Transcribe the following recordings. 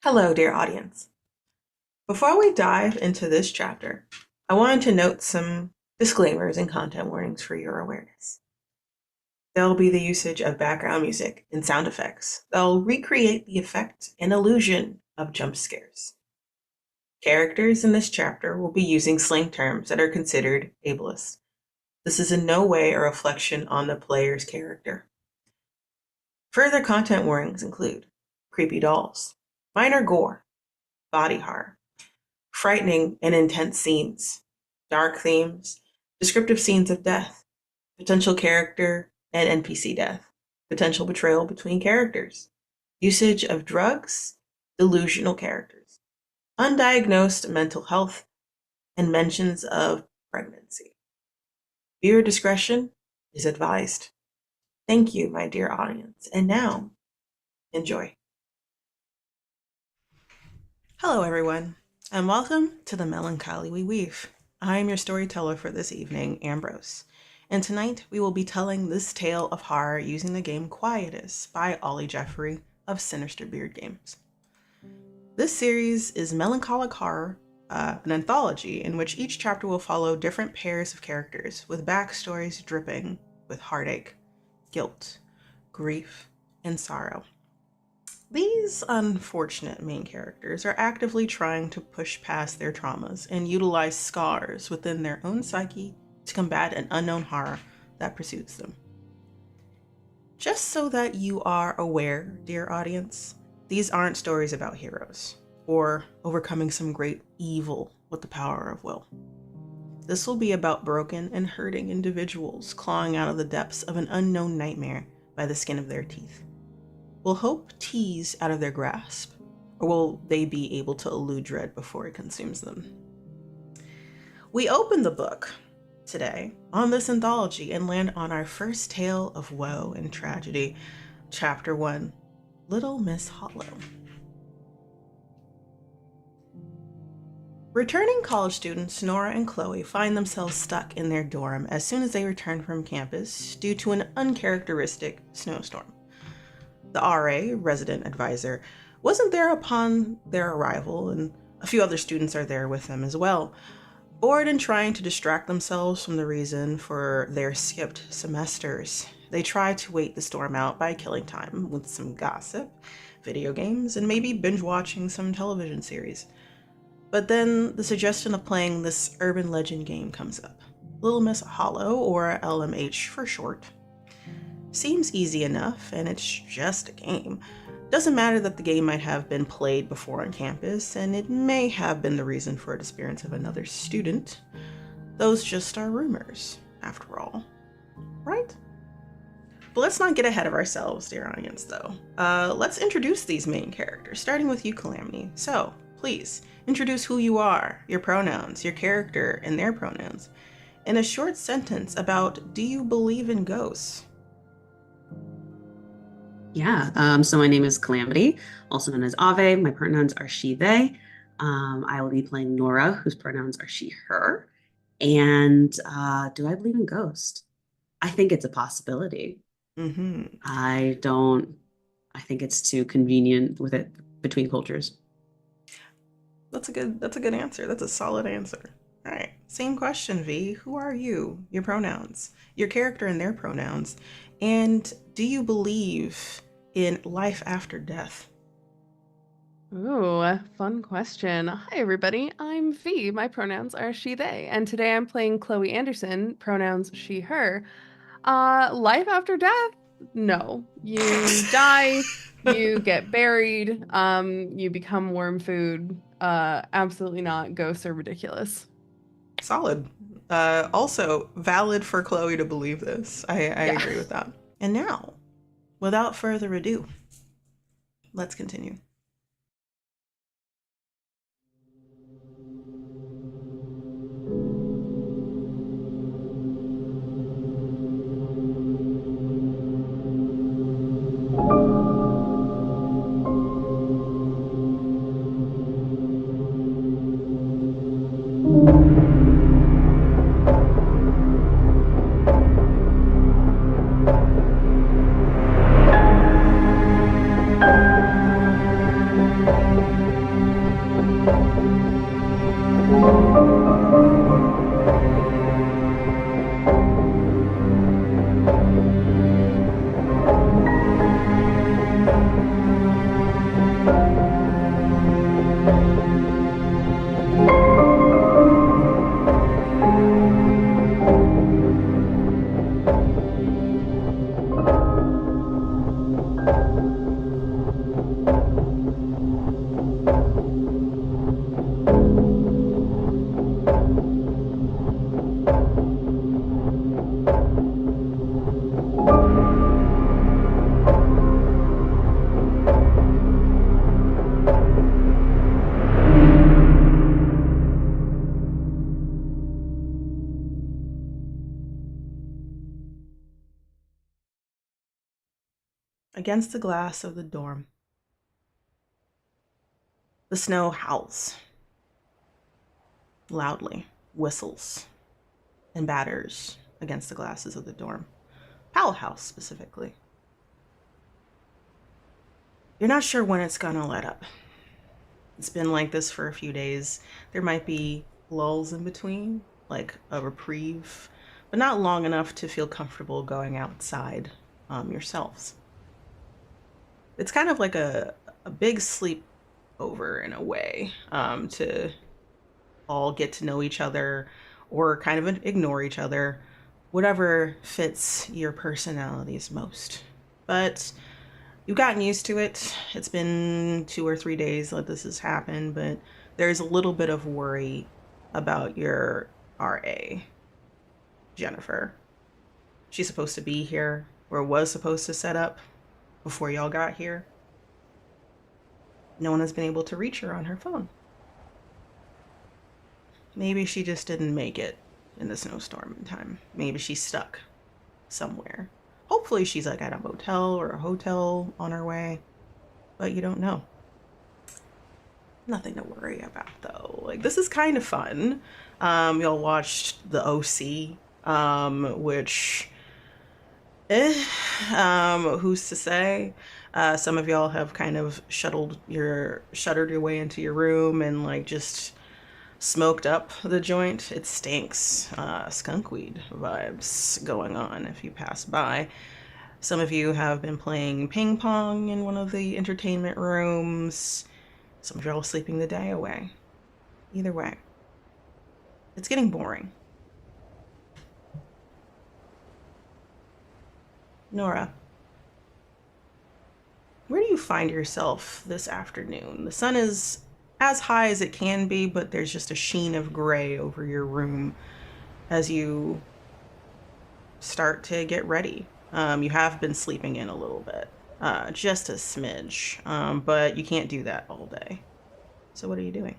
Hello, dear audience. Before we dive into this chapter, I wanted to note some disclaimers and content warnings for your awareness. There will be the usage of background music and sound effects that will recreate the effect and illusion of jump scares. Characters in this chapter will be using slang terms that are considered ableist. This is in no way a reflection on the player's character. Further content warnings include creepy dolls, minor gore, body horror, frightening and intense scenes, dark themes, descriptive scenes of death, potential character and NPC death, potential betrayal between characters, usage of drugs, delusional characters, undiagnosed mental health, and mentions of pregnancy. Viewer discretion is advised. Thank you, my dear audience. And now, enjoy. Hello, everyone, and welcome to the Melancholy We Weave. I am your storyteller for this evening, Ambrose, and tonight we will be telling this tale of horror using the game Quietus by Ollie Jeffrey of Sinister Beard Games. This series is melancholic horror, an anthology in which each chapter will follow different pairs of characters with backstories dripping with heartache, guilt, grief, and sorrow. These unfortunate main characters are actively trying to push past their traumas and utilize scars within their own psyche to combat an unknown horror that pursues them. Just so that you are aware, dear audience, these aren't stories about heroes or overcoming some great evil with the power of will. This will be about broken and hurting individuals clawing out of the depths of an unknown nightmare by the skin of their teeth. Will hope tease out of their grasp, or will they be able to elude dread before it consumes them? We open the book today on this anthology and land on our first tale of woe and tragedy, Chapter 1, Little Miss Hollow. Returning college students Nora and Chloe find themselves stuck in their dorm as soon as they return from campus due to an uncharacteristic snowstorm. The RA, resident advisor, wasn't there upon their arrival, and a few other students are there with them as well. Bored and trying to distract themselves from the reason for their skipped semesters, they try to wait the storm out by killing time with some gossip, video games, and maybe binge watching some television series. But then the suggestion of playing this urban legend game comes up. Little Miss Hollow, or LMH for short. Seems easy enough, and it's just a game. Doesn't matter that the game might have been played before on campus, and it may have been the reason for a disappearance of another student. Those just are rumors, after all. Right? But let's not get ahead of ourselves, dear audience, though. Let's introduce these main characters, starting with you, Calamity. So, please, introduce who you are, your pronouns, your character, and their pronouns, in a short sentence about, do you believe in ghosts? Yeah, so my name is Calamity, also known as Ave. My pronouns are she, they. I will be playing Nora, whose pronouns are she, her. And do I believe in ghosts? I think it's a possibility. Mm-hmm. I think it's too convenient with it between cultures. That's a good answer. That's a solid answer. All right, same question, V. Who are you? Your pronouns, your character and their pronouns, and do you believe in life after death? Ooh, fun question. Hi, everybody. I'm V. My pronouns are she, they. And today I'm playing Chloe Anderson, pronouns she, her. Life after death? No. You die, you get buried, you become worm food. Absolutely not. Ghosts are ridiculous. Solid. Also, valid for Chloe to believe this. I agree with that. And now, without further ado, let's continue. Against the glass of the dorm, the snow howls loudly, whistles, and batters against the glasses of the dorm. Powell House, specifically. You're not sure when it's gonna let up. It's been like this for a few days. There might be lulls in between, like a reprieve, but not long enough to feel comfortable going outside yourselves. It's kind of like a big sleepover in a way, to all get to know each other or kind of ignore each other, whatever fits your personalities most. But you've gotten used to it. It's been 2 or 3 days that this has happened, but there's a little bit of worry about your RA, Jennifer. She's supposed to be here, or was supposed to set up before y'all got here. No one has been able to reach her on her phone. Maybe she just didn't make it in the snowstorm in time. Maybe she's stuck somewhere. Hopefully she's like at a motel or a hotel on her way, but you don't know. Nothing to worry about though. Like, this is kind of fun. Y'all watched the OC, which, who's to say? Some of y'all have kind of shuttered your way into your room and like just smoked up the joint. It stinks. Skunkweed vibes going on if you pass by. Some of you have been playing ping pong in one of the entertainment rooms. Some of y'all are sleeping the day away. Either way, it's getting boring. Nora, where do you find yourself this afternoon? The sun is as high as it can be, but there's just a sheen of gray over your room as you start to get ready. You have been sleeping in a little bit, just a smidge, but you can't do that all day. So what are you doing?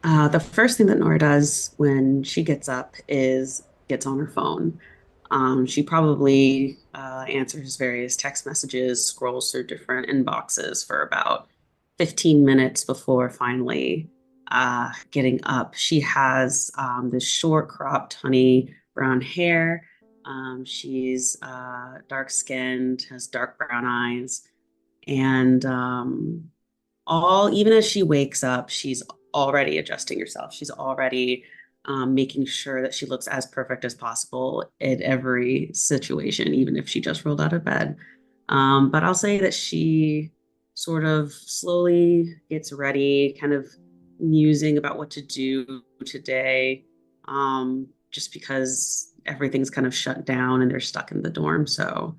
The first thing that Nora does when she gets up is gets on her phone. She probably answers various text messages, scrolls through different inboxes for about 15 minutes before finally getting up. She has this short cropped honey brown hair. She's dark skinned, has dark brown eyes, and even as she wakes up, she's already adjusting herself. She's already making sure that she looks as perfect as possible in every situation, even if she just rolled out of bed. But I'll say that she sort of slowly gets ready, kind of musing about what to do today, just because everything's kind of shut down and they're stuck in the dorm. So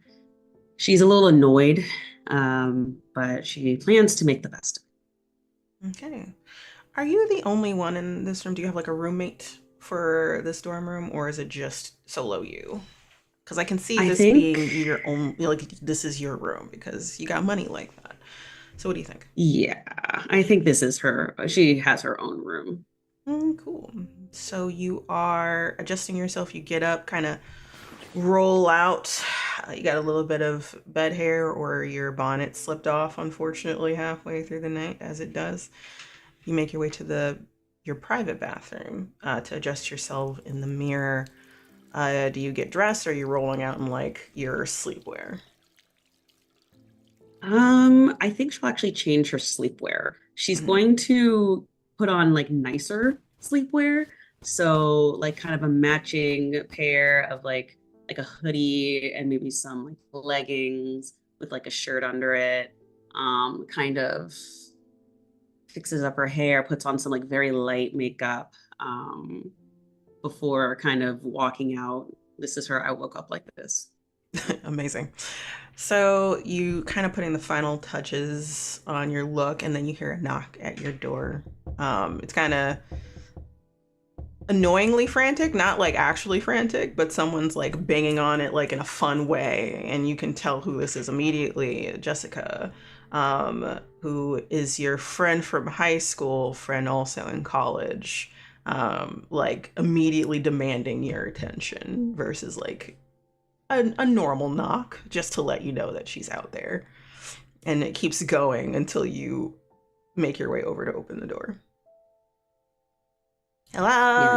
she's a little annoyed, but she plans to make the best of it. Okay. Are you the only one in this room? Do you have like a roommate for this dorm room, or is it just solo you? Because I can see this being your own, like this is your room because you got money like that. So what do you think? Yeah, I think this is her. She has her own room. Cool. So you are adjusting yourself. You get up, kind of roll out. You got a little bit of bed hair or your bonnet slipped off, unfortunately, halfway through the night, as it does. You make your way to your private bathroom to adjust yourself in the mirror. Do you get dressed, or are you rolling out in like your sleepwear? I think she'll actually change her sleepwear. She's going to put on like nicer sleepwear. So like kind of a matching pair of like a hoodie and maybe some like leggings with like a shirt under it. Kind of fixes up her hair, puts on some like very light makeup before kind of walking out. This is her, I woke up like this. Amazing. So you kind of putting the final touches on your look, and then you hear a knock at your door. It's kind of annoyingly frantic, not like actually frantic, but someone's like banging on it like in a fun way, and you can tell who this is immediately. Jessica, who is your friend from high school, friend also in college, like immediately demanding your attention versus like a normal knock just to let you know that she's out there. And it keeps going until you make your way over to open the door. Yeah,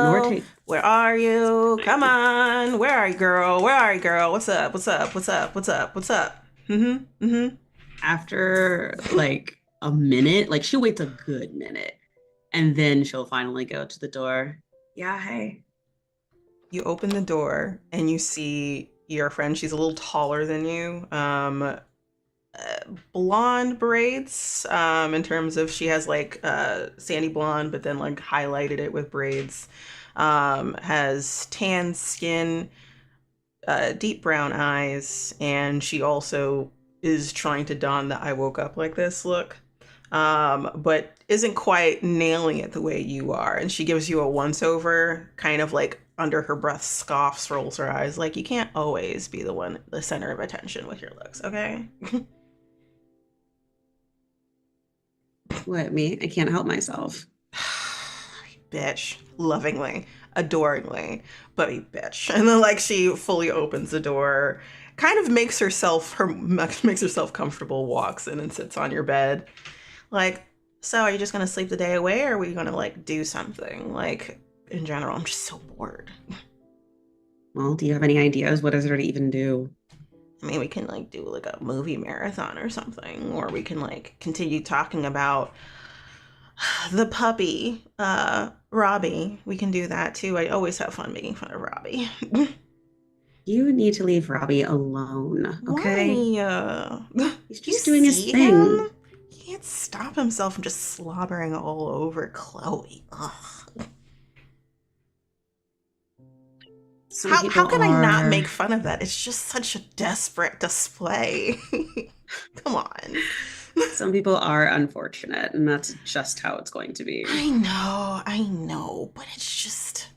Nora Hello? takes Where are you? Come time. on. Where are you, girl? Where are you, girl? What's up? What's up? What's up? What's up? What's up? Mm-hmm. Mm-hmm. After like a minute, like she'll wait a good minute, and then she'll finally go to the door. Yeah, hey. You open the door and you see your friend. She's a little taller than you. Blonde braids, in terms of she has like sandy blonde, but then like highlighted it with braids. Has tan skin, deep brown eyes, and she also is trying to don the I woke up like this look, but isn't quite nailing it the way you are. And she gives you a once over, kind of like under her breath, scoffs, rolls her eyes, like, you can't always be the one, the center of attention with your looks, okay? What, me? I can't help myself. Bitch, lovingly, adoringly, but a bitch. And then like she fully opens the door, kind of makes herself comfortable, walks in and sits on your bed. Like, so are you just gonna sleep the day away, or are we gonna like do something? Like, in general, I'm just so bored. Well, do you have any ideas? What is there to even do? I mean, we can like do like a movie marathon or something, or we can like continue talking about the puppy, Robbie. We can do that too. I always have fun making fun of Robbie. You need to leave Robbie alone, okay? Why? He's You just doing his see thing. him? He can't stop himself from just slobbering all over Chloe. Ugh. Some How people can I not are make fun of that? It's just such a desperate display. Come on. some people are unfortunate, and that's just how it's going to be. I know, but it's just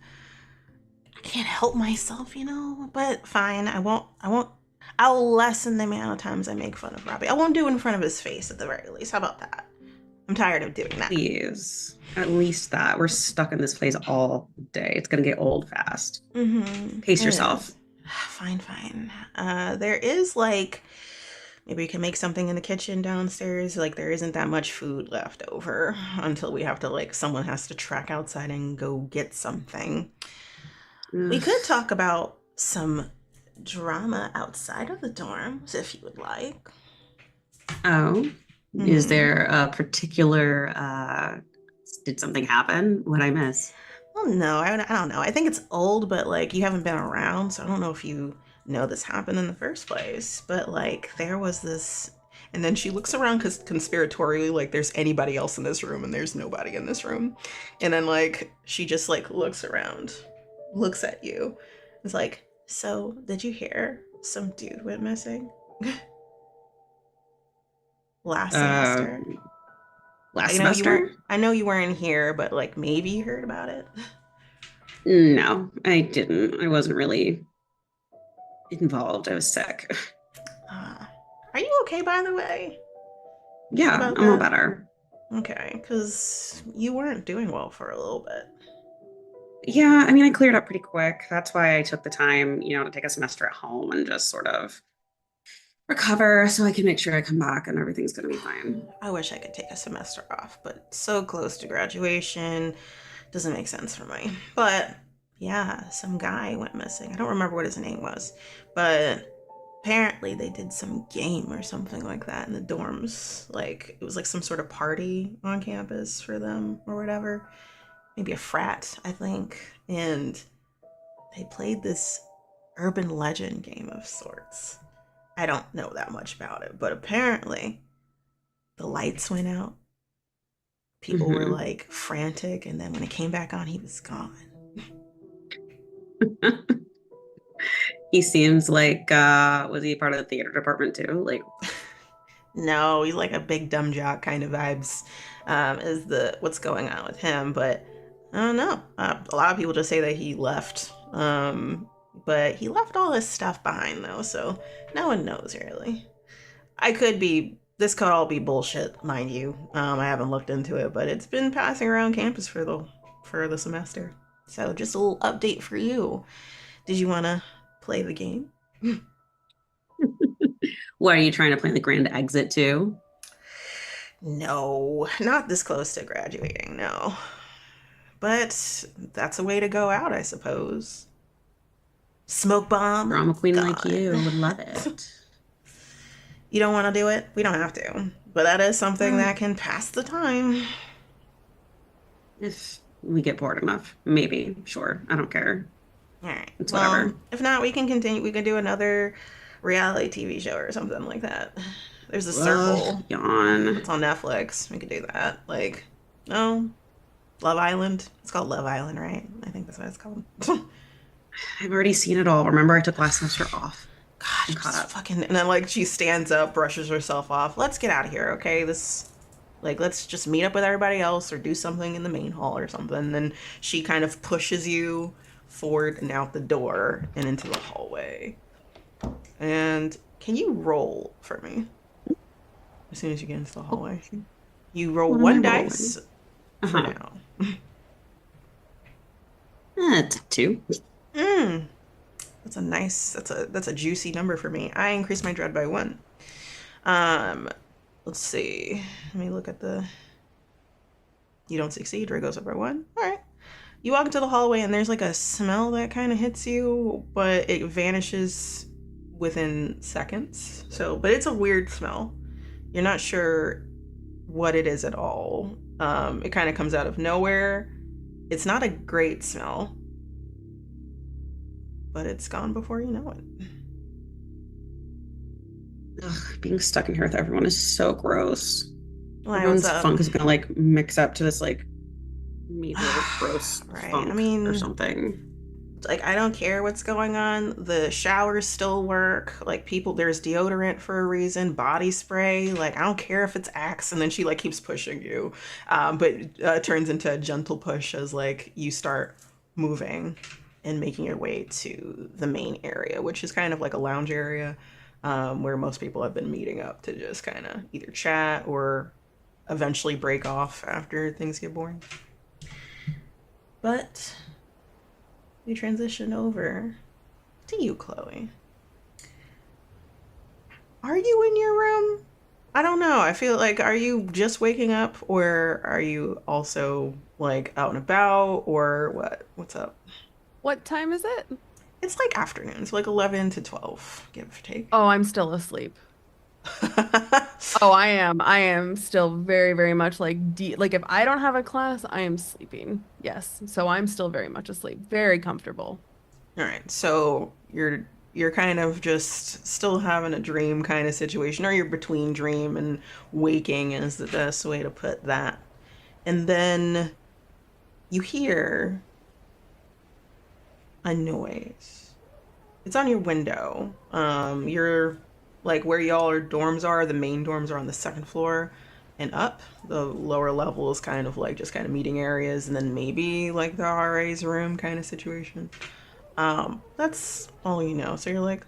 I can't help myself, you know. But fine, I won't. I'll lessen the amount of times I make fun of Robbie. I won't do it in front of his face at the very least. How about that? I'm tired of doing that. Please, at least that. We're stuck in this place all day. It's gonna get old fast. Mm-hmm. Pace It yourself. is. Fine, fine. There is like maybe we can make something in the kitchen downstairs. Like there isn't that much food left over until we have to like someone has to trek outside and go get something. We Ugh. could talk about some drama outside of the dorms if you would like. Oh, is Hmm. there a particular, did something happen? What I miss? Well, no, I don't know. I think it's old, but like you haven't been around, so I don't know if you know this happened in the first place. But like there was this, and then she looks around because conspiratorially, like there's anybody else in this room, and there's nobody in this room. And then like she just like looks around, looks at you. It's like, so did you hear some dude went missing last semester? Um, last semester? I know you weren't here, but like maybe you heard about it. No, I didn't. I wasn't really involved. I was sick. Uh, are you okay, by the way, Yeah, about I'm all that? better. Okay, because you weren't doing well for a little bit. Yeah, I mean, I cleared up pretty quick. That's why I took the time, to take a semester at home and just sort of recover so I can make sure I come back and everything's going to be fine. I wish I could take a semester off, but so close to graduation doesn't make sense for me. But yeah, some guy went missing. I don't remember what his name was, but apparently they did some game or something like that in the dorms. Like it was like some sort of party on campus for them or whatever. Maybe a frat, I think. And they played this urban legend game of sorts. I don't know that much about it, but apparently the lights went out. People were Hmm. like frantic, and then when it came back on, he was gone. He seems like, was he part of the theater department too? Like, No, he's like a big dumb jock kind of vibes, is the what's going on with him. But I don't know. A lot of people just say that he left, but he left all his stuff behind though, so no one knows really. I could be. This could all be bullshit, mind you. I haven't looked into it, but it's been passing around campus for the semester. So just a little update for you. Did you want to play the game? What are you trying to plan the grand exit to? No, not this close to graduating, no. But that's a way to go out, I suppose. Smoke bomb? Drama queen like you Gone. would love it. You don't want to do it? We don't have to. But that is something Well, that can pass the time. if we get bored enough, maybe. Sure. I don't care. All right. It's Well, whatever. if not, we can continue. We can do another reality TV show or something like that. There's a Ugh, circle yawn. that's on Netflix. We could do that. Like, no, Love Island. It's called Love Island, right? I think that's what it's called. I've already seen it all. Remember, I took last semester off. Gosh, I'm caught just up. fucking. And then, like, she stands up, brushes herself off. Let's get out of here, okay? Let's just meet up with everybody else or do something in the main hall or something. And then she kind of pushes you forward and out the door and into the hallway. And can you roll for me as soon as you get into the hallway? You roll What am I one rolling? dice for Uh-huh. now. It's 2. Mm, that's a nice. That's a juicy number for me. I increased my dread by 1. Um, let's see. Let me look at the. You don't succeed. Dread goes up by 1. All right. You walk into the hallway and there's like a smell that kind of hits you, but it vanishes within seconds. So, but it's a weird smell. You're not sure what it is at all. It kind of comes out of nowhere. It's not a great smell, but it's gone before you know it. Ugh, being stuck in here with everyone is so gross. Why, what's Everyone's up? funk is gonna like mix up to this like major gross Right. funk I or mean, something. like, I don't care what's going on. The showers still work. Like, people, there's deodorant for a reason, body spray. Like, I don't care if it's Axe. And then she like keeps pushing you, but it turns into a gentle push as like you start moving and making your way to the main area, which is kind of like a lounge area, where most people have been meeting up to just kind of either chat or eventually break off after things get boring. But we transition over to you, Chloe. Are you in your room? I don't know. I feel like, are you just waking up or are you also like out and about or what? What's up? What time is it? It's like afternoons, like 11 to 12, give or take. Oh, I'm still asleep. Oh, I am. I am still very, very much like like if I don't have a class, I am sleeping. Yes. So I'm still very much asleep. Very comfortable. All right. So you're kind of just still having a dream kind of situation, or you're between dream and waking is the best way to put that. And then you hear a noise. It's on your window. You're like where y'all are dorms are. The main dorms are on the second floor and up. The lower level is kind of like just kind of meeting areas, and then maybe like the RA's room kind of situation. That's all you know. So you're like,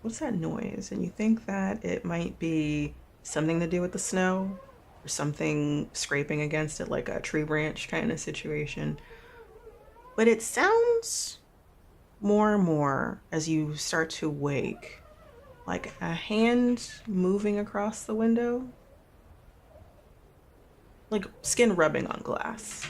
what's that noise? And you think that it might be something to do with the snow or something scraping against it, like a tree branch kind of situation. But it sounds more and more as you start to wake, like a hand moving across the window, like skin rubbing on glass.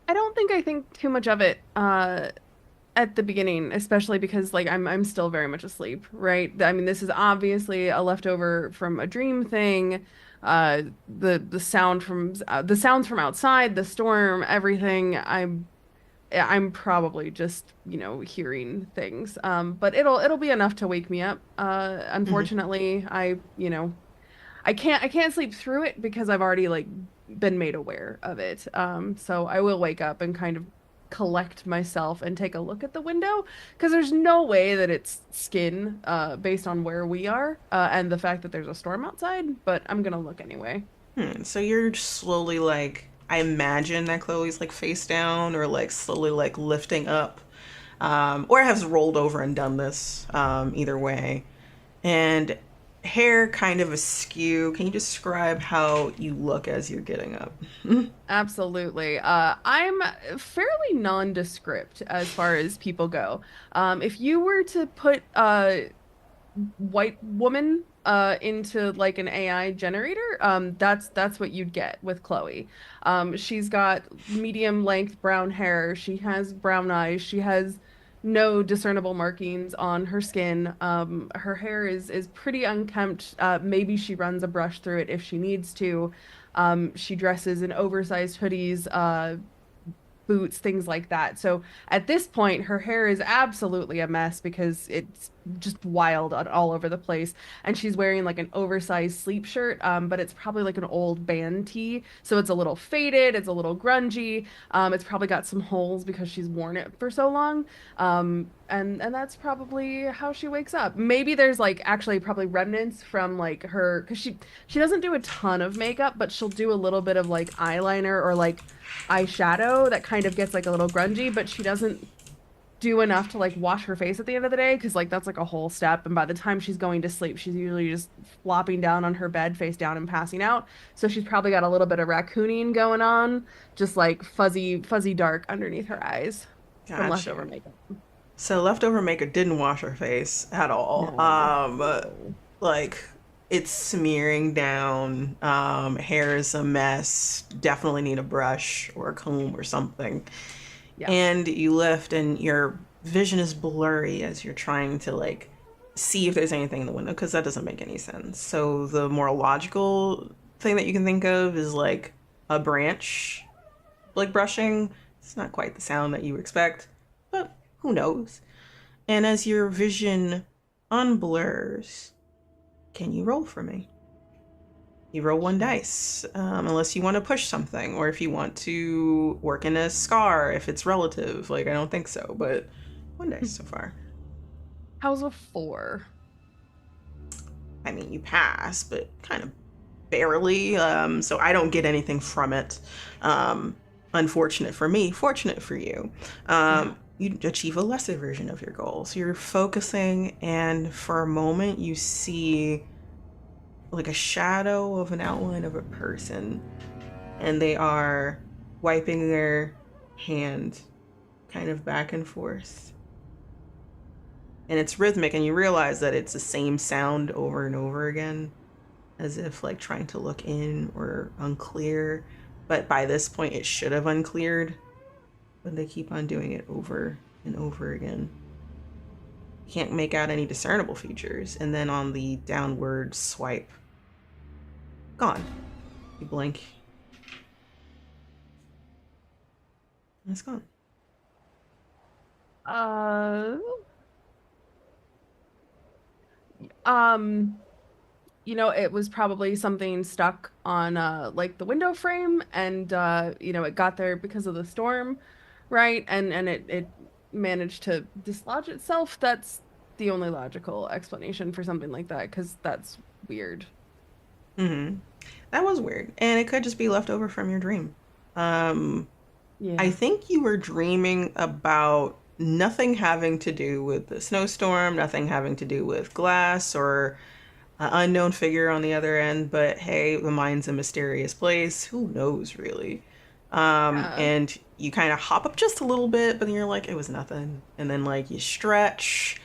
I don't think I think too much of it at the beginning, especially because like I'm still very much asleep, right? I mean, this is obviously a leftover from a dream thing. The the sounds from outside, the storm, everything. I'm probably just, hearing things. But it'll be enough to wake me up. Mm-hmm. Unfortunately, I can't sleep through it because I've already like been made aware of it. So I will wake up and kind of collect myself and take a look at the window because there's no way that it's skin based on where we are and the fact that there's a storm outside, but I'm gonna look anyway. So you're slowly like, I imagine that Chloe's like face down or like slowly like lifting up, or has rolled over and done this, either way. And hair kind of askew. Can you describe how you look as you're getting up? Absolutely. I'm fairly nondescript as far as people go. If you were to put white woman into like an AI generator, that's what you'd get with Chloe. She's got medium length brown hair. She has brown eyes. She has no discernible markings on her skin. Her hair is pretty unkempt. Maybe she runs a brush through it if she needs to. She dresses in oversized hoodies, boots, things like that. So at this point, her hair is absolutely a mess because it's just wild all over the place. And she's wearing like an oversized sleep shirt, but it's probably like an old band tee. So it's a little faded, it's a little grungy. It's probably got some holes because she's worn it for so long. And that's probably how she wakes up. Maybe there's like actually probably remnants from like her, because she doesn't do a ton of makeup, but she'll do a little bit of like eyeliner or like eyeshadow that kind of gets like a little grungy, but she doesn't do enough to like wash her face at the end of the day because like that's like a whole step. And by the time she's going to sleep, she's usually just flopping down on her bed face down and passing out. So she's probably got a little bit of raccooning going on, just like fuzzy dark underneath her eyes from Got leftover you. makeup. So leftover makeup didn't wash her face at all. No. Like it's smearing down. Hair is a mess. Definitely need a brush or a comb or something. Yeah. And you lift, and your vision is blurry as you're trying to like see if there's anything in the window because that doesn't make any sense. So the more logical thing that you can think of is like a branch, like brushing. It's not quite the sound that you expect, but who knows? And as your vision unblurs, can you roll for me? You roll one dice, unless you want to push something, or if you want to work in a scar, if it's relative. Like, I don't think so, but one dice so far. How's a 4? I mean, you pass, but kind of barely, so I don't get anything from it. Unfortunate for me, fortunate for you. Yeah. You achieve a lesser version of your goal. So you're focusing, and for a moment, you see like a shadow of an outline of a person, and they are wiping their hand kind of back and forth. And it's rhythmic, and you realize that it's the same sound over and over again, as if like trying to look in or unclear. But by this point, it should have uncleared, but they keep on doing it over and over again. You can't make out any discernible features. And then on the downward swipe, gone. You blink, and it's gone. Uh, um, it was probably something stuck on like the window frame and it got there because of the storm, right? And it managed to dislodge itself. That's the only logical explanation for something like that, because that's weird. Mm-hmm. That was weird. And it could just be left over from your dream. Um, I Yeah. think you were dreaming about nothing having to do with the snowstorm, nothing having to do with glass or an unknown figure on the other end, but hey, the mind's a mysterious place. Who knows, really? Yeah. And you kind of hop up just a little bit, but then you're like, it was nothing. And then, like, you stretch,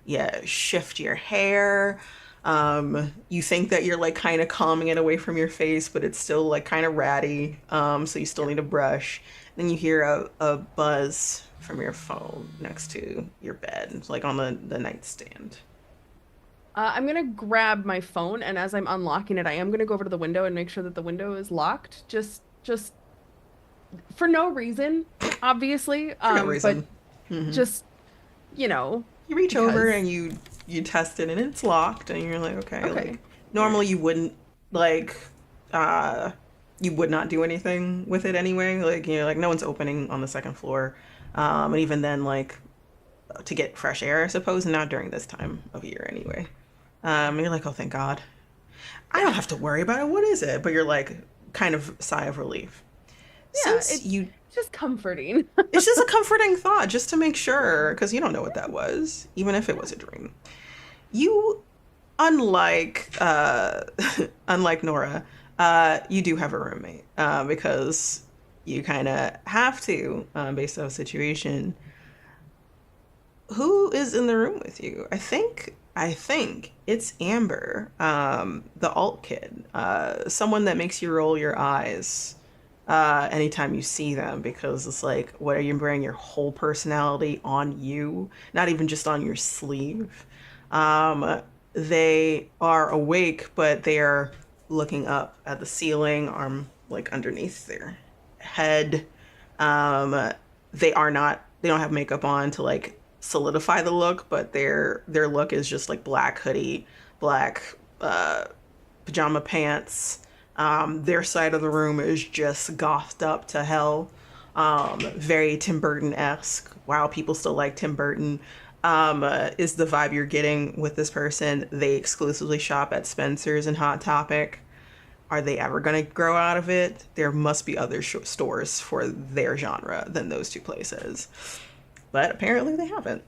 you shift your hair. You think that you're like kind of calming it away from your face, but it's still like kind of ratty. So you still Yeah. need a brush. Then you hear a buzz from your phone next to your bed, like on the nightstand. I'm gonna grab my phone, and as I'm unlocking it, I am gonna go over to the window and make sure that the window is locked. Just for no reason, obviously. For no But reason. Hmm. just, you know, You reach over because. and you test it, and it's locked, and you're like, okay, Okay. like All right. normally you wouldn't like uh you would not do anything with it anyway. Like, like no one's opening on the second floor. And even then, like, to get fresh air, I suppose, not during this time of year anyway. And you're like, oh, thank God. I don't Yeah. have to worry about it. What is it? But you're like, kind of sigh of relief. Yeah, Since you, it's just comforting. it's just a comforting thought just to make sure, because you don't know what that was, even if it was a dream. You unlike unlike Nora, you do have a roommate because you kind of have to based on the situation. Who is in the room with you? I think it's Amber, the alt kid, someone that makes you roll your eyes anytime you see them because it's like, what are you bringing your whole personality on you, not even just on your sleeve? Um, they are awake, but they are looking up at the ceiling, arm like underneath their head. Um, they are not. They don't have makeup on to like solidify the look, but their look is just like black hoodie, black pajama pants. Their side of the room is just gothed up to hell. Very Tim Burton-esque. Wow, people still like Tim Burton. Is the vibe you're getting with this person. They exclusively shop at Spencer's and Hot Topic. Are they ever going to grow out of it? There must be other stores for their genre than those two places. But apparently they haven't.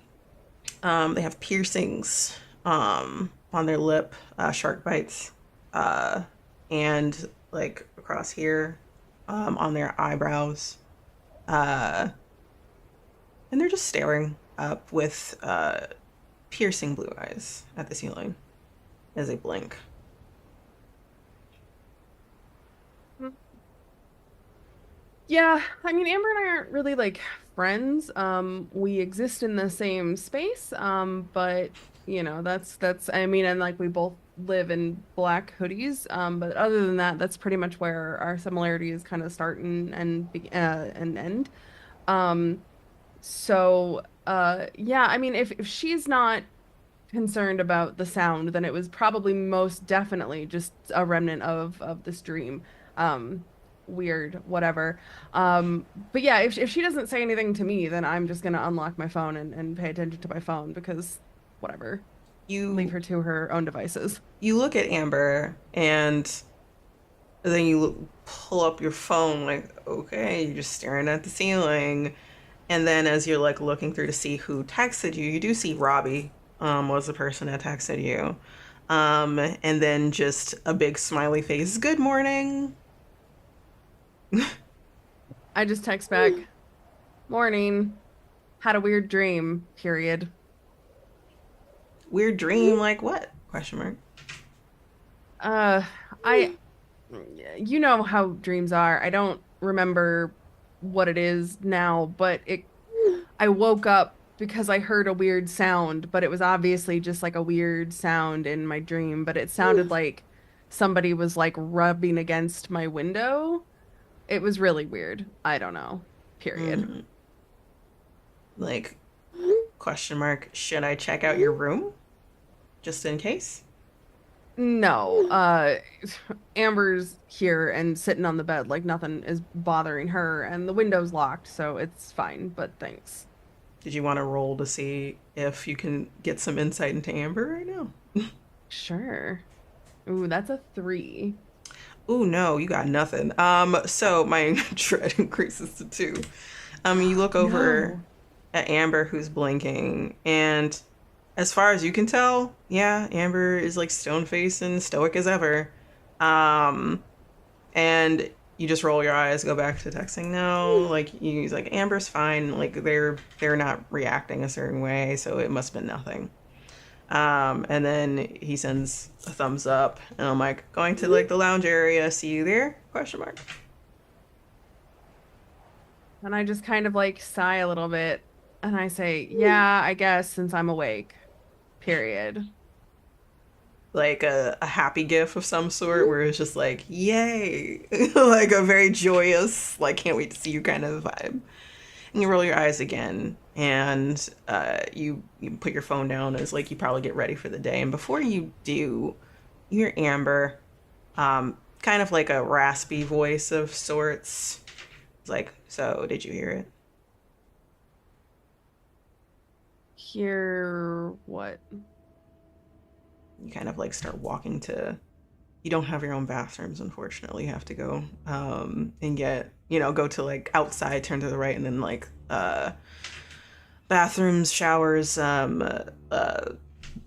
They have piercings on their lip, shark bites, and like across here on their eyebrows. Uh, and they're just staring up with piercing blue eyes at the ceiling as they blink. Yeah, I mean, Amber and I aren't really like friends. We exist in the same space, but that's I mean, and like we both live in black hoodies. But other than that, that's pretty much where our similarities kind of start and end. Um, yeah, I mean, if she's not concerned about the sound, then it was probably most definitely just a remnant of this dream. Um, Weird, whatever. But yeah, if she doesn't say anything to me, then I'm just gonna unlock my phone and pay attention to my phone because whatever. Leave You her to her own devices. you look at Amber and then you pull up your phone like, okay, you're just staring at the ceiling. And then as you're like looking through to see who texted you, you do see Robbie was the person that texted you. And then just a big smiley face. Good morning. I just text back, morning, had a weird dream, period. Weird dream, like what? Question mark. Uh, I, you know how dreams are. I don't remember what it is now, but I woke up because I heard a weird sound, but it was obviously just like a weird sound in my dream, but it sounded like somebody was like rubbing against my window. It was really weird. I don't know. Period. Mm, like question mark. Should I check out your room just in case? No, Amber's here and sitting on the bed like nothing is bothering her, and the window's locked, so it's fine, but thanks. Did you want to roll to see if you can get some insight into Amber right now? Sure. Ooh, that's a 3. Ooh, no, you got nothing. So my dread increases to 2. You look over No. at Amber who's blinking, and as far as you can tell, yeah, Amber is like stone faced and stoic as ever. Um, and you just roll your eyes, go back to texting. No, like he's like Amber's fine. Like they're not reacting a certain way, so it must have been nothing. And then he sends a thumbs up, and I'm like, going to like the lounge area. See you there? Question mark. And I just kind of like sigh a little bit and I say, yeah, I guess since I'm awake. Period. Like a happy gif of some sort, where it's just like, yay, like a very joyous, like can't wait to see you kind of vibe. And you roll your eyes again, and you put your phone down as like you probably get ready for the day. And before you do, you hear Amber, kind of like a raspy voice of sorts. It's like, so did you hear it? Hear what? You kind of like start walking to. You don't have your own bathrooms, unfortunately. You have to go and get, go to like outside, turn to the right, and then like bathrooms, showers,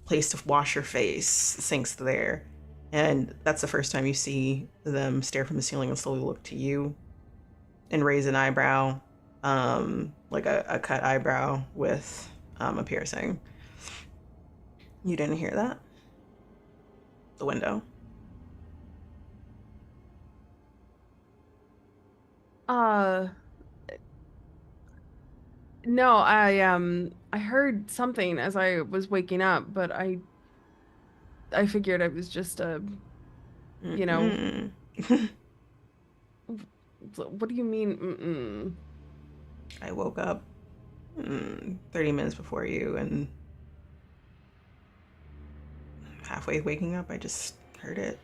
place to wash your face, sink's there. And that's the first time you see them stare from the ceiling and slowly look to you and raise an eyebrow, like a cut eyebrow with a piercing. You didn't hear that? The window. No, I heard something as I was waking up, but I figured it was just a, you know, what do you mean? Mm-mm. I woke up 30 minutes before you, and halfway waking up, I just heard it.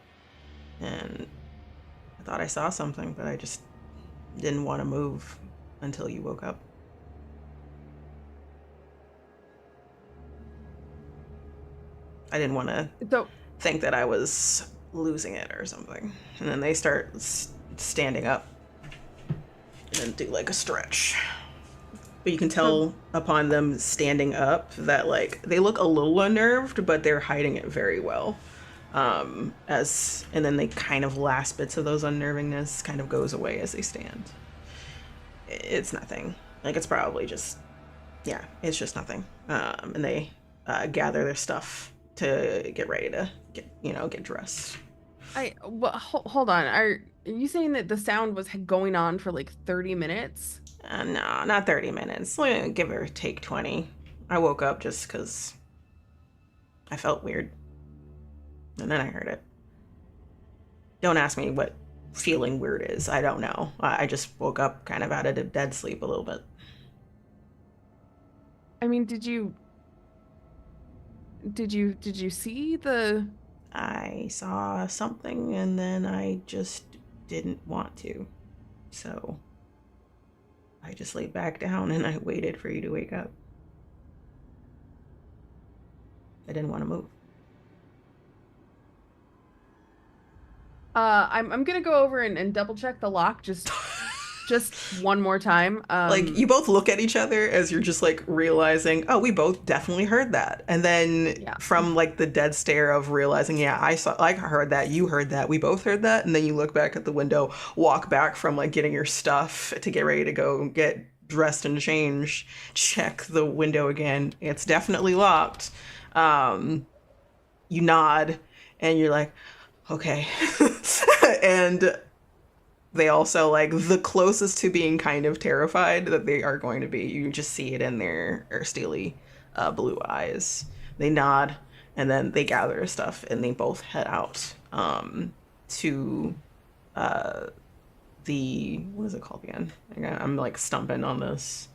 And I thought I saw something, but I just didn't want to move until you woke up. I didn't want to think that I was losing it or something. And then they start standing up and then do like a stretch. But you can tell upon them standing up that like they look a little unnerved, but they're hiding it very well. And then they kind of last bits of those unnervingness kind of goes away as they stand. It's nothing. Like it's probably just, yeah, it's just nothing. And they gather their stuff to get ready to get dressed. Hold on. Are you saying that the sound was going on for like 30 minutes? No, not 30 minutes. Give or take 20. I woke up just because I felt weird. And then I heard it. Don't ask me what feeling weird is. I don't know. I just woke up kind of out of dead sleep a little bit. I mean, did you see the... I saw something and then I just didn't want to. So I just laid back down and I waited for you to wake up. I didn't want to move. I'm gonna go over and double check the lock just one more time. Like you both look at each other as you're just like realizing, oh, we both definitely heard that. And then from like the dead stare of realizing, yeah, I heard that, you heard that, we both heard that. And then you look back at the window, walk back from like getting your stuff to get ready to go get dressed and change, check the window again. It's definitely locked. You nod and you're like, okay. And they also like the closest to being kind of terrified that they are going to be. You just see it in their steely blue eyes. They nod and then they gather their stuff and they both head out to the, what is it called again? I'm like stumping on this.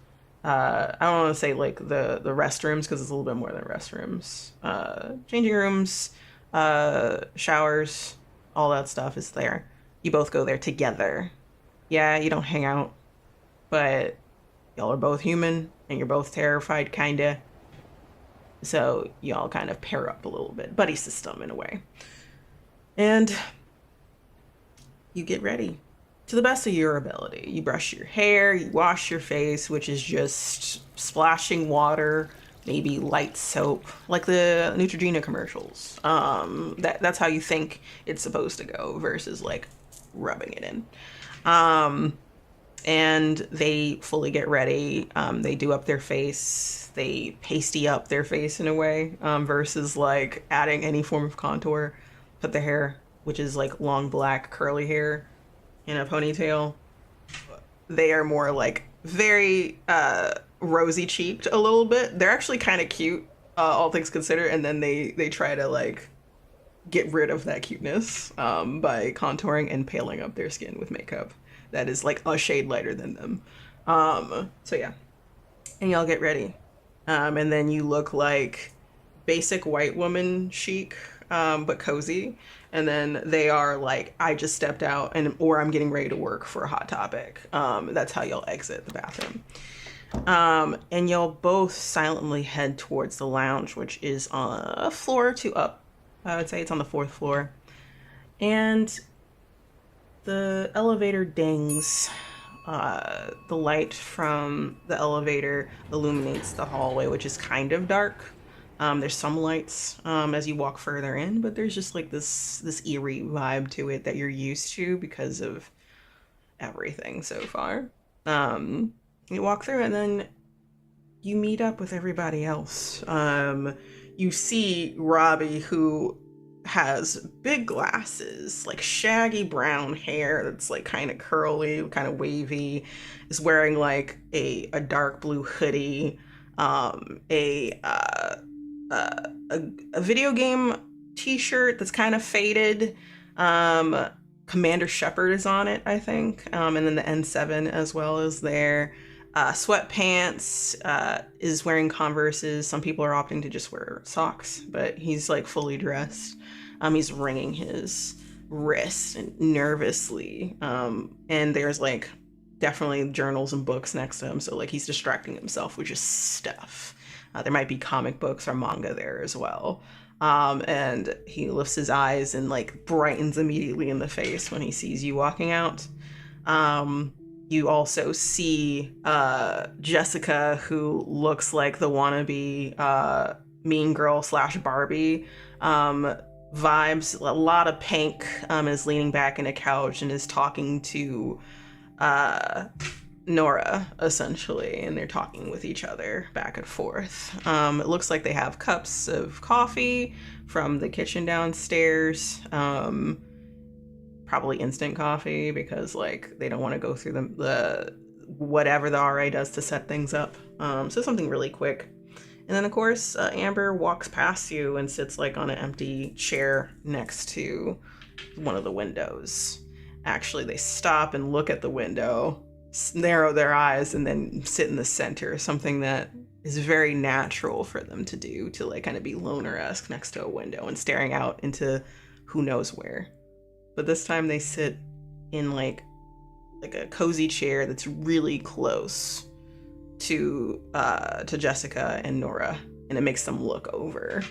I don't want to say like the restrooms because it's a little bit more than restrooms. Changing rooms, showers, all that stuff is there. You both go there together. Yeah, you don't hang out, but y'all are both human and you're both terrified, kinda. So y'all kind of pair up a little bit. Buddy system in a way. And you get ready to the best of your ability. You brush your hair, you wash your face, which is just splashing water, maybe light soap, like the Neutrogena commercials. That's how you think it's supposed to go versus like rubbing it in. And they fully get ready. They do up their face. They pasty up their face in a way versus like adding any form of contour. Put their hair, which is like long black curly hair, in a ponytail. They are more like very rosy cheeked a little bit. They're actually kind of cute, all things considered. And then they try to like get rid of that cuteness by contouring and paling up their skin with makeup that is like a shade lighter than them. So yeah, and y'all get ready, and then you look like basic white woman chic, but cozy. And then they are like, I just stepped out or I'm getting ready to work for a Hot Topic. That's how y'all exit the bathroom. And y'all both silently head towards the lounge, which is on a floor or two up. I would say it's on the 4th floor. And the elevator dings. The light from the elevator illuminates the hallway, which is kind of dark. There's some lights as you walk further in, but there's just like this eerie vibe to it that you're used to because of everything so far. Um, you walk through and then you meet up with everybody else. You see Robbie, who has big glasses, like shaggy brown hair that's like kind of curly, kind of wavy, is wearing like a dark blue hoodie, a video game t-shirt that's kind of faded. Commander Shepard is on it, I think, and then the N7 as well is there. Sweatpants, is wearing Converses. Some people are opting to just wear socks, but he's like fully dressed. He's wringing his wrist nervously. And there's like definitely journals and books next to him. So like he's distracting himself with just stuff. There might be comic books or manga there as well. And he lifts his eyes and like brightens immediately in the face when he sees you walking out. You also see Jessica, who looks like the wannabe mean girl slash Barbie vibes. A lot of pink, is leaning back in a couch and is talking to Nora, essentially, and they're talking with each other back and forth. It looks like they have cups of coffee from the kitchen downstairs. Probably instant coffee because like they don't want to go through the whatever the RA does to set things up. So something really quick. And then of course Amber walks past you and sits like on an empty chair next to one of the windows. Actually, they stop and look at the window, narrow their eyes, and then sit in the center, something that is very natural for them to do, to like kind of be loner-esque next to a window and staring out into who knows where. But this time they sit in like a cozy chair that's really close to Jessica and Nora, and it makes them look over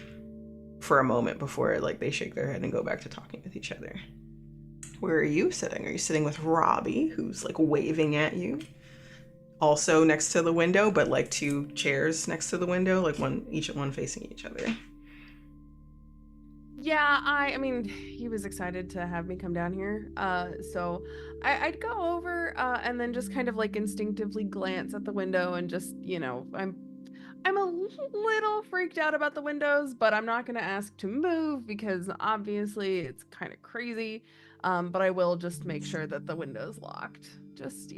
for a moment before like they shake their head and go back to talking with each other. Where are you sitting? Are you sitting with Robbie, who's like waving at you? Also next to the window, but like two chairs next to the window, like one facing each other. Yeah, I mean, he was excited to have me come down here. So I'd go over and then just kind of like instinctively glance at the window and just, I'm a little freaked out about the windows, but I'm not gonna ask to move because obviously it's kind of crazy. But I will just make sure that the window's locked. Just,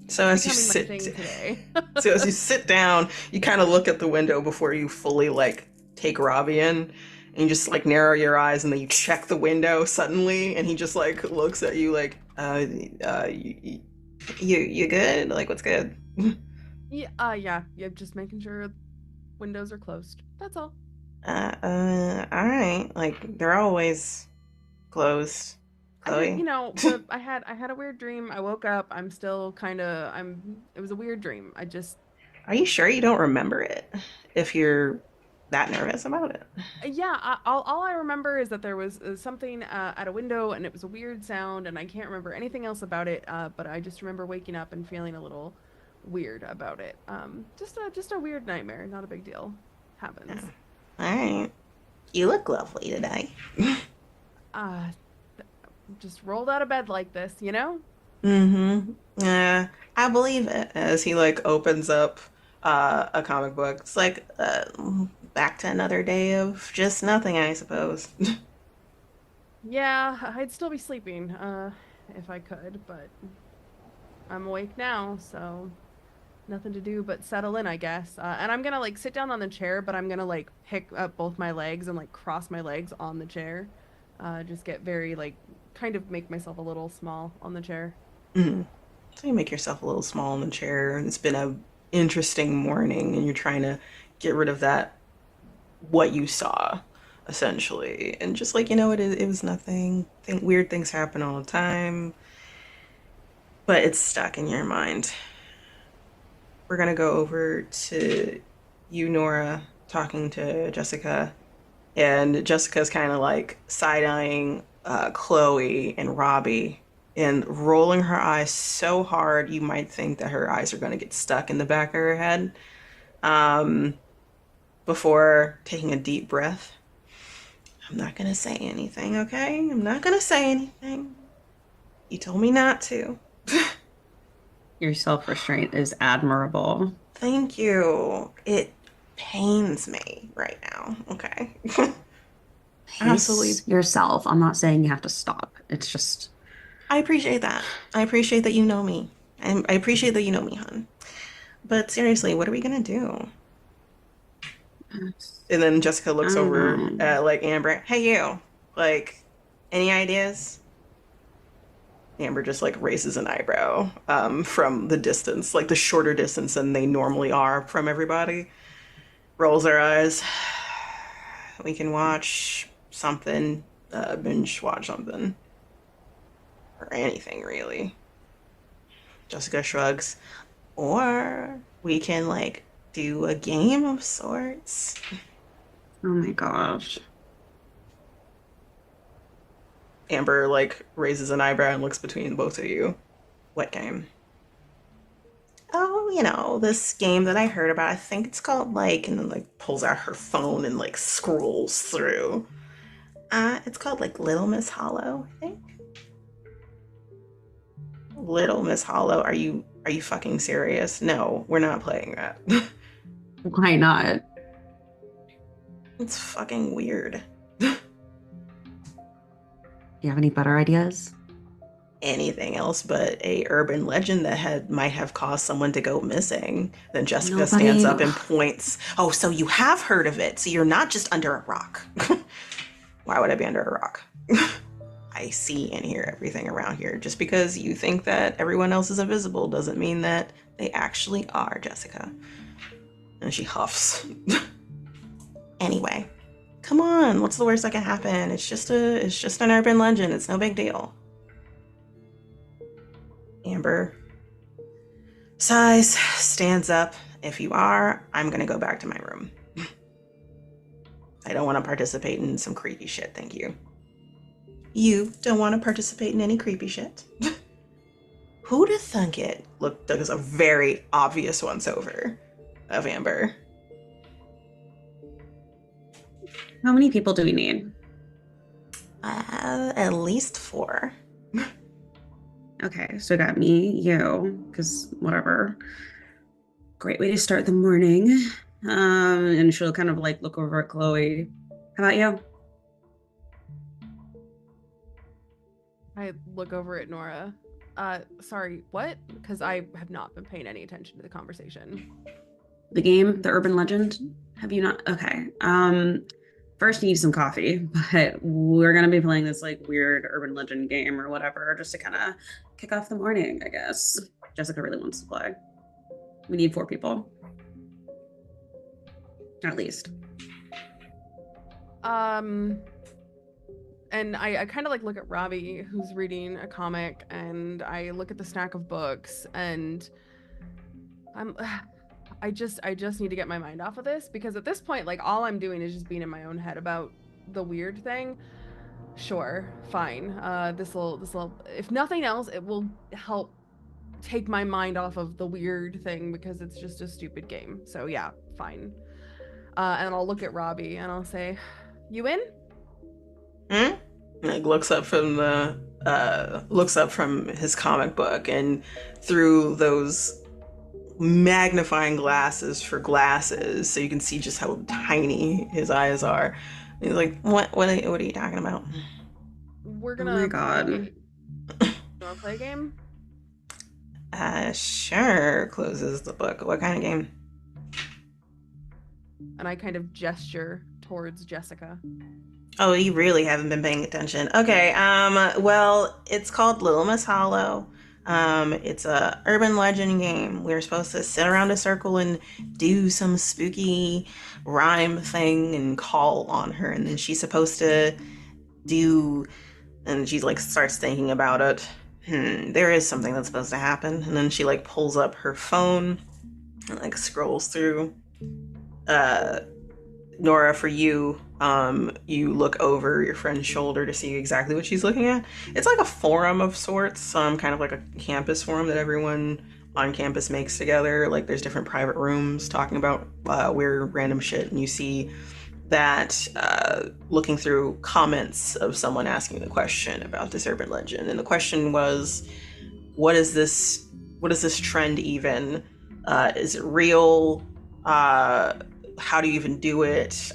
So as you so as you sit down, you kind of look at the window before you fully like take Robbie in. And you just like narrow your eyes and then you check the window suddenly and he just like looks at you like, you good? Like, what's good? Yeah, just making sure windows are closed. That's all. All right. Like, they're always closed. Chloe? I had a weird dream. I woke up. I'm still it was a weird dream. Are you sure you don't remember it? If you're that nervous about it? Yeah, all I remember is that there was something at a window and it was a weird sound and I can't remember anything else about it, but I just remember waking up and feeling a little weird about it. Just a weird nightmare, not a big deal. Happens. All right. You look lovely today. Just rolled out of bed like this, you know? Mm-hmm. Yeah, I believe it. As he like opens up a comic book. It's like back to another day of just nothing, I suppose. Yeah, I'd still be sleeping if I could, but I'm awake now, so nothing to do but settle in, I guess. And I'm gonna like sit down on the chair, but I'm gonna like pick up both my legs and like cross my legs on the chair. Just get very like kind of make myself a little small on the chair. Mm. So you make yourself a little small in the chair, and it's been a interesting morning, and you're trying to get rid of that what you saw essentially, and just like it was nothing. Weird things happen all the time, but it's stuck in your mind. We're gonna go over to you, Nora, talking to Jessica, and Jessica's kind of like side-eyeing Chloe and Robbie and rolling her eyes so hard you might think that her eyes are going to get stuck in the back of her head. before taking a deep breath. I'm not gonna say anything, okay? I'm not gonna say anything. You told me not to. Your self-restraint is admirable. Thank you. It pains me right now, okay? Absolutely. Pace yourself. I'm not saying you have to stop. It's just I appreciate that. I appreciate that you know me. I appreciate that you know me, hun. But seriously, what are we gonna do? And then Jessica I looks don't over know. at like Amber. Hey, you. Like, any ideas? Amber just like raises an eyebrow from the distance, like the shorter distance than they normally are from everybody. Rolls her eyes. We can watch something, binge watch something, or anything really. Jessica shrugs. Or we can like do a game of sorts. Oh my gosh. Amber like raises an eyebrow and looks between both of you. What game? Oh, this game that I heard about. I think it's called like, and then like pulls out her phone and like scrolls through. It's called like Little Miss Hollow, I think. Little Miss Hollow. Are you fucking serious? No, we're not playing that. Why not? It's fucking weird. Do you have any better ideas? Anything else but a urban legend that might have caused someone to go missing. Then Jessica stands Nobody. up and points. Oh, so you have heard of it. So you're not just under a rock. Why would I be under a rock? I see and hear everything around here. Just because you think that everyone else is invisible doesn't mean that they actually are, Jessica. And she huffs. Anyway, come on. What's the worst that can happen? It's just an urban legend. It's no big deal. Amber sighs, stands up. If you are, I'm gonna go back to my room. I don't want to participate in some creepy shit, thank you. You don't want to participate in any creepy shit? Who'd have thunk it? Look, there's a very obvious once over of Amber. How many people do we need? At least 4. Okay, so I got me, you, because whatever. Great way to start the morning. And she'll kind of like look over at Chloe. How about you? I look over at Nora. Sorry, what? Because I have not been paying any attention to the conversation. The game, the urban legend? Have you not? Okay. First you need some coffee, but we're gonna be playing this like weird urban legend game or whatever, just to kind of kick off the morning, I guess. Jessica really wants to play. We need 4 people. At least. And I kind of like look at Robbie, who's reading a comic, and I look at the stack of books, and I just need to get my mind off of this, because at this point, like, all I'm doing is just being in my own head about the weird thing. Sure, fine. This'll, if nothing else, it will help take my mind off of the weird thing, because it's just a stupid game. So yeah, fine. And I'll look at Robbie and I'll say, "You in?" Like looks up from his comic book, and through those magnifying glasses for glasses, so you can see just how tiny his eyes are. He's like, what are you talking about? We're gonna. Oh my god. You wanna play a game? Sure. Closes the book. What kind of game? And I kind of gesture towards Jessica. Oh, you really haven't been paying attention. Okay, well, it's called Little Miss Hollow. It's a urban legend game. We're supposed to sit around a circle and do some spooky rhyme thing and call on her, and then she's supposed to do, and she like starts thinking about it. There is something that's supposed to happen, and then she like pulls up her phone and like scrolls through. Nora, for you, you look over your friend's shoulder to see exactly what she's looking at. It's like a forum of sorts, kind of like a campus forum that everyone on campus makes together. Like there's different private rooms talking about weird random shit, and you see that looking through comments of someone asking the question about this urban legend, and the question was, what is this? What is this trend even? Is it real? How do you even do it?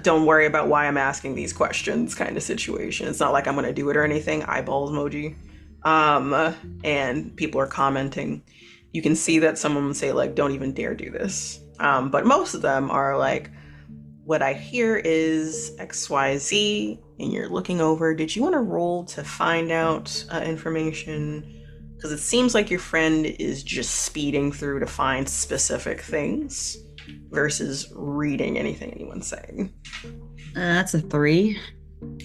Don't worry about why I'm asking these questions kind of situation. It's not like I'm going to do it or anything. Eyeballs emoji. And people are commenting. You can see that someone would say, like, don't even dare do this. But most of them are like, what I hear is XYZ, and you're looking over. Did you want to roll to find out information? Because it seems like your friend is just speeding through to find specific things versus reading anything anyone's saying. That's a 3.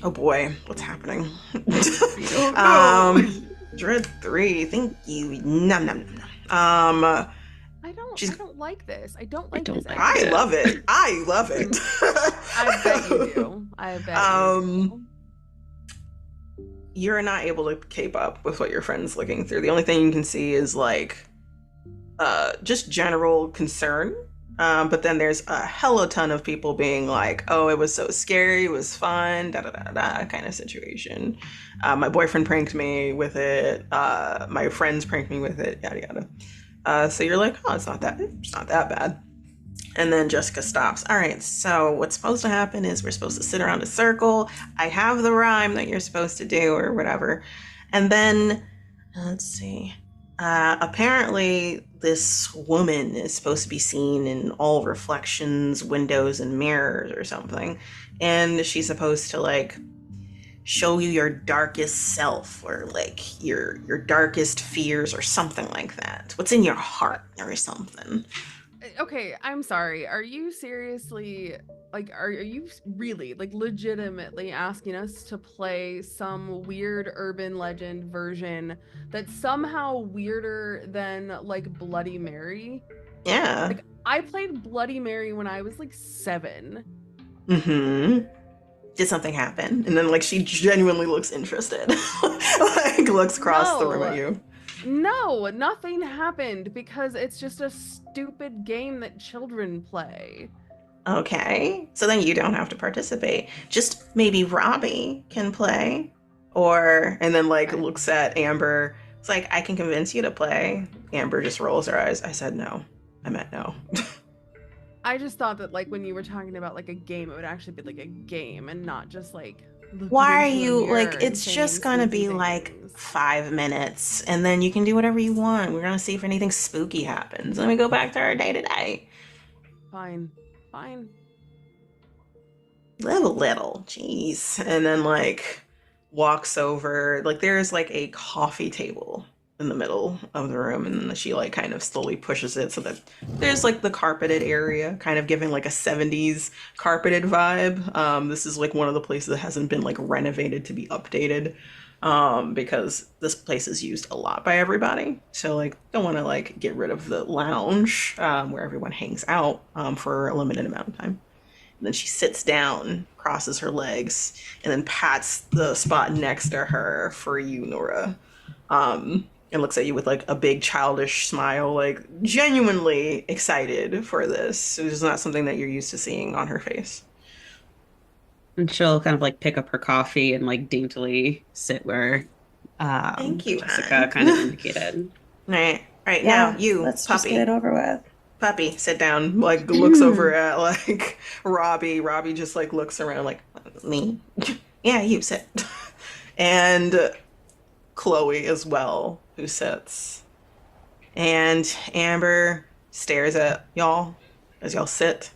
Oh boy, what's happening? Oh, no. Dread 3, thank you. Nom nom nom. I don't like this. I don't like don't this. like I it. love it. I love it. I bet you do. I bet you do. You're not able to keep up with what your friend's looking through. The only thing you can see is like just general concern. But then there's a hella ton of people being like, oh, it was so scary, it was fun, da da da da kind of situation. My boyfriend pranked me with it, my friends pranked me with it, yada yada. So you're like, oh, it's not that bad. And then Jessica stops. All right, so what's supposed to happen is we're supposed to sit around a circle. I have the rhyme that you're supposed to do or whatever. And then, let's see. Apparently, this woman is supposed to be seen in all reflections, windows, and mirrors or something. And she's supposed to, like, show you your darkest self or, like, your darkest fears or something like that. What's in your heart or something. Okay, I'm sorry. Are you seriously, like, are you really, like, legitimately asking us to play some weird urban legend version that's somehow weirder than, like, Bloody Mary? Yeah. Like, I played Bloody Mary when I was, like, 7. Mm-hmm. Did something happen? And then, like, she genuinely looks interested. Like, looks across the room at you. No, nothing happened because it's just a stupid game that children play. Okay, so then you don't have to participate. Just maybe Robbie can play. And then, like, Okay. looks at Amber. It's like, I can convince you to play. Amber just rolls her eyes. I said no. I meant no. I just thought that, like, when you were talking about, like, a game, it would actually be, like, a game and not just, like, looking Why are into a you, mirror like, and it's saying just gonna spooky be, like, things. 5 minutes, and then you can do whatever you want. We're gonna see if anything spooky happens. Then we go back to our day-to-day. Fine. Fine. Live a little, jeez. And then, like, walks over. Like, there's, like, a coffee table in the middle of the room, and then she, like, kind of slowly pushes it so that there's, like, the carpeted area, kind of giving, like, a 70s carpeted vibe. This is, like, one of the places that hasn't been, like, renovated to be updated, because this place is used a lot by everybody. So, like, don't want to, like, get rid of the lounge, where everyone hangs out, for a limited amount of time. And then she sits down, crosses her legs, and then pats the spot next to her for you, Nora. And looks at you with, like, a big childish smile, like, genuinely excited for this. It is not something that you're used to seeing on her face. And she'll kind of like pick up her coffee and like daintily sit where Thank you, Jessica Anne. kind of indicated. Right Yeah, now, you, let's just puppy. get it over with. Puppy, sit down. Like, looks over at, like, Robbie. Robbie just, like, looks around, like, me? Yeah, you sit. And Chloe as well, who sits. And Amber stares at y'all as y'all sit.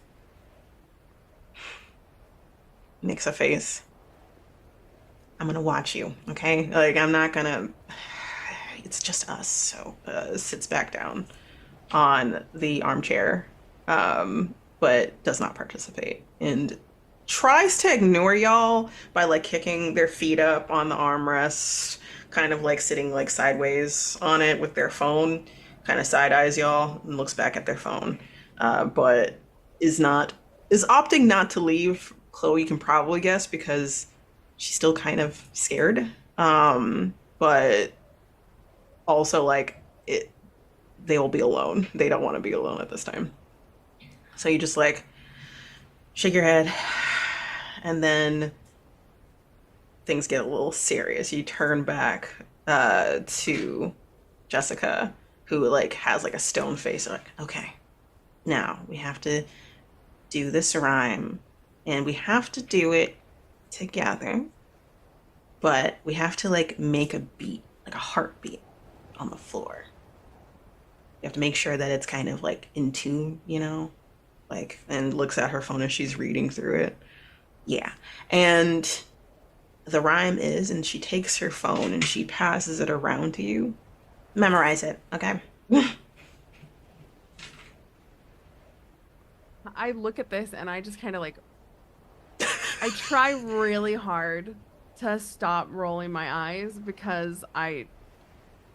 Makes a face. I'm gonna watch you, okay? Like, I'm not gonna. It's just us, so sits back down on the armchair, but does not participate and tries to ignore y'all by, like, kicking their feet up on the armrest, kind of like sitting, like, sideways on it with their phone, kind of side eyes y'all and looks back at their phone, but is opting not to leave. Chloe can probably guess because she's still kind of scared, but also, like, it they will be alone. They don't want to be alone at this time. So you just like shake your head, and then things get a little serious. You turn back to Jessica, who like has like a stone face. Like, okay, now we have to do this rhyme, and we have to do it together, but we have to like make a beat, like a heartbeat on the floor. You have to make sure that it's kind of like in tune, you know? Like, and looks at her phone as she's reading through it. Yeah. And the rhyme is, and she takes her phone and she passes it around to you. Memorize it, okay? I look at this and I just kind of like, I try really hard to stop rolling my eyes because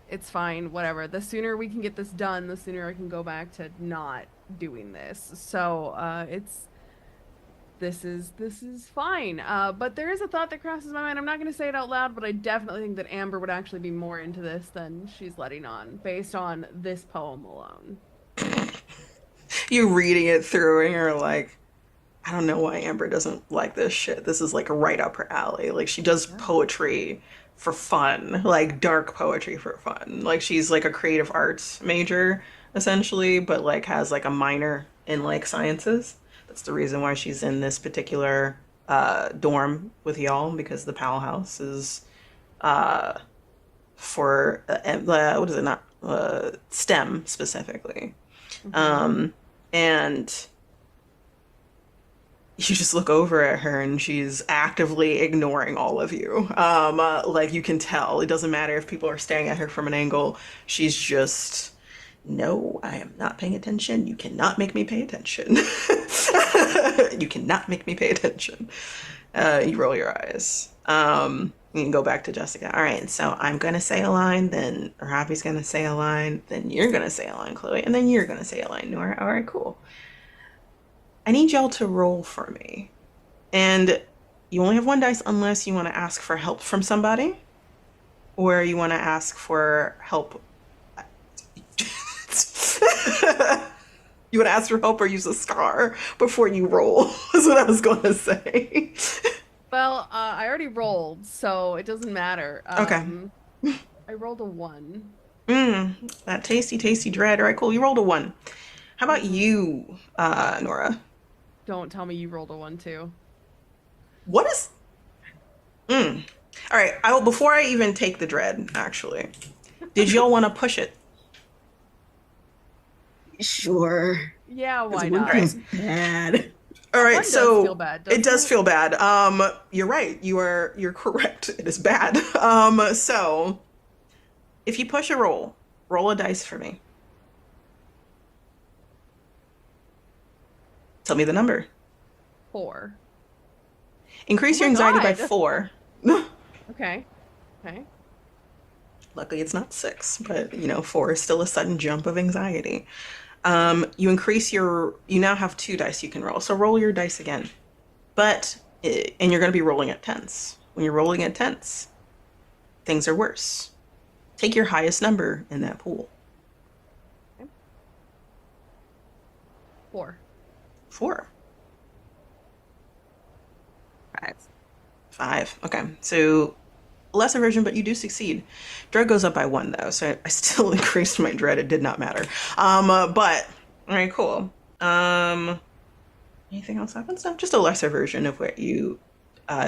it's fine, whatever. The sooner we can get this done, the sooner I can go back to not doing this. So this is fine. But there is a thought that crosses my mind. I'm not going to say it out loud, but I definitely think that Amber would actually be more into this than she's letting on, based on this poem alone. You reading it through and you're like, I don't know why Amber doesn't like this shit. This is like right up her alley. Like she does poetry for fun, like dark poetry for fun. Like she's like a creative arts major essentially, but like has like a minor in like sciences. That's the reason why she's in this particular dorm with y'all, because the Powell House is for what is it, not STEM specifically. And you just look over at her and she's actively ignoring all of you. Like you can tell, it doesn't matter if people are staring at her from an angle. She's just, no, I am not paying attention. You cannot make me pay attention. You cannot make me pay attention. You roll your eyes. You can go back to Jessica. All right, so I'm going to say a line, then Robbie's going to say a line, then you're going to say a line, Chloe, and then you're going to say a line, Nora. All right, cool. I need y'all to roll for me. And you only have one dice unless you want to ask for help from somebody, or you want to ask for help. You want to ask for help or use a scar before you roll, is what I was going to say. Well, I already rolled, so it doesn't matter. Okay. I rolled a 1. That tasty, tasty dread. All right, cool. You rolled a 1. How about you, Nora? Don't tell me you rolled a 1 too. What is... All right, before I even take the dread, actually, did y'all want to push it? Sure. Yeah, why One not? feels bad. All right, One does so feel bad, it does feel bad. You're right. You're correct. It is bad. So if you push a roll a dice for me. Tell me the number. 4. Increase Oh your my anxiety by God. 4. Okay. Luckily, it's not 6, but 4 is still a sudden jump of anxiety. You now have 2 dice you can roll. So roll your dice again. And you're going to be rolling at 10s. When you're rolling at 10s, things are worse. Take your highest number in that pool. Okay. 4. 4. 5. Okay. So lesser version, but you do succeed. Dread goes up by 1 though, so I still increased my dread. It did not matter. But all right, cool. Anything else happens? No, just a lesser version of what you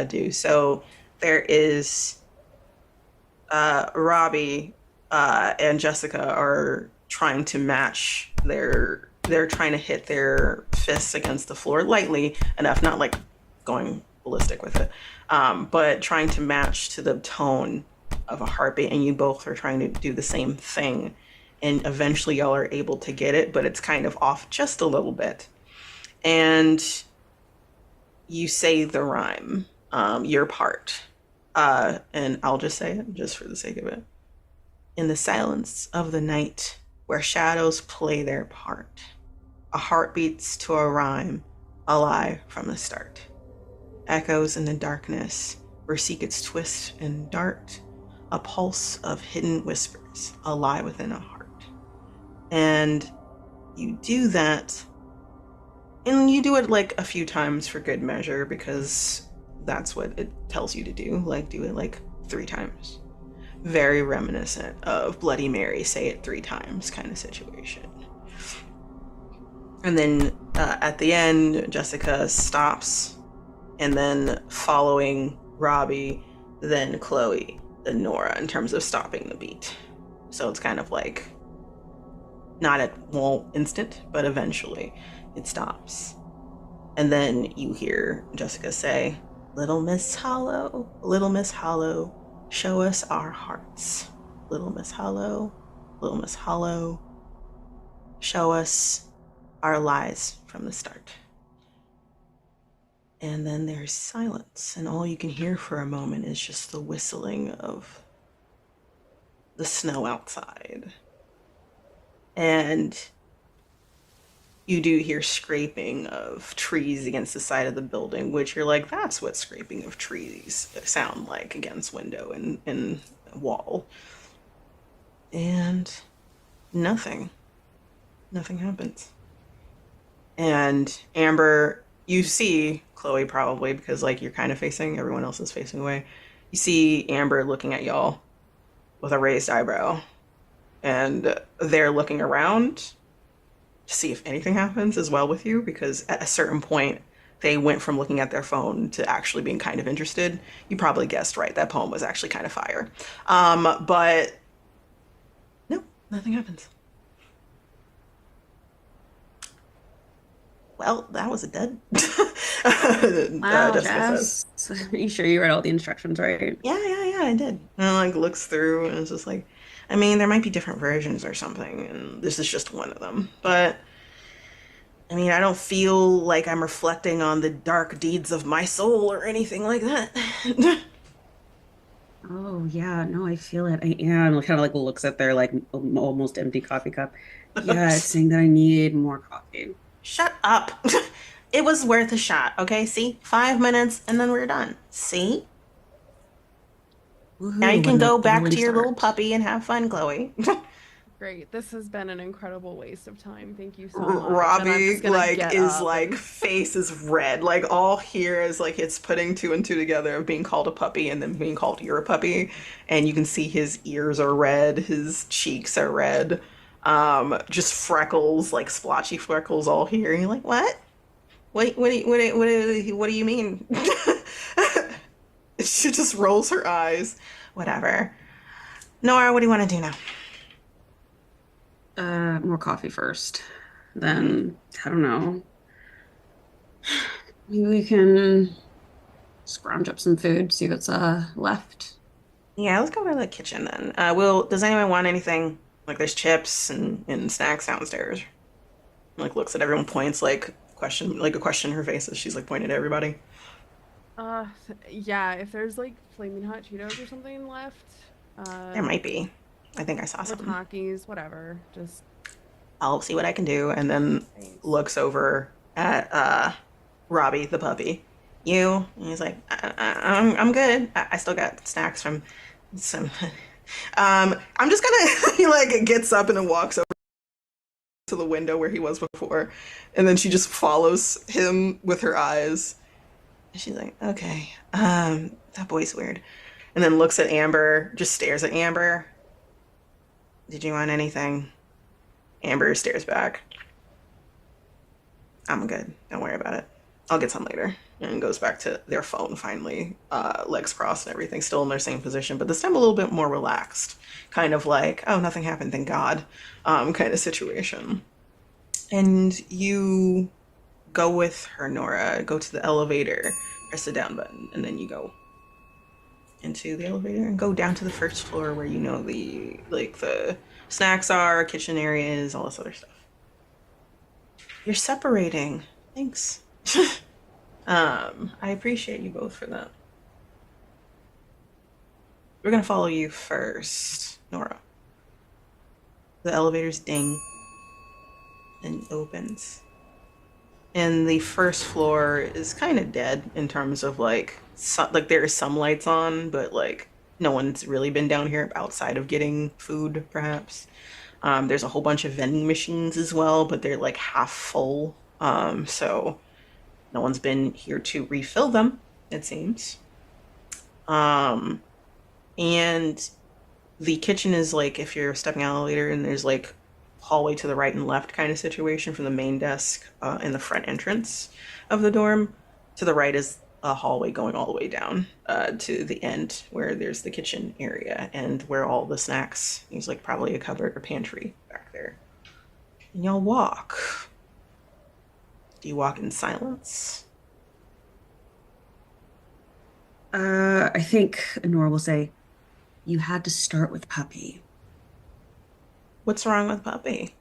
do. So there is Robbie and Jessica are trying to match they're trying to hit their fists against the floor lightly enough, not like going ballistic with it, but trying to match to the tone of a heartbeat, and you both are trying to do the same thing, and eventually y'all are able to get it, but it's kind of off just a little bit. And you say the rhyme, your part, and I'll just say it just for the sake of it. In the silence of the night, where shadows play their part, a heart beats to a rhyme, alive from the start. Echoes in the darkness, where secrets twist and dart, a pulse of hidden whispers, alive within a heart. And you do that, and you do it like a few times for good measure because that's what it tells you to do. Like, do it like 3 times. Very reminiscent of Bloody Mary, say it 3 times kind of situation. And then at the end, Jessica stops, and then following Robbie, then Chloe, then Nora in terms of stopping the beat. So it's kind of like not at instant, but eventually it stops. And then you hear Jessica say, Little Miss Hollow, show us our hearts. Little Miss Hollow, show us our lies from the start. And then there's silence, and all you can hear for a moment is just the whistling of the snow outside. And you do hear scraping of trees against the side of the building, which you're like, that's what scraping of trees sound like against window and wall. And nothing happens. And Amber, you see Chloe probably because like you're kind of facing, everyone else is facing away. You see Amber looking at y'all with a raised eyebrow, and they're looking around to see if anything happens as well with you, because at a certain point they went from looking at their phone to actually being kind of interested. You probably guessed right, that poem was actually kind of fire. But no, nothing happens. Well, that was a dud. Wow, Jessica says. Jess. Are you sure you read all the instructions right? Yeah, I did. And like looks through and it's just like, I mean, there might be different versions or something, and this is just one of them. But I mean, I don't feel like I'm reflecting on the dark deeds of my soul or anything like that. Oh yeah, no, I feel it. I am. Kind of like looks at their like almost empty coffee cup. Yeah, it's saying that I need more coffee. Shut up. It was worth a shot, okay? See? 5 minutes and then we're done. See? Now you Woohoo, can when the go back thrilling to your little start. puppy and have fun, Chloe. Great. This has been an incredible waste of time. Thank you so much. And I'm Robbie just gonna like get is up like and face is red. Like all here is like it's putting 2 and 2 together of being called a puppy and then being called you're a puppy. And you can see his ears are red, his cheeks are red. Just freckles, like splotchy freckles all here. And you're like, what? What do you mean? She just rolls her eyes. Whatever. Nora, what do you want to do now? More coffee first. Then I don't know. Maybe we can scrounge up some food, see what's left. Yeah, let's go to the kitchen then. Does anyone want anything? Like there's chips and snacks downstairs. Like looks at everyone, points like a question in her face as she's like pointing at everybody. uh yeah, if there's like flaming hot Cheetos or something left, There might be. I think I saw or some. Takis, whatever. Just I'll see what I can do, and then thanks. looks over at Robbie the puppy. You? And he's like, I'm good. I still got snacks from some. I'm just gonna. He like gets up and then walks over to the window where he was before, and then she just follows him with her eyes. And she's like, okay, that boy's weird. And then looks at Amber, just stares at Amber. Did you want anything? Amber stares back. I'm good. Don't worry about it. I'll get some later. And goes back to their phone finally, legs crossed and everything, still in their same position, but this time a little bit more relaxed. Kind of like, oh, nothing happened, thank God, kind of situation. And you go with her, Nora, go to the elevator, press the down button, and then you go into the elevator and go down to the first floor where you know the snacks are, kitchen areas, all this other stuff. You're separating. Thanks. I appreciate you both for that. We're gonna follow you first, Nora. The elevator's ding and opens. And the first floor is kind of dead in terms of like there are some lights on, but like no one's really been down here outside of getting food, perhaps. There's a whole bunch of vending machines as well, but they're like half full. So no one's been here to refill them, it seems. Um, and the kitchen is like if you're stepping out of the elevator and there's like hallway to the right and left kind of situation from the main desk in the front entrance of the dorm. To the right is a hallway going all the way down to the end where there's the kitchen area and where all the snacks. There's like probably a cupboard or pantry back there. And y'all walk. Do you walk in silence? I think Nora will say, you had to start with puppy. What's wrong with Puppy?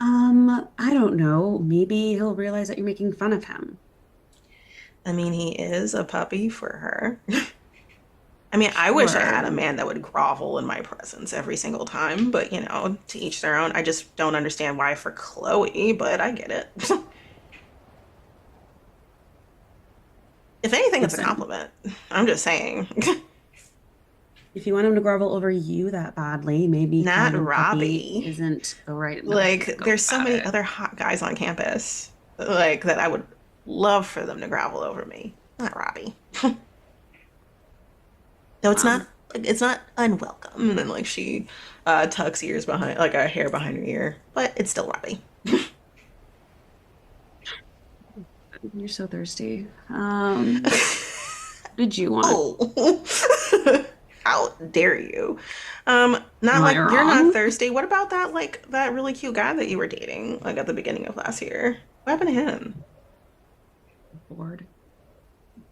I don't know. Maybe he'll realize that you're making fun of him. I mean, he is a puppy for her. I mean, I wish I had a Sure. man that would grovel in my presence every single time, but to each their own. I just don't understand why for Chloe, but I get it. If anything, it's a Listen, compliment. I'm just saying. if you want him to grovel over you that badly, maybe Not calling him puppy Robbie. isn't the right enough way to Like, go there's so about many it. other hot guys on campus, like, that I would love for them to grovel over me. Not Robbie. No, Um, it's not unwelcome. And then like she tucks ears behind like a hair behind her ear, but it's still Robbie. you're so thirsty. What did you want? Oh, how dare you? Am Not I like you're not wrong? thirsty. What about that really cute guy that you were dating like at the beginning of last year? What happened to him? Bored.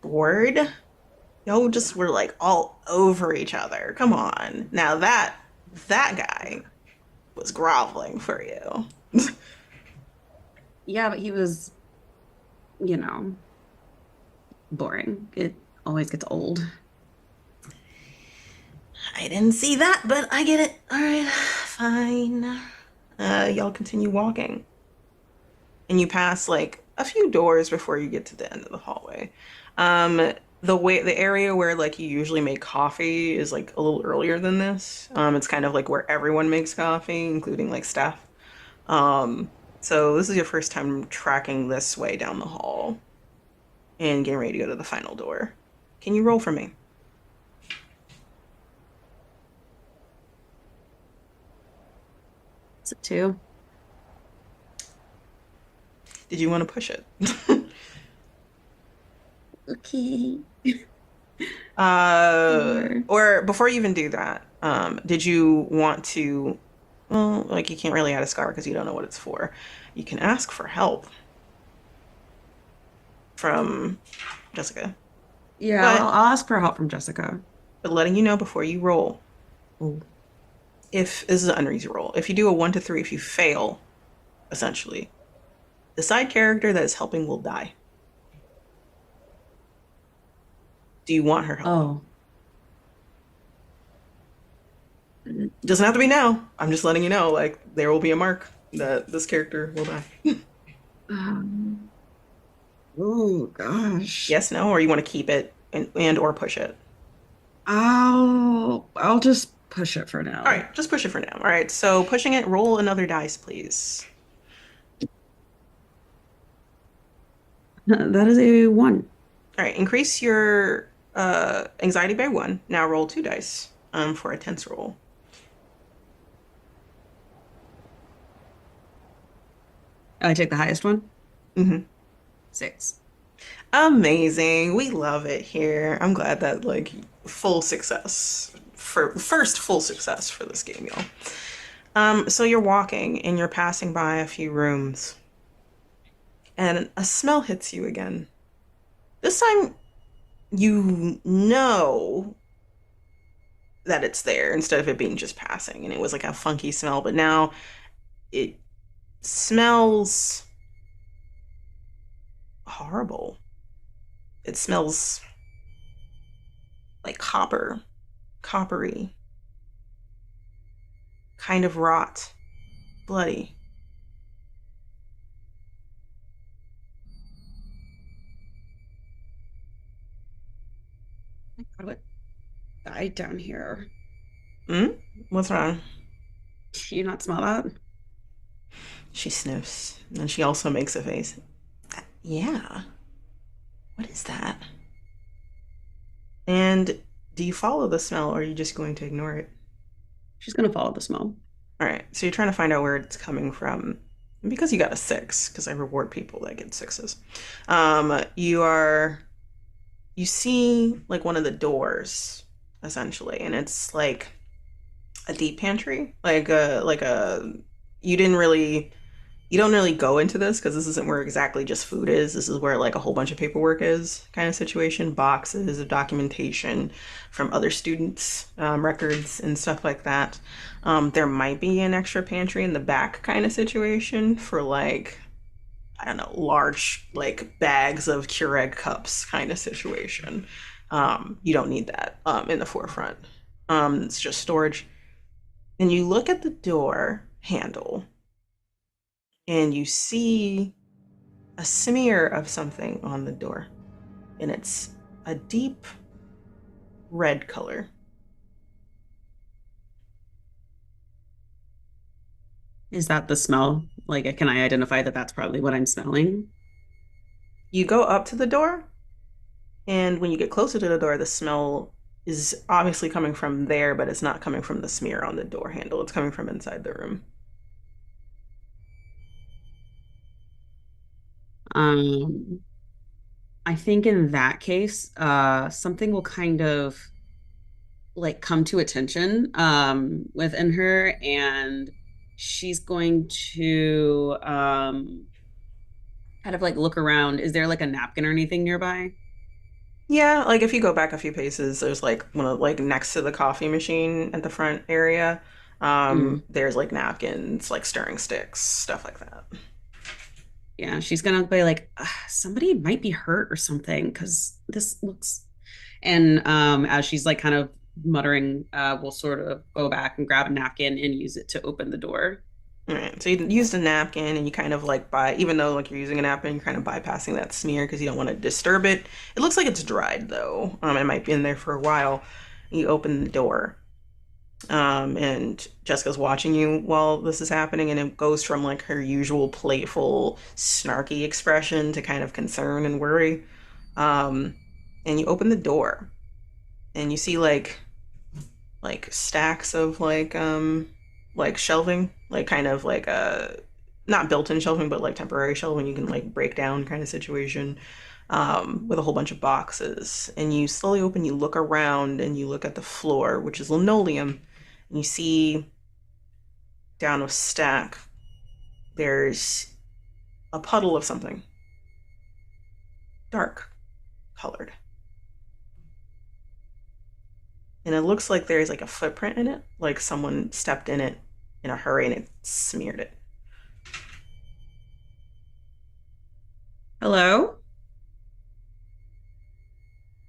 Bored? Y'all just Yeah. were like all over each other. Come on. Now that guy was groveling for you. Yeah, but he was, you know, boring. It always gets old. I didn't see that, but I get it. All right, fine. Y'all continue walking, and you pass like a few doors before you get to the end of the hallway. Um, the area where like you usually make coffee is like a little earlier than this. It's kind of like where everyone makes coffee, including like staff. Um, so this is your first time tracking this way down the hall and getting ready to go to the final door. Can you roll for me? It's a two. Did you want to push it? Okay. Sure. Or before you even do that, did you want to, well, like you can't really add a scar because you don't know what it's for. You can ask for help from Jessica, Yeah, but I'll ask for help from Jessica. letting you know before you roll, Oh, if this is an uneasy roll, if you do a 1 to 3, if you fail, essentially, the side character that is helping will die. Do you want her help? oh. Doesn't have to be now. I'm just letting you know, like, there will be a mark that this character will die. Um, oh gosh. Yes, no, or you want to keep it and or push it. I'll just push it for All now. right, just push it for now. All right, so pushing it, roll another dice, please. That is a one. All right, increase your anxiety by 1. Now roll 2 dice for a tense roll. I take the highest one. Hmm. Six. Amazing. We love it here. I'm glad that like full success for first full success for this game, y'all. So you're walking and you're passing by a few rooms, and a smell hits you again. This time you know that it's there instead of it being just passing, and it was like a funky smell, but now it smells horrible. It smells like coppery, kind of rot, bloody. God, what died down here? Hmm? What's wrong? Do you not smell that? She sniffs, and she also makes a face. Yeah, what is that? And do you follow the smell, or are you just going to ignore it? She's gonna follow the smell. All right, so you're trying to find out where it's coming from. And because you got a six, because I reward people that get sixes. You are you see like one of the doors essentially, and it's like a deep pantry, like a you didn't really you don't really go into this because this isn't where exactly just food is. This is where like a whole bunch of paperwork is, kind of situation, boxes of documentation from other students, records and stuff like that. There might be an extra pantry in the back kind of situation for like I don't know, large like bags of Keurig cups kind of situation. You don't need that in the forefront. It's just storage. And you look at the door handle and you see a smear of something on the door. And it's a deep red color. Is that the smell? Like, can I identify that that's probably what I'm smelling? You go up to the door, and when you get closer to the door, the smell is obviously coming from there, but it's not coming from the smear on the door handle. It's coming from inside the room. Um, I think in that case, something will kind of like come to attention within her, and she's going to kind of like look around. Is there like a napkin or anything nearby? Yeah, like if you go back a few paces, there's like one of like next to the coffee machine at the front area. Mm, There's like napkins, like stirring sticks, stuff like that. yeah, she's gonna be like, somebody might be hurt or something because this looks. And as she's like kind of muttering, we'll sort of go back and grab a napkin and use it to open the door. All right, so you use a napkin and you kind of like even though like you're using a napkin, you're kind of bypassing that smear because you don't want to disturb it. It looks like it's dried though. It might be in there for a while. You open the door, and Jessica's watching you while this is happening, and it goes from like her usual playful, snarky expression to kind of concern and worry. Um, and you open the door, and you see like stacks of like shelving, like kind of like a not built-in shelving, but like temporary shelving you can like break down kind of situation. With a whole bunch of boxes. And you slowly open, you look around, and you look at the floor, which is linoleum, and you see down a stack, there's a puddle of something dark colored. And it looks like there's like a footprint in it, like someone stepped in it in a hurry and it smeared it. Hello?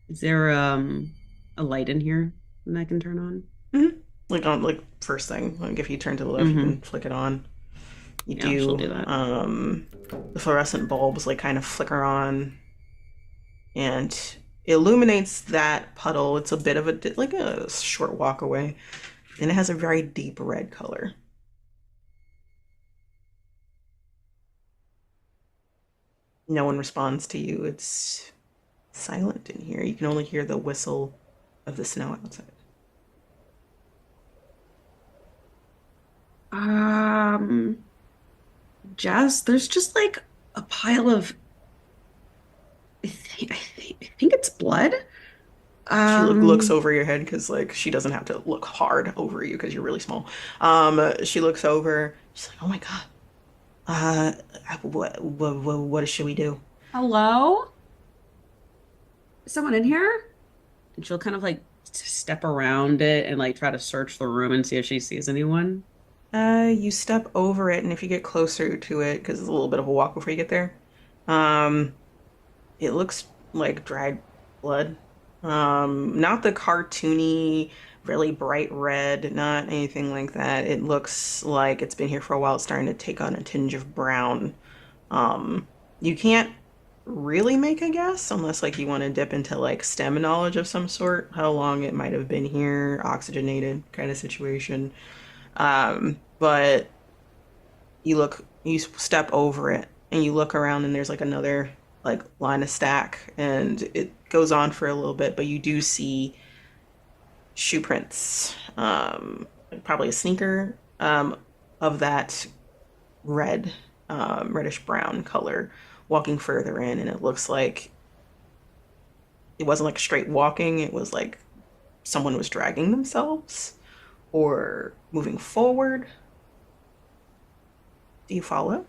Is there a light in here that I can turn on? Mm-hmm. Like on like first thing, like if you turn to the left, you Mm-hmm. can flick it on. You Yeah, she'll do. do that. The fluorescent bulbs like kind of flicker on, and it illuminates that puddle. It's a bit of a like a short walk away, and it has a very deep red color. No one responds to you. It's silent in here. You can only hear the whistle of the snow outside. Um, Jess, there's just like a pile of I think it's blood. She looks Um, over your head because like she doesn't have to look hard over you because you're really small. She looks over. She's like, "Oh my God. What should we do?" hello? Is someone in here? And she'll kind of like step around it and like try to search the room and see if she sees anyone. You step over it, and if you get closer to it, because it's a little bit of a walk before you get there, um, it looks like dried blood. Not the cartoony, really bright red, not anything like that. It looks like it's been here for a while. It's starting to take on a tinge of brown. You can't really make a guess unless like you want to dip into like STEM knowledge of some sort, how long it might have been here, oxygenated kind of situation. but you step over it and you look around and there's like another like line of stack and it goes on for a little bit, but you do see shoe prints, like probably a sneaker, of that red, reddish brown color walking further in, and it looks like it wasn't like straight walking, it was like someone was dragging themselves or moving forward. Do you follow?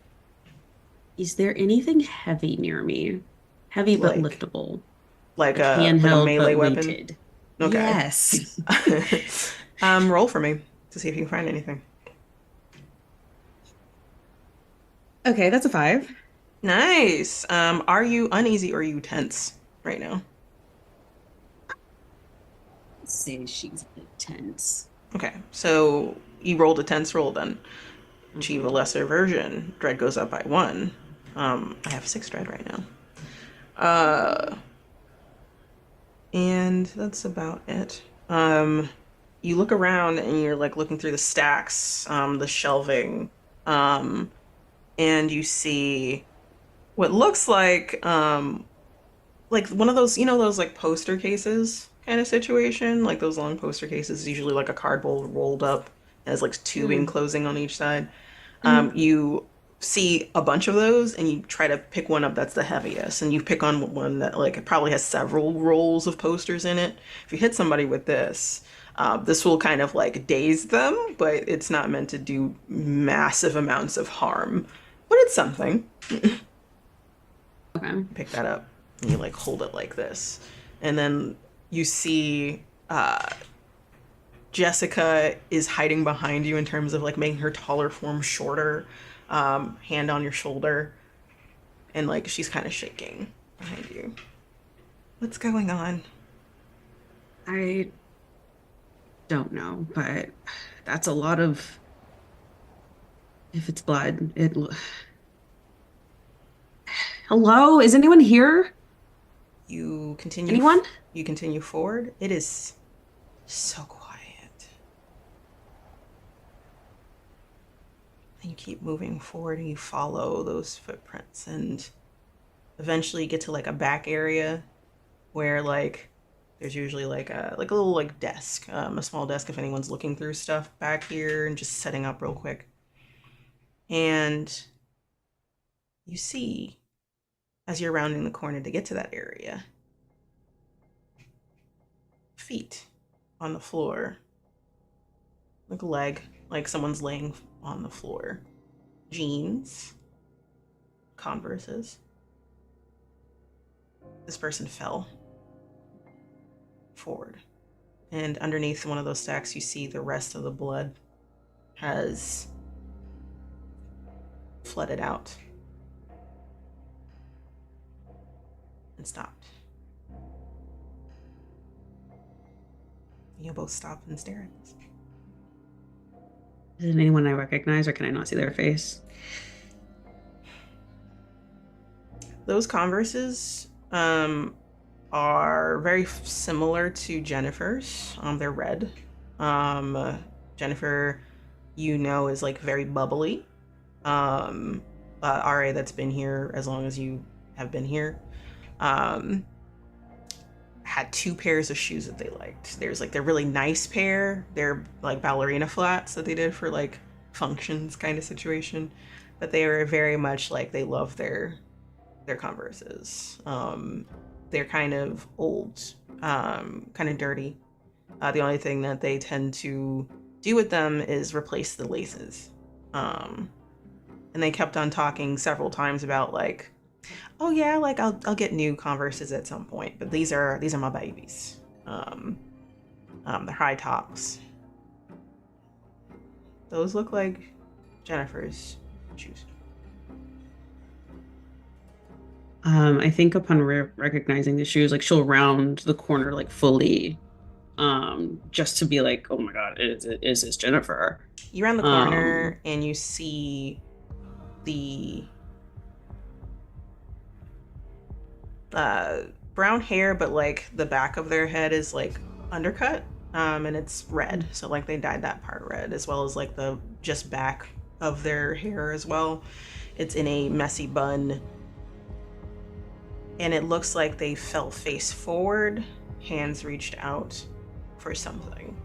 Is there anything heavy near me? Heavy but Like liftable. like Like a handheld melee but weapon? weighted. Okay. Yes. Roll for me to see if you can find anything. Okay, that's a 5. Nice. Are you uneasy or are you tense right now? Let's say she's a bit tense. Okay, so you rolled a tense roll then. Achieve a Mhm. lesser version. Dread goes up by 1. I have 6 dread right now. Uh, and that's about it. You look around and you're like looking through the stacks, the shelving, um, and you see what looks like one of those, those like poster cases kind of situation, like those long poster cases, usually like a cardboard rolled up, has like tubing Mm. closing on each side. Mhm. You see a bunch of those and you try to pick one up that's the heaviest, and you pick on one that like it probably has several rolls of posters in it. If you hit somebody with this will kind of like daze them, but it's not meant to do massive amounts of harm, but it's something. Okay. Pick that up and you like hold it like this, and then you see Jessica is hiding behind you in terms of like making her taller form shorter, hand on your shoulder, and like she's kind of shaking behind you. What's going on? I don't know, but that's a lot of. If it's blood, Hello? Is anyone here? You continue. Anyone? You continue forward. It is so quiet. And you keep moving forward and you follow those footprints and eventually you get to like a back area where like there's usually like a little like desk, a small desk if anyone's looking through stuff back here and just setting up real quick. And you see as you're rounding the corner to get to that area, feet on the floor, like a leg, like someone's laying on the floor. Jeans, Converses. This person fell forward. And underneath one of those stacks, you see the rest of the blood has flooded out and stopped. You both stop and stare at this. Is it anyone I recognize, or can I not see their face? Those Converses are very similar to Jennifer's. They're red. Jennifer, is like very bubbly. RA that's been here as long as you have been here. Had 2 pairs of shoes that they liked. There's like their really nice pair. They're like ballerina flats that they did for like functions kind of situation. But they were very much like they love their Converses. They're kind of old, kind of dirty. The only thing that they tend to do with them is replace the laces. And they kept on talking several times about like, oh yeah, like I'll get new Converses at some point, but these are my babies. They're high tops. Those look like Jennifer's shoes. I think upon recognizing the shoes, like she'll round the corner like fully, just to be like, oh my God, is this Jennifer? You round the corner and you see the brown hair, but like the back of their head is like undercut, and it's red. So like they dyed that part red, as well as like the just back of their hair as well. It's in a messy bun. And it looks like they fell face forward, hands reached out for something.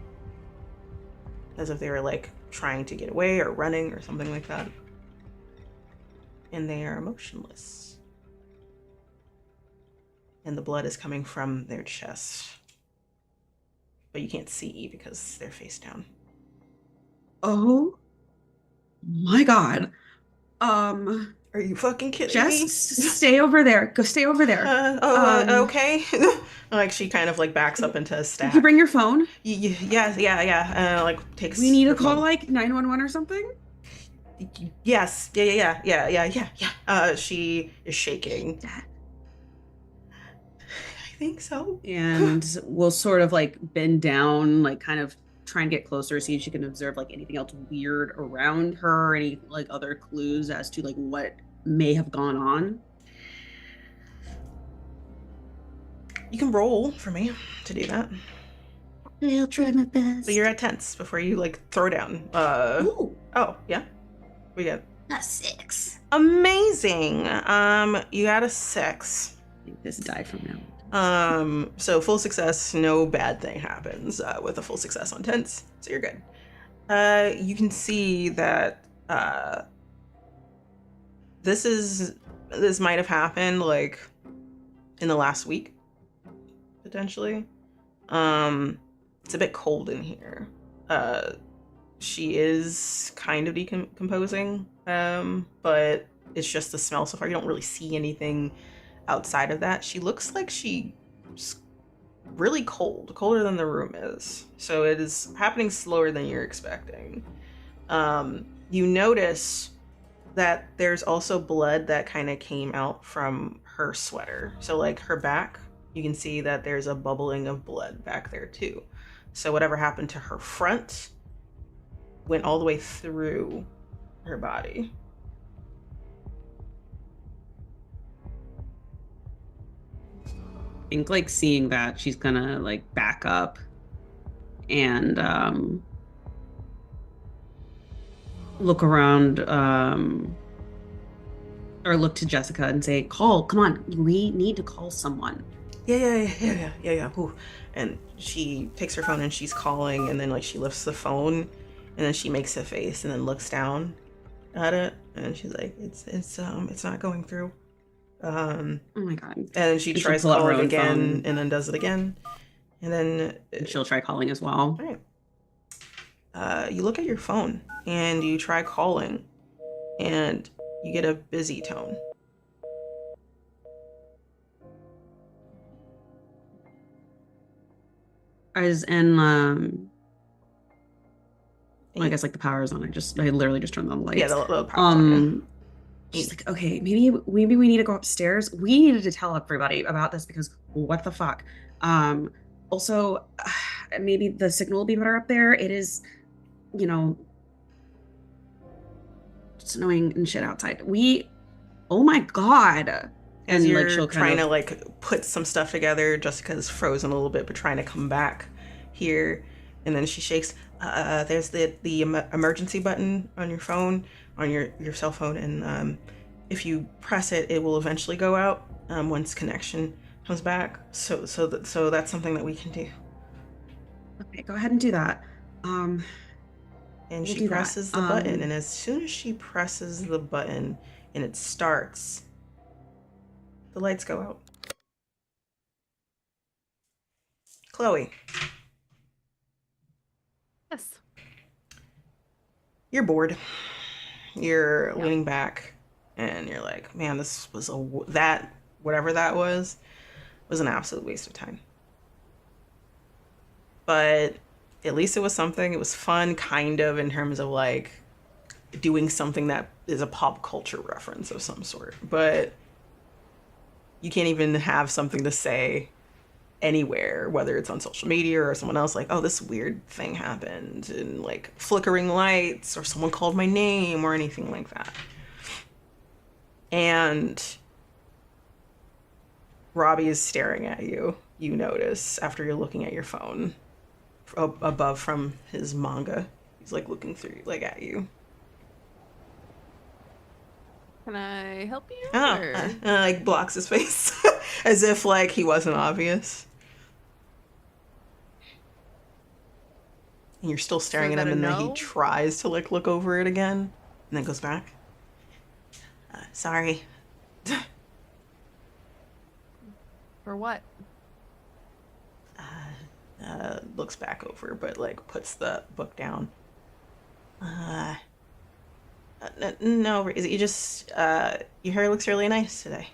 As if they were like trying to get away or running or something like that. And they are motionless. And the blood is coming from their chest. But you can't see because they're face down. Oh my God. Are you fucking kidding me? Just stay over there. Go stay over there. Okay. Like she kind of like backs up into a stack. Did you bring your phone? Yeah. Like takes. We need to her call phone. like 911 or something? Yes. Yeah. She is shaking. Dad. I think so. And we'll sort of like bend down, like kind of try and get closer, see if she can observe like anything else weird around her, any like other clues as to like what may have gone on. You can roll for me to do that. I'll try my best. But you're at tense before you like throw down. Ooh. Oh, yeah. We got A 6. amazing. You got a 6. Take this die from now. So full success, no bad thing happens with a full success on tense, so you're good. You can see that this might have happened like in the last week, potentially. It's a bit cold in here. She is kind of decomposing, but it's just the smell so far. You don't really see anything outside of that. She looks like she's really cold, colder than the room is. So it is happening slower than you're expecting. You notice that there's also blood that kind of came out from her sweater. So like her back, you can see that there's a bubbling of blood back there too. So whatever happened to her front went all the way through her body. I think like seeing that, she's gonna like back up and look around or look to Jessica and say, come on, we need to call someone. Yeah. Ooh. And she takes her phone and she's calling, and then like she lifts the phone and then she makes a face and then looks down at it and she's like, it's not going through. Oh my God. And she tries calling again and then does it again. And then she'll try calling as well. All right. You look at your phone and you try calling and you get a busy tone. As in, I guess like the power is on. I literally just turned on the lights. Yeah, the power's on. Yeah. She's like, okay, maybe we need to go upstairs. We needed to tell everybody about this because what the fuck. Also, maybe the signal will be better up there. It is, snowing and shit outside. Oh my God. As you're like, she'll trying to like put some stuff together, Jessica's frozen a little bit, but trying to come back here. And then she shakes. There's the emergency button on your phone, on your cell phone, and if you press it, it will eventually go out once connection comes back. So that's something that we can do. Okay, go ahead and do that. And she presses the button, and as soon as she presses the button and it starts, the lights go out. Chloe. Yes. You're bored. You're leaning back and you're like, man, this was whatever that was an absolute waste of time. But at least it was something. It was fun, kind of, in terms of like doing something that is a pop culture reference of some sort. But you can't even have something to say anywhere, whether it's on social media or someone else, like, oh, this weird thing happened, and like flickering lights, or someone called my name, or anything like that. And Robbie is staring at you, you notice, after you're looking at your phone above from his manga. He's like looking through, like at you. Can I help you? Oh, Or... like blocks his face as if like he wasn't obvious. And you're still So staring is at that him, a and then he no? tries to like look over it again, and then goes back. Sorry. For what? Looks back over, but like puts the book down. No, you just your hair looks really nice today.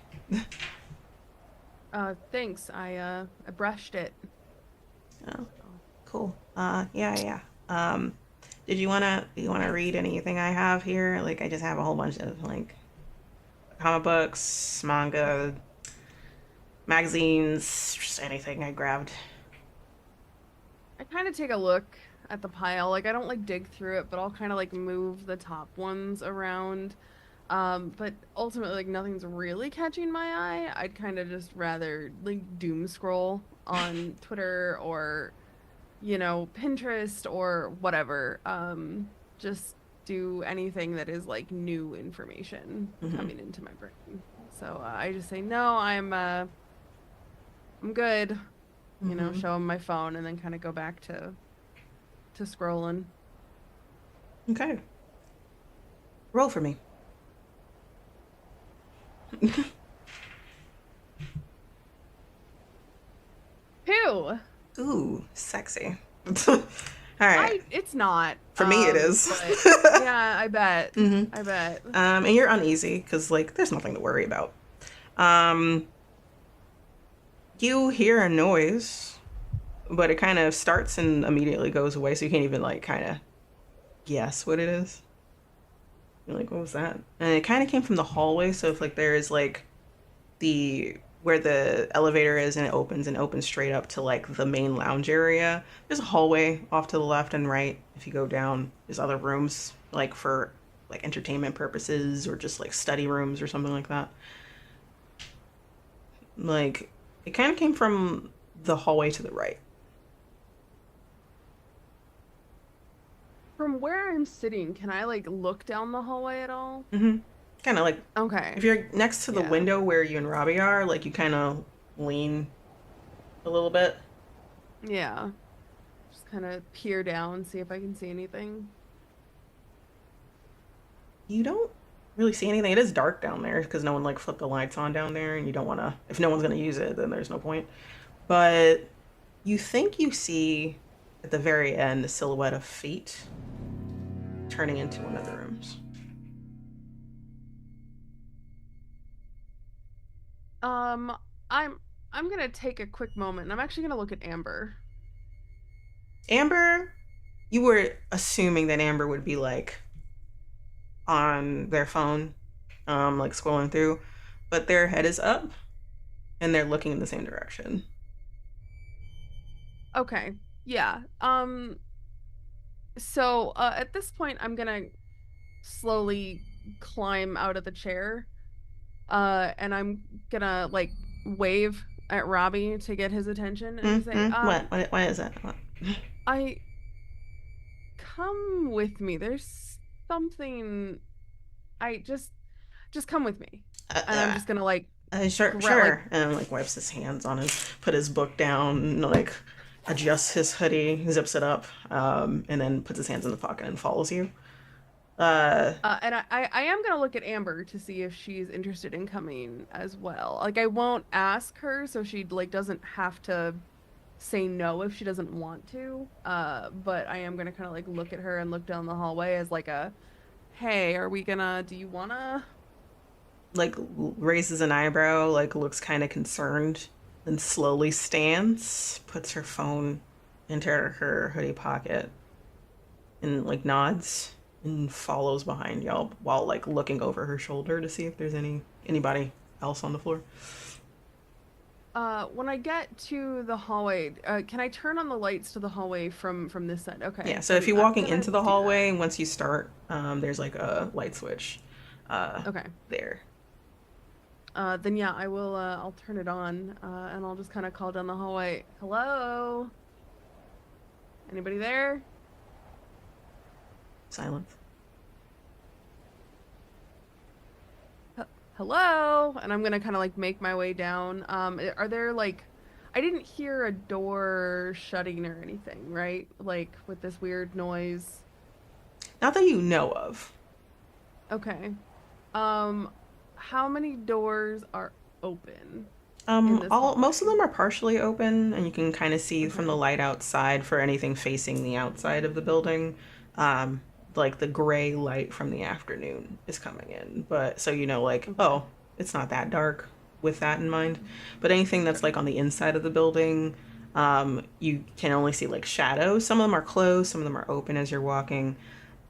Thanks. I brushed it. Oh, cool. Yeah. Did you wanna read anything I have here? Like I just have a whole bunch of like comic books, manga, magazines, just anything I grabbed. I kind of take a look at the pile. Like I don't like dig through it, but I'll kind of like move the top ones around. But ultimately like nothing's really catching my eye. I'd kind of just rather like doom scroll on Twitter or Pinterest or whatever. Just do anything that is like new information Mm-hmm. coming into my brain. So I just say no, I'm good. Mm-hmm. Show him my phone and then kind of go back to scrolling. Okay. Roll for me. Who? Ooh, sexy. All right. It's not. For me, it is. But yeah, I bet. Mm-hmm. I bet. And you're uneasy because like there's nothing to worry about. Um, you hear a noise, but it kind of starts and immediately goes away, so you can't even like kind of guess what it is. You're like, what was that? And it kind of came from the hallway, so if like there is like the where the elevator is and opens straight up to like the main lounge area. There's a hallway off to the left and right. If you go down, there's other rooms like for like entertainment purposes or just like study rooms or something like that. Like it kind of came from the hallway to the right. From where I'm sitting, can I like look down the hallway at all? Mm-hmm. Kind of like Okay. if you're next to the Yeah. window where you and Robbie are, like you kind of lean a little bit. Yeah. Just kind of peer down, see if I can see anything. You don't really see anything. It is dark down there because no one like flipped the lights on down there, and you don't want to. If no one's gonna use it, then there's no point. But you think you see at the very end the silhouette of feet turning into one of the rooms. Um, I'm I'm gonna take a quick moment and I'm actually gonna look at Amber. Amber, you were assuming that Amber would be like on their phone, like scrolling through, but their head is up and they're looking in the same direction. Okay. Yeah. So at this point I'm gonna slowly climb out of the chair. And I'm gonna like wave at Robbie to get his attention and just say, Mm-hmm. What is that? What? I come with me. There's something I just come with me. Uh, And I'm uh, just gonna like sure, like sure. And like wipes his hands on his, put his book down, and, like adjusts his hoodie, zips it up, and then puts his hands in the pocket and follows you. Uh, and I am gonna look at Amber to see if she's interested in coming as well. Like I won't ask her so she like doesn't have to say no if she doesn't want to. But I am gonna kind of like look at her and look down the hallway as like a, hey, do you wanna? like raises an eyebrow, like looks kind of concerned, then slowly stands, puts her phone into her hoodie pocket, and like nods and follows behind y'all while like looking over her shoulder to see if there's anybody else on the floor. When I get to the hallway, can I turn on the lights to the hallway from this side? Yeah, Okay, so if then you're I'm walking gonna into the do that. hallway, once you start, there's like a light switch Okay. there. Then yeah, I will. I'll turn it on, and I'll just kind of call down the hallway. Hello? Anybody there? Silence. Hello? And I'm gonna kind of like make my way down. Are there like, I didn't hear a door shutting or anything, right? Like with this weird noise. Not that you know of. Okay. Um, how many doors are open in this Most of hallway? them are partially open, and you can kind of see from the Okay. light outside for anything facing the outside of the building. Um, like the gray light from the afternoon is coming in, but so you know, like, Okay. oh, it's not that dark with that in mind. But anything that's Sure. like on the inside of the building, you can only see like shadows. Some of them are closed, some of them are open as you're walking,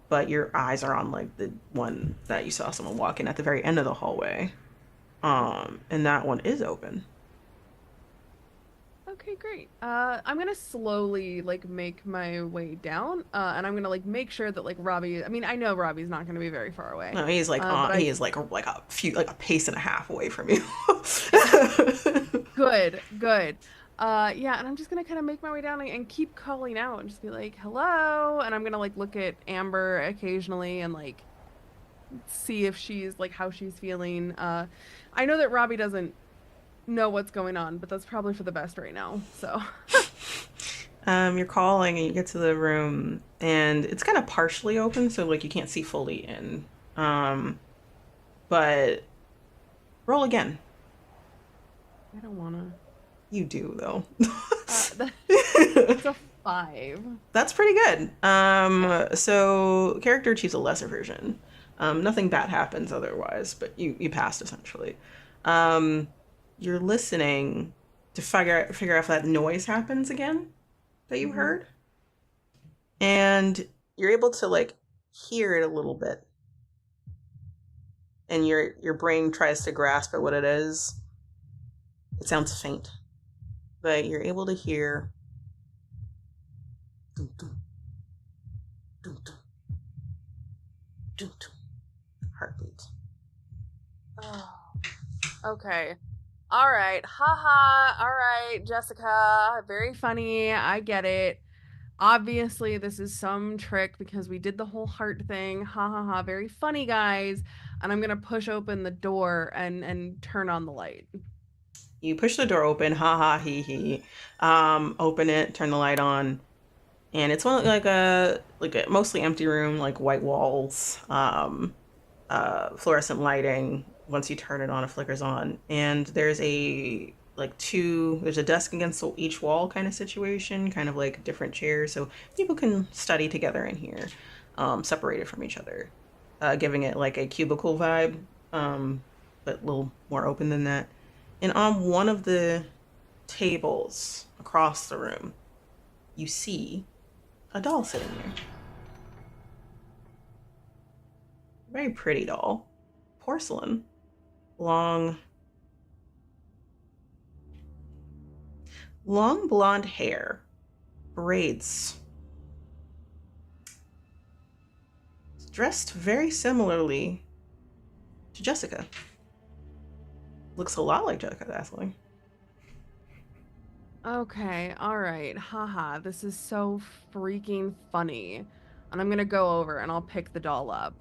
but your eyes are on like the one that you saw someone walking at the very end of the hallway. Okay. And that one is open. Okay, great. I'm gonna slowly like make my way down, and I'm gonna like make sure that like Robbie. I mean, I know Robbie's not gonna be very far away, No, he's like but he I is like a few like a pace and a half away from you. good, good. Yeah, and I'm just gonna kind of make my way down and keep calling out and just be like, "Hello," and I'm gonna like look at Amber occasionally and like see if she's like how she's feeling. I know that Robbie doesn't know what's going on, but that's probably for the best right now. So, You're calling and you get to the room and it's kind of partially open, so like you can't see fully in. Um, but roll again. I don't wanna. You do though. That, that's a 5. That's pretty good. Yeah. So character achieves a lesser version. Nothing bad happens otherwise, but you passed essentially. Um, you're listening to figure out if that noise happens again that you Hmm. heard, and you're able to like hear it a little bit, and your brain tries to grasp at what it is. It sounds faint, but you're able to hear dum, dum, dum, dum, dum, dum, heartbeat. Oh, okay. All right. Haha. All right, Jessica. Very funny. I get it. Obviously, this is some trick because we did the whole heart thing. Ha ha ha. Very funny, guys. And I'm gonna push open the door and turn on the light. You push the door open, ha ha he he. Open it, turn the light on, and it's one like a mostly empty room, like white walls, fluorescent lighting. Once you turn it on, it flickers on, and there's a like two. There's a desk against each wall kind of situation, kind of like different chairs, so people can study together in here, separated from each other, giving it like a cubicle vibe, but a little more open than that. And on one of the tables across the room, you see a doll sitting there. Very pretty doll. Porcelain. Long, long blonde hair. Braids. Dressed very similarly to Jessica. Looks a lot like Jessica, actually. Okay, all right. Haha, this is so freaking funny. And I'm gonna go over and I'll pick the doll up.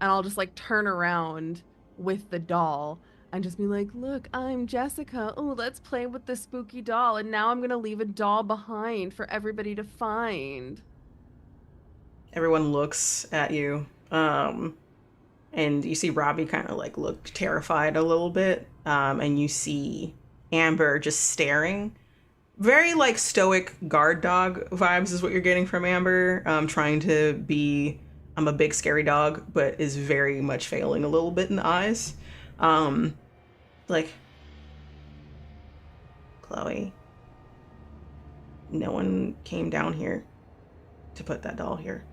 And I'll just like turn around with the doll and just be like, "Look, I'm Jessica. Oh, let's play with the spooky doll." And now I'm gonna leave a doll behind for everybody to find. Everyone looks at you. And you see Robbie kind of like look terrified a little bit. And you see Amber just staring. Very like stoic guard dog vibes is what you're getting from Amber. Trying to be I'm a big scary dog, but is very much failing a little bit in the eyes. Um, like Chloe, no one came down here to put that doll here.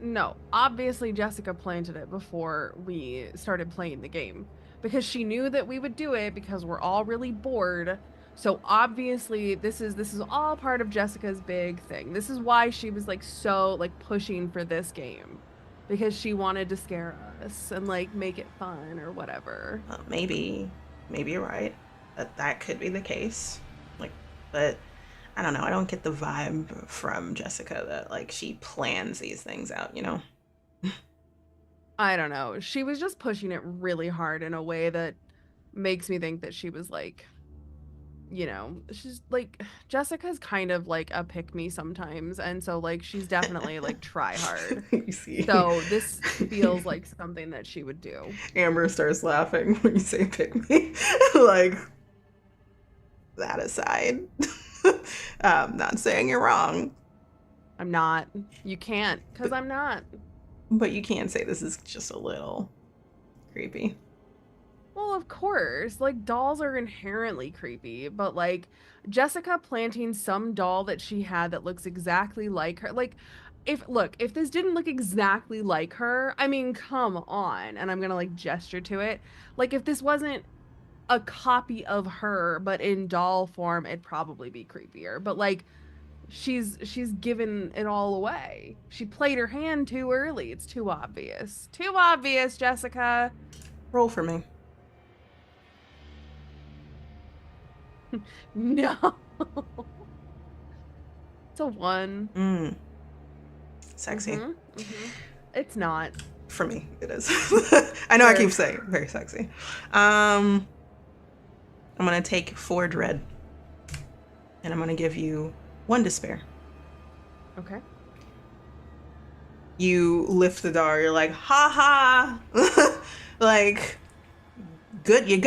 No, obviously Jessica planted it before we started playing the game because she knew that we would do it because we're all really bored. So obviously this is all part of Jessica's big thing. This is why she was like so like pushing for this game because she wanted to scare us and like make it fun or whatever. Maybe you're right. That could be the case. Like, but I don't know. I don't get the vibe from Jessica that like she plans these things out, you know? I don't know. She was just pushing it really hard in a way that makes me think that she was like, she's like Jessica's kind of like a pick me sometimes, and so like she's definitely like try hard. You see. So this feels like something that she would do. Amber starts laughing when you say pick me. Like, that aside, not saying you're wrong. I'm not. You can't, because I'm not. But you can say this is just a little creepy. Well, of course. Like, dolls are inherently creepy, but like Jessica planting some doll that she had that looks exactly like her. Like, if this didn't look exactly like her, I mean, come on. And I'm gonna like gesture to it. Like, if this wasn't a copy of her, but in doll form, it'd probably be creepier. But like, she's given it all away. She played her hand too early. It's too obvious. Too obvious, Jessica. Roll for me. No. It's a 1. Sexy. It's not. For me, it is. I know. Sure. I keep saying very sexy. I'm gonna take 4 dread, and I'm gonna give you 1 despair. Okay. You lift the door. You're like, ha ha. Like, good. You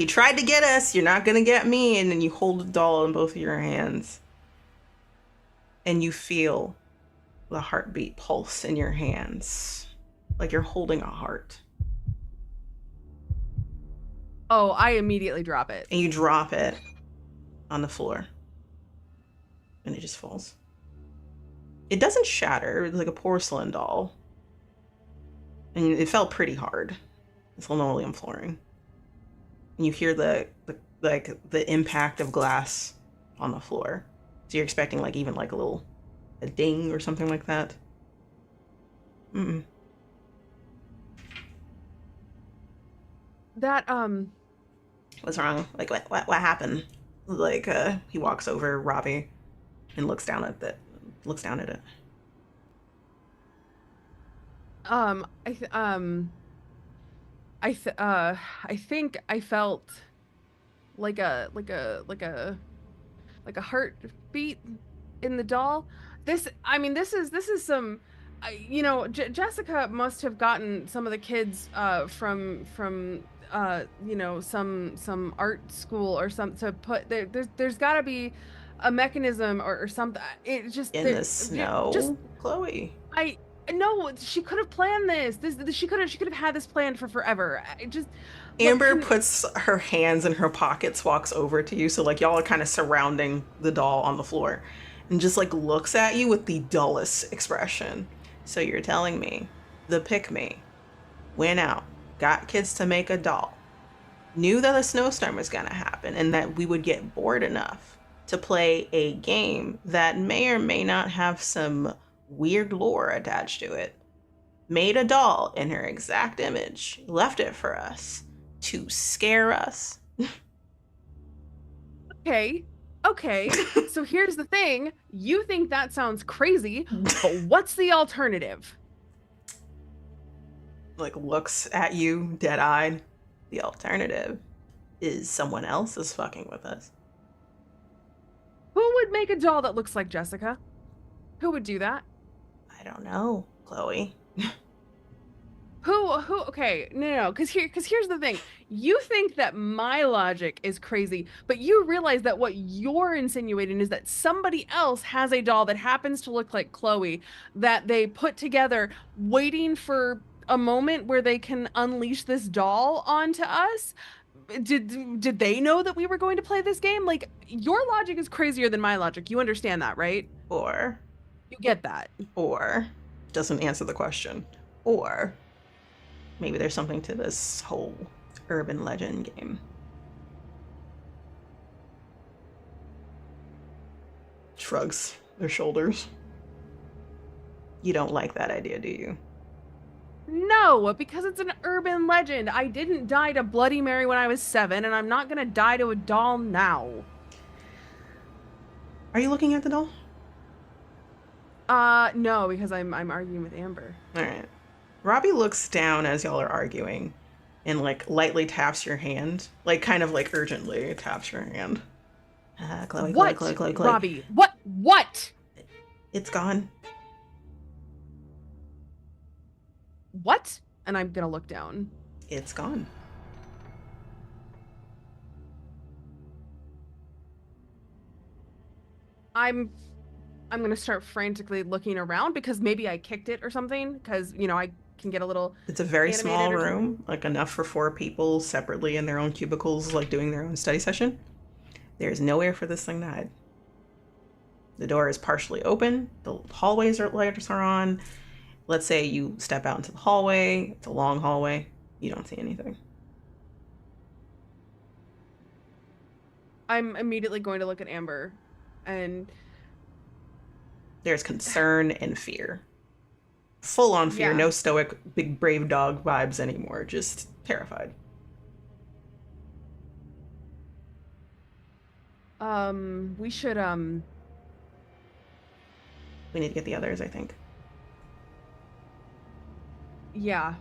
tried to get us. You're not gonna get me. And then you hold the doll in both of your hands, and you feel the heartbeat pulse in your hands, like you're holding a heart. Oh, I immediately drop it. And you drop it on the floor, and it just falls. It doesn't shatter. It's like a porcelain doll, and it felt pretty hard. It's linoleum flooring, and you hear the impact of glass on the floor. So you're expecting like even like a ding or something like that. That What's wrong? Like what happened? Like he walks over Robbie and looks down at it. I think I felt like a heartbeat in the doll. This is some, Jessica must have gotten some of the kids from some art school or something to put there. There's got to be a mechanism or something. It just in the snow. Just Chloe. No, she could have planned this. She could have had this planned for forever. Amber puts her hands in her pockets, walks over to you, so like y'all are kind of surrounding the doll on the floor, and just like looks at you with the dullest expression. So you're telling me the pick me went out, got kids to make a doll, knew that a snowstorm was gonna happen and that we would get bored enough to play a game that may or may not have some weird lore attached to it, made a doll in her exact image, left it for us to scare us. Okay. So here's the thing. You think that sounds crazy, but what's the alternative? Like looks at you dead-eyed. The alternative is someone else is fucking with us. Who would make a doll that looks like Jessica? Who would do that? I don't know, Chloe. Who? Okay, no, because here's the thing. You think that my logic is crazy, but you realize that what you're insinuating is that somebody else has a doll that happens to look like Chloe that they put together, waiting for a moment where they can unleash this doll onto us. Did they know that we were going to play this game? Like, your logic is crazier than my logic. You understand that, right? Or you get that. Or doesn't answer the question. Or maybe there's something to this whole urban legend game. Shrugs their shoulders. You don't like that idea, do you? No, because it's an urban legend. I didn't die to Bloody Mary when I was 7, and I'm not gonna die to a doll now. Are you looking at the doll? No, because I'm arguing with Amber. All right. Robbie looks down as y'all are arguing and like lightly taps your hand, like kind of like urgently taps your hand. Chloe, What? Chloe, Chloe, Chloe, Chloe. Robbie, what? What? It's gone. What? And I'm gonna look down. It's gone. I'm gonna start frantically looking around because maybe I kicked it or something. Because you know I can get a little. It's a very animated small or room, something. like enough for 4 people separately in their own cubicles, like doing their own study session. There's nowhere for this thing to hide. The door is partially open. The lights are on. Let's say you step out into the hallway. It's a long hallway. You don't see anything. I'm immediately going to look at Amber, and There's concern and fear. Full on fear. Yeah. No stoic, big, brave dog vibes anymore. Just terrified. we should We need to get the others, I think. yeah,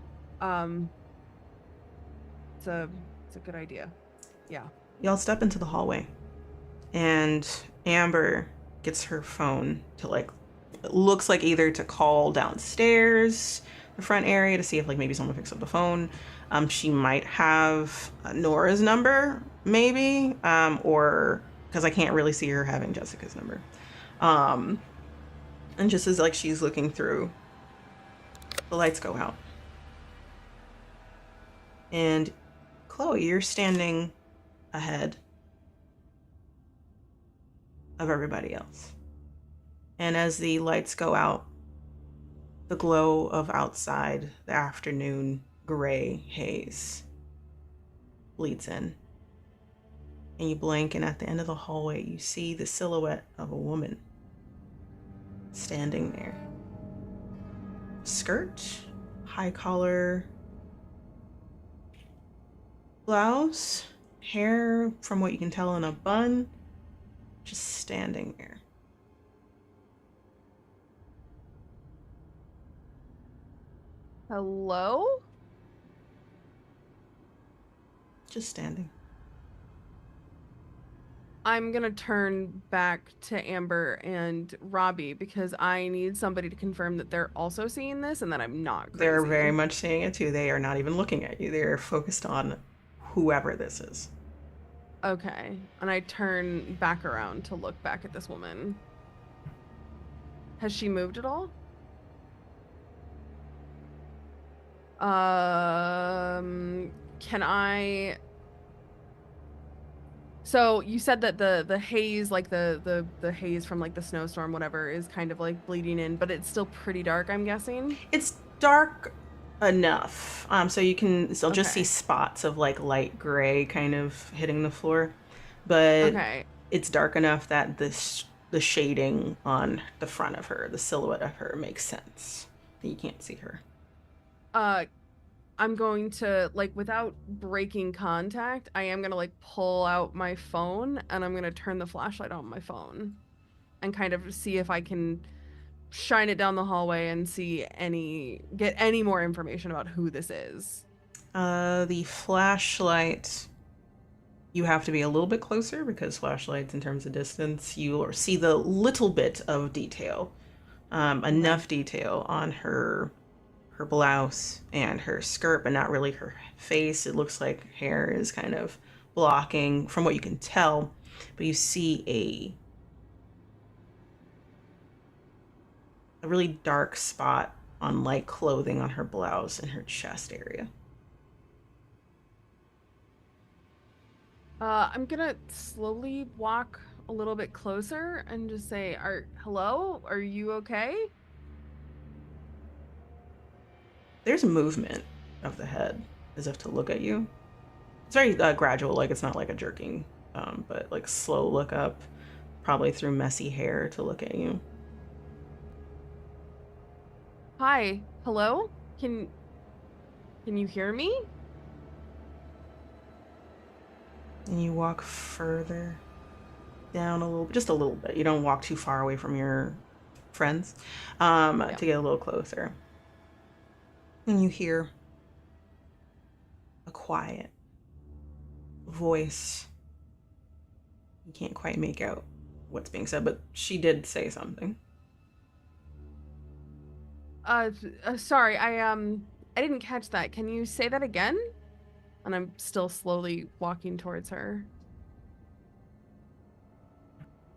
it's a good idea. Yeah. Y'all step into the hallway, and Amber gets her phone to like, it looks like either to call downstairs, the front area, to see if like maybe someone picks up the phone. She might have Nora's number, maybe, or because I can't really see her having Jessica's number. And just as like she's looking through, the lights go out, and Chloe, you're standing ahead of everybody else. And as the lights go out, the glow of outside, the afternoon gray haze bleeds in. And you blink, and at the end of the hallway, you see the silhouette of a woman standing there. Skirt, high collar blouse, hair, from what you can tell, in a bun, just standing there. Hello? Just standing. I'm gonna turn back to Amber and Robbie because I need somebody to confirm that they're also seeing this and that I'm not crazy. They're very much seeing it too. They are not even looking at you. They're focused on whoever this is. Okay. And I turn back around to look back at this woman. Has she moved at all? Can I... So you said that the haze, like the haze from like the snowstorm, whatever, is kind of like bleeding in, but it's still pretty dark, I'm guessing. It's dark enough, so you can still just Okay. see spots of like light gray kind of hitting the floor, but Okay. it's dark enough that the shading on the front of her, the silhouette of her, makes sense. You can't see her. I'm going to, like, without breaking contact, I am gonna like pull out my phone and I'm gonna turn the flashlight on my phone and kind of see if I can shine it down the hallway and get any more information about who this is. The flashlight, you have to be a little bit closer because flashlights, in terms of distance, you see the little bit of detail, enough detail on her blouse and her skirt, but not really her face. It looks like hair is kind of blocking from what you can tell, but you see a really dark spot on light clothing on her blouse and her chest area. I'm gonna slowly walk a little bit closer and just say, hello? Are you okay? There's movement of the head as if to look at you. It's very gradual, like it's not like a jerking, but like slow look up, probably through messy hair to look at you. Hi. Hello? Can you hear me? And you walk further down a little, just a little bit. You don't walk too far away from your friends, to get a little closer. And you hear a quiet voice. You can't quite make out what's being said, but she did say something. Sorry, I didn't catch that. Can you say that again? And I'm still slowly walking towards her.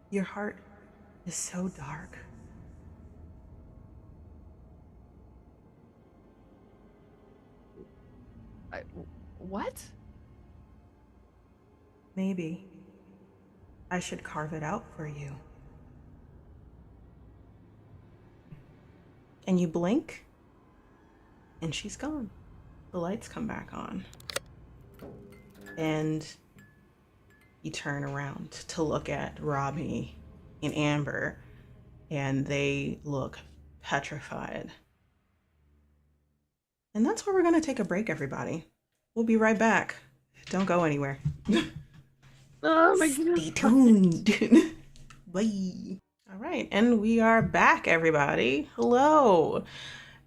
Your heart is so dark. What? Maybe I should carve it out for you. And you blink, and she's gone. The lights come back on. And you turn around to look at Robbie and Amber, and they look petrified. And that's where we're going to take a break, everybody. We'll be right back. Don't go anywhere. Oh my god. Stay tuned. Bye. All right, and we are back, everybody. Hello.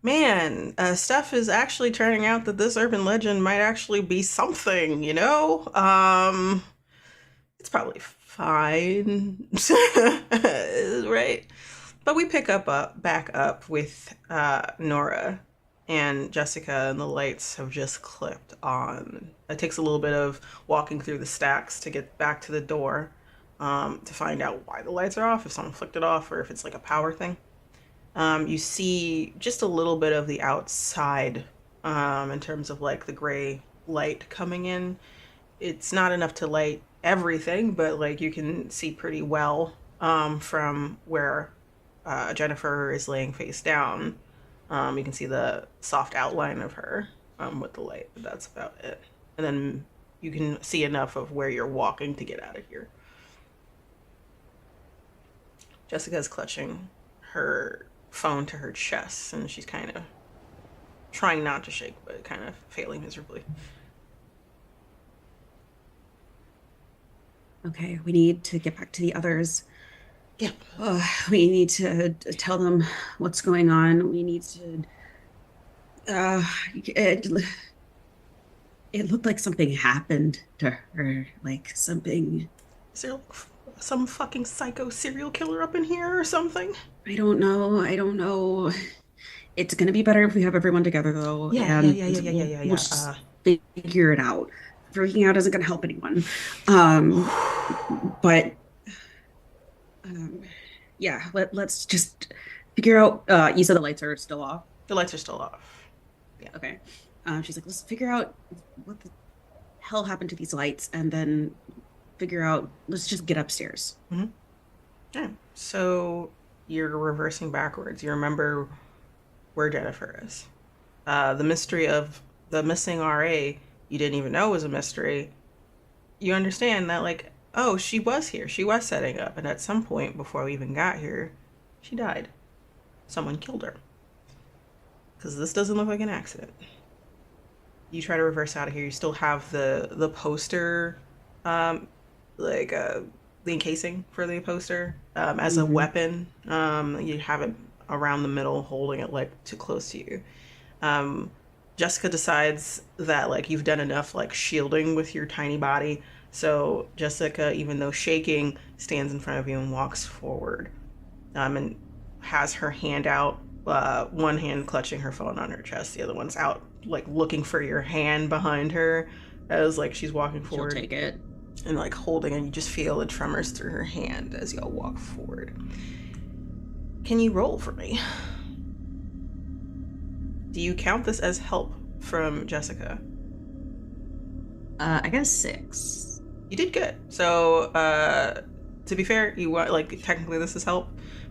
Man, stuff is actually turning out that this urban legend might actually be something, you know? It's probably fine, right? But we pick back up with Nora and Jessica, and the lights have just clipped on. It takes a little bit of walking through the stacks to get back to the door, to find out why the lights are off, if someone flicked it off, or if it's like a power thing. You see just a little bit of the outside, in terms of like the gray light coming in. It's not enough to light everything, but like you can see pretty well, from where Jennifer is laying face down. You can see the soft outline of her, with the light, but that's about it. And then you can see enough of where you're walking to get out of here. Jessica's clutching her phone to her chest, and she's kind of trying not to shake, but kind of failing miserably. Okay, we need to get back to the others. Yeah. We need to tell them what's going on. We need to. It looked like something happened to her, like something. Is there some fucking psycho serial killer up in here or something? I don't know. It's gonna be better if we have everyone together, though. Yeah. We'll just figure it out. Freaking out isn't gonna help anyone. But yeah, let's just figure out. You said the lights are still off. The lights are still off. Yeah. Okay. She's like, let's figure out what the hell happened to these lights, and then figure out. Let's just get upstairs. Mm-hmm. Yeah. So you're reversing backwards. You remember where Jennifer is. The mystery of the missing RA, you didn't even know was a mystery. You understand that, like, oh, she was here. She was setting up. And at some point before we even got here, she died. Someone killed her. Because this doesn't look like an accident. You try to reverse out of here. You still have the poster, the encasing for the poster, as a weapon. You have it around the middle, holding it like too close to you. Jessica decides that like you've done enough like shielding with your tiny body. So Jessica, even though shaking, stands in front of you and walks forward, and has her hand out, one hand clutching her phone on her chest, the other one's out like looking for your hand behind her as like she's walking forward. She'll take it. And like holding, and you just feel the tremors through her hand as y'all walk forward. Can you roll for me? Do you count this as help from Jessica? I got a 6. You did good. So, to be fair, you won. Like technically, this is help,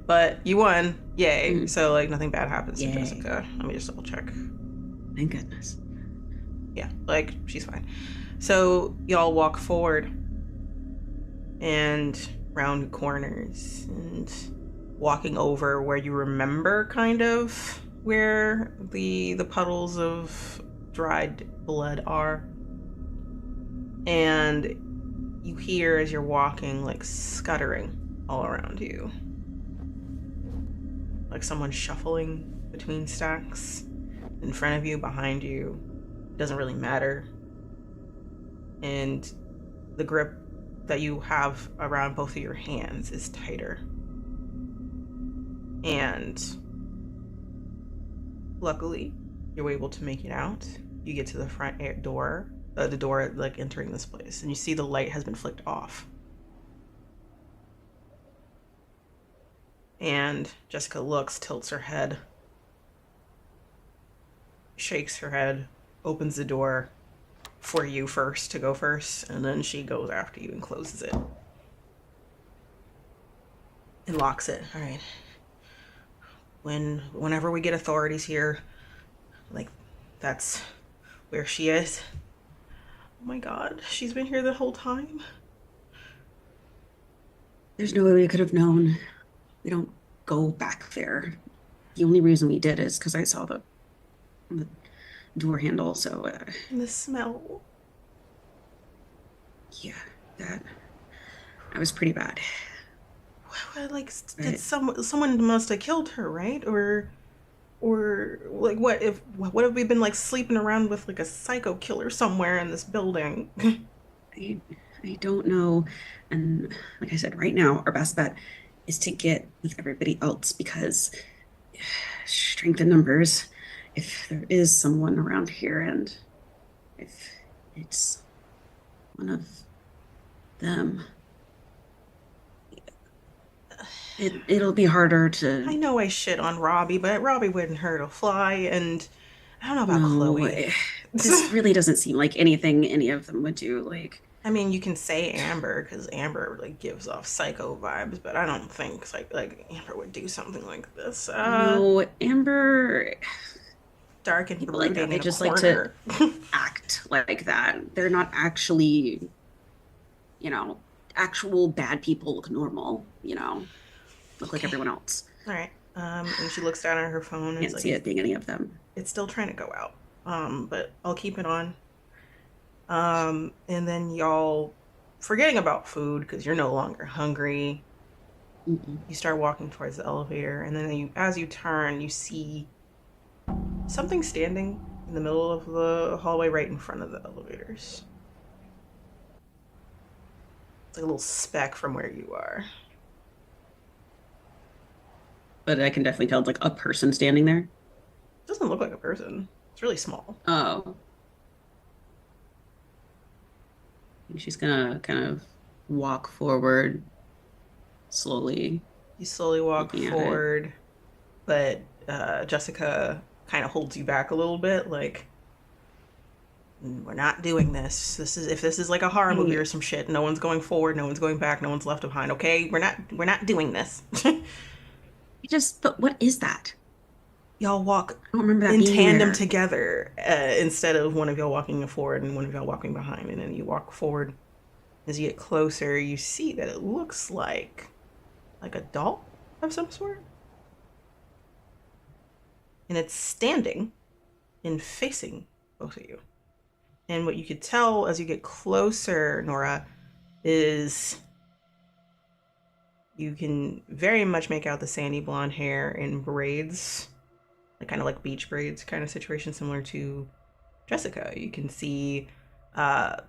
but you won. Yay! So like nothing bad happens to Jessica. Let me just double check. Thank goodness. Yeah, like she's fine. So y'all walk forward and round corners and walking over where you remember kind of where the puddles of dried blood are. And you hear as you're walking, like, scuttering all around you. Like someone shuffling between stacks. In front of you, behind you. It doesn't really matter. And the grip that you have around both of your hands is tighter. And luckily, you're able to make it out. You get to the front door, the door like entering this place, and you see the light has been flicked off. And Jessica looks, tilts her head, shakes her head, opens the door for you first to go first, and then she goes after you and closes it. And locks it. All right. Whenever we get authorities here, like, that's where she is. Oh my god, she's been here the whole time? There's no way we could have known. We don't go back there. The only reason we did is because I saw the door handle, so... And the smell. Yeah, that was pretty bad. Like, did someone must have killed her, right? Or like, what if we been like sleeping around with like a psycho killer somewhere in this building? I don't know. And like I said, right now our best bet is to get with everybody else, because strength in numbers. If there is someone around here, and if it's one of them, it'll be harder to... I know I shit on Robbie, but Robbie wouldn't hurt a fly, and I don't know about Chloe. This really doesn't seem like anything any of them would do. Like, I mean, you can say Amber, because Amber like gives off psycho vibes, but I don't think like Amber would do something like this. No, Amber... Dark and people like that, they just like to act like that. They're not actually, actual bad people look normal, look like everyone else. All right. And she looks down at her phone and Can't see it being any of them. It's still trying to go out. But I'll keep it on. And then y'all, forgetting about food because you're no longer hungry, you start walking towards the elevator, and then as you turn, you see something standing in the middle of the hallway right in front of the elevators. It's like a little speck from where you are. But I can definitely tell it's like a person standing there. It doesn't look like a person. It's really small. Oh. And she's gonna kind of walk forward slowly. You slowly walk forward, but Jessica kind of holds you back a little bit, like, we're not doing this. If this is like a horror movie or some shit, no one's going forward, no one's going back, no one's left behind, okay? We're not doing this. But what is that? Y'all walk I don't remember that in being tandem there. together, instead of one of y'all walking forward and one of y'all walking behind, and then you walk forward. As you get closer, you see that it looks like a doll of some sort. And it's standing and facing both of you. And what you could tell as you get closer, Nora, is you can very much make out the sandy blonde hair in braids, like kind of like beach braids kind of situation, similar to Jessica. You can see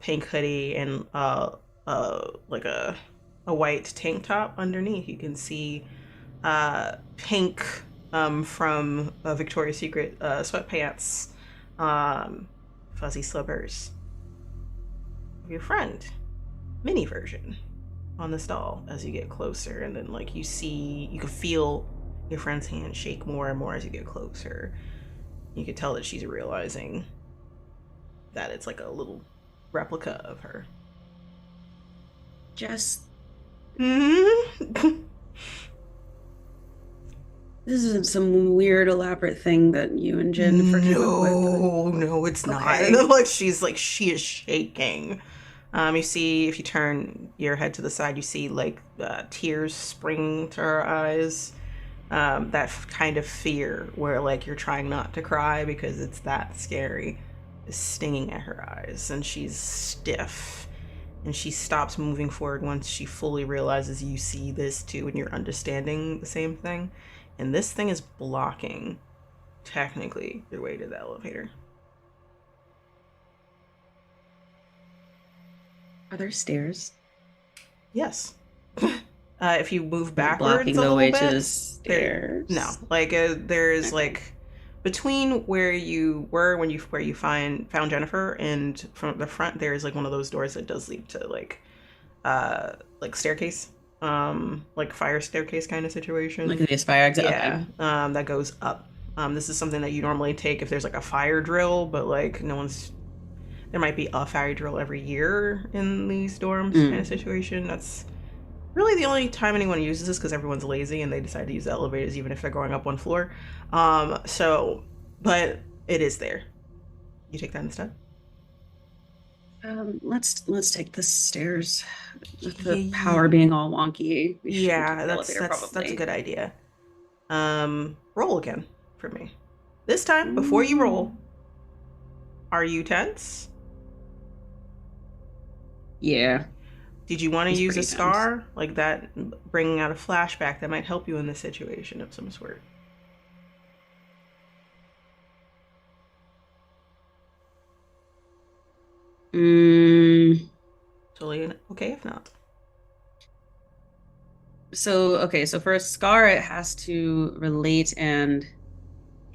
pink hoodie and like a white tank top underneath. You can see pink from Victoria's Secret sweatpants, fuzzy slippers of your friend, mini version, on this doll as you get closer. And then like you can feel your friend's hand shake more and more as you get closer. You can tell that she's realizing that it's like a little replica of her. Just... Mm-hmm. This isn't some weird elaborate thing that you and Jen came up with. No, it's Okay. not. Like she is shaking. You see, if you turn your head to the side, you see like tears spring to her eyes. That kind of fear where like you're trying not to cry because it's that scary is stinging at her eyes, and she's stiff And she stops moving forward once she fully realizes you see this too and you're understanding the same thing. And this thing is blocking, technically, your way to the elevator. Are there stairs? Yes. If you move backwards blocking a the little way bit, to the stairs? no. Like there's Okay. like between where you were when you where you found Jennifer and from the front, there's like one of those doors that does lead to like staircase, like fire staircase kind of situation. Like the fire exit? Yeah, Okay. that goes up. This is something that you normally take if there's like a fire drill, but like no one's. There might be a fire drill every year in these dorms kind of situation. That's really the only time anyone uses this because everyone's lazy and they decide to use the elevators even if they're going up one floor. But it is there. You take that instead. Let's take the stairs. With the Yeah, power being all wonky, we shouldn't yeah, take the that's elevator, that's a probably. good idea. Roll again for me. This time, before you roll, are you tense? Yeah. Did you want to He's use a pretty scar like that, bringing out a flashback that might help you in this situation of some sort? Totally okay if not. So for a scar, it has to relate and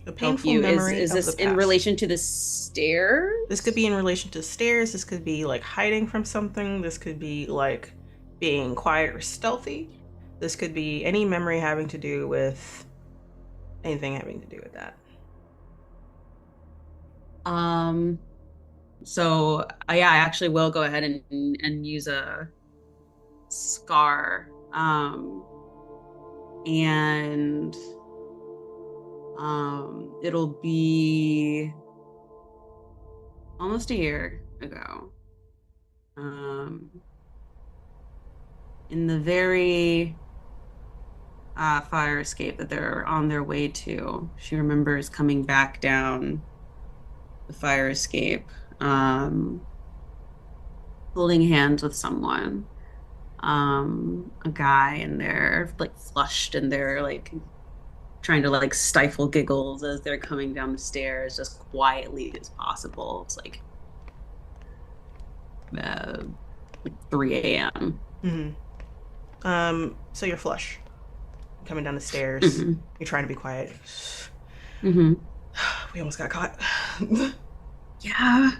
A help painful you. memory Is of the this in past. relation to the stairs? This could be in relation to stairs. This could be like hiding from something. This could be like being quiet or stealthy. This could be any memory having to do with anything having to do with that. So yeah, I actually will go ahead and use a scar. And it'll be almost a year ago. In the very fire escape that they're on their way to, she remembers coming back down the fire escape, holding hands with someone, a guy, and they're like flushed and they're like trying to like stifle giggles as they're coming down the stairs as quietly as possible. It's like 3 a.m. So you're flush, coming down the stairs. Mm-hmm. You're trying to be quiet. Mm-hmm. We almost got caught. Yeah.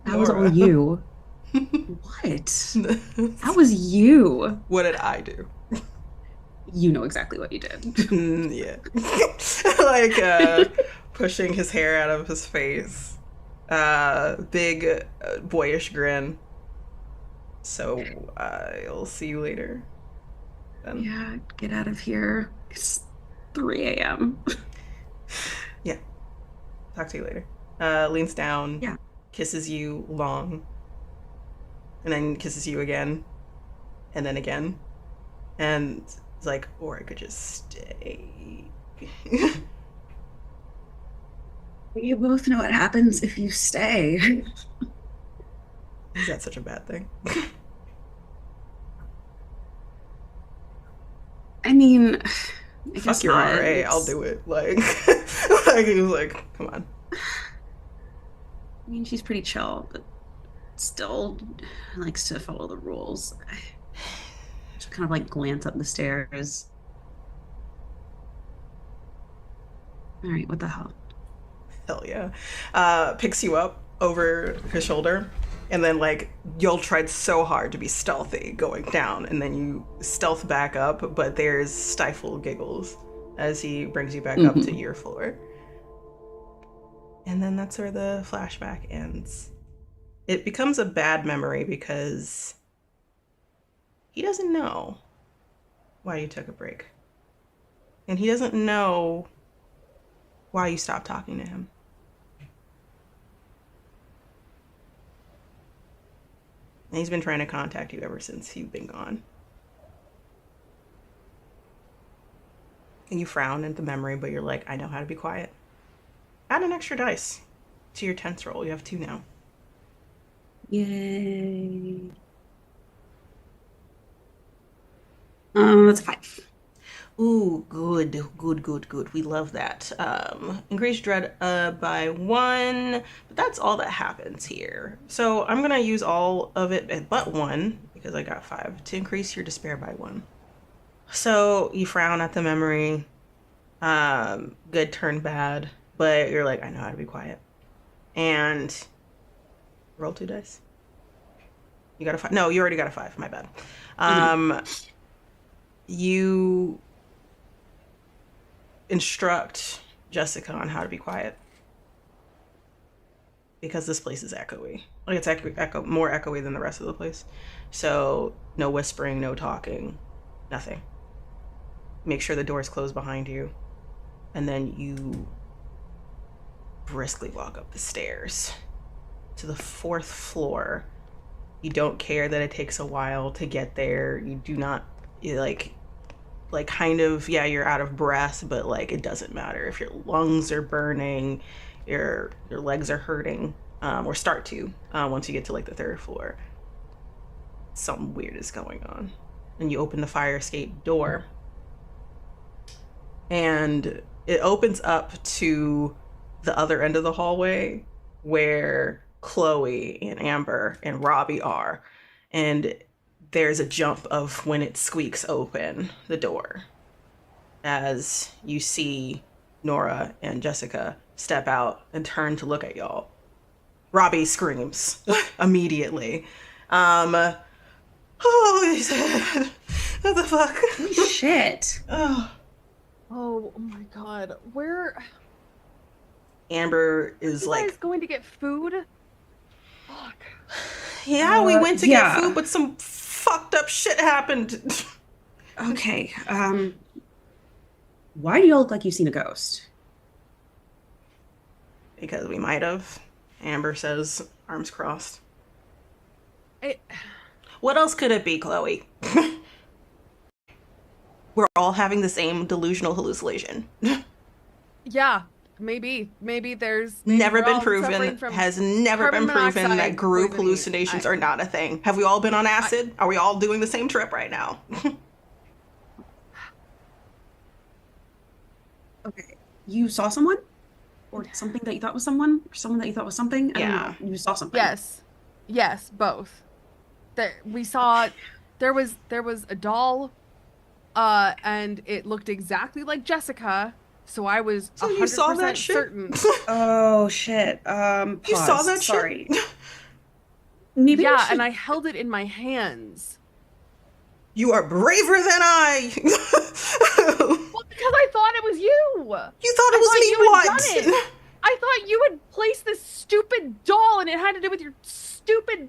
That was all you. What? That was you. What did I do? You know exactly what you did. Yeah. Like pushing his hair out of his face. Big boyish grin. So I'll see you later. Then. Yeah, get out of here. It's 3 a.m. Yeah. Talk to you later. Leans down. Yeah. Kisses you long. And then kisses you again. And then again. And it's like, or I could just stay. You both know what happens if you stay. Is that such a bad thing? I mean, I Fuck guess your not. RA, I'll do it. Like, like he was like, come on. I mean, she's pretty chill, but still likes to follow the rules. She'll kind of like glance up the stairs. All right, what the hell? Hell yeah. Picks you up over his shoulder, and then like you'll tried so hard to be stealthy going down, and then you stealth back up, but there's stifled giggles as he brings you back up to your floor. And then that's where the flashback ends. It becomes a bad memory because he doesn't know why you took a break. And he doesn't know why you stopped talking to him. And he's been trying to contact you ever since you've been gone. And you frown at the memory, but you're like, I know how to be quiet. Add an extra dice to your tense roll. You have 2 now. Yay. That's 5. Ooh, good. We love that. Increase dread by 1, but that's all that happens here. So I'm gonna use all of it but 1, because I got 5, to increase your despair by 1. So you frown at the memory. Good turned bad, but you're like, I know how to be quiet. And roll 2 dice. You got a 5. No, you already got a 5. My bad. You instruct Jessica on how to be quiet, because this place is echoey. Like, it's more echoey than the rest of the place. So no whispering, no talking, nothing. Make sure the door's closed behind you, and then you briskly walk up the stairs to the 4th floor. You don't care that it takes a while to get there. You do not, kind of, yeah, you're out of breath, but like, it doesn't matter if your lungs are burning, your legs are hurting, or start to, once you get to like the 3rd floor. Something weird is going on. And you open the fire escape door, and it opens up to the other end of the hallway where Chloe and Amber and Robbie are. And there's a jump of when it squeaks open the door, as you see Nora and Jessica step out and turn to look at y'all. Robbie screams immediately. Oh, he said, what the fuck? Shit. Oh my god. Where? Amber is you like, guys going to get food? Fuck. Yeah, we went to yeah. get food, but some fucked up shit happened. Okay. Why do y'all look like you've seen a ghost? Because we might have. Amber says, arms crossed. What else could it be, Chloe? We're all having the same delusional hallucination. Yeah, maybe there's never we're been all proven, suffering from has never been carbon proven that monoxide group poisoning. hallucinations are not a thing. Have we all been on acid? Are we all doing the same trip right now? Okay. You saw someone? Or something that you thought was someone? Or someone that you thought was something? I don't know. You saw something. Yes, both. We saw there was a doll, and it looked exactly like Jessica, so I was 100% certain. Oh shit. Pause. You saw that Sorry. shit? Maybe yeah, and I held it in my hands. You are braver than I. Well, because I thought it was you. You thought it was me? What? I thought you had placed this stupid doll, and it had to do with your stupid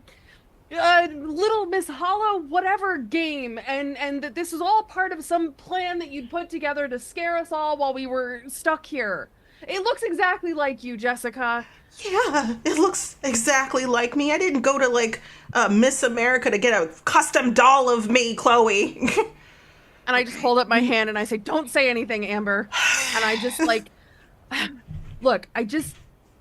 Little Miss Hollow whatever game, and that this was all part of some plan that you'd put together to scare us all while we were stuck here. It looks exactly like you, Jessica. Yeah, it looks exactly like me. I didn't go to like Miss America to get a custom doll of me, Chloe. And I just hold up my hand and I say, "Don't say anything, Amber." And I just like, look,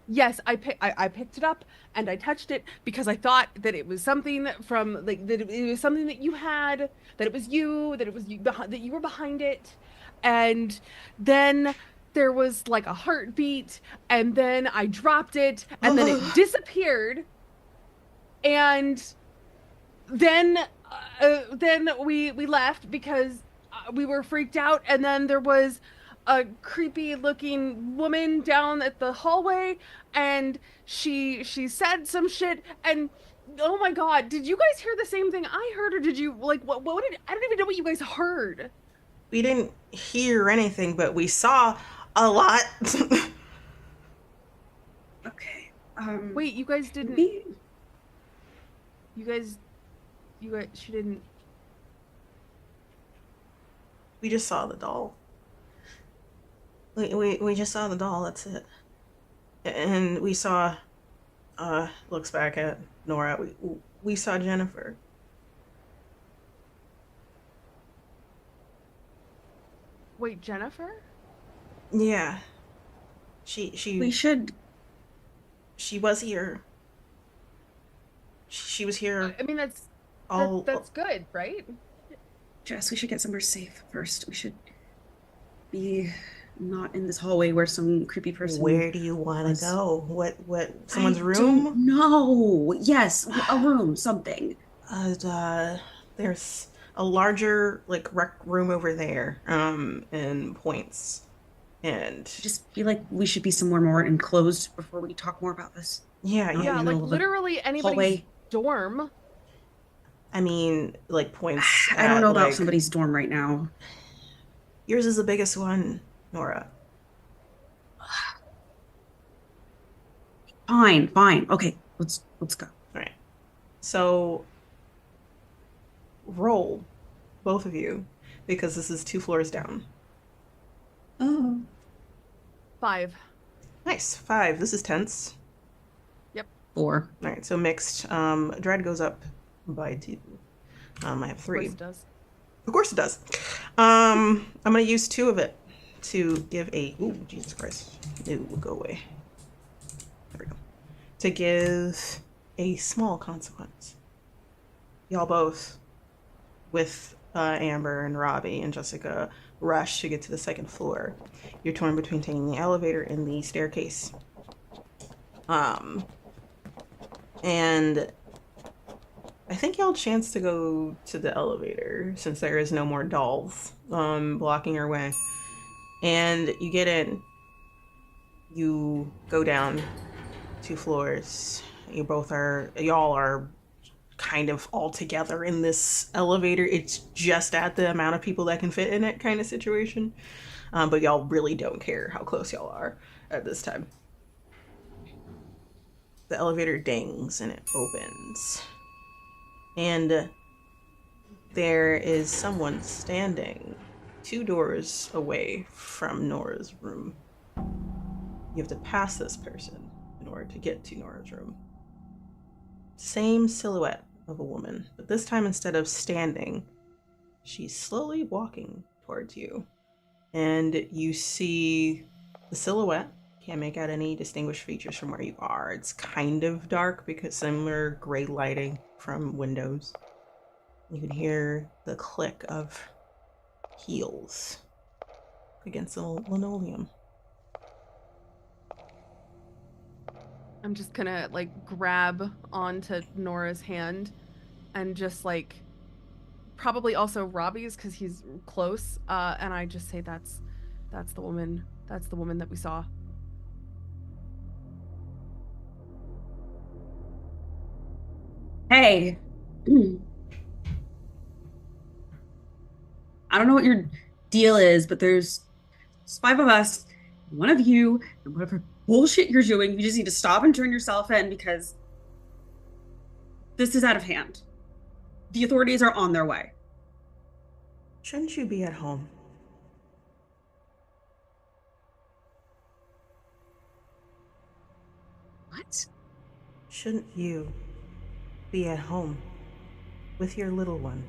yes, I picked it up and I touched it because I thought that it was something from like that it was something that you had, that it was you, that you were behind it, and then there was like a heartbeat, and then I dropped it, and then it disappeared, and then we left because we were freaked out, and then there was a creepy looking woman down at the hallway, and she said some shit, and oh my god, did you guys hear the same thing I heard, or did you like what did I don't even know what you guys heard. We didn't hear anything, but we saw a lot. Okay. Wait, you guys didn't you guys she didn't. We just saw the doll. We just saw the doll, that's it. And we saw, looks back at Nora, we saw Jennifer. Wait, Jennifer? Yeah. We should... She was here. She was here I mean, all. that's good, right? Jess, we should get somewhere safe first. We should be not in this hallway where some creepy person Where do you want to was. go? What? I Someone's don't room? know. Yes, a room, something. There's a larger like rec room over there. And points. And I just feel like we should be somewhere more enclosed before we talk more about this. yeah, Not in yeah. the Yeah, like middle of a literally anybody's hallway. dorm. I mean, like points I don't know at about like somebody's dorm right now. yours is the biggest one, Nora. Fine, fine. Okay, let's go. All right. So roll, both of you, because this is 2 floors down. Oh. 5. Nice. 5. This is tense. Yep. 4. All right. So mixed. Dread goes up by 2. I have 3. Of course it does. Of course it does. I'm gonna use 2 of it to give a. Ooh, Jesus Christ! It will go away. There we go. To give a small consequence. Y'all both, with Amber and Robbie and Jessica, rush to get to the 2nd floor. You're torn between taking the elevator and the staircase. And I think y'all chance to go to the elevator since there is no more dolls blocking your way. And you get in. You go down 2 floors. Y'all are kind of all together in this elevator. It's just at the amount of people that can fit in it kind of situation. But y'all really don't care how close y'all are at this time. The elevator dings and it opens. And there is someone standing 2 doors away from Nora's room. You have to pass this person in order to get to Nora's room. Same silhouette of a woman, but this time instead of standing, she's slowly walking towards you. And you see the silhouette. Can't make out any distinguished features from where you are. It's kind of dark because similar gray lighting from windows. You can hear the click of heels against the linoleum. I'm just gonna like grab onto Nora's hand and just like probably also Robbie's because he's close. And I just say that's the woman. That's the woman that we saw. Hey. I don't know what your deal is, but there's 5 of us, one of you, and whatever bullshit you're doing, you just need to stop and turn yourself in because this is out of hand. The authorities are on their way. Shouldn't you be at home? What? Shouldn't you be at home with your little one?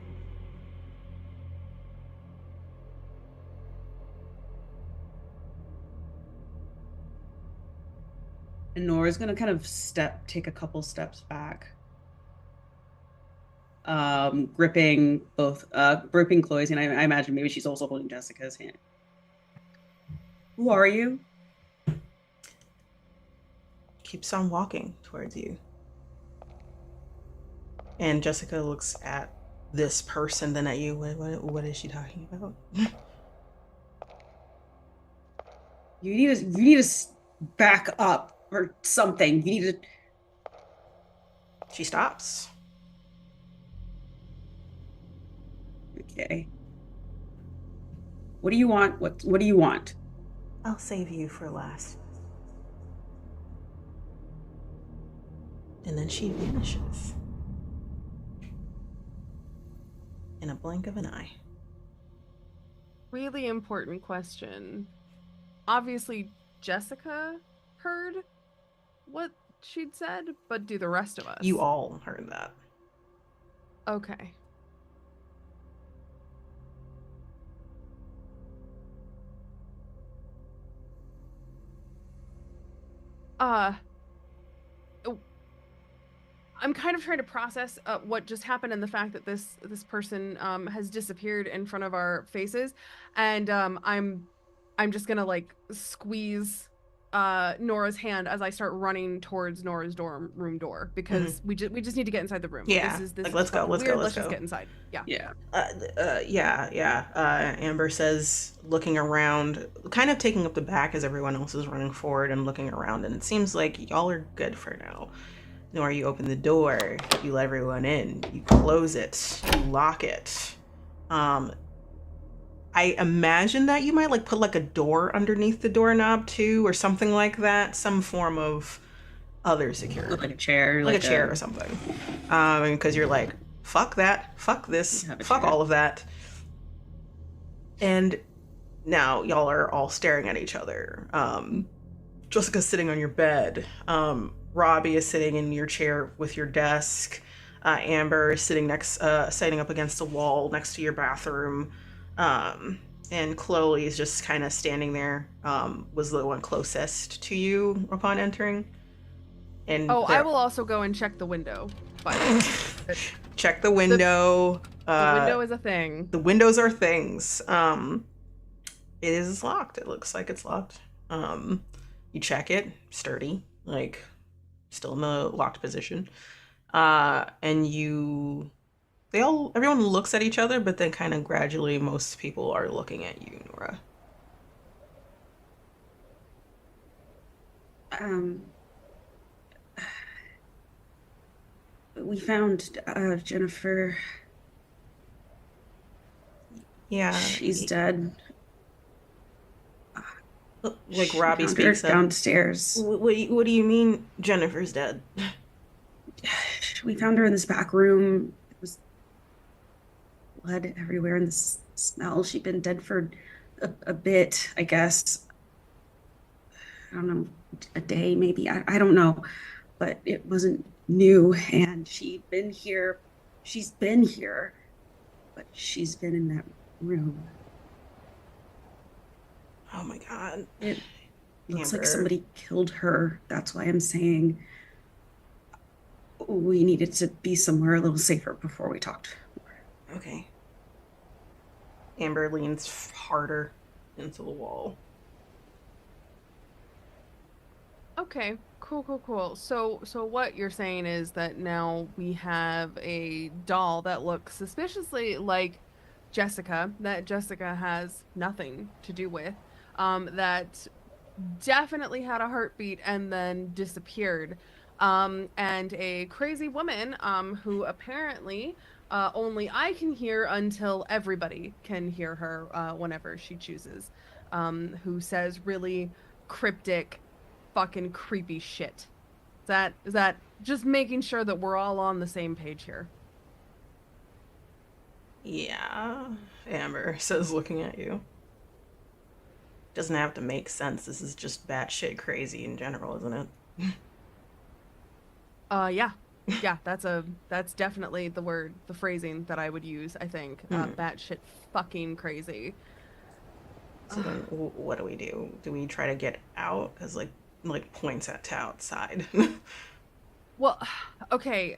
And Nora's gonna kind of take a couple steps back. Gripping Chloe's, and I imagine maybe she's also holding Jessica's hand. Who are you? Keeps on walking towards you. And Jessica looks at this person, then at you. What is she talking about? You need to back up or something. You need to. She stops. Okay. What do you want? What do you want? I'll save you for last. And then she vanishes. In a blink of an eye. Really important question. Obviously, Jessica heard what she'd said, but do the rest of us? You all heard that. Okay. I'm kind of trying to process what just happened and the fact that this person has disappeared in front of our faces, and I'm just gonna like squeeze Nora's hand as I start running towards Nora's dorm room door because we just need to get inside the room. Yeah, This like is let's go, fucking let's weird. go, let's Let's just go. get inside. Yeah. Yeah. Yeah. Amber says, looking around, kind of taking up the back as everyone else is running forward and looking around, and it seems like y'all are good for now. Nor you open the door, you let everyone in, you close it, you lock it. I imagine that you might like put like a door underneath the doorknob too, or something like that, some form of other security, Like a chair, like a chair or something. Because you're like, fuck that, fuck this, fuck all of that. And now y'all are all staring at each other. Jessica's sitting on your bed. Robbie is sitting in your chair with your desk. Amber is sitting sitting up against the wall next to your bathroom. And Chloe is just kind of standing there. Was the one closest to you upon entering. And I will also go and check the window. But check the window. The window is a thing. The windows are things. It is locked. It looks like it's locked. You check it, sturdy, like still in the locked position. And everyone looks at each other, but then kind of gradually most people are looking at you, Nora. We found Jennifer. Yeah. She's dead. Like Robbie speaks downstairs. What do you mean Jennifer's dead? We found her in this back room. There was blood everywhere and the smell. She'd been dead for a bit, I guess. I don't know, a day maybe. I don't know. But it wasn't new, and she'd been here. She's been here, but she's been in that room. Oh my god. It looks like somebody killed her. That's why I'm saying we needed to be somewhere a little safer before we talked. Okay. Amber leans harder into the wall. Okay, cool. So what you're saying is that now we have a doll that looks suspiciously like Jessica, that Jessica has nothing to do with, that definitely had a heartbeat and then disappeared, and a crazy woman, who apparently only I can hear until everybody can hear her whenever she chooses, who says really cryptic, fucking creepy shit. Is that just making sure that we're all on the same page here? Yeah, Amber says, looking at you. Doesn't have to make sense. This is just batshit crazy in general, isn't it? Yeah. That's definitely the phrasing that I would use, I think. Batshit fucking crazy. So then what do we do? Do we try to get out? Because like points to outside. Well, okay,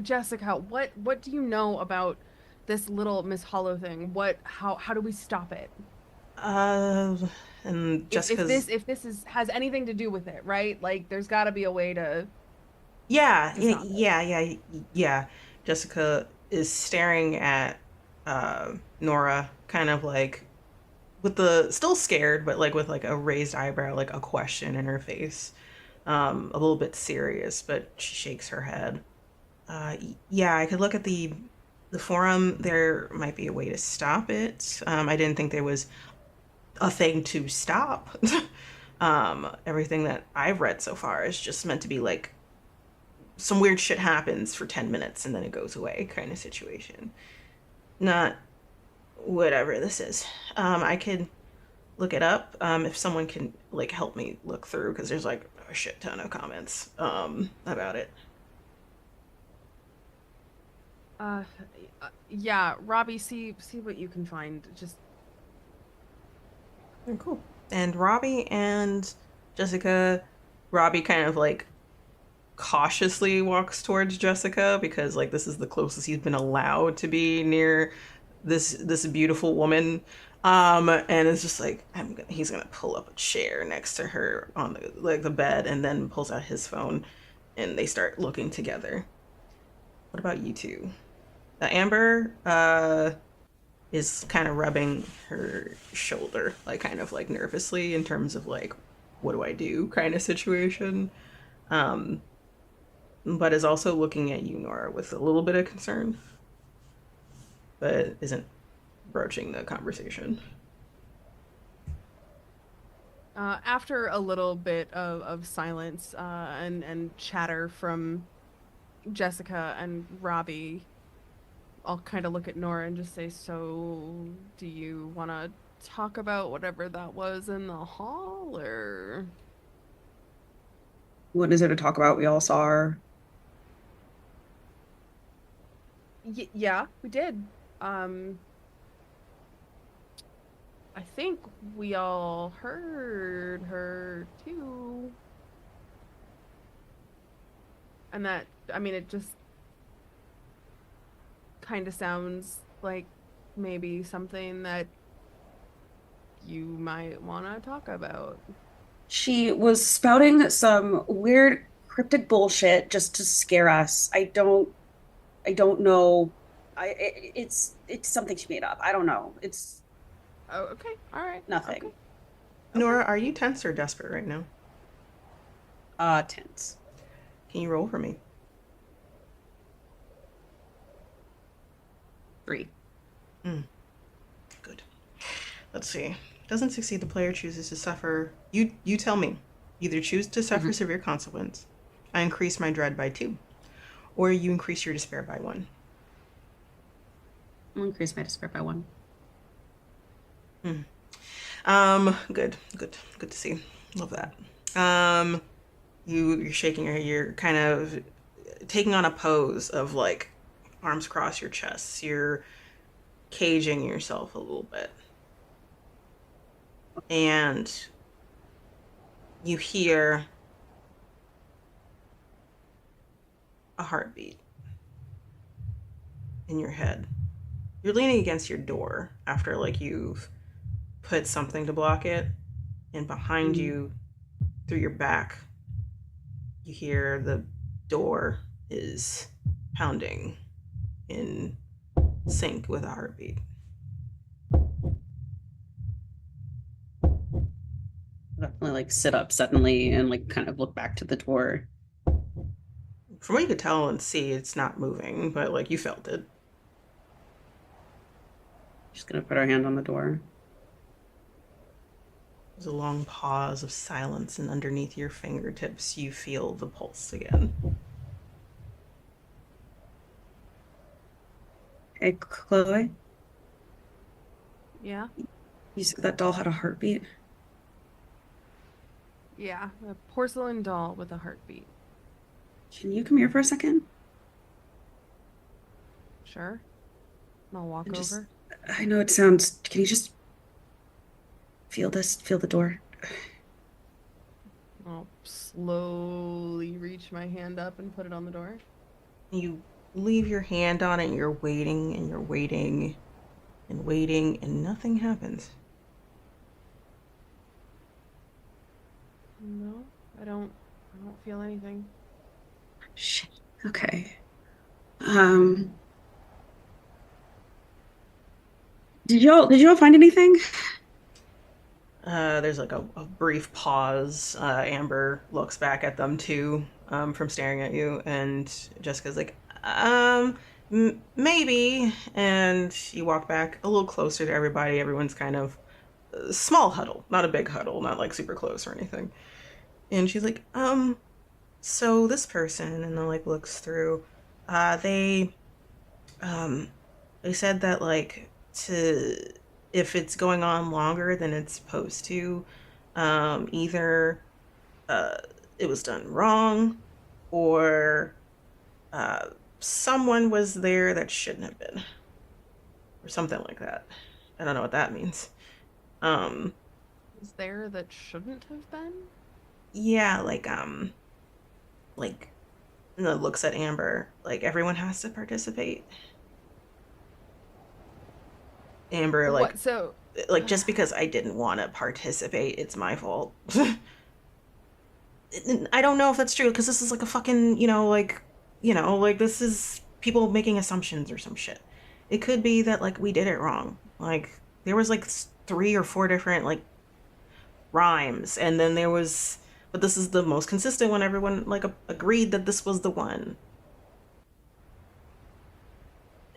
Jessica, what do you know about this little Miss Hollow thing? How do we stop it? And Jessica's... if this has anything to do with it, right? Like, there's got to be a way to. Yeah. Jessica is staring at Nora, kind of like with the still scared, but like with like a raised eyebrow, like a question in her face, a little bit serious, but she shakes her head. Yeah, I could look at the forum. There might be a way to stop it. I didn't think there was a thing to stop. Everything that I've read so far is just meant to be like some weird shit happens for 10 minutes and then it goes away kind of situation. Not whatever this is. I could look it up if someone can like help me look through, because there's like a shit ton of comments about it. Yeah, Robbie, see what you can find. Just cool. And Robbie and Jessica, Robbie kind of like cautiously walks towards Jessica because like this is the closest he's been allowed to be near this beautiful woman. And it's just like he's gonna pull up a chair next to her on the bed and then pulls out his phone and they start looking together. What about you two? Amber is kind of rubbing her shoulder, like kind of like nervously in terms of like, what do I do kind of situation. Um, but is also looking at you, Nora, with a little bit of concern, but isn't broaching the conversation. After a little bit of silence and chatter from Jessica and Robbie, I'll kind of look at Nora and just say, "So, do you want to talk about whatever that was in the hall, or?" What is there to talk about? We all saw her. Yeah, we did. Um, I think we all heard her too. And that, I mean, it just kind of sounds like maybe something that you might want to talk about. She was spouting some weird cryptic bullshit just to scare us. I don't know. It's something she made up. I don't know. It's Oh, okay. All right. Okay. nothing. Okay. Nora, are you tense or desperate right now? Tense. Can you roll for me? 3. Mm, good. Let's see. Doesn't succeed, the player chooses to suffer. You tell me. Either choose to suffer severe consequence. I increase my dread by 2. Or you increase your despair by 1. I'll increase my despair by 1. Hmm. Good to see. Love that. You're shaking your head. You're kind of taking on a pose of like arms across your chest. You're caging yourself a little bit, and you hear a heartbeat in your head. You're leaning against your door after like you've put something to block it, and behind Mm. you, through your back, you hear the door is pounding in sync with a heartbeat. Definitely like sit up suddenly and like kind of look back to the door. From what you could tell and see, it's not moving, but like you felt it. She's gonna put her hand on the door. There's a long pause of silence, and underneath your fingertips, you feel the pulse again. Hey, Chloe, Yeah. you said that doll had a heartbeat. Yeah. A porcelain doll with a heartbeat. Can you come here for a second? Sure. I'll walk And just, over. I know it sounds. Can you just feel this? Feel the door. I'll slowly reach my hand up and put it on the door. You leave your hand on it, and you're waiting, and you're waiting, and waiting, and nothing happens. No, I don't feel anything. Shit. Okay. Um. Did y'all find anything? There's like a brief pause. Amber looks back at them too, from staring at you, and Jessica's like, maybe. And you walk back a little closer to everybody. Everyone's kind of small huddle, not a big huddle, not like super close or anything. And she's like, so this person, and then like looks through. They um they said that like to if it's going on longer than it's supposed to, either uh it was done wrong, or uh someone was there that shouldn't have been, or something like that. I don't know what that means. um Is there that shouldn't have been? yeah, like And then looks at Amber like everyone has to participate. Amber, What? So, like just because I didn't want to participate, it's my fault. I don't know if that's true because this is like a fucking, like this is people making assumptions or some shit. It could be that like we did it wrong. Like there was like 3 or 4 different like rhymes, and then there was, but this is the most consistent one. Everyone like agreed that this was the one.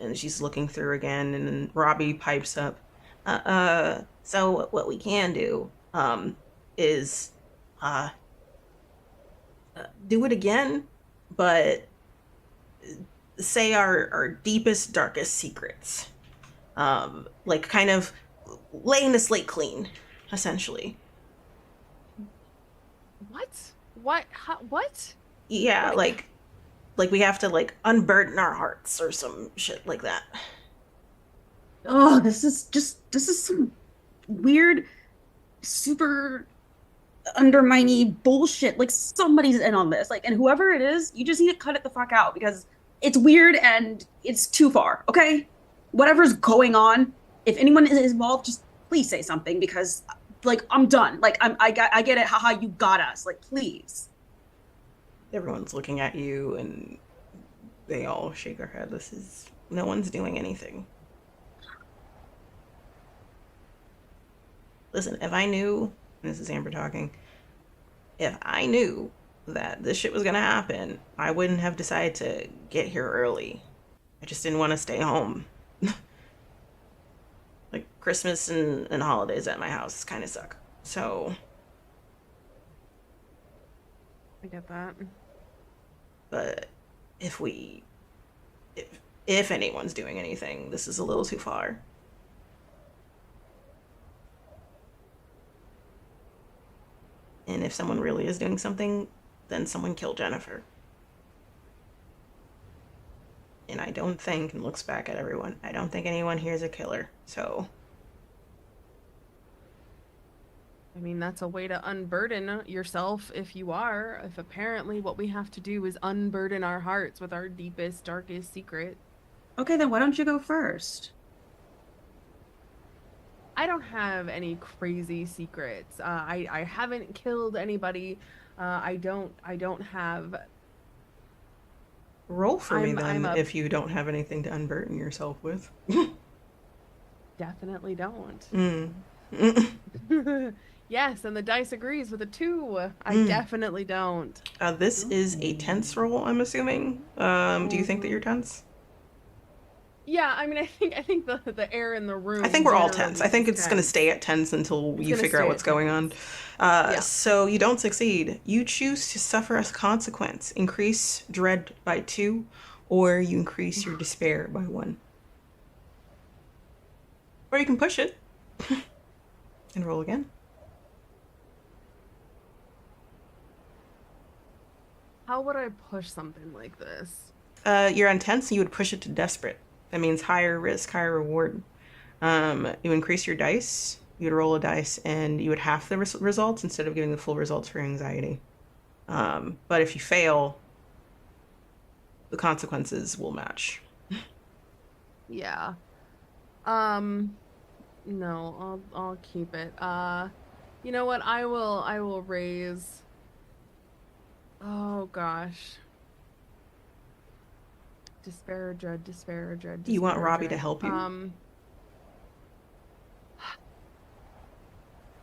And she's looking through again, and then Robbie pipes up. So what we can do, is, uh, do it again, but say our deepest, darkest secrets. Like kind of laying the slate clean, essentially. what? What? What? Yeah, What? like we have to like unburden our hearts or some shit like that. Oh, this is some weird, super undermining bullshit. Like somebody's in on this. Like, and whoever it is, you just need to cut it the fuck out because it's weird and it's too far. Okay, whatever's going on, if anyone is involved, just please say something because, like, I'm done. Like, I get it. Haha, you got us. Like, please. Everyone's looking at you and they all shake their head. No one's doing anything. Listen, if I knew, this is Amber talking, if I knew that this shit was gonna happen, I wouldn't have decided to get here early. I just didn't want to stay home. Like, Christmas and holidays at my house kind of suck. So, I get that. but if we, if anyone's doing anything, this is a little too far. And if someone really is doing something, then someone kill Jennifer. And I don't think, and looks back at everyone, I don't think anyone here is a killer. So, I mean, that's a way to unburden yourself if you are. If apparently what we have to do is unburden our hearts with our deepest, darkest secret. Okay, then why don't you go first? I don't have any crazy secrets. I haven't killed anybody. I don't have. roll for me I'm then a if you don't have anything to unburden yourself with. definitely don't. Mm. Yes, and the dice agrees with a 2. I Mm. definitely don't. This is a tense roll, I'm assuming. Do you think that you're tense? Yeah, I mean, I think the air in the room. I think we're all generally tense. I think is it's going to tense. stay at tense until It's you gonna figure out stay what's at going on. tense. Yeah. So you don't succeed. You choose to suffer as a consequence. Increase dread by 2, or you increase your despair by 1. Or you can push it and roll again. How would I push something like this? You're on tense, you would push it to desperate. That means higher risk, higher reward. You increase your dice. You would roll a dice, and you would half the results instead of giving the full results for anxiety. But if you fail, the consequences will match. Yeah. No, I'll keep it. You know what? I will raise. Oh gosh. Despair, dread, despair, dread, Do you want despair, Robbie to dread. help you?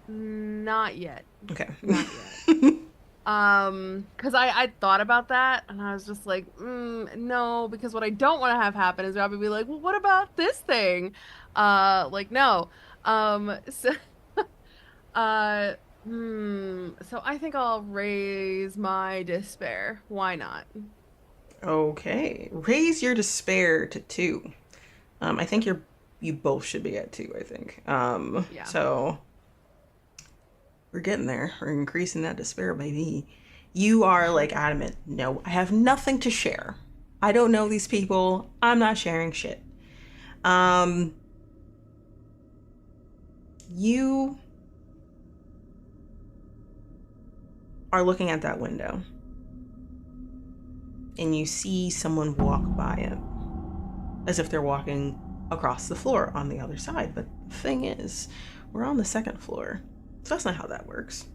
Not yet. Okay. Not yet. Because I thought about that and I was just like, no, because what I don't want to have happen is Robbie be like, well, what about this thing? Like, no. So, so I think I'll raise my despair. Why not? Okay. Raise your despair to 2. I think you both should be at 2, I think. Yeah. So we're getting there. We're increasing that despair, baby. You are like adamant. No, I have nothing to share. I don't know these people. I'm not sharing shit. You are looking at that window. and you see someone walk by it as if they're walking across the floor on the other side. But the thing is, we're on the second floor, so that's not how that works.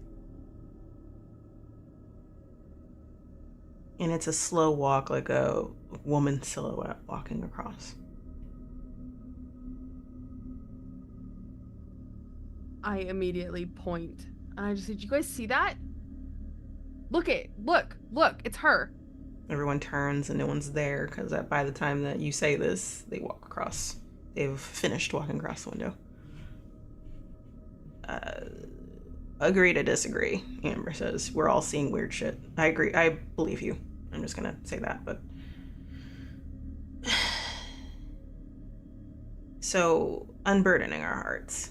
And it's a slow walk, like a woman silhouette walking across. I immediately point, and I just said, "Did you guys see that? Look, it's her." Everyone turns and no one's there, because by the time that you say this, they walk across. They've finished walking across the window. Agree to disagree, Amber says. We're all seeing weird shit. I agree. I believe you. I'm just gonna say that, but... So, unburdening our hearts.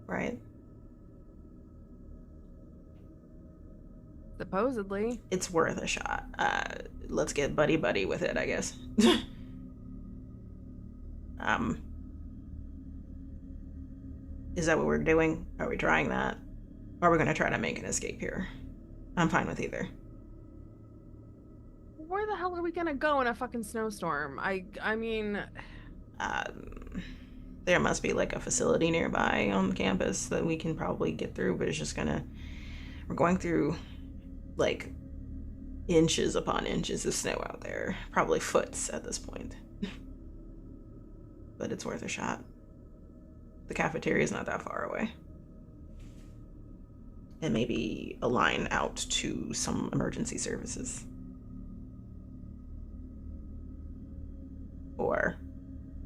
Right? Supposedly. It's worth a shot. Let's get buddy-buddy with it, I guess. Is that what we're doing? Are we trying that? Or are we going to try to make an escape here? I'm fine with either. Where the hell are we gonna go in a fucking snowstorm? I mean... There must be like a facility nearby on the campus that we can probably get through, but it's just gonna... We're going through, like, inches upon inches of snow out there. Probably foots at this point. But it's worth a shot. The cafeteria is not that far away. And maybe a line out to some emergency services. Or,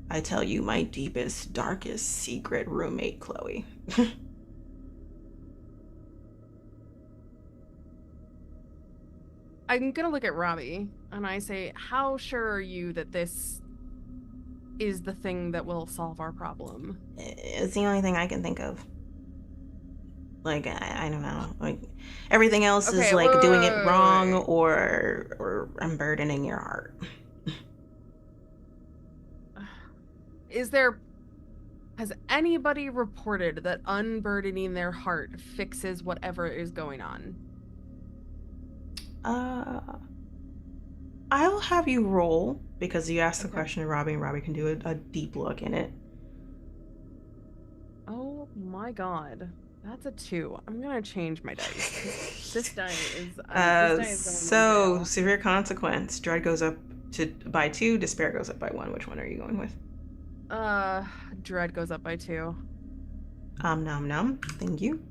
I tell you my deepest, darkest secret roommate, Chloe. I'm gonna look at Robbie, and I say, how sure are you that this is the thing that will solve our problem? It's the only thing I can think of. Like, I don't know. Like, everything else is like doing it wrong or unburdening your heart. Has anybody reported that unburdening their heart fixes whatever is going on? I'll have you roll, because you asked the question to Robbie, and Robbie can do a deep look in it. Oh my god. That's a 2. I'm gonna change my dice. This die is so severe consequence. Dread goes up by 2, despair goes up by 1. Which one are you going with? Dread goes up by 2. Nom nom. Thank you.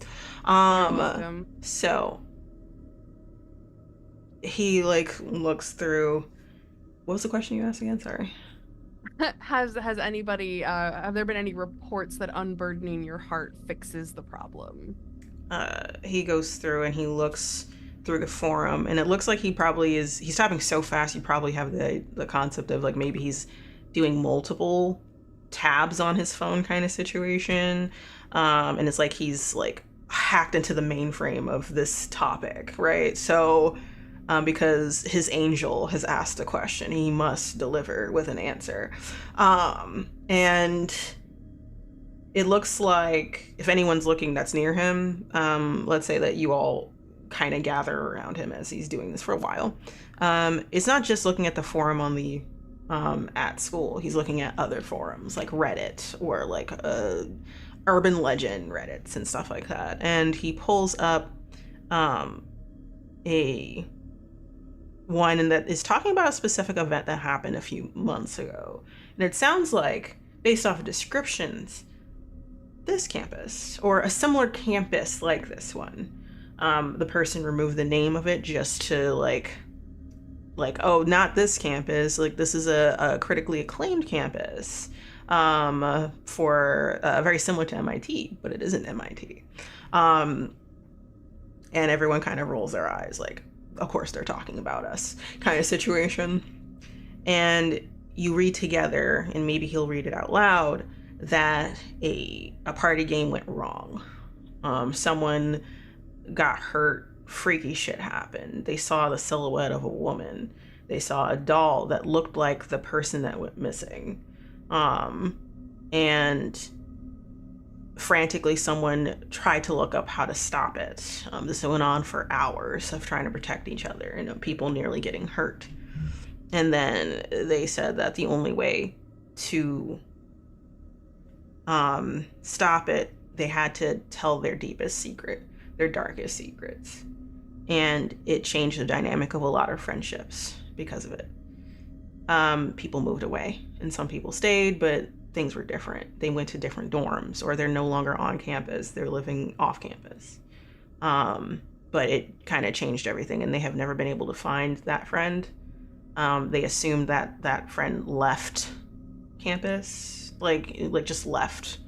You're welcome. So he like looks through. What was the question you asked again? Sorry. Has anybody have there been any reports that unburdening your heart fixes the problem? He goes through and he looks through the forum, and it looks like he probably is. He's typing so fast. You probably have the concept of like maybe he's doing multiple tabs on his phone kind of situation, and it's like he's like hacked into the mainframe of this topic, right? So because his angel has asked a question, he must deliver with an answer, and it looks like if anyone's looking that's near him, let's say that you all kind of gather around him as he's doing this for a while, it's not just looking at the forum on the at school. He's looking at other forums like Reddit or like urban legend Reddits and stuff like that. And he pulls up a one that is talking about a specific event that happened a few months ago. And it sounds like, based off of descriptions, this campus or a similar campus like this one. The person removed the name of it just to like, oh, not this campus, like this is a critically acclaimed campus for very similar to MIT, but it isn't MIT. And everyone kind of rolls their eyes like, of course they're talking about us kind of situation. And you read together, and maybe he'll read it out loud, that a party game went wrong. Someone got hurt. Freaky shit happened. They saw the silhouette of a woman. They saw a doll that looked like the person that went missing. And frantically someone tried to look up how to stop it. This went on for hours of trying to protect each other and people nearly getting hurt. And then they said that the only way to stop it, they had to tell their deepest secret, their darkest secrets. And it changed the dynamic of a lot of friendships because of it. People moved away and some people stayed, but things were different. They went to different dorms, or they're no longer on campus, they're living off campus. But it kind of changed everything, and they have never been able to find that friend. They assumed that that friend left campus, like just left,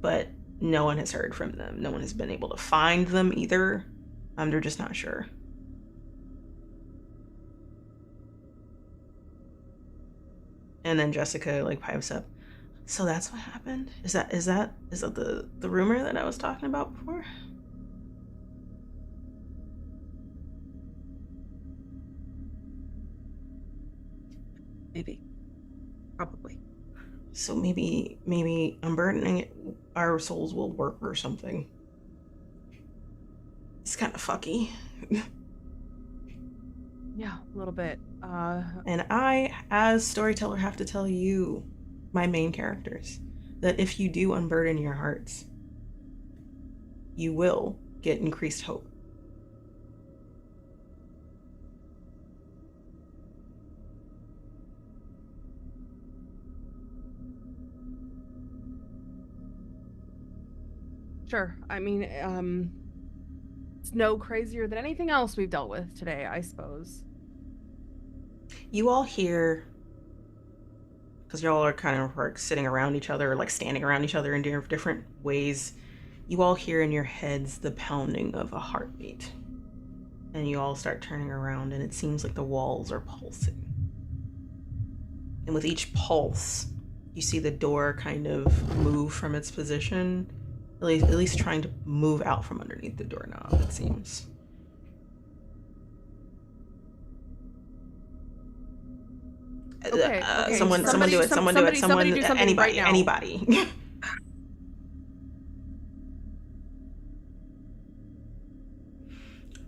but no one has heard from them. No one has been able to find them either. They're just not sure. And then Jessica like pipes up, so that's what happened? Is that the rumor that I was talking about before? Maybe. Probably. So maybe unburdening it, our souls will work or something. It's kind of fucky. Yeah, a little bit. And I, as storyteller, have to tell you, my main characters, that if you do unburden your hearts, you will get increased hope. Sure. I mean, it's no crazier than anything else we've dealt with today, I suppose. You all hear, because y'all are kind of like sitting around each other, like standing around each other in different ways, you all hear in your heads the pounding of a heartbeat. And you all start turning around, and it seems like the walls are pulsing. And with each pulse, you see the door kind of move from its position, at least trying to move out from underneath the doorknob, it seems. Okay. Someone do it. Someone do it. Somebody do something Anybody. right now. Anybody.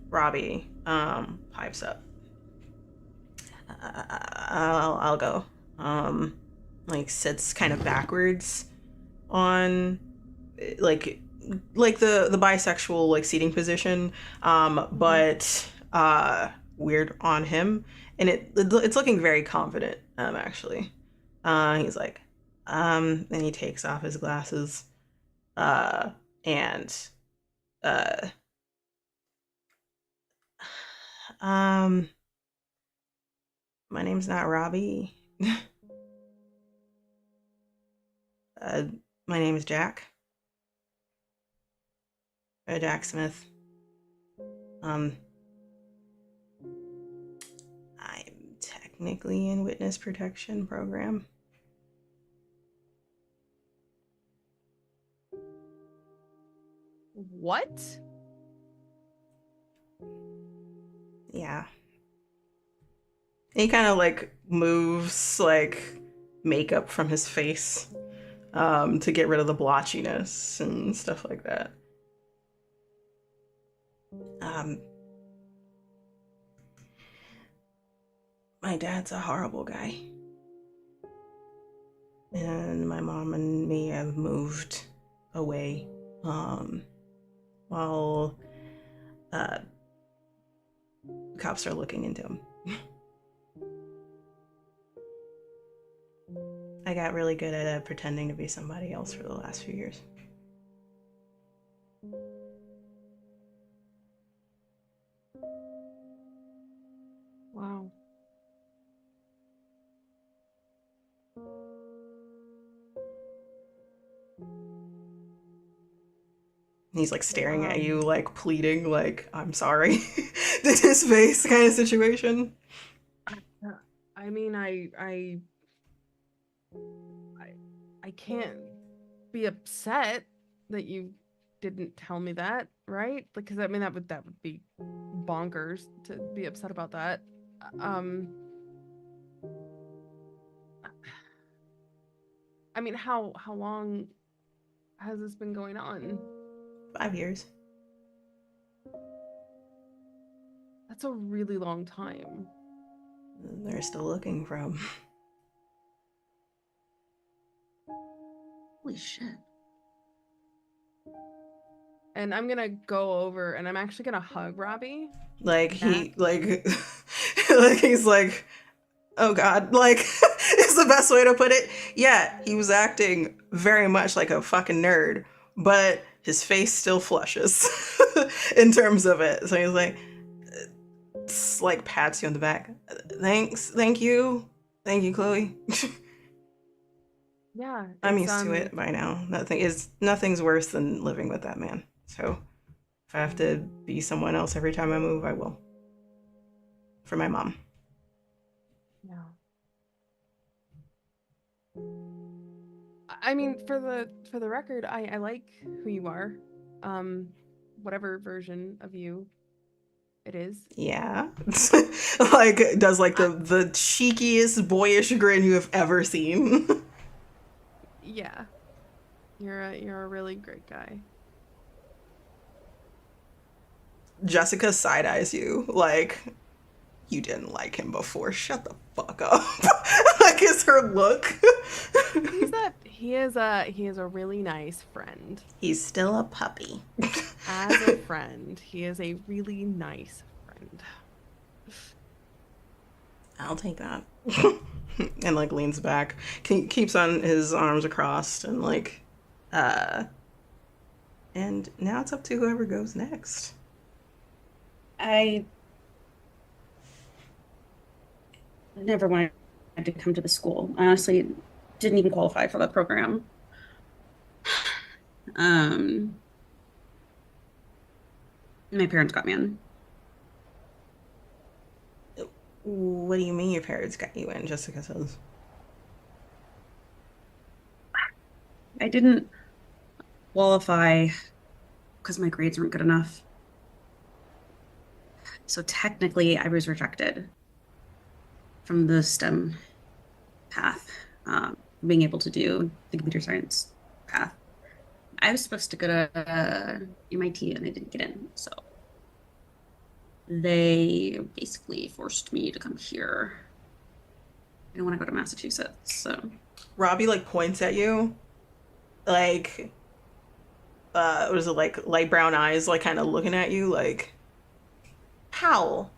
Robbie pipes up. I'll go. Like sits kind of backwards on like the bisexual like seating position, but weird on him, and it's looking very confident actually. He's like and he takes off his glasses and my name's not Robbie. My name is Jack. Jack Smith. I'm technically in witness protection program. What? Yeah. He kind of like moves like makeup from his face to get rid of the blotchiness and stuff like that. My dad's a horrible guy. And my mom and me have moved away while cops are looking into him. I got really good at pretending to be somebody else for the last few years. Wow. He's like staring at you, like pleading, like, I'm sorry. This his face kind of situation. I mean, I can't be upset that you didn't tell me that, right? Because I mean that would be bonkers to be upset about that. I mean, how long has this been going on? 5 years. That's a really long time. They're still looking for him. Holy shit. And I'm gonna go over and I'm actually gonna hug Robbie. Like he like like he's like, oh god, like is the best way to put it. Yeah, he was acting very much like a fucking nerd, but his face still flushes in terms of it. So he's like pats you on the back. Thank you, Chloe. Yeah, I'm used to it by now. Nothing's worse than living with that man. So if I have to be someone else every time I move, I will. For my mom. Yeah. I mean, for the record, I like who you are. Whatever version of you it is. Yeah. Like does like the cheekiest boyish grin you have ever seen. Yeah. You're a really great guy. Jessica side eyes you like you didn't like him before. Shut the fuck up. Like is her look. He is a really nice friend. He's still a puppy. As a friend, he is a really nice friend. I'll take that. And like leans back, keeps on his arms across, and like, and now it's up to whoever goes next. I never wanted to come to the school. I honestly didn't even qualify for the program. My parents got me in. What do you mean your parents got you in? Jessica says. I didn't qualify because my grades weren't good enough. So technically, I was rejected from the STEM path, being able to do the computer science path. I was supposed to go to MIT and I didn't get in, so they basically forced me to come here. I don't want to go to Massachusetts, so. Robbie like points at you, like, what is it, like light brown eyes, like kind of looking at you, like, Powell,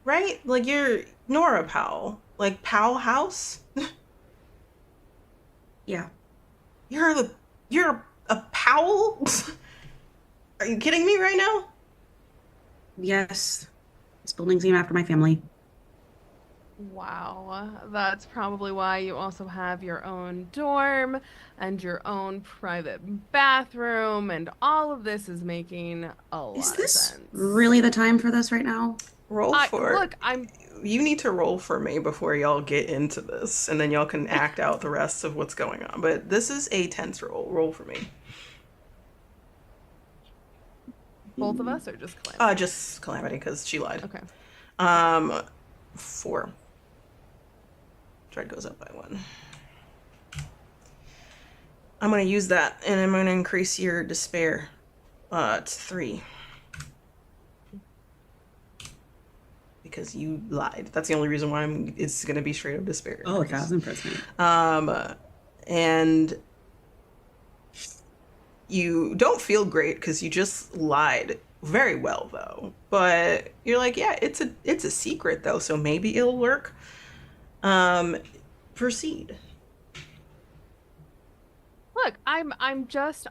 right? Like you're Nora Powell, like Powell House. Yeah. You're a Powell? Are you kidding me right now? Yes. This building's named after my family. Wow, that's probably why you also have your own dorm and your own private bathroom, and all of this is making a lot of sense. Is this really the time for this right now? You need to roll for me before y'all get into this, and then y'all can act out the rest of what's going on. But this is a tense roll. Roll for me. Both of us, or just Calamity? Just Calamity, because she lied. Okay. 4. Dread goes up by 1. I'm gonna use that, and I'm gonna increase your despair to 3. Because you lied. That's the only reason why it's gonna be straight up despair. Oh, 1000%. And you don't feel great because you just lied very well though. But you're like, yeah, it's a secret though, so maybe it'll work. Proceed. Look, I'm just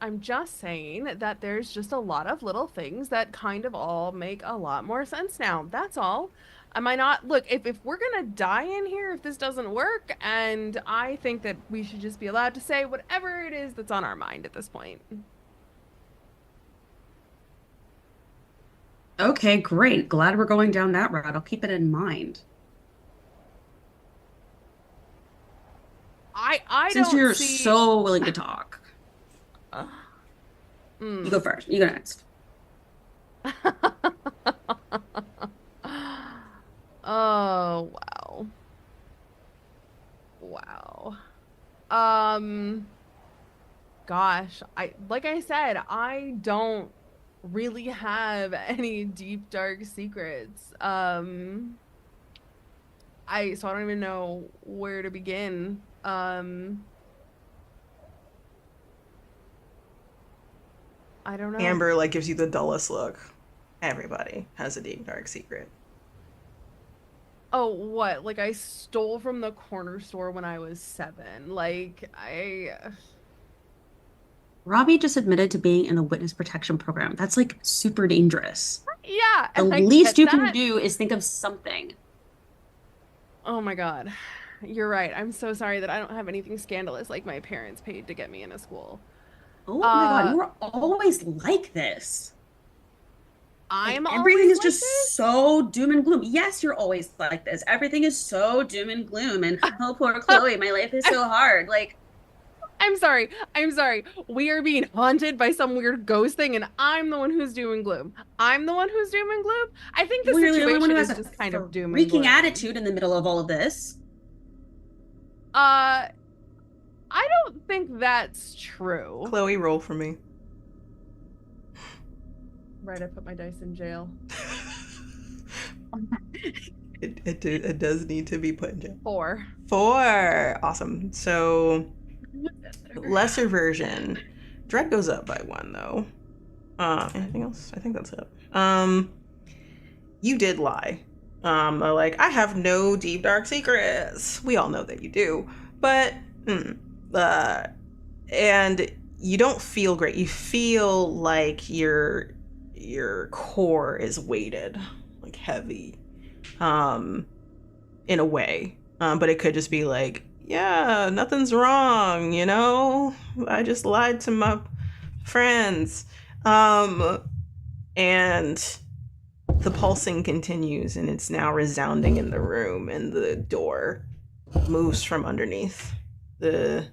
saying that there's just a lot of little things that kind of all make a lot more sense now. That's all. Am I not? Look, if we're gonna die in here if this doesn't work, and I think that we should just be allowed to say whatever it is that's on our mind at this point. Okay, great. Glad we're going down that route. I'll keep it in mind. Since you're so willing to talk. You go first. You go next. Oh, wow. Wow. Gosh, like I said, I don't really have any deep dark secrets. So I don't even know where to begin. I don't know. Amber like gives you the dullest look. Everybody has a deep dark secret. Oh, what? Like I stole from the corner store when I was 7. Robbie just admitted to being in the witness protection program. That's like super dangerous. Yeah, The and I least get you can that. do is think of something. Oh my God. You're right. I'm so sorry that I don't have anything scandalous like my parents paid to get me into school. Oh my God, Uh, you were always like this. Like I'm everything always is like just this. so doom and gloom. Yes, you're always like this. Everything is so doom and gloom. And oh, poor Chloe, my life is so hard. Like, I'm sorry. I'm sorry. We are being haunted by some weird ghost thing, and I'm the one who's doom and gloom. I'm the one who's doom and gloom. I think the well, you're the only one who situation has is a just kind of doom and freaking gloom. attitude in the middle of all of this. Uh, I don't think that's true. Chloe, roll for me. Right, I put my dice in jail. It does need to be put in jail. 4. 4. Awesome. So lesser version. Dread goes up by 1 though. Anything else? I think that's it. You did lie. Like I have no deep dark secrets. We all know that you do, but and you don't feel great. You feel like your core is weighted, like heavy, in a way. But it could just be like, yeah, nothing's wrong, you know? I just lied to my friends. And the pulsing continues, and it's now resounding in the room, and the door moves from underneath the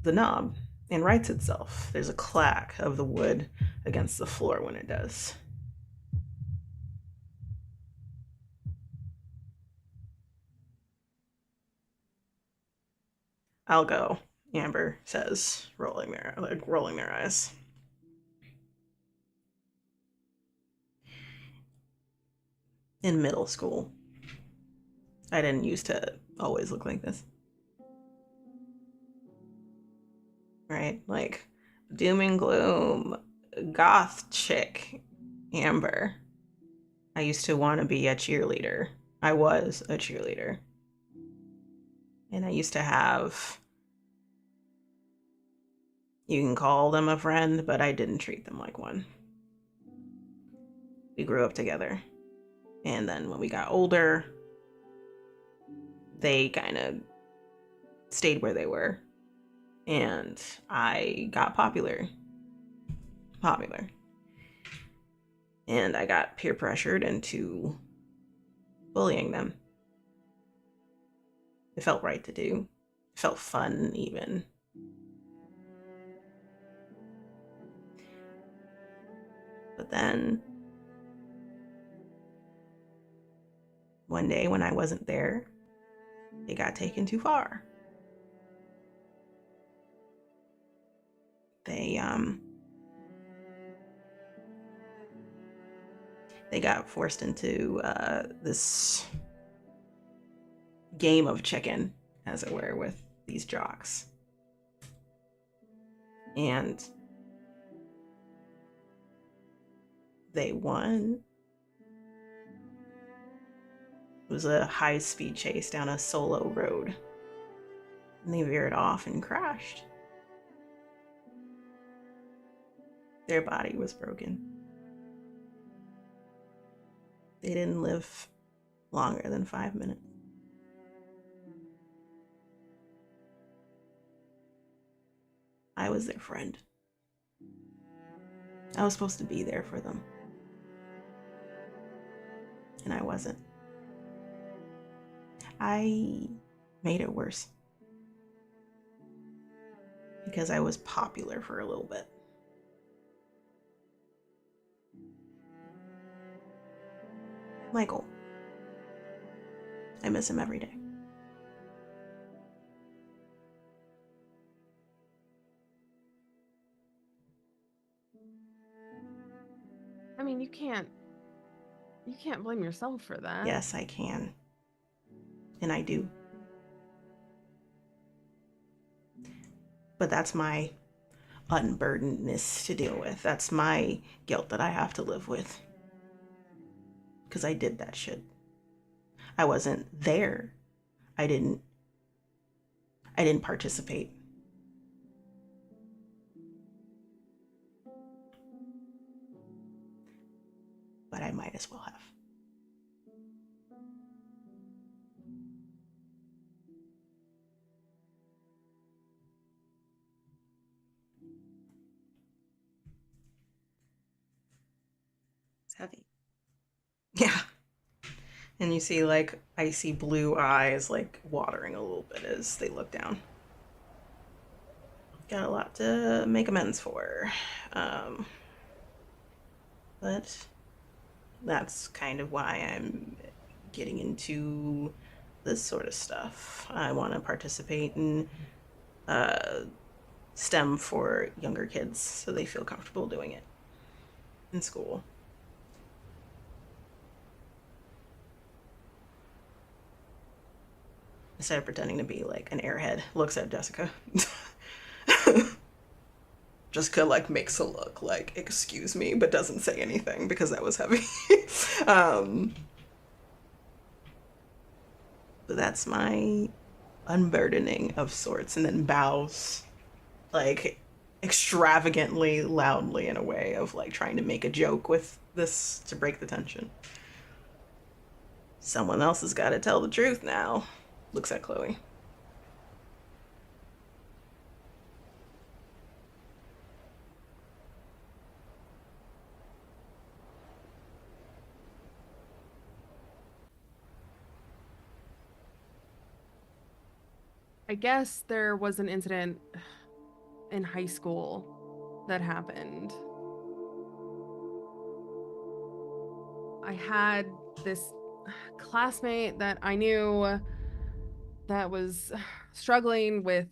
knob and rights itself. There's a clack of the wood against the floor when it does. I'll go, Amber says, rolling their eyes. In middle school, I didn't used to always look like this. Right? Like doom and gloom, goth chick, Amber. I used to want to be a cheerleader. I was a cheerleader. And I used to have, you can call them a friend, but I didn't treat them like one. We grew up together. And then when we got older, they kind of stayed where they were. And I got popular. And I got peer pressured into bullying them. It felt right to do. It felt fun, even. But then, one day when I wasn't there, it got taken too far. They got forced into this game of chicken, as it were, with these jocks. And they won. It was a high-speed chase down a solo road. And they veered off and crashed. Their body was broken. They didn't live longer than 5 minutes. I was their friend. I was supposed to be there for them. And I wasn't. I made it worse. Because I was popular for a little bit. Michael. I miss him every day. you can't blame yourself for that. Yes, I can. And I do. But that's my unburdenedness to deal with. That's my guilt that I have to live with. Because I did that shit. I wasn't there. I didn't participate. But I might as well have. It's heavy. Yeah. And you see like icy blue eyes like watering a little bit as they look down. Got a lot to make amends for. But that's kind of why I'm getting into this sort of stuff. I want to participate in STEM for younger kids so they feel comfortable doing it in school. Instead of pretending to be like an airhead, looks at Jessica. Jessica like makes a look like, excuse me, but doesn't say anything because that was heavy. But that's my unburdening of sorts, and then bows like extravagantly loudly in a way of like trying to make a joke with this to break the tension. Someone else has got to tell the truth now. Looks at Chloe. I guess there was an incident in high school that happened. I had this classmate that I knew that was struggling with,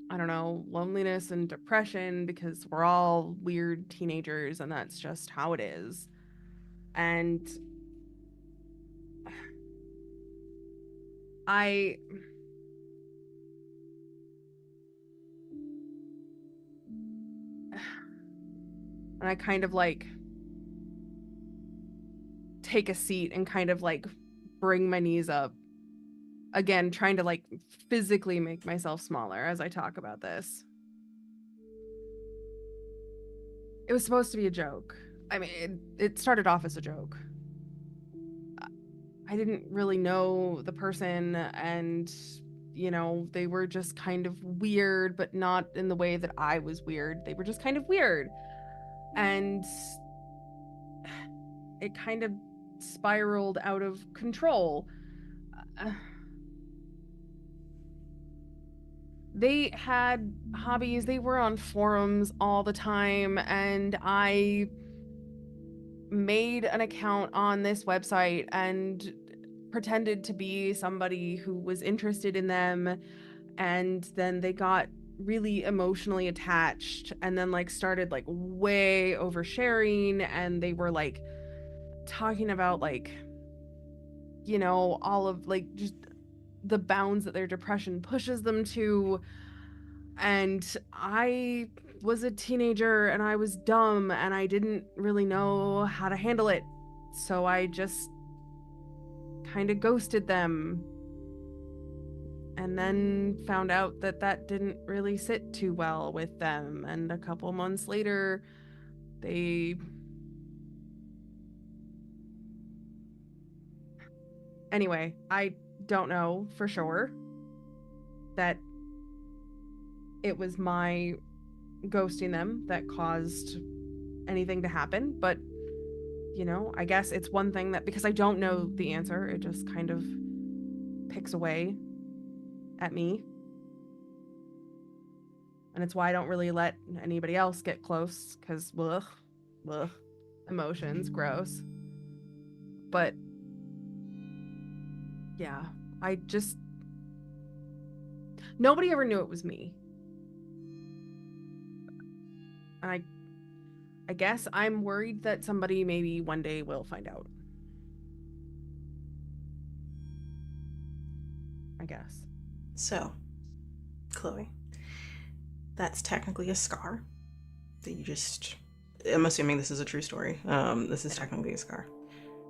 I don't know, loneliness and depression because we're all weird teenagers and that's just how it is. And I kind of like take a seat and kind of like bring my knees up again, trying to like physically make myself smaller as I talk about this. It was supposed to be a joke. I mean, it started off as a joke. I didn't really know the person, and you know, they were just kind of weird, but not in the way that I was weird. They were just kind of weird. And it kind of spiraled out of control. They had hobbies, they were on forums all the time, and I made an account on this website and pretended to be somebody who was interested in them, and then they got really emotionally attached and then like started like way oversharing, and they were like talking about like, you know, all of like just the bounds that their depression pushes them to. And I was a teenager and I was dumb and I didn't really know how to handle it. So I just kind of ghosted them. And then found out that that didn't really sit too well with them. And a couple months later, they... Anyway, I don't know for sure that it was my ghosting them that caused anything to happen, but you know, I guess it's one thing that, because I don't know the answer, it just kind of picks away at me. And it's why I don't really let anybody else get close, because emotions, gross. But yeah, I just, nobody ever knew it was me. And I guess I'm worried that somebody maybe one day will find out. I guess. So, Chloe, that's technically a scar that you just... I'm assuming this is a true story. This is technically a scar.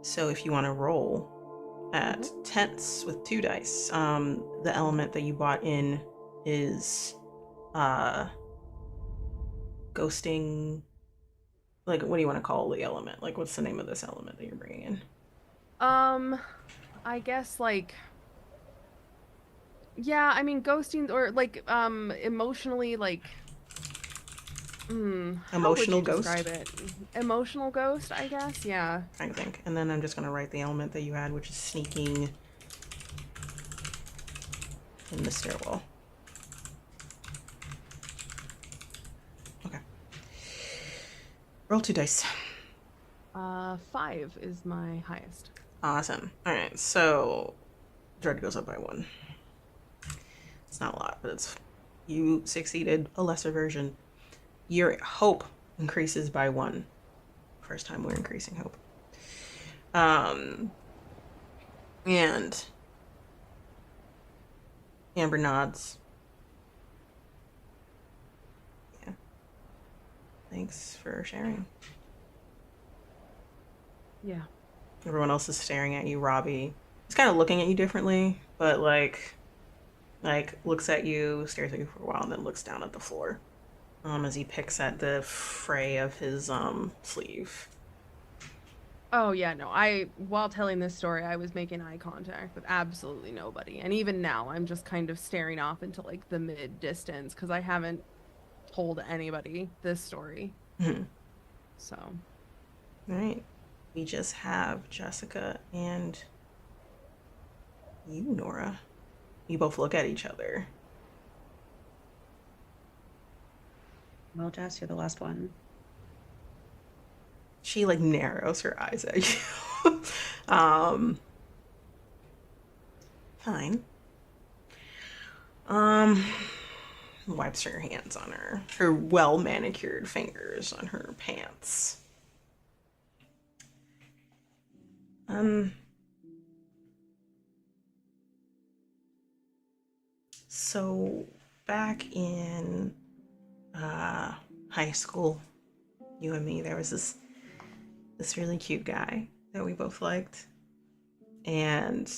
So if you want to roll at tenths with 2 dice, the element that you bought in is ghosting. Like, what do you want to call the element? Like, what's the name of this element that you're bringing in? I guess like, yeah, I mean ghosting or like emotionally like how would Emotional you ghost? describe it? Emotional ghost, I guess, yeah. I think. And then I'm just going to write the element that you had, which is sneaking in the stairwell. Okay. Roll 2 dice. 5 is my highest. Awesome. All right, so dread goes up by 1. It's not a lot, but it's... You succeeded a lesser version. Your hope increases by 1. First time we're increasing hope. And Amber nods. Yeah. Thanks for sharing. Yeah. Everyone else is staring at you. Robbie is kind of looking at you differently, but like looks at you, stares at you for a while, and then looks down at the floor. As he picks at the fray of his sleeve. Oh yeah, no. While telling this story, I was making eye contact with absolutely nobody. And even now, I'm just kind of staring off into like the mid distance because I haven't told anybody this story. Mm-hmm. So. All right. We just have Jessica and you, Nora. You both look at each other. Well, Jess, you're the last one. She like narrows her eyes at you. Fine. Wipes her hands on her well manicured fingers on her pants. So back in high school, you and me, there was this really cute guy that we both liked, and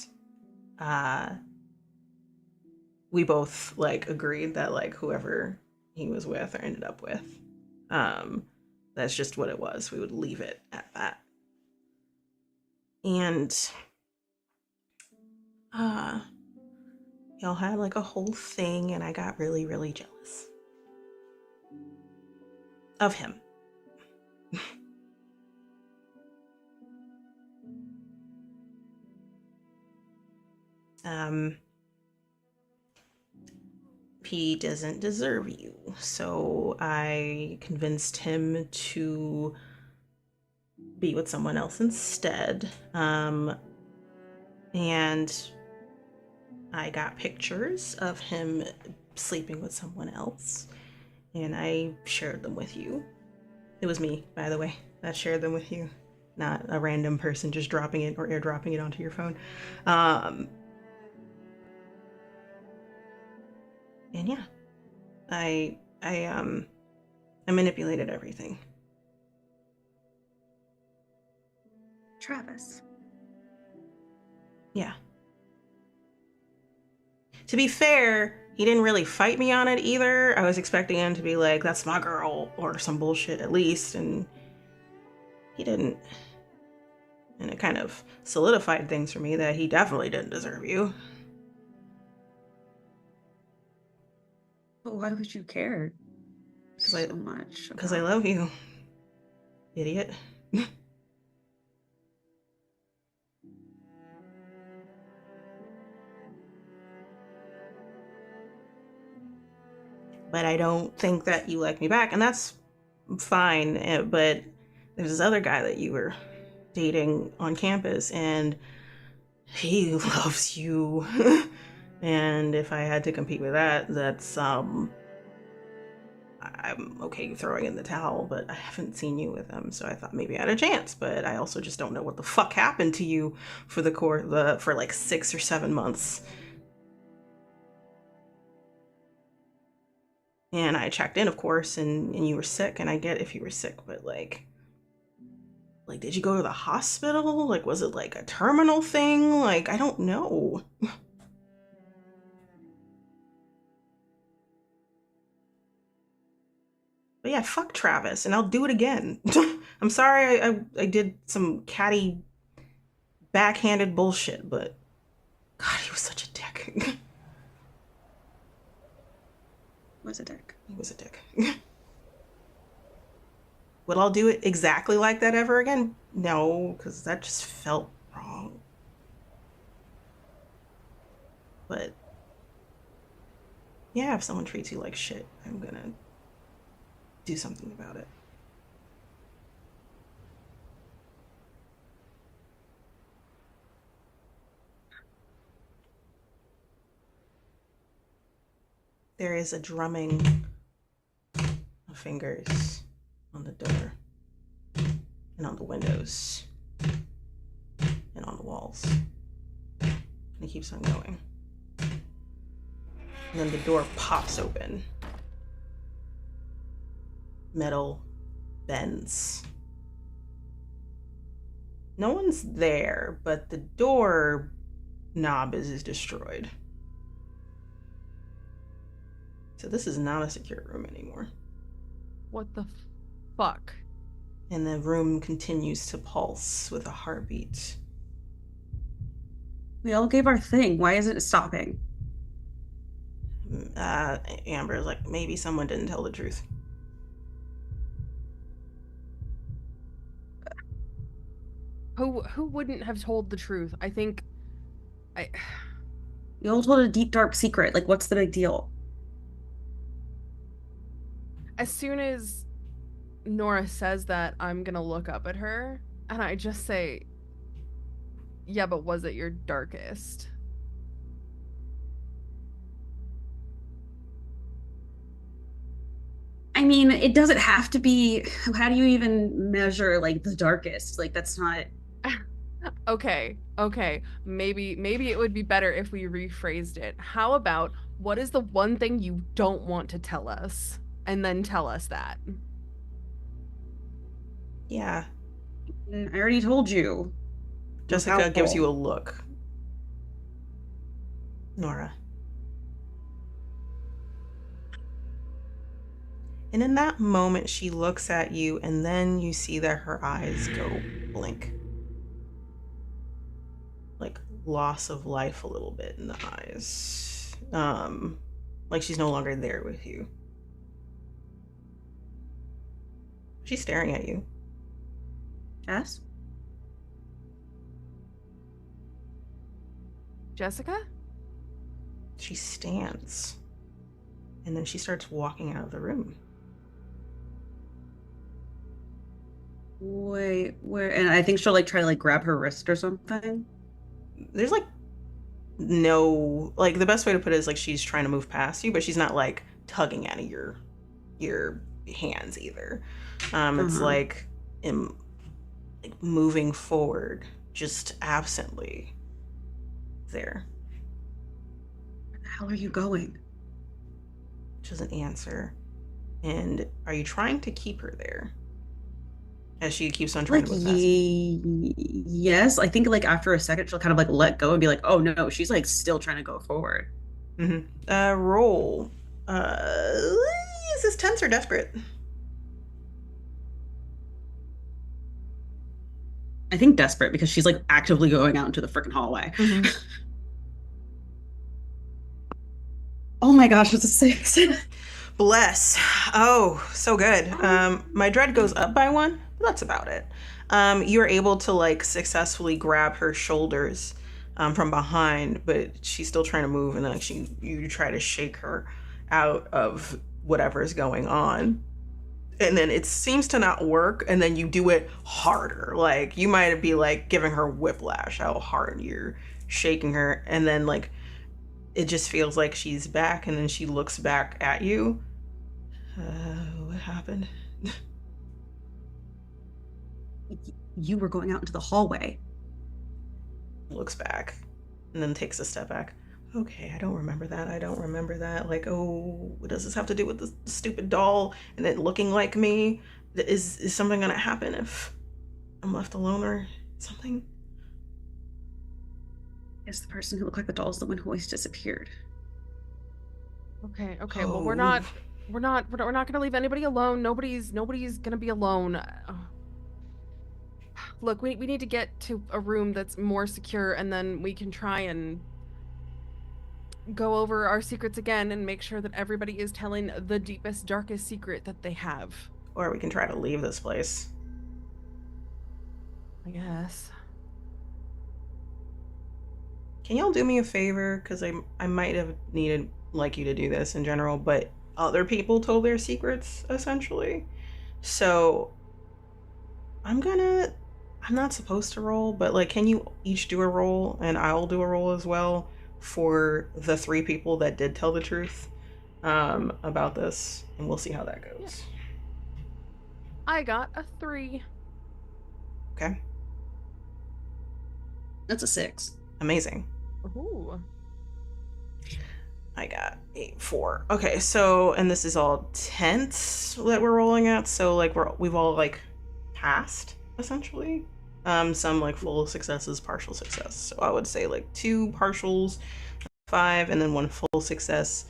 we both like agreed that like whoever he was with or ended up with, that's just what it was. We would leave it at that. And y'all had like a whole thing, and I got really, really jealous of him. He doesn't deserve you, so I convinced him to be with someone else instead. And I got pictures of him sleeping with someone else, and I shared them with you. It was me, by the way, that shared them with you, not a random person just dropping it or airdropping it onto your phone. And yeah, I manipulated everything. Travis. Yeah. To be fair, he didn't really fight me on it either. I was expecting him to be like, that's my girl, or some bullshit at least, and he didn't. And it kind of solidified things for me that he definitely didn't deserve you. But why would you care so much? Because I love you, idiot. But I don't think that you like me back, and that's fine. But there's this other guy that you were dating on campus, and he loves you. And if I had to compete with that, that's I'm okay throwing in the towel, but I haven't seen you with him, so I thought maybe I had a chance. But I also just don't know what the fuck happened to you for for like 6 or 7 months. And I checked in, of course, and you were sick, and I get if you were sick, but like, did you go to the hospital? Like, was it like a terminal thing? Like, I don't know. But yeah, fuck Travis, and I'll do it again. I'm sorry I did some catty, backhanded bullshit, but God, he was such a dick. Was a dick. He was a dick. Would I do it exactly like that ever again? No, because that just felt wrong. But yeah, if someone treats you like shit, I'm gonna do something about it. There is a drumming of fingers on the door and on the windows and on the walls. And it keeps on going. And then the door pops open. Metal bends. No one's there, but the door knob is destroyed. So this is not a secure room anymore. What the fuck? And the room continues to pulse with a heartbeat. We all gave our thing. Why isn't it stopping? Amber's like, maybe someone didn't tell the truth. Who wouldn't have told the truth? We all told a deep, dark secret. Like, what's the big deal? As soon as Nora says that, I'm gonna look up at her and I just say, yeah, but was it your darkest? I mean, it doesn't have to be. How do you even measure like the darkest? Like, that's not. Okay. Maybe it would be better if we rephrased it. How about, what is the one thing you don't want to tell us? And then tell us that. Yeah. I already told you. Jessica gives you a look. Nora. And in that moment, she looks at you, and then you see that her eyes go blink. Like loss of life a little bit in the eyes. Like she's no longer there with you. She's staring at you. Yes? Jessica? She stands. And then she starts walking out of the room. Wait, where? And I think she'll like try to like grab her wrist or something. There's like no, like the best way to put it is like she's trying to move past you, but she's not like tugging at your hands either. It's like moving forward, just absently there. Where the hell are you going? She doesn't answer. And are you trying to keep her there? As she keeps on trying to move past you? Yes. I think like after a second she'll kind of like let go and be like, oh no, she's like still trying to go forward. Roll. Is this tense or desperate? I think desperate because she's like actively going out into the freaking hallway. Oh my gosh, it's a 6. Bless. Oh, so good. My dread goes up by 1, but that's about it. You're able to like successfully grab her shoulders from behind, but she's still trying to move, and like you try to shake her out of whatever's going on. And then it seems to not work, and then you do it harder. Like you might be like giving her whiplash how hard you're shaking her, and then like it just feels like she's back, and then she looks back at you, What happened? You were going out into the hallway. Looks back and then takes a step back. Okay, I don't remember that. I don't remember that. Like, oh, what does this have to do with the stupid doll and it looking like me? Is something gonna happen if I'm left alone or something? Yes, the person who looked like the doll is the one who always disappeared. Okay. Oh. Well, we're not gonna leave anybody alone. Nobody's gonna be alone. Look, we need to get to a room that's more secure, and then we can try and go over our secrets again and make sure that everybody is telling the deepest, darkest secret that they have. Or we can try to leave this place. I guess. Can y'all do me a favor? Because I might have needed like you to do this in general, but other people told their secrets essentially. So I'm not supposed to roll, but like, can you each do a roll and I'll do a roll as well for the 3 people that did tell the truth about this, and we'll see how that goes. Yeah. I got a 3. Okay. That's a 6. Amazing. Ooh. I got a 4. Okay, so, and this is all tenths that we're rolling at, so like we've all like passed essentially. Some like full successes, partial success. So I would say like 2 partials, 5, and then 1 full success.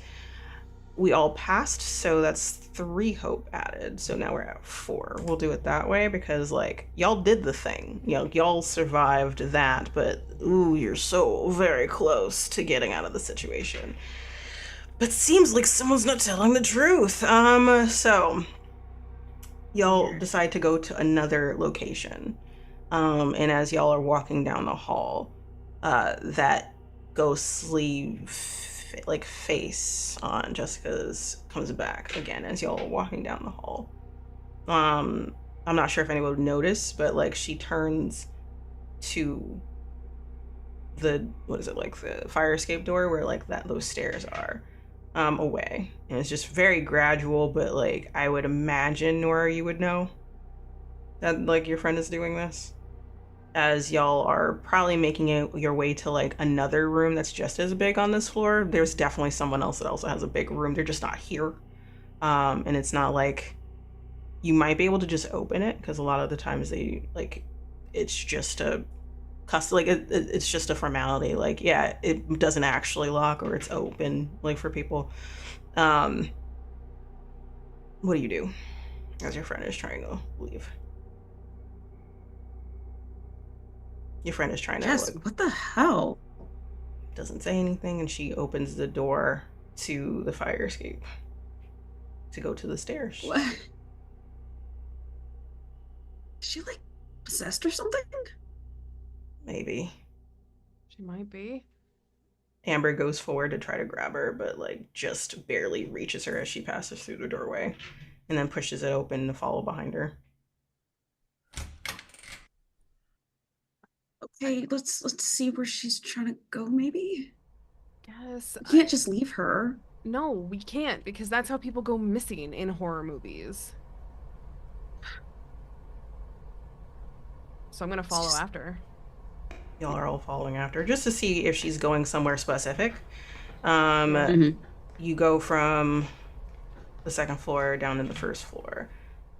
We all passed, so that's 3 hope added. So now we're at 4. We'll do it that way because like y'all did the thing. Y'all survived that, but ooh, you're so very close to getting out of the situation. But seems like someone's not telling the truth. So y'all decide to go to another location. And as y'all are walking down the hall, that ghostly face on Jessica's comes back again as y'all are walking down the hall. I'm not sure if anyone would notice, but like she turns to the the fire escape door where like those stairs are away, and it's just very gradual, but like I would imagine, Nora, you would know that like your friend is doing this as y'all are probably making your way to like another room that's just as big on this floor. There's definitely someone else that also has a big room. They're just not here. And it's not like you might be able to just open it because a lot of the times they like it's just a custom, like it's just a formality. Like, yeah, it doesn't actually lock or it's open like for people. What do you do as your friend is trying to leave? Your friend is trying to Jess, what the hell? doesn't say anything, and she opens the door to the fire escape to go to the stairs. What? Is she like possessed or something? Maybe. She might be. Amber goes forward to try to grab her, but like just barely reaches her as she passes through the doorway, and then pushes it open to follow behind her. Okay, let's see where she's trying to go, maybe? Guess We can't just leave her. No, we can't, because that's how people go missing in horror movies. So I'm gonna follow after. Y'all are all following after her just to see if she's going somewhere specific. You go from the 2nd floor down to the 1st floor,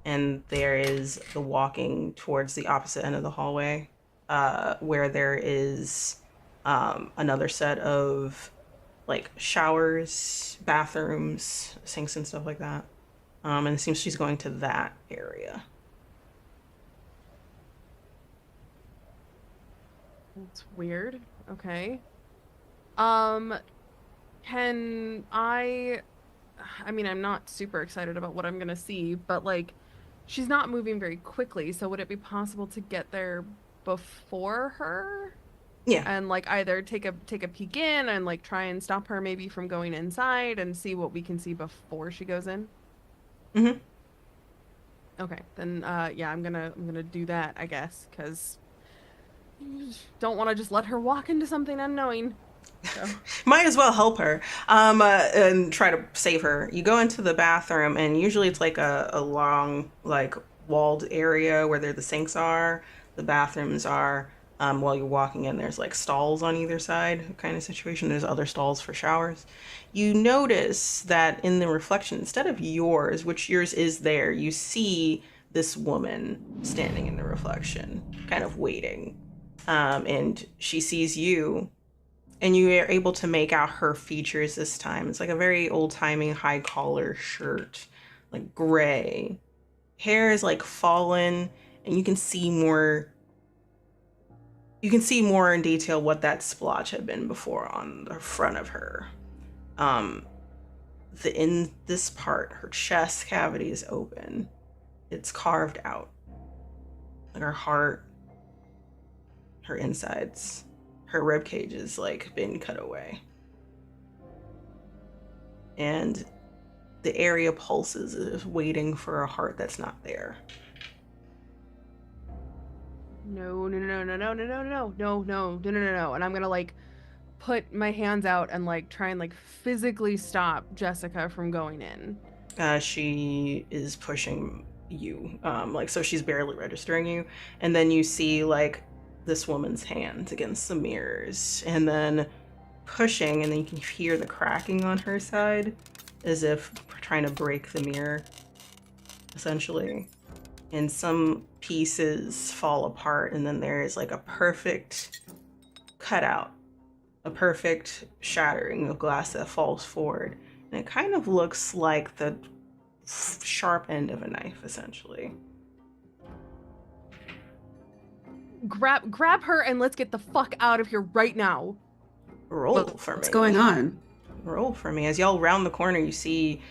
and there is the walking towards the opposite end of the hallway, where there is another set of like showers, bathrooms, sinks, and stuff like that. And it seems she's going to that area. That's weird. Okay. Can I mean, I'm not super excited about what I'm gonna see, but like she's not moving very quickly, so would it be possible to get there before her? Yeah. And like either take a peek in and like try and stop her maybe from going inside and see what we can see before she goes in? Mm-hmm. Okay, then yeah, I'm gonna do that, I guess, because don't want to just let her walk into something unknowing. So. Might as well help her and try to save her. You go into the bathroom, and usually it's like a long, like, walled area where the sinks are, the bathrooms are. While you're walking in, there's like stalls on either side kind of situation. There's other stalls for showers. You notice that in the reflection, instead of yours, which yours is there, you see this woman standing in the reflection, kind of waiting. And she sees you, and you are able to make out her features this time. It's like a very old-timey high collar shirt, like gray. Hair is like fallen, and you can see more in detail what that splotch had been before on the front of her. In this part, her chest cavity is open. It's carved out. Like her heart, her insides, her rib cage is like been cut away. And the area pulses as if waiting for a heart that's not there. No. And I'm gonna like put my hands out and like try and like physically stop Jessica from going in. She is pushing you, like, so she's barely registering you, and then you see like this woman's hands against the mirrors, and then pushing, and then you can hear the cracking on her side as if trying to break the mirror, essentially. And some pieces fall apart, and then there is like a perfect cutout, a perfect shattering of glass that falls forward, and it kind of looks like the sharp end of a knife, essentially. Grab her and let's get the fuck out of here right now. Roll for me. What's going on? Roll for me. As y'all round the corner, you see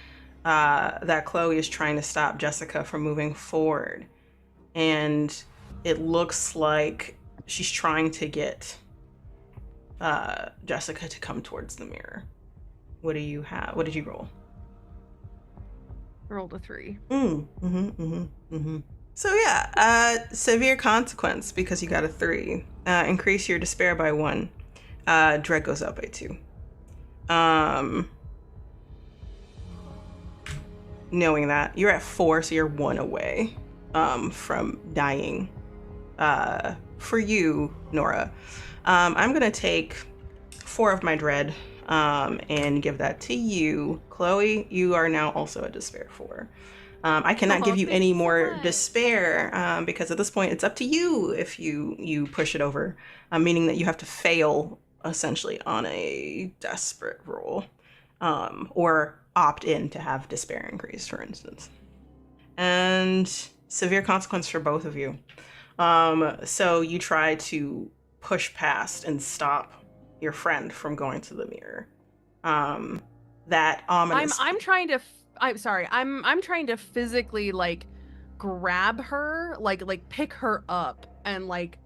that Chloe is trying to stop Jessica from moving forward. And it looks like she's trying to get Jessica to come towards the mirror. What do you have? What did you roll? I rolled a 3. So yeah, severe consequence because you got a 3. Increase your despair by 1. Dread goes up by 2. Knowing that you're at 4, so you're 1 away from dying. For you, Nora, I'm gonna take 4 of my dread and give that to you. Chloe, you are now also a despair 4. I cannot give you any more despair because at this point it's up to you if you push it over, meaning that you have to fail essentially on a desperate roll, or opt in to have despair increased, for instance. And severe consequence for both of you. So you try to push past and stop your friend from going to the mirror. That ominous. I'm trying to physically like grab her, like pick her up and like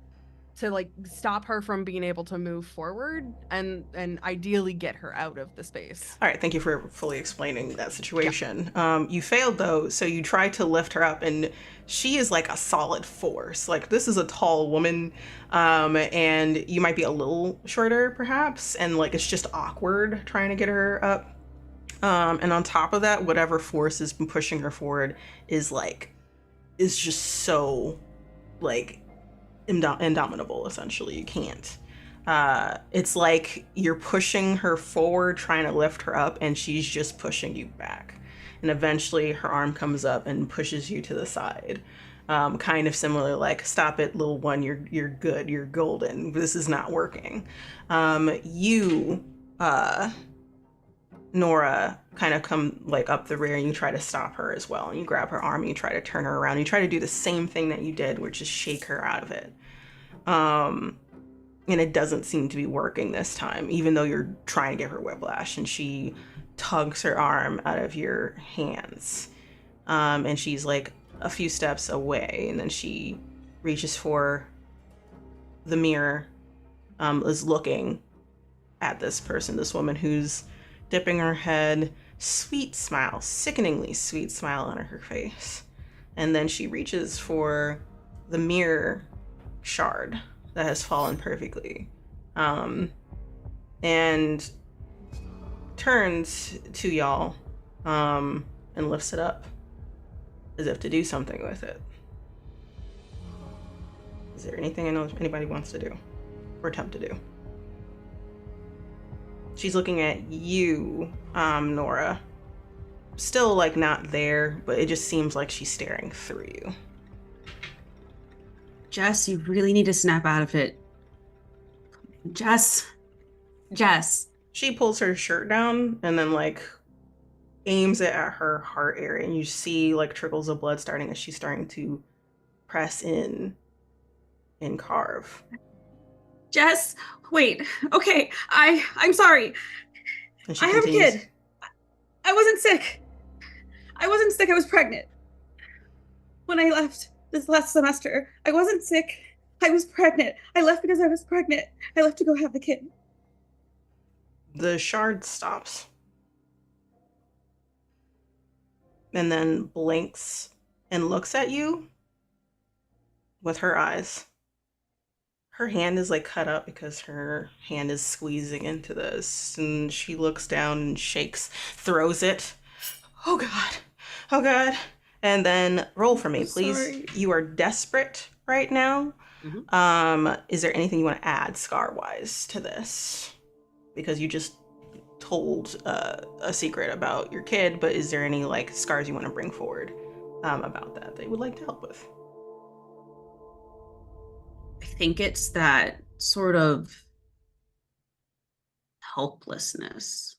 to like stop her from being able to move forward and ideally get her out of the space. All right, thank you for fully explaining that situation. Yeah. You failed though, so you tried to lift her up, and she is like a solid force. Like, this is a tall woman, and you might be a little shorter perhaps, and like it's just awkward trying to get her up. And on top of that, whatever force has been pushing her forward is just so like indomitable, essentially. You can't. It's like you're pushing her forward, trying to lift her up, and she's just pushing you back. And eventually her arm comes up and pushes you to the side. Kind of similar, like, stop it, little one, you're good, you're golden, this is not working. Nora, kind of come like up the rear, and you try to stop her as well, and you grab her arm and you try to turn her around. You try to do the same thing that you did, which is shake her out of it. And it doesn't seem to be working this time, even though you're trying to give her whiplash, and she tugs her arm out of your hands. And she's like a few steps away, and then she reaches for the mirror, is looking at this person, this woman who's dipping her head, sweet smile, sickeningly sweet smile on her face. And then she reaches for the mirror shard that has fallen perfectly. and turns to y'all and lifts it up as if to do something with it. Is there anything anybody wants to do or attempt to do? She's looking at you, Nora. Still, like, not there, but it just seems like she's staring through you. Jess, you really need to snap out of it. Jess. She pulls her shirt down and then, like, aims it at her heart area, and you see, like, trickles of blood starting as she's starting to press in and carve. Jess, wait. Okay, I'm sorry. And she I have a continues, kid. I wasn't sick. I was pregnant. When I left this last semester, I wasn't sick. I was pregnant. I left because I was pregnant. I left to go have the kid. The shard stops and then blinks and looks at you with her eyes. Her hand is like cut up because her hand is squeezing into this, and she looks down and shakes, throws it. Oh god, oh god. And then roll for me, please. Sorry. You are desperate right now. Is there anything you want to add scar wise to this? Because you just told a secret about your kid, but is there any like scars you want to bring forward about that you would like to help with? I think it's that sort of helplessness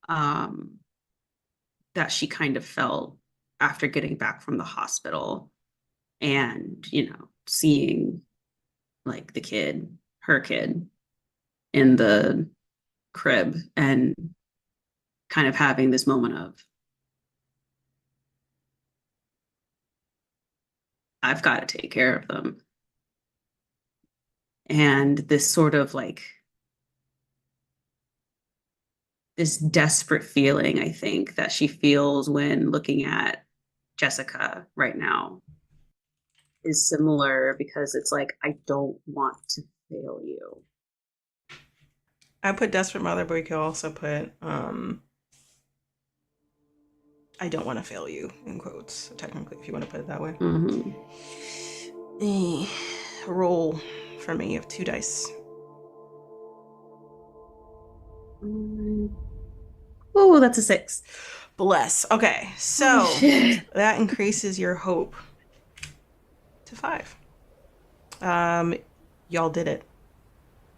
that she kind of felt after getting back from the hospital and, seeing like the kid, her kid in the crib and kind of having this moment of, I've got to take care of them. And this sort of like, this desperate feeling, I think, that she feels when looking at Jessica right now is similar because it's like, I don't want to fail you. I put desperate mother, but we could also put I don't want to fail you in quotes, technically, if you want to put it that way. Roll for me. You have 2 dice. Oh, that's a 6. Bless. Okay, so that increases your hope to 5. Y'all did it.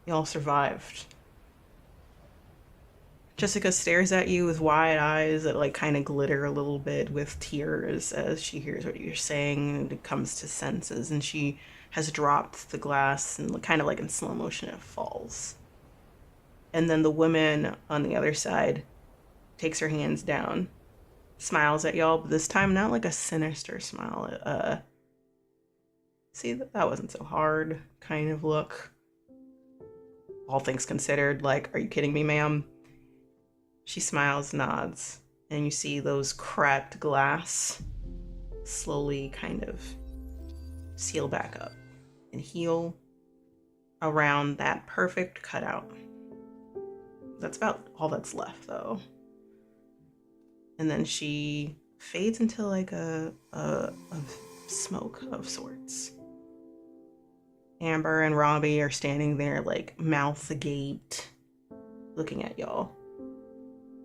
Y'all survived. Jessica stares at you with wide eyes that like kind of glitter a little bit with tears as she hears what you're saying and comes to senses, and she has dropped the glass and kind of like in slow motion it falls. And then the woman on the other side takes her hands down, smiles at y'all, but this time not like a sinister smile. See, that wasn't so hard kind of look. All things considered, like, are you kidding me, ma'am? She smiles, nods, and you see those cracked glass slowly kind of seal back up and heal around that perfect cutout. That's about all that's left, though. And then she fades into like a smoke of sorts. Amber and Robbie are standing there, like mouth agape, looking at y'all.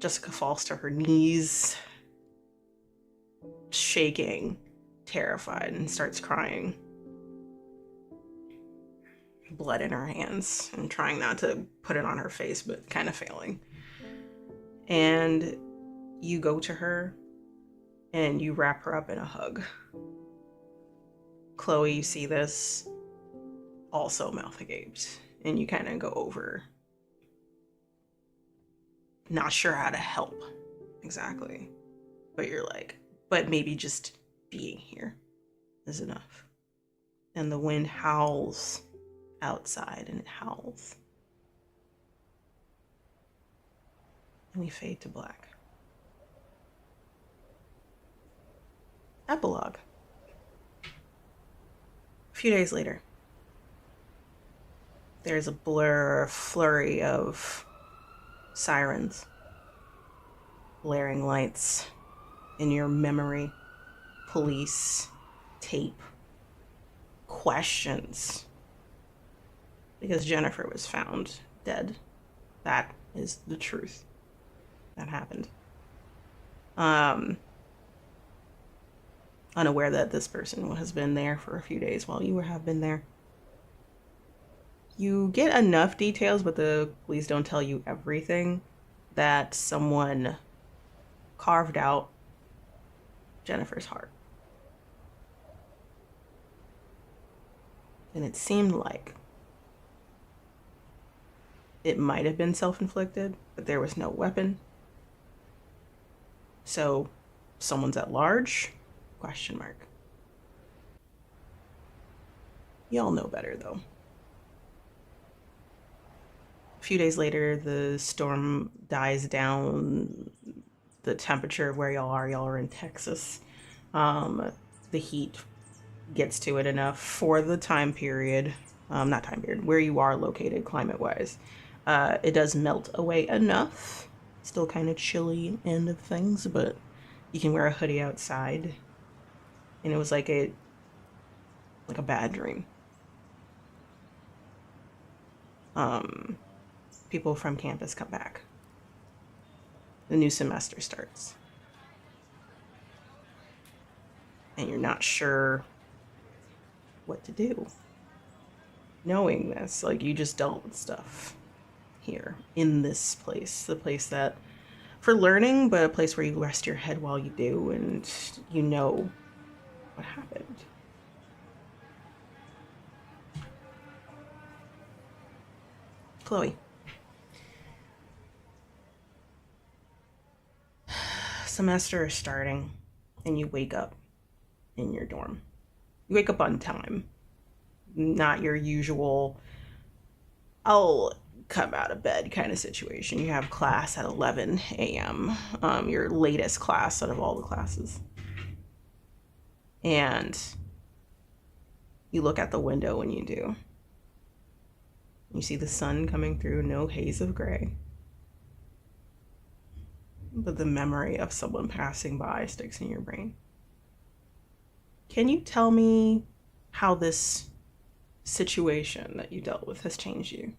Jessica falls to her knees, shaking, terrified, and starts crying. Blood in her hands, and trying not to put it on her face, but kind of failing. And you go to her, and you wrap her up in a hug. Chloe, you see this, also mouth agape, and you kind of go over. Not sure how to help exactly, but you're like, but maybe just being here is enough. And the wind howls outside, and it howls. And we fade to black. Epilogue. A few days later. There's a blur, flurry of sirens, blaring lights in your memory, police, tape, questions. Because Jennifer was found dead. That is the truth. That happened. Unaware that this person has been there for a few days while you have been there. You get enough details, but the police don't tell you everything, that someone carved out Jennifer's heart. And it seemed like it might have been self-inflicted, but there was no weapon. So, someone's at large? Question mark. Y'all know better, though. A few days later, the storm dies down. The temperature of where y'all are in Texas. The heat gets to it enough for the time period. Not time period, where you are located climate-wise. It does melt away enough. Still kind of chilly end of things, but you can wear a hoodie outside. And it was like a bad dream. People from campus come back. The new semester starts. And you're not sure what to do. Knowing this, like, you just dealt with stuff here in this place. The place that, for learning, but a place where you rest your head while you do, and you know what happened. Chloe. Semester is starting, and you wake up in your dorm. You wake up on time. Not your usual, I'll come out of bed kind of situation. You have class at 11 a.m., your latest class out of all the classes. And you look at the window when you do. You see the sun coming through, no haze of gray. But the memory of someone passing by sticks in your brain. Can you tell me how this situation that you dealt with has changed you?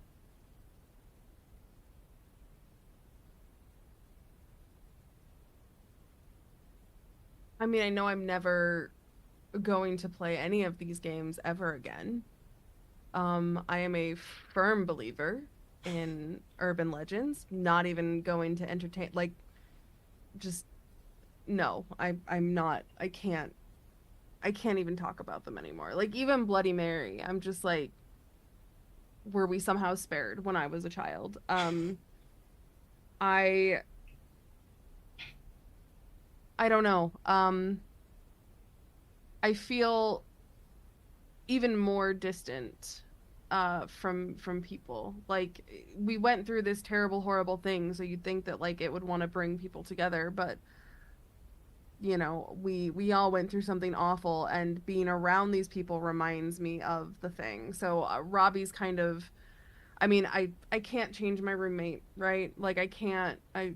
I mean, I know I'm never going to play any of these games ever again. I am a firm believer in urban legends, not even going to entertain, like, just, no, I'm not, I can't even talk about them anymore. Like, even Bloody Mary, I'm just like, were we somehow spared when I was a child? I don't know. I feel even more distant from people. Like, we went through this terrible, horrible thing, so you'd think that, like, it would want to bring people together, but you know, we all went through something awful, and being around these people reminds me of the thing. So Robbie's kind of, I mean, I can't change my roommate, right? Like,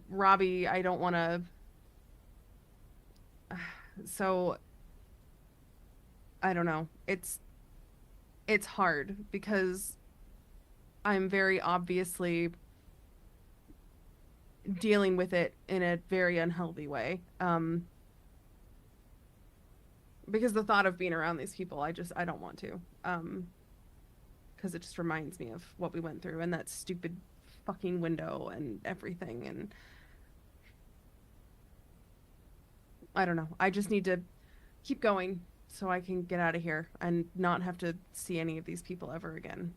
Robbie, I don't want to. So I don't know. It's hard because I'm very obviously dealing with it in a very unhealthy way. Because the thought of being around these people, I don't want to. Because it just reminds me of what we went through and that stupid fucking window and everything. And I don't know. I just need to keep going so I can get out of here and not have to see any of these people ever again.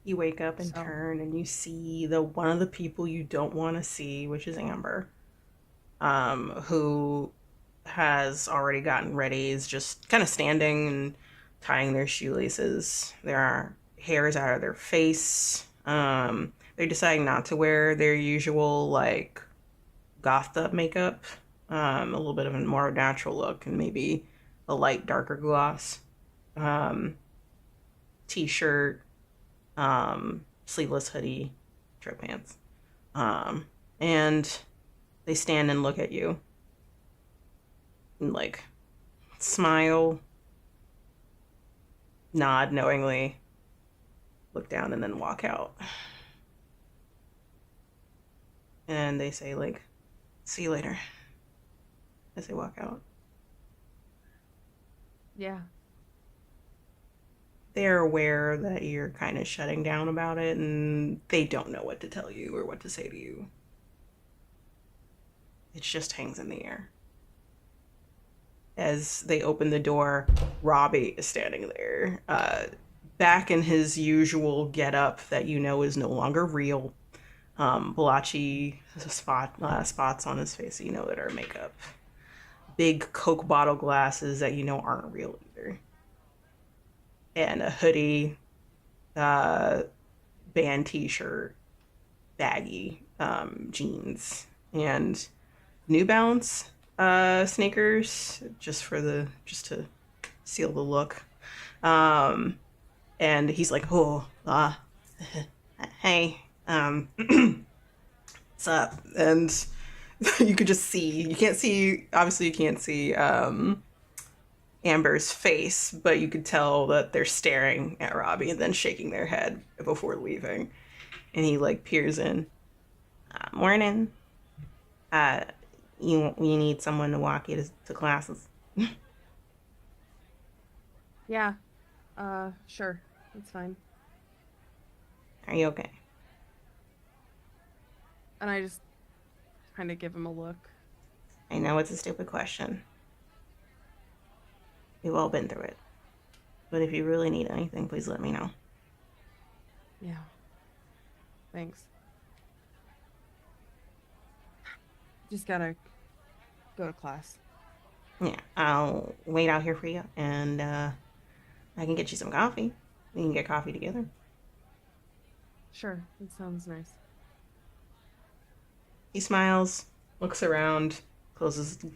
You wake up and turn and you see one of the people you don't want to see, which is Amber, who has already gotten ready, is just kind of standing and tying their shoelaces. Their hair is out of their face. They're deciding not to wear their usual, like, gothed up makeup. A little bit of a more natural look and maybe a light darker gloss. t-shirt, sleeveless hoodie, drip pants. And they stand and look at you and like smile, nod knowingly, look down, and then walk out. And they say, like, see you later, as they walk out. Yeah. They're aware that you're kind of shutting down about it, and they don't know what to tell you or what to say to you. It just hangs in the air. As they open the door, Robbie is standing there, back in his usual getup that you know is no longer real. Blotchy spots on his face that you know that are makeup. Big Coke bottle glasses that you know aren't real either. And a hoodie, band t-shirt, baggy jeans, and New Balance sneakers just to seal the look. And he's like, oh, hey, what's up? And you could just see, obviously you can't see Amber's face, but you could tell that they're staring at Robbie and then shaking their head before leaving. And he like peers in. Morning. You need someone to walk you to classes. Yeah. Sure. That's fine. Are you okay? And I just kind of give him a look. I know it's a stupid question. We've all been through it. But if you really need anything, please let me know. Yeah. Thanks. Just gotta go to class. Yeah, I'll wait out here for you, and I can get you some coffee. We can get coffee together. Sure. That sounds nice. He smiles, looks around,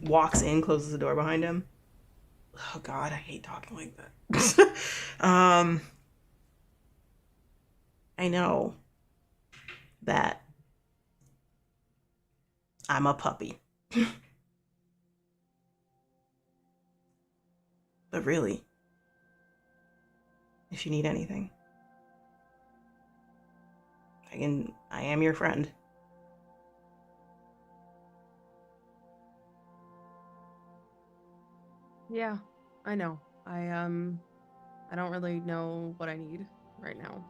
walks in, closes the door behind him. Oh God, I hate talking like that. I know that I'm a puppy. But really, if you need anything, I am your friend. Yeah, I know. I don't really know what I need right now.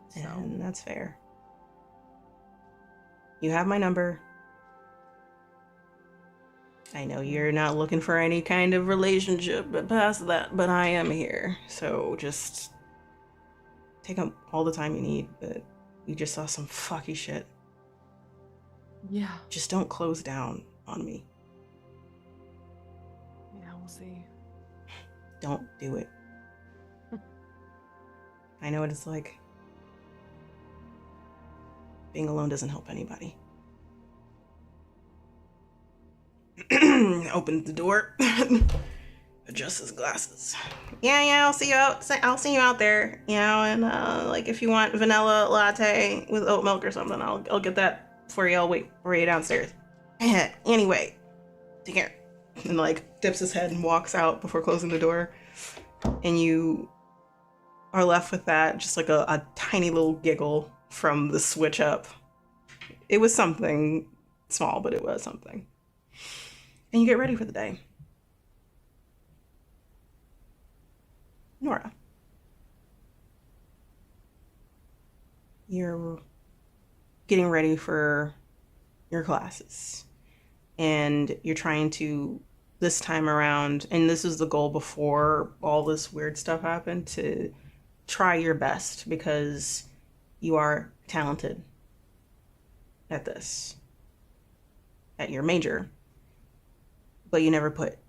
So, And that's fair. You have my number. I know you're not looking for any kind of relationship past that, but I am here. So just take up all the time you need, but we just saw some fucky shit. yeah. Just don't close down on me. Yeah, we'll see. Don't do it. I know what it's like. Being alone doesn't help anybody. Opens the door. Adjusts his glasses. Yeah, I'll see you out there. You know, and like if you want vanilla latte with oat milk or something, I'll get that for you. I'll wait for you downstairs. Anyway, take care. And like dips his head and walks out before closing the door. And you are left with that, just like a tiny little giggle from the switch up. It was something small, but it was something. And you get ready for the day. Nora, you're getting ready for your classes. And you're trying to, this time around, and this is the goal before all this weird stuff happened, to try your best because you are talented at this, at your major, but you never put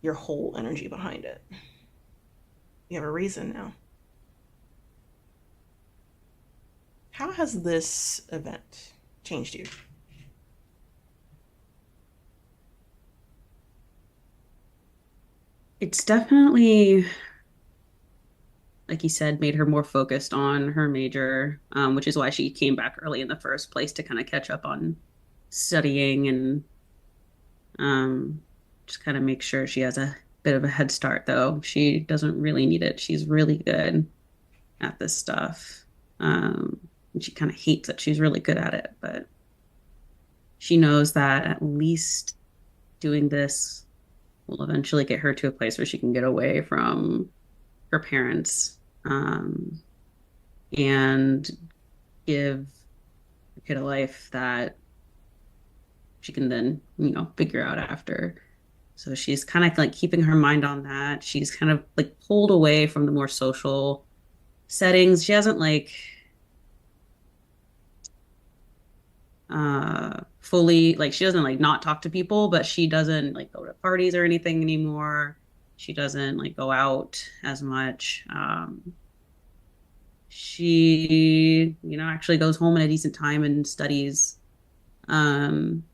your whole energy behind it. You have a reason now. How has this event changed you? It's definitely like you said, made her more focused on her major, which is why she came back early in the first place to kind of catch up on studying and um, just kind of make sure she has a bit of a head start, though. She doesn't really need it. She's really good at this stuff. And she kind of hates that she's really good at it, but she knows that at least doing this will eventually get her to a place where she can get away from her parents, and give the kid a life that she can then, figure out after. So she's kind of like keeping her mind on that. She's kind of like pulled away from the more social settings. She hasn't like fully, like she doesn't like not talk to people, but she doesn't like go to parties or anything anymore. She doesn't like go out as much. She, actually goes home at a decent time and studies. Um,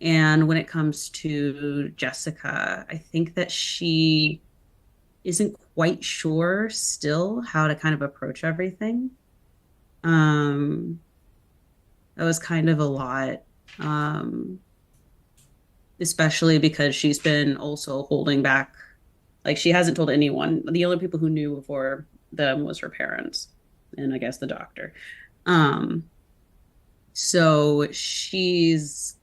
and when it comes to Jessica, I think that she isn't quite sure still how to kind of approach everything. Um, that was kind of a lot. Especially because she's been also holding back. Like she hasn't told anyone. The only people who knew before them was her parents and I guess the doctor. Um, so she's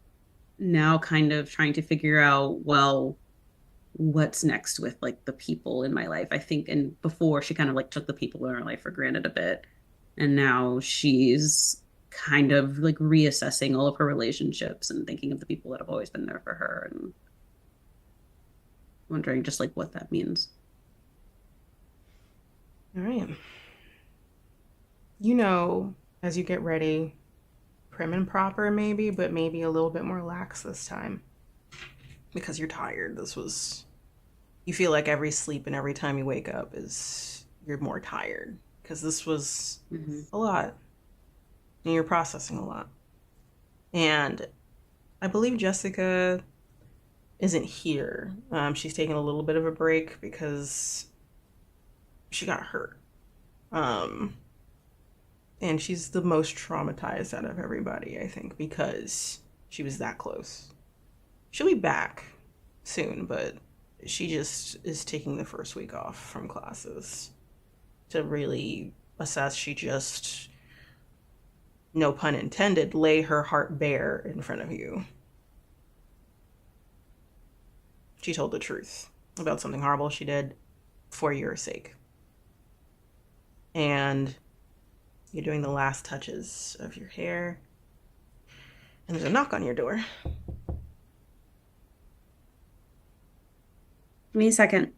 now kind of trying to figure out, well, what's next with like the people in my life. I think, and before she kind of like took the people in her life for granted a bit. And now she's kind of like reassessing all of her relationships and thinking of the people that have always been there for her and wondering just like what that means. All right. As you get ready, prim and proper maybe, but maybe a little bit more lax this time because you're tired. You feel like every sleep and every time you wake up you're more tired because this was a lot and you're processing a lot. And I believe Jessica isn't here. She's taking a little bit of a break because she got hurt. And she's the most traumatized out of everybody, I think, because she was that close. She'll be back soon, but she just is taking the first week off from classes to really assess. She just, no pun intended, lay her heart bare in front of you. She told the truth about something horrible she did for your sake. And you're doing the last touches of your hair. And there's a knock on your door. Give me a second.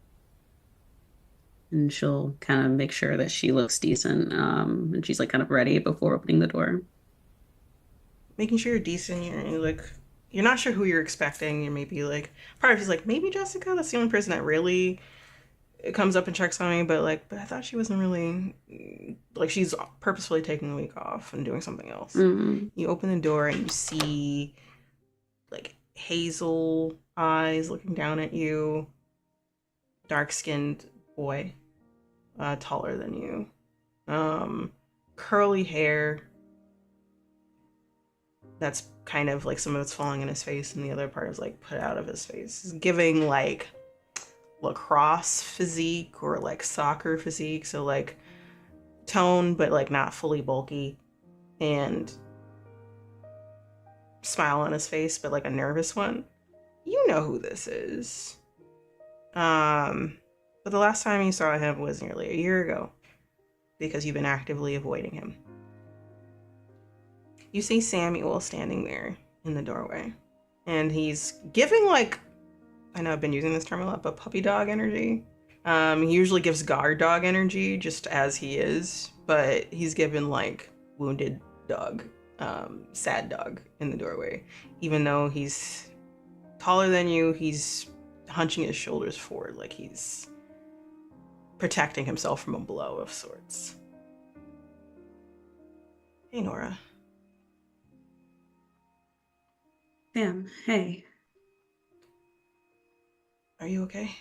And she'll kind of make sure that she looks decent. And she's like kind of ready before opening the door. Making sure you're decent. You're not sure who you're expecting. You're maybe like, part of you's like, maybe Jessica. That's the only person that really comes up and checks on me. But I thought she wasn't really like she's purposefully taking a week off and doing something else. Mm-hmm. You open the door and you see like hazel eyes looking down at you. Dark-skinned boy, taller than you. Curly hair. That's kind of like some of it's falling in his face and the other part is like put out of his face. He's giving like lacrosse physique or like soccer physique. So like tone, but like not fully bulky. And smile on his face, but like a nervous one. You know who this is. But the last time you saw him was nearly a year ago because you've been actively avoiding him. You see Samuel standing there in the doorway and he's giving like, I know I've been using this term a lot, but puppy dog energy. He usually gives guard dog energy just as he is, but he's given like wounded dog, sad dog in the doorway. Even though he's taller than you, he's hunching his shoulders forward like he's protecting himself from a blow of sorts. Hey, Nora. Sam, hey. Are you okay?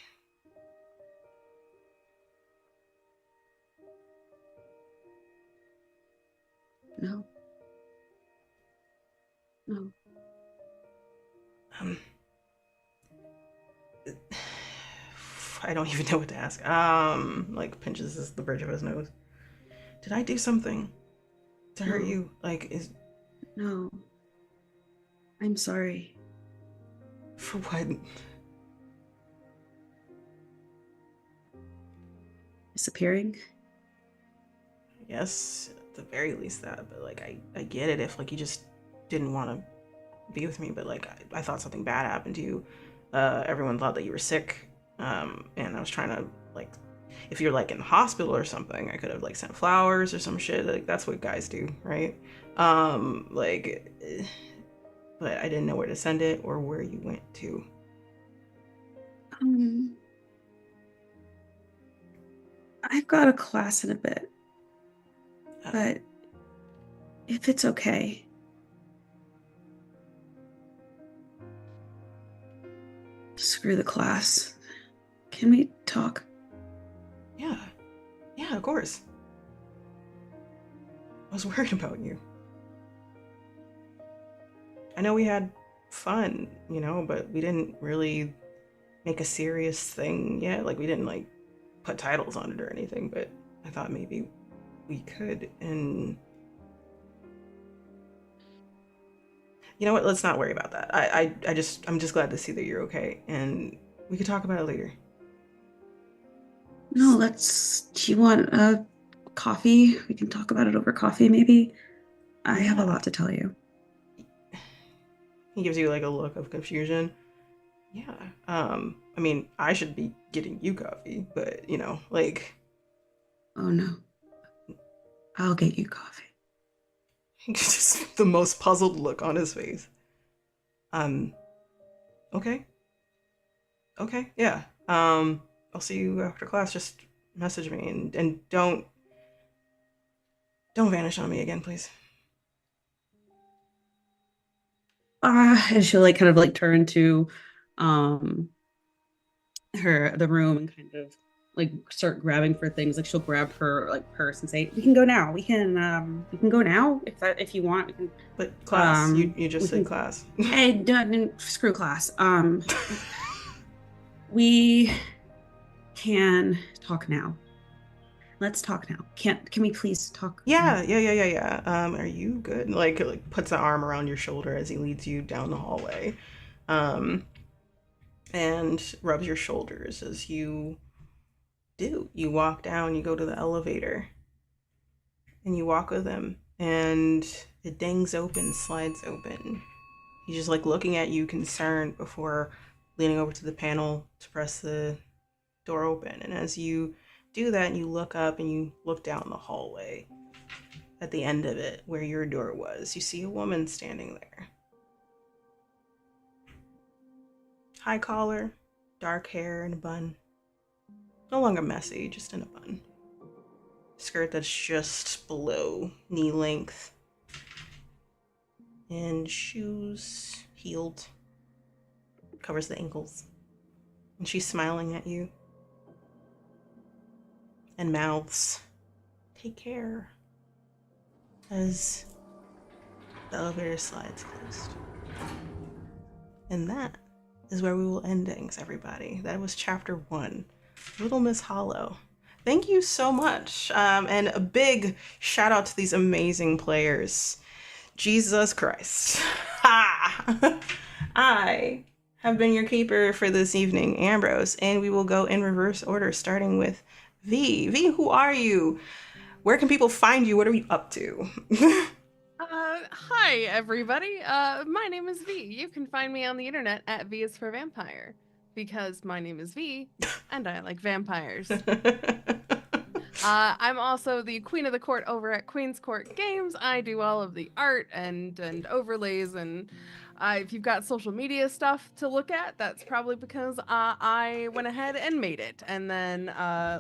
No. No. I don't even know what to ask. Like pinches the bridge of his nose. Did I do something to hurt you? Like, No. I'm sorry. For what? Disappearing? Yes, at the very least that, but like I get it if like you just didn't want to be with me, but like I thought something bad happened to you. Everyone thought that you were sick, and I was trying to like, if you're like in the hospital or something, I could have like sent flowers or some shit. Like that's what guys do, right? Like, but I didn't know where to send it or where you went to. I've got a class in a bit, but if it's okay. Screw the class. Can we talk? Yeah, of course. I was worried about you. I know we had fun, you know, but we didn't really make a serious thing yet. Like we didn't like put titles on it or anything, but I thought maybe we could. And you know what? Let's not worry about that. I'm just glad to see that you're okay, and we could talk about it later. No, do you want a coffee? We can talk about it over coffee, maybe. I have a lot to tell you. He gives you like a look of confusion. Yeah. I mean, I should be getting you coffee, but you know, like. Oh no. I'll get you coffee. Just the most puzzled look on his face. Okay. Okay, yeah. I'll see you after class. Just message me and don't vanish on me again, please. And she'll like kind of like turn to the room and kind of like start grabbing for things. Like she'll grab her like purse and say, "We can go now. We can go now if you want." We can, but class, you just said class. Hey, screw class. We can talk now. Let's talk now. Can we please talk? Yeah. Are you good? Like puts an arm around your shoulder as he leads you down the hallway, and rubs your shoulders as you do. You walk down. You go to the elevator, and you walk with him, and it dings open, slides open. He's just like looking at you, concerned, before leaning over to the panel to press the door open. And as you do that, you look up and you look down the hallway. At the end of it, where your door was, you see a woman standing there. High collar, dark hair in a bun. No longer messy, just in a bun. Skirt that's just below knee length. And shoes, heeled. Covers the ankles. And she's smiling at you. And mouths, "Take care," as the elevator slides closed. And that is where we will end things, everybody. That was chapter 1, Little Miss Hollow. Thank you so much. And a big shout out to these amazing players. Jesus Christ. Ha! I have been your keeper for this evening, Ambrose, and we will go in reverse order, starting with V. V, who are you? Where can people find you? What are you up to? Hi, everybody. My name is V. You can find me on the internet at V is for Vampire, because my name is V, and I like vampires. I'm also the Queen of the Court over at Queen's Court Games. I do all of the art and overlays, and if you've got social media stuff to look at, that's probably because I went ahead and made it, and then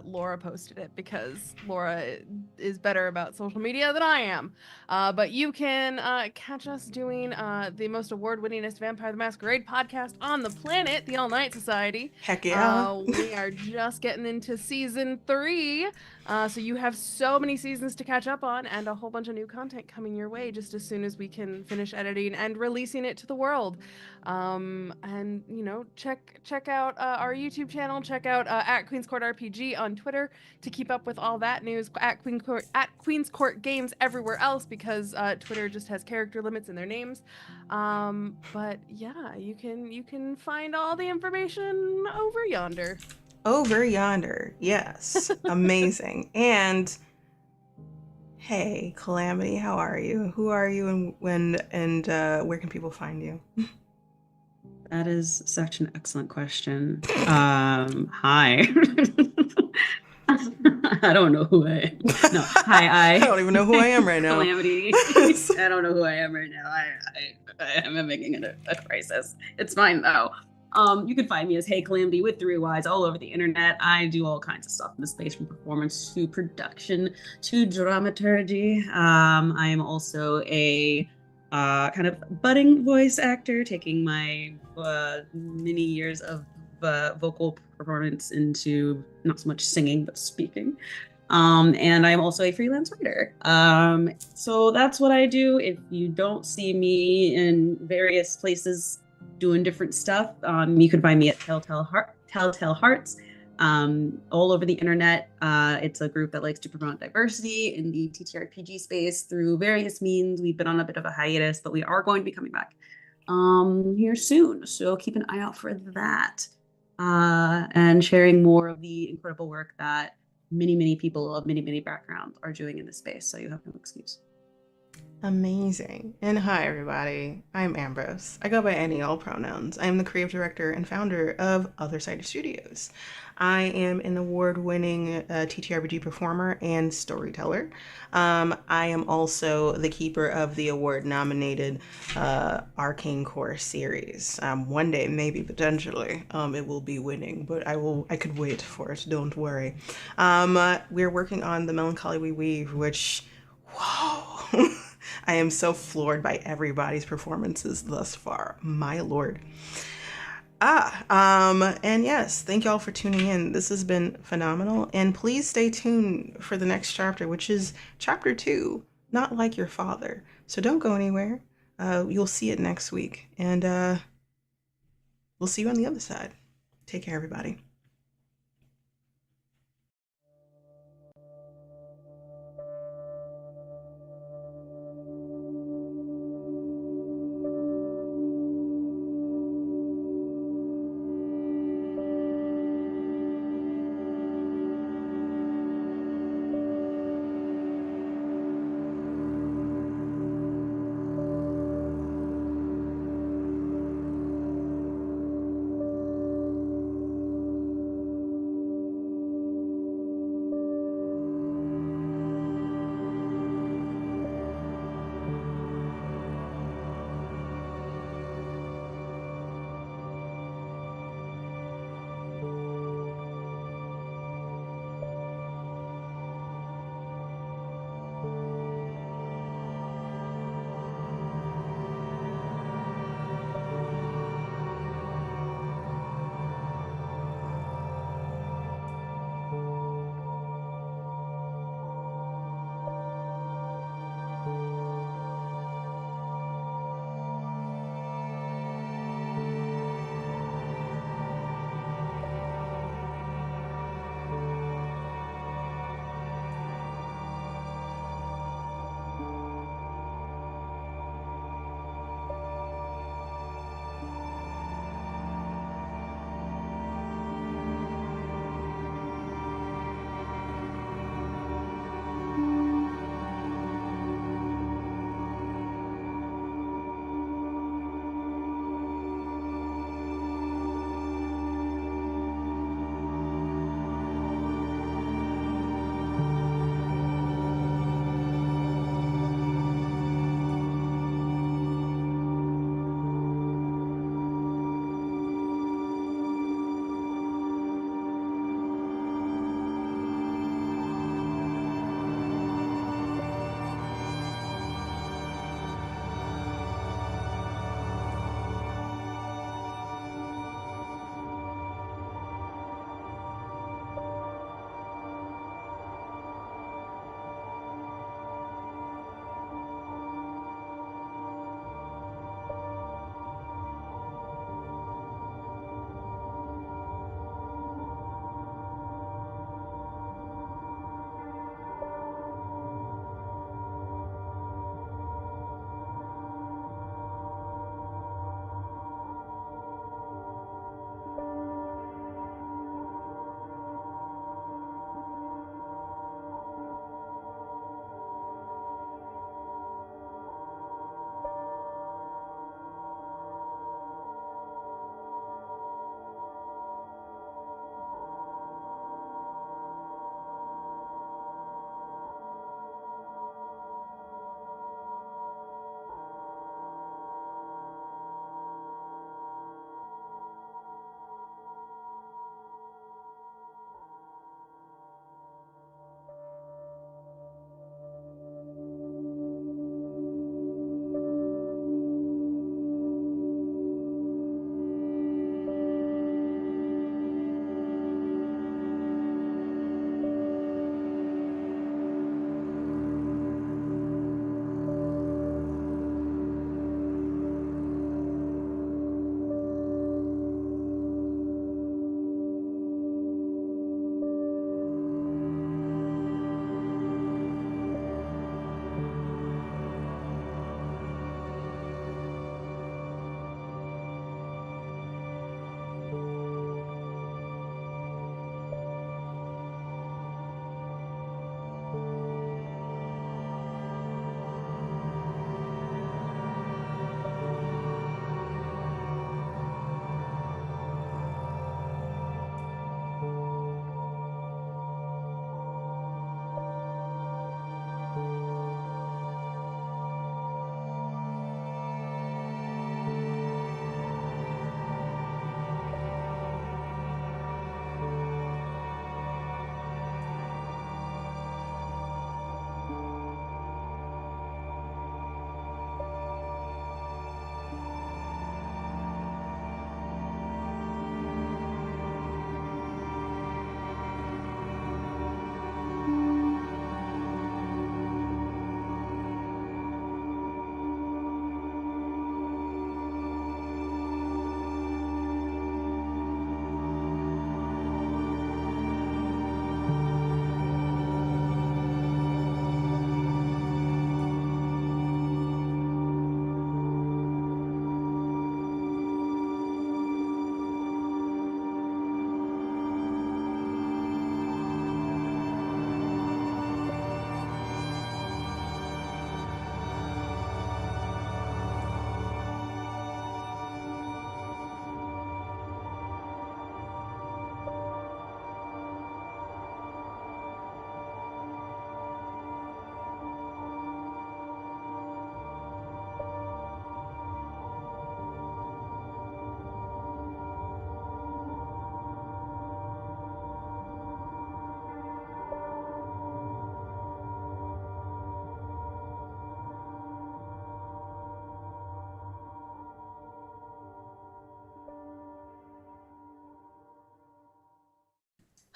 Laura posted it because Laura is better about social media than I am. But you can catch us doing the most award-winningest Vampire the Masquerade podcast on the planet, the All Night Society. Heck yeah. We are just getting into season 3. So you have so many seasons to catch up on and a whole bunch of new content coming your way just as soon as we can finish editing and releasing it to the world. And check out our YouTube channel. Check out at Queen's Court RPG on Twitter to keep up with all that news. At Queen's Court Games everywhere else because Twitter just has character limits in their names. But yeah, you can find all the information over yonder. Over yonder. Yes. Amazing. And hey, Calamity, how are you? Who are you and where can people find you? That is such an excellent question. Hi. I don't know who I am. No, hi, I don't even know who I am right now. Calamity. I don't know who I am right now. I am making it a crisis. It's fine though. You can find me as Hey Calamity with 3 Ys all over the internet. I do all kinds of stuff in the space, from performance to production to dramaturgy. I am also a kind of budding voice actor, taking my many years of vocal performance into not so much singing but speaking. And I'm also a freelance writer. So that's what I do. If you don't see me in various places doing different stuff, you can find me at Telltale Hearts all over the internet. It's a group that likes to promote diversity in the TTRPG space through various means. We've been on a bit of a hiatus, but we are going to be coming back here soon. So keep an eye out for that. And sharing more of the incredible work that many people of many backgrounds are doing in this space. So you have no excuse. Amazing. And hi, everybody. I'm Ambrose. I go by any, all pronouns. I am the creative director and founder of Other Sided Studios. I am an award-winning TTRPG performer and storyteller. I am also the keeper of the award-nominated Arcane Core series. One day, maybe, potentially, it will be winning, but I could wait for it, don't worry. We're working on the Melancholy We Weave, which, whoa! I am so floored by everybody's performances thus far. My lord. And yes, thank y'all for tuning in. This has been phenomenal. And please stay tuned for the next chapter, which is chapter 2, Not Like Your Father. So don't go anywhere. You'll see it next week. And we'll see you on the other side. Take care, everybody.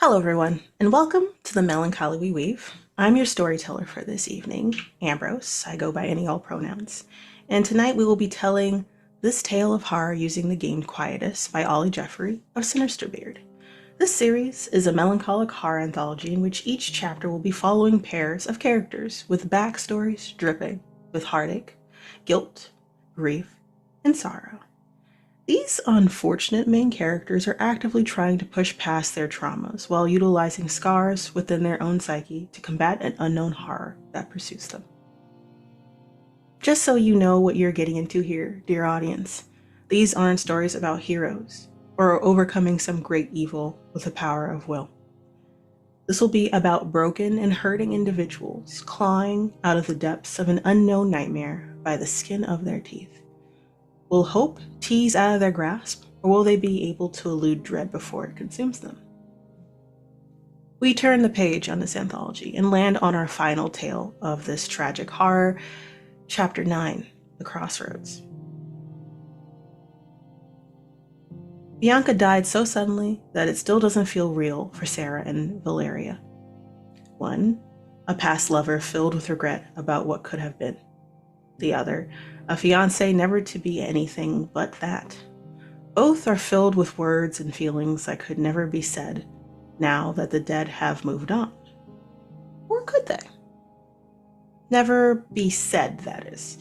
Hello, everyone, and welcome to the Melancholy We Weave. I'm your storyteller for this evening, Ambrose. I go by any all pronouns. And tonight we will be telling this tale of horror using the game Quietus by Ollie Jeffrey of Sinisterbeard. This series is a melancholic horror anthology in which each chapter will be following pairs of characters with backstories dripping with heartache, guilt, grief, and sorrow. These unfortunate main characters are actively trying to push past their traumas while utilizing scars within their own psyche to combat an unknown horror that pursues them. Just so you know what you're getting into here, dear audience, these aren't stories about heroes or overcoming some great evil with the power of will. This will be about broken and hurting individuals clawing out of the depths of an unknown nightmare by the skin of their teeth. Will hope tease out of their grasp, or will they be able to elude dread before it consumes them? We turn the page on this anthology and land on our final tale of this tragic horror, Chapter 9, The Crossroads. Bianca died so suddenly that it still doesn't feel real for Sarah and Valeria. One, a past lover filled with regret about what could have been. The other, a fiancé never to be anything but that. Both are filled with words and feelings that could never be said now that the dead have moved on. Or could they? Never be said, that is.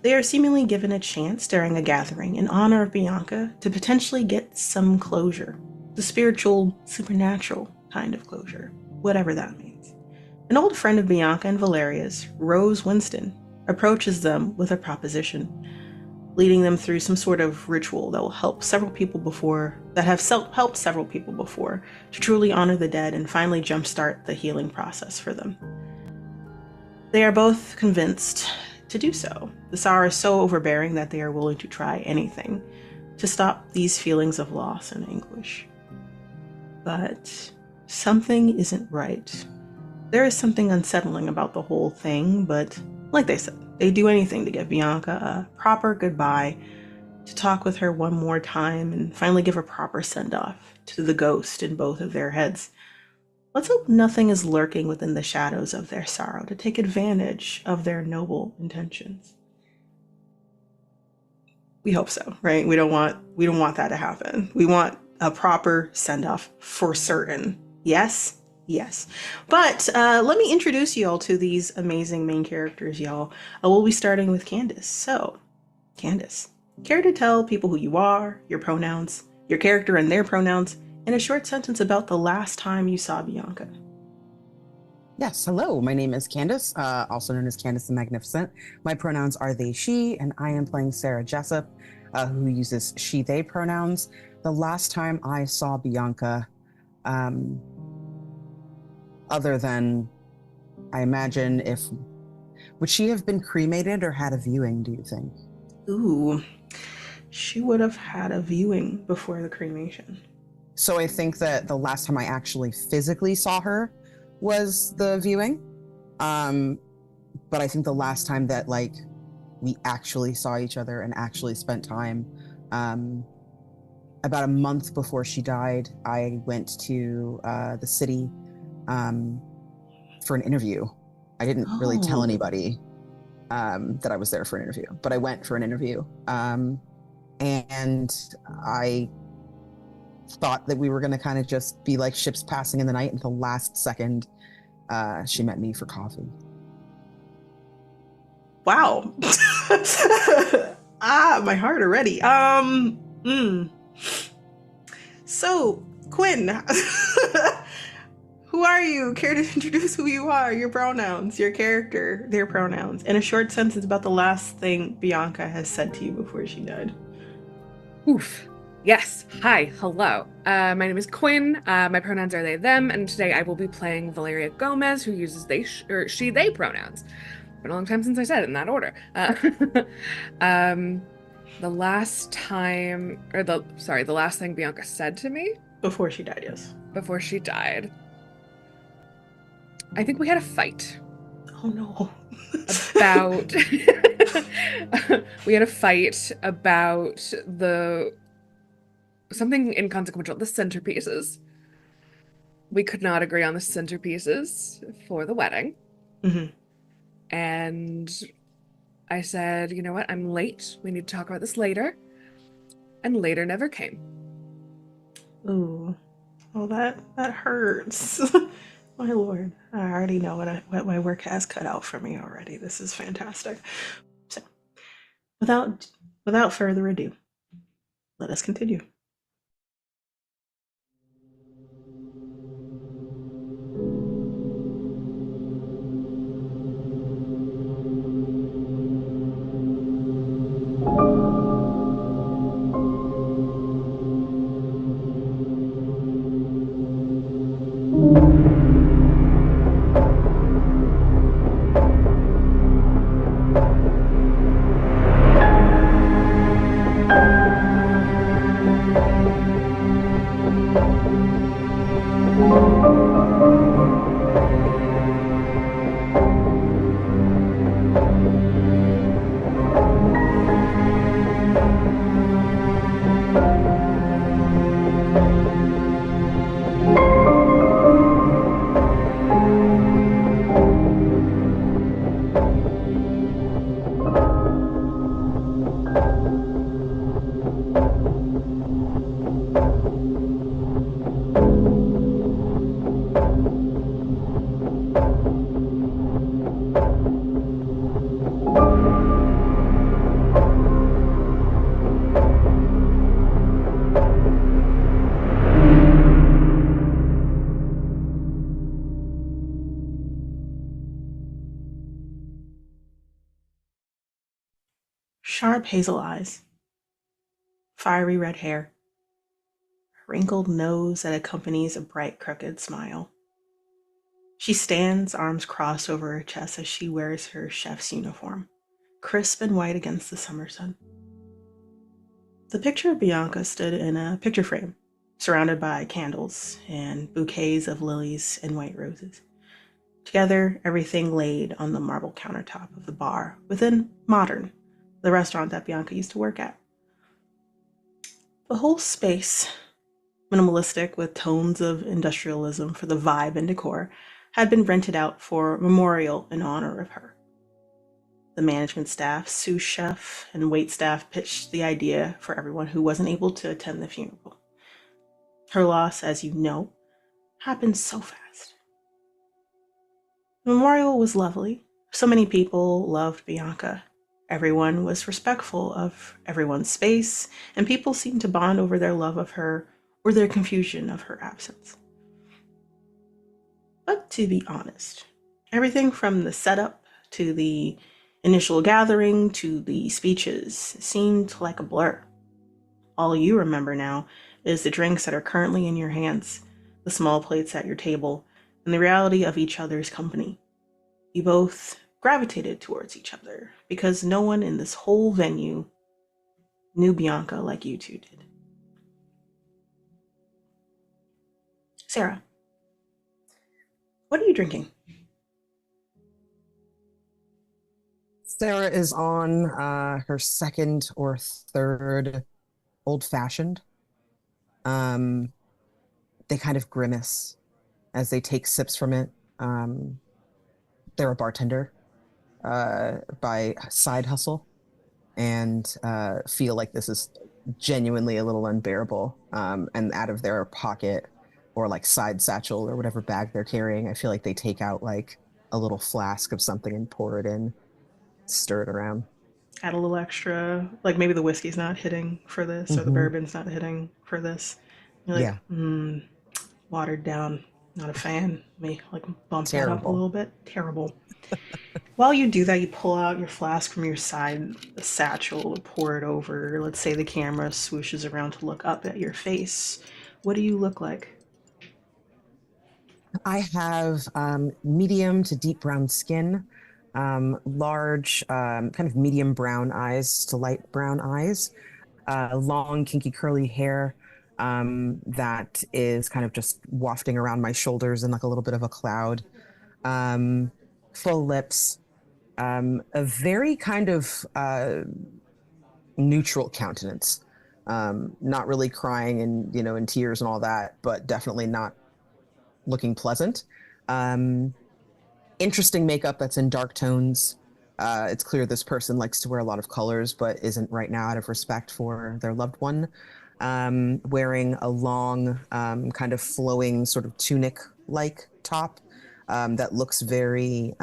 They are seemingly given a chance during a gathering in honor of Bianca to potentially get some closure. The spiritual, supernatural kind of closure, whatever that means. An old friend of Bianca and Valeria's, Rose Winston, approaches them with a proposition, leading them through some sort of ritual that will help several people before, that have helped several people before, to truly honor the dead and finally jumpstart the healing process for them. They are both convinced to do so. The sorrow is so overbearing that they are willing to try anything to stop these feelings of loss and anguish. But something isn't right. There is something unsettling about the whole thing, but like they said, they do anything to give Bianca a proper goodbye, to talk with her one more time, and finally give a proper send-off to the ghost in both of their heads. Let's hope nothing is lurking within the shadows of their sorrow to take advantage of their noble intentions. We hope so, right? We don't want that to happen. We want a proper send-off for certain. Yes? Yes. But let me introduce you all to these amazing main characters, y'all. We'll be starting with Candace. So, Candace, care to tell people who you are, your pronouns, your character and their pronouns, in a short sentence about the last time you saw Bianca? Yes, hello. My name is Candace, also known as Candace the Magnificent. My pronouns are they, she, and I am playing Sarah Jessup, who uses she, they pronouns. The last time I saw Bianca, other than, I imagine, would she have been cremated or had a viewing, do you think? Ooh, she would have had a viewing before the cremation. So I think that the last time I actually physically saw her was the viewing. But I think the last time that we actually saw each other and actually spent time, about a month before she died, I went to the city for an interview. I didn't really tell anybody that I was there for an interview, but I went for an interview. And I thought that we were going to kind of just be like ships passing in the night until last second she met me for coffee. Wow. My heart already. So, Quinn, who are you? Care to introduce who you are, your pronouns, your character, their pronouns, in a short sentence about the last thing Bianca has said to you before she died? Oof. Yes. Hi. Hello. My name is Quinn. My pronouns are they, them, and today I will be playing Valeria Gomez, who uses they, she, they pronouns. Been a long time since I said it in that order. The last thing Bianca said to me Before she died, yes. before she died, I think we had a fight. Oh no. About we had a fight about something inconsequential, the centerpieces. we could not agree on the centerpieces for the wedding. Mm-hmm. And I said, you know what? I'm late. We need to talk about this later. And later never came. Ooh. Oh, that hurts. My lord. I already know what my work has cut out for me already. This is fantastic. So, without further ado, let us continue. Sharp hazel eyes, fiery red hair, wrinkled nose that accompanies a bright crooked smile. She stands, arms crossed over her chest as she wears her chef's uniform, crisp and white against the summer sun. The picture of Bianca stood in a picture frame, surrounded by candles and bouquets of lilies and white roses. Together, everything laid on the marble countertop of the bar within Modern, the restaurant that Bianca used to work at. The whole space, minimalistic with tones of industrialism for the vibe and decor, had been rented out for memorial in honor of her. The management staff, sous chef, and wait staff pitched the idea for everyone who wasn't able to attend the funeral. Her loss, as you know, happened so fast. The memorial was lovely. So many people loved Bianca. Everyone was respectful of everyone's space, and people seemed to bond over their love of her or their confusion of her absence. But to be honest, everything from the setup to the initial gathering to the speeches seemed like a blur. All you remember now is the drinks that are currently in your hands, the small plates at your table, and the reality of each other's company. You both gravitated towards each other because no one in this whole venue knew Bianca like you two did. Sarah, what are you drinking? Sarah is on her second or third old-fashioned. They kind of grimace as they take sips from it. They're a bartender by side hustle and feel like this is genuinely a little unbearable. And out of their pocket or like side satchel or whatever bag they're carrying, I feel like they take out like a little flask of something and pour it in, stir it around. Add a little extra, like maybe the whiskey's not hitting for this or the bourbon's not hitting for this. You're like, Yeah. Watered down, not a fan. Let me like bump that up a Terrible. little bit. Terrible. While you do that, you pull out your flask from your side satchel, pour it over. Let's say the camera swooshes around to look up at your face. What do you look like? I have medium to deep brown skin, large, kind of medium brown eyes to light brown eyes, long, kinky, curly hair that is kind of just wafting around my shoulders in like a little bit of a cloud, full lips, a very kind of neutral countenance. Not really crying and in tears and all that, but definitely not looking pleasant. Interesting makeup that's in dark tones. It's clear this person likes to wear a lot of colors, but isn't right now out of respect for their loved one. Wearing a long, kind of flowing sort of tunic-like top that looks very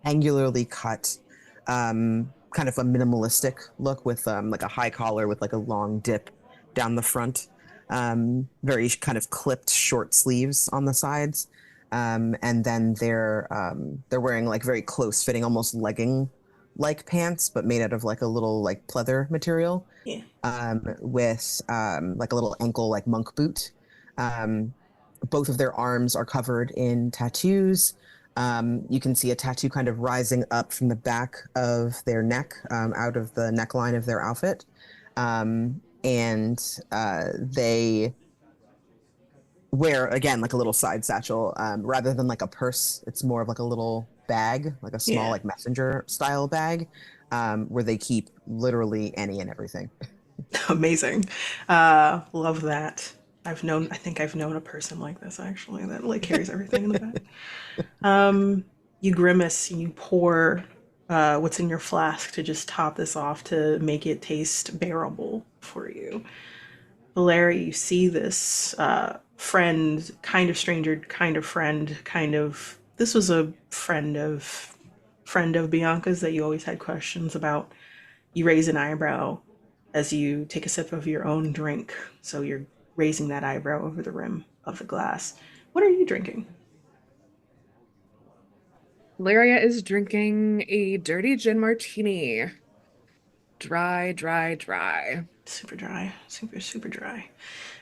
angularly cut, kind of a minimalistic look with like a high collar with like a long dip down the front. Very kind of clipped short sleeves on the sides. And then they're wearing like very close fitting, almost legging like pants, but made out of like a little like pleather material. Yeah. With like a little ankle like monk boot. Both of their arms are covered in tattoos. You can see a tattoo kind of rising up from the back of their neck, out of the neckline of their outfit. And they wear, again, like a little side satchel. Rather than like a purse, it's more of like a little bag, like a small Yeah. like messenger style bag, where they keep literally any and everything. Amazing. Love that. I think I've known a person like this actually that like carries everything in the back. You grimace, you pour what's in your flask to just top this off to make it taste bearable for you. Valeria, you see this friend, kind of stranger, kind of friend, kind of. This was a friend of Bianca's that you always had questions about. You raise an eyebrow as you take a sip of your own drink, so you're raising that eyebrow over the rim of the glass. What are you drinking? Valeria is drinking a dirty gin martini. Dry, dry, dry. Super dry, super dry.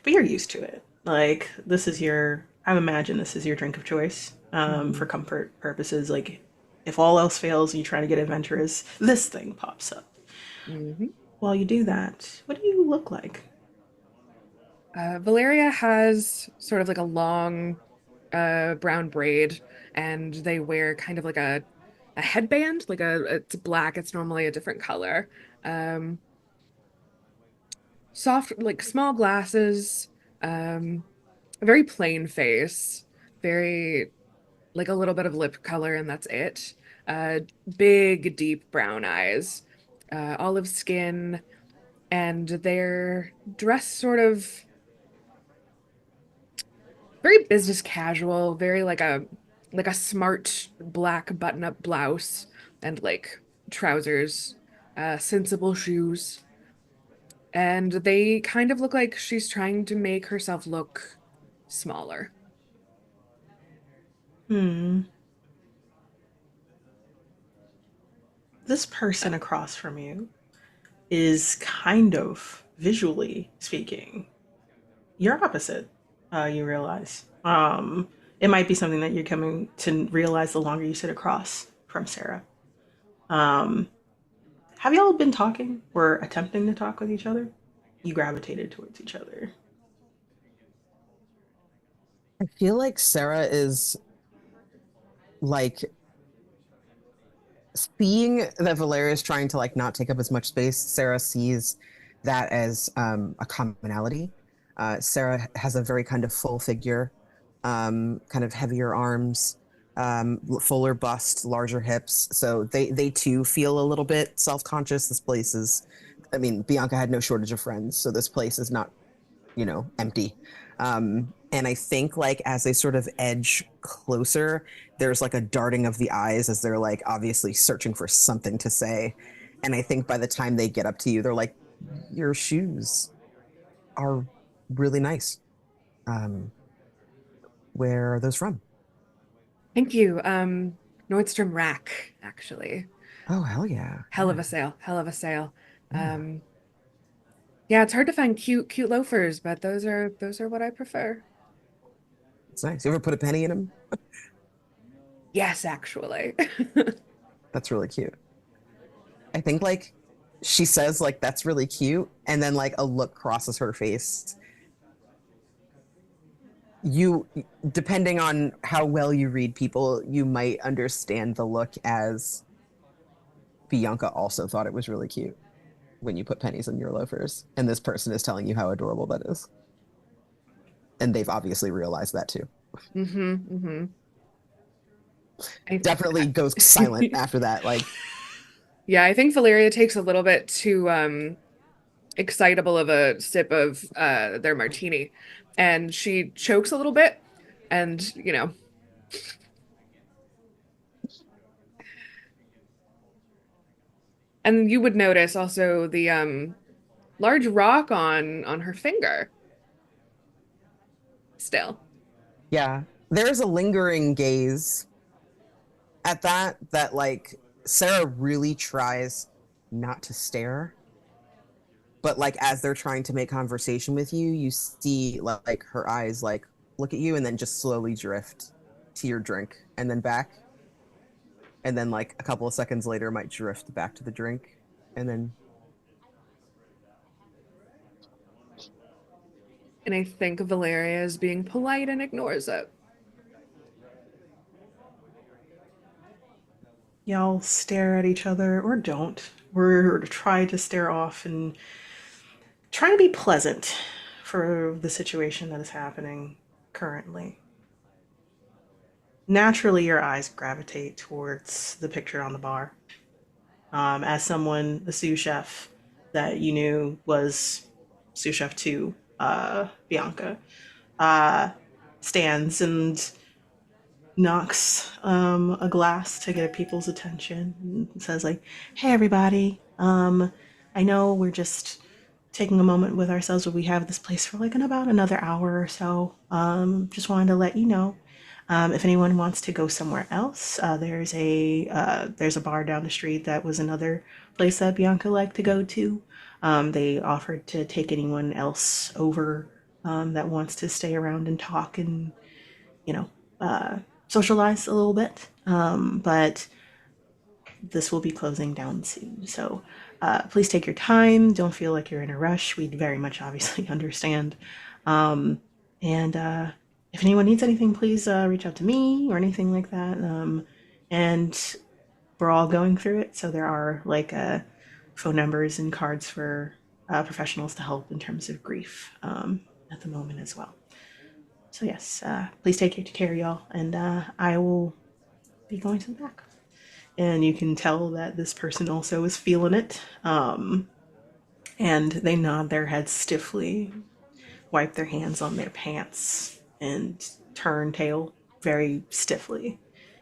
But you're used to it. Like this is your. I imagine this is your drink of choice for comfort purposes. Like if all else fails and you try to get adventurous, this thing pops up. hmm While you do that, what do you look like? Valeria has sort of like a long brown braid, and they wear kind of like a headband, like it's black, it's normally a different color. Um, Soft, like small glasses, a very plain face, very like a little bit of lip color, and that's it. Uh, Big, deep brown eyes, olive skin, and they're dressed sort of very business casual, very like a smart black button-up blouse and like trousers, sensible shoes. And they kind of look like she's trying to make herself look smaller. Hmm. This person across from you is kind of visually speaking your opposite. You realize. It might be something that you're coming to realize the longer you sit across from Sarah. Um, have y'all been talking or attempting to talk with each other? You gravitated towards each other. I feel like Sarah is like seeing that Valeria is trying to like not take up as much space. Sarah sees that as a commonality. Sarah has a very kind of full figure, kind of heavier arms, fuller bust, larger hips. So they too feel a little bit self-conscious. This place is, I mean, Bianca had no shortage of friends, so this place is not, empty. And I think like as they sort of edge closer, there's like a darting of the eyes as they're like obviously searching for something to say. And I think by the time they get up to you, they're like, your shoes are really nice. Um, where are those from? Thank you. Nordstrom Rack, actually. Oh, hell yeah. Hell of a sale. Hell of a sale. Yeah. Yeah, it's hard to find cute loafers, but those are what I prefer. It's nice. You ever put a penny in them? Yes, actually. That's really cute. I think like she says like that's really cute, and then like a look crosses her face. You, depending on how well you read people, you might understand the look as Bianca also thought it was really cute when you put pennies in your loafers, and this person is telling you how adorable that is. and they've obviously realized that too. Mm-hmm. Mm-hmm. Definitely goes silent after that. Like, Yeah, I think Valeria takes a little bit too excitable of a sip of their martini, and she chokes a little bit, and and you would notice also the large rock on her finger still. yeah, there's a lingering gaze at that like Sarah really tries not to stare, but like as they're trying to make conversation with you, you see like her eyes like look at you and then just slowly drift to your drink and then back. And then like a couple of seconds later might drift back to the drink and then And I think Valeria is being polite and ignores it. Y'all stare at each other or don't. We're try to stare off and try to be pleasant for the situation that is happening currently. Naturally, your eyes gravitate towards the picture on the bar. As someone, the sous chef that you knew was sous chef to Bianca, uh, stands and knocks a glass to get people's attention and says like, "Hey everybody, I know we're just taking a moment with ourselves, but we have this place for like in about another hour or so. Just wanted to let you know if anyone wants to go somewhere else, there's a bar down the street that was another place that Bianca liked to go to. They offered to take anyone else over that wants to stay around and talk and you know socialize a little bit. But this will be closing down soon, so please take your time. Don't feel like you're in a rush. We'd very much obviously understand. And if anyone needs anything, please reach out to me or anything like that. And we're all going through it, so there are like phone numbers and cards for professionals to help in terms of grief at the moment as well. So yes, please take care, y'all, and I will be going to the back. And you can tell that this person also is feeling it. And they nod their heads stiffly, wipe their hands on their pants, and turn tail very stiffly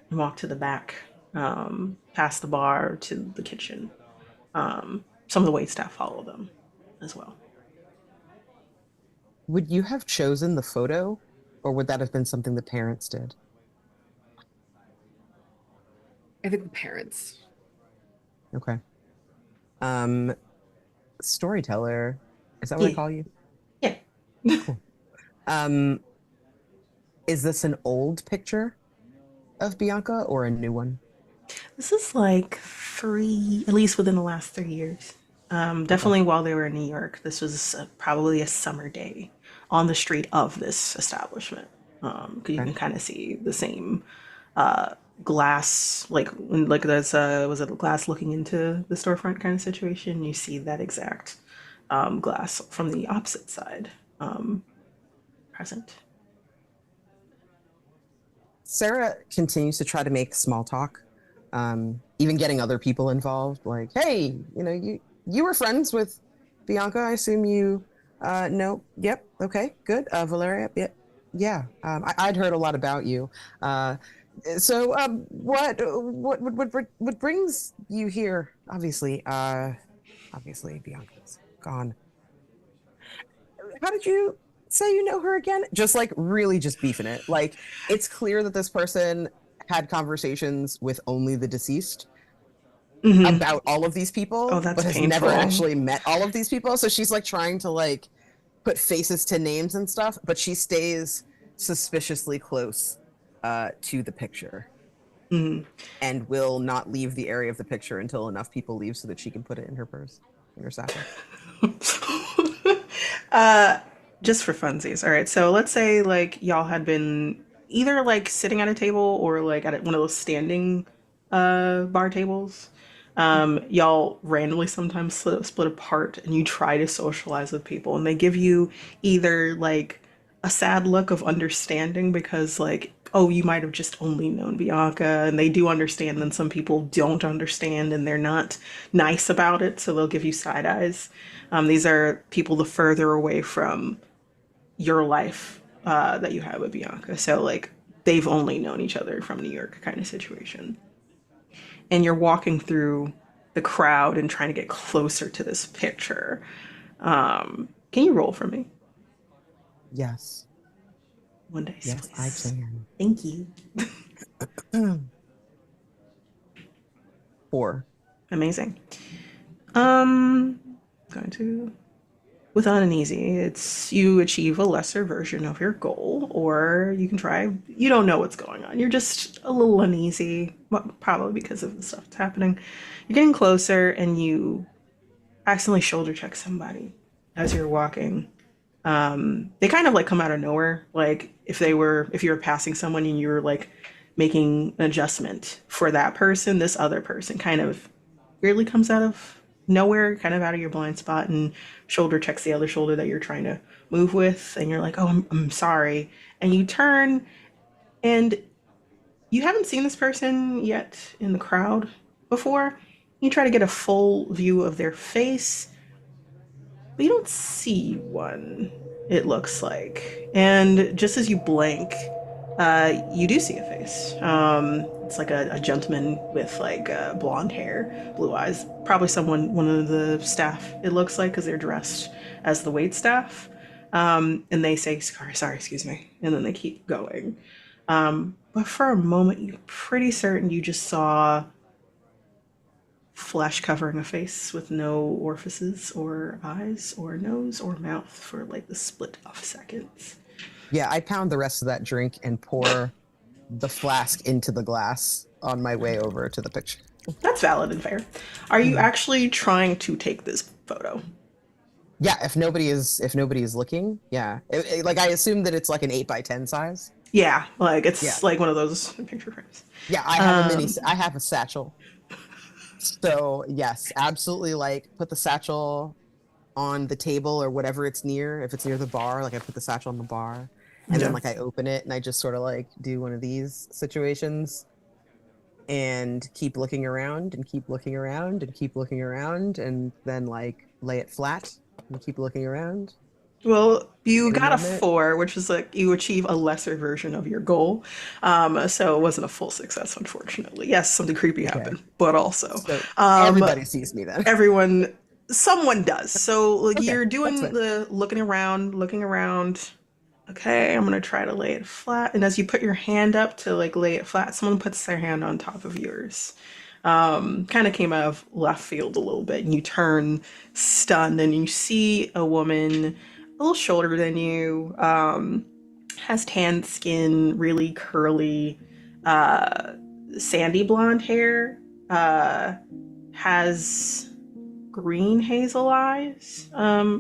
and walk to the back, past the bar to the kitchen. Some of the waitstaff follow them as well. would you have chosen the photo or would that have been something the parents did? I think the parents. Okay. Um, storyteller, is that what I Yeah. call you? Yeah. Cool. Um, is this an old picture of Bianca or a new one? This is like at least within the last 3 years. Definitely while they were in New York. This was probably a summer day on the street of this establishment. 'Cause you Okay. can kind of see the same glass, like that's was it a glass looking into the storefront kind of situation? You see that exact glass from the opposite side present. Sarah continues to try to make small talk, even getting other people involved. Like, hey, you were friends with Bianca. I assume you know. Yep. Okay. Good. Valeria. Yep. Yeah. I'd heard a lot about you. So, what brings you here? Obviously, Bianca's gone. How did you say you know her again? Just like really just beefing it. Like it's clear that this person had conversations with only the deceased Mm-hmm. about all of these Oh, people, that's but has never painful. actually met all of these people. So she's like trying to like put faces to names and stuff, but she stays suspiciously close to the picture Mm-hmm. and will not leave the area of the picture until enough people leave so that she can put it in her purse, in her satchel. uh, just for funsies. All right. So let's say like y'all had been either like sitting at a table or like at one of those standing bar tables. Y'all randomly sometimes split apart and you try to socialize with people and they give you either like a sad look of understanding because, like, oh, you might have just only known Bianca, and they do understand, and some people don't understand, and they're not nice about it, so they'll give you side eyes. These are people the further away from your life that you have with Bianca. So, like, they've only known each other from New York kind of situation. And you're walking through the crowd and trying to get closer to this picture. Can you roll for me? Yes. One dice, Yes, please. I can. Thank you. 4. Amazing. Going to with uneasy, it's you achieve a lesser version of your goal, or you can try. You don't know what's going on. You're just a little uneasy, probably because of the stuff that's happening. You're getting closer, and you accidentally shoulder check somebody as you're walking. They kind of like come out of nowhere. Like if you were passing someone and you were like making an adjustment for that person, this other person kind of weirdly comes out of nowhere, kind of out of your blind spot, and shoulder checks the other shoulder that you're trying to move with. And you're like, oh, I'm sorry. And you turn, and you haven't seen this person yet in the crowd before. You try to get a full view of their face, but you don't see one, it looks like. And just as you blink, you do see a face. It's like a gentleman with like blonde hair, blue eyes. Probably one of the staff, it looks like, because they're dressed as the wait staff. And they say, sorry, excuse me. And then they keep going. But for a moment, you're pretty certain you just saw flesh covering a face with no orifices or eyes or nose or mouth for like the split of seconds. Yeah, I pound the rest of that drink and pour the flask into the glass on my way over to the picture. That's valid and fair. Are you actually trying to take this photo? Yeah, if nobody is looking, yeah. Like I assume that it's like an 8x10 size. Yeah, like it's like one of those picture frames. Yeah, I have I have a satchel. So yes, absolutely. Like put the satchel on the table or whatever it's near. If it's near the bar, like I put the satchel on the bar, and then like I open it and I just sort of like do one of these situations, and keep looking around and keep looking around and keep looking around, and then like lay it flat and keep looking around. Well, you In a got a moment. 4, which is like you achieve a lesser version of your goal. So it wasn't a full success, unfortunately. Yes, something creepy happened, but also So everybody sees me then. someone does. So like Okay, you're that's doing fine. the looking around. Okay, I'm gonna try to lay it flat. And as you put your hand up to like lay it flat, someone puts their hand on top of yours. Kind of came out of left field a little bit, and you turn stunned, and you see a woman a little shorter than you, has tan skin, really curly, uh, sandy blonde hair, has green hazel eyes,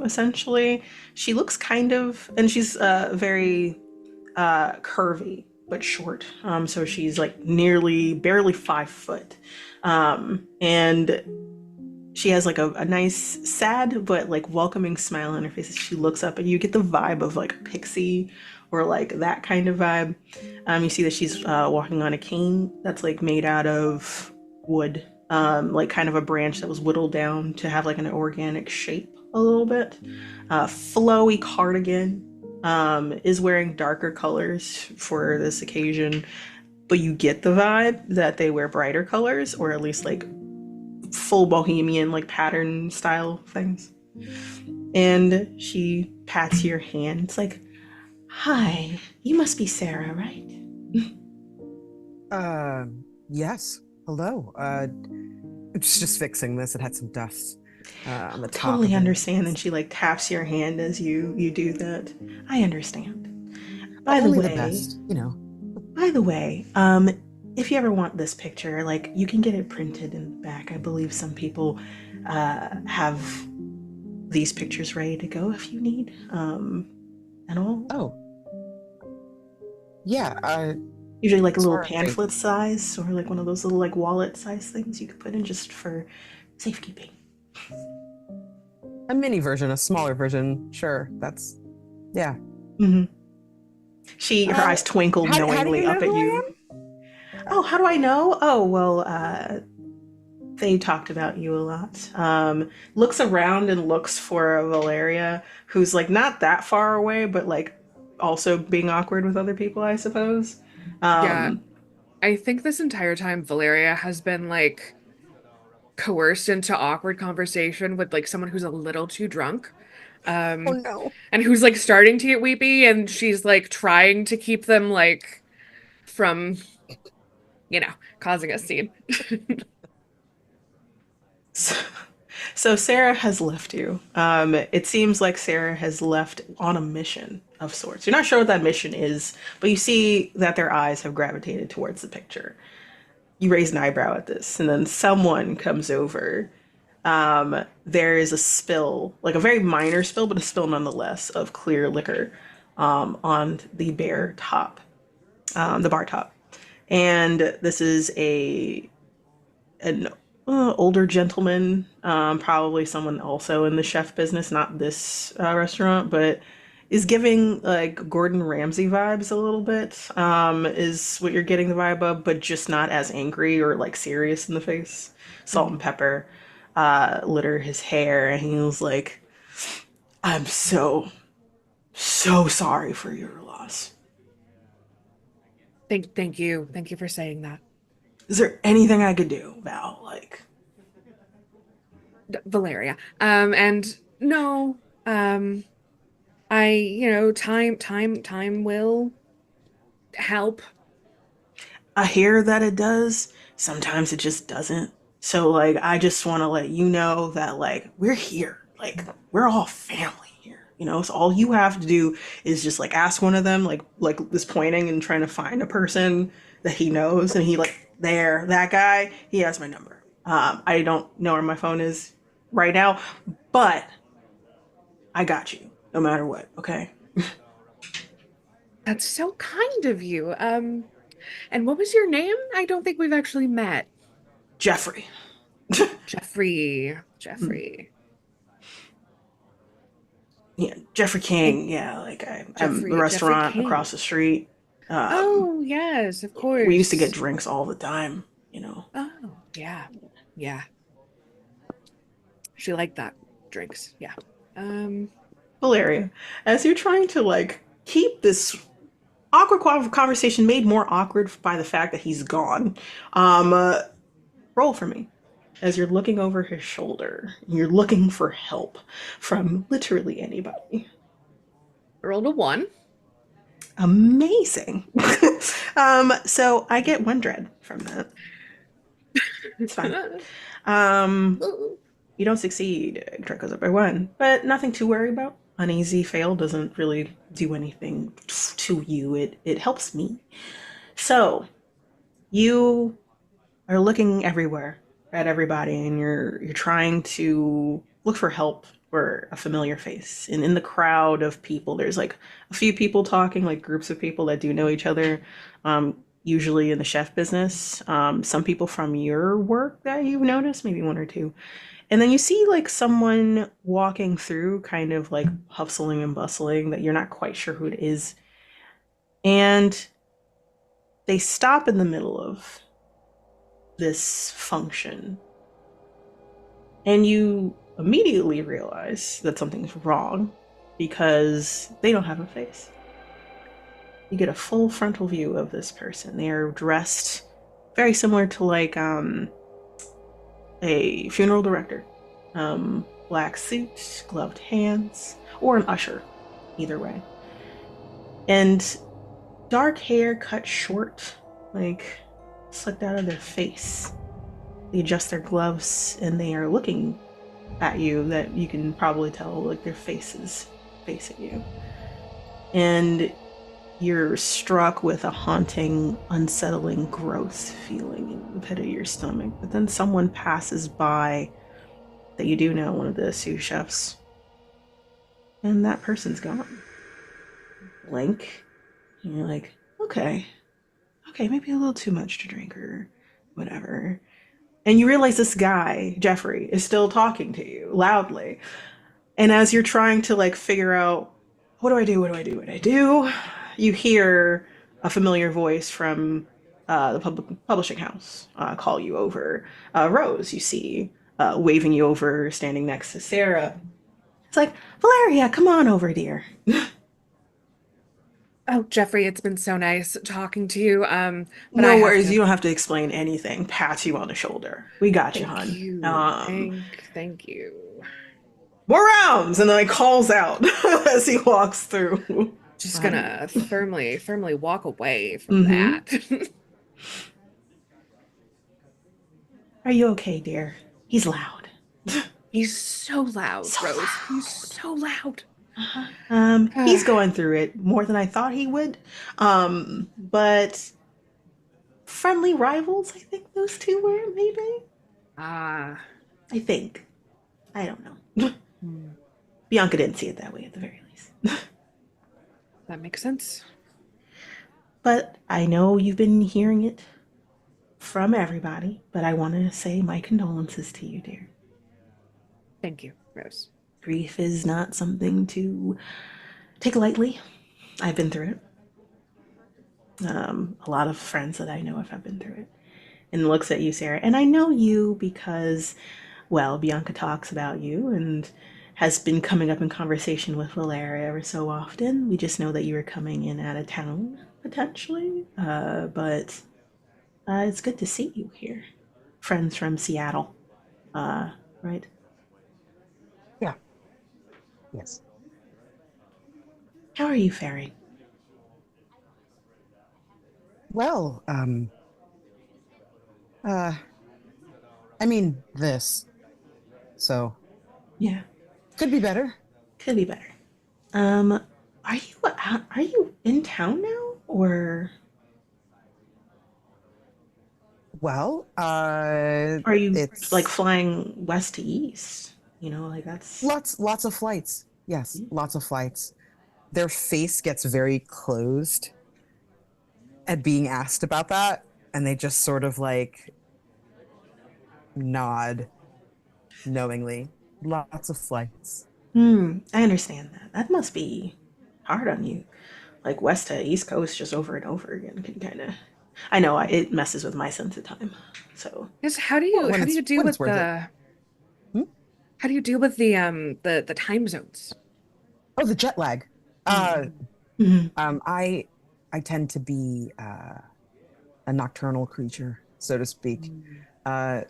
essentially. She looks and she's very curvy but short. So she's like barely 5 foot. And she has like a nice, sad but like welcoming smile on her face as she looks up, and you get the vibe of like a pixie or like that kind of vibe. You see that she's walking on a cane that's like made out of wood, like kind of a branch that was whittled down to have like an organic shape a little bit. Flowy cardigan, is wearing darker colors for this occasion, but you get the vibe that they wear brighter colors, or at least like full bohemian like pattern style things. And she pats your hand. It's like, hi, you must be Sarah, right? Yes. Hello. It's just fixing this. It had some dust on the top Totally of it. understand. And she like taps your hand as you do that. I understand. By the Only way, the best, you know. By the way, if you ever want this picture, like you can get it printed in the back. I believe some people have these pictures ready to go if you need. And all. Oh. Yeah, Usually like a little sorry. pamphlet size, or like one of those little like wallet size things you could put in just for safekeeping. A mini version, a smaller version, sure. Yeah. Mm-hmm. Her eyes twinkle How do knowingly you know up at who I you. Oh, how do I know? Oh, well, they talked about you a lot. Looks around and looks for Valeria, who's like not that far away, but like also being awkward with other people, I suppose. Yeah, Um, I think this entire time Valeria has been like coerced into awkward conversation with like someone who's a little too drunk. Oh Um, no. and who's like starting to get weepy and she's like trying to keep them like from, you know, causing a scene. so, so Sarah has left you. It seems like Sarah has left on a mission of sorts. You're not sure what that mission is, but you see that their eyes have gravitated towards the picture. You raise an eyebrow at this, and then someone comes over. There is a spill, like a very minor spill, but a spill nonetheless, of clear liquor on the bare top, the bar top. And this is an older gentleman, probably someone also in the chef business, not this restaurant, but is giving like Gordon Ramsay vibes a little bit. Is what you're getting the vibe of, but just not as angry or like serious in the face. Salt and pepper litter his hair, and he was like, "I'm so sorry for your loss. Thank you. Thank you for saying that. Is there anything I could do about like?" Valeria. And no, time will help. I hear that it does. Sometimes it just doesn't. So like I just want to let you know that like we're here. Like we're all family here. So all you have to do is just like ask one of them like this pointing and trying to find a person that he knows, and he like there, that guy, he has my number. I don't know where my phone is right now, but I got you no matter what, okay? That's so kind of you. And what was your name? I don't think we've actually met. Jeffrey. Jeffrey. Jeffrey. Yeah, Jeffrey And King. Yeah, like I'm the Jeffrey restaurant King. across the street. Oh, yes, of We used to get course. drinks all the time. Oh, yeah. Yeah. She liked that. Drinks. Yeah. Um, Valeria, as you're trying to like keep this awkward conversation made more awkward by the fact that he's gone, roll for me. As you're looking over his shoulder, you're looking for help from literally anybody. rolled a 1. Amazing. So I get 1 dread from that. It's fine. You don't succeed. Dread goes up by 1, but nothing to worry about. Uneasy fail doesn't really do anything to you. It helps me. So you are looking everywhere at everybody, and you're trying to look for help or a familiar face. And in the crowd of people, there's like a few people talking, like groups of people that do know each other. Usually in the chef business. Some people from your work that you've noticed, maybe 1 or 2. And then you see like someone walking through, kind of like hustling and bustling, that you're not quite sure who it is. And they stop in the middle of this function. And you immediately realize that something's wrong because they don't have a face. You get a full frontal view of this person. They are dressed very similar to like a funeral director. Black suit, gloved hands, or an usher, either way. And dark hair cut short, like slicked out of their face. They adjust their gloves and they are looking at you, that you can probably tell like their faces facing you. And you're struck with a haunting, unsettling growth feeling in the pit of your stomach. But then someone passes by that you do know, one of the sous chefs. And that person's gone. Blank. And you're like, okay, maybe a little too much to drink or whatever. And you realize this guy, Jeffrey, is still talking to you loudly. And as you're trying to like figure out, what do I do? you hear a familiar voice from the publishing house call you over. Rose, you see, waving you over, standing next to Sarah. It's like, Valeria, come on over, dear. Oh, Jeffrey, it's been so nice talking to you. But I No have worries, to. you don't have to explain anything. Pat you on the shoulder. We got you, Thank hon. you. Thank you. More rounds, and then he calls out as he walks through. Just behind gonna firmly walk away you. from that. Are you okay, dear? He's loud. He's so loud, So Rose. loud. He's so loud. He's going through it more than I thought he would. But friendly rivals, I think those two were, maybe? Ah, I think. I don't know. Bianca didn't see it that way at the very least. that makes sense. But I know you've been hearing it from everybody, but I want to say my condolences to you, dear. Thank you, Rose. Grief is not something to take lightly. I've been through it. A lot of friends that I know have been through it. And looks at you, Sarah. And I know you because, well, Bianca talks about you and has been coming up in conversation with Valeria ever so often. We just know that you were coming in out of town, potentially. But it's good to see you here. Friends from Seattle, right? Yeah. Yes. How are you faring? Well, I mean this. So Yeah, could be better. could be better. Are you in town now, or Well, are you like it's flying west to east? You know, like that's lots of flights. Yes, lots of flights. Their face gets very closed at being asked about that, and they just sort of like nod knowingly. Lots of flights. I understand that. That must be hard on you. Like west to east coast just over and over again can kind of I know it messes with my sense of time. So, Yes, Well, how do you deal when it's with worth it. Hmm? how do you deal with the time zones? Oh, the jet lag. Uh, mhm. I tend to be a nocturnal creature, so to speak.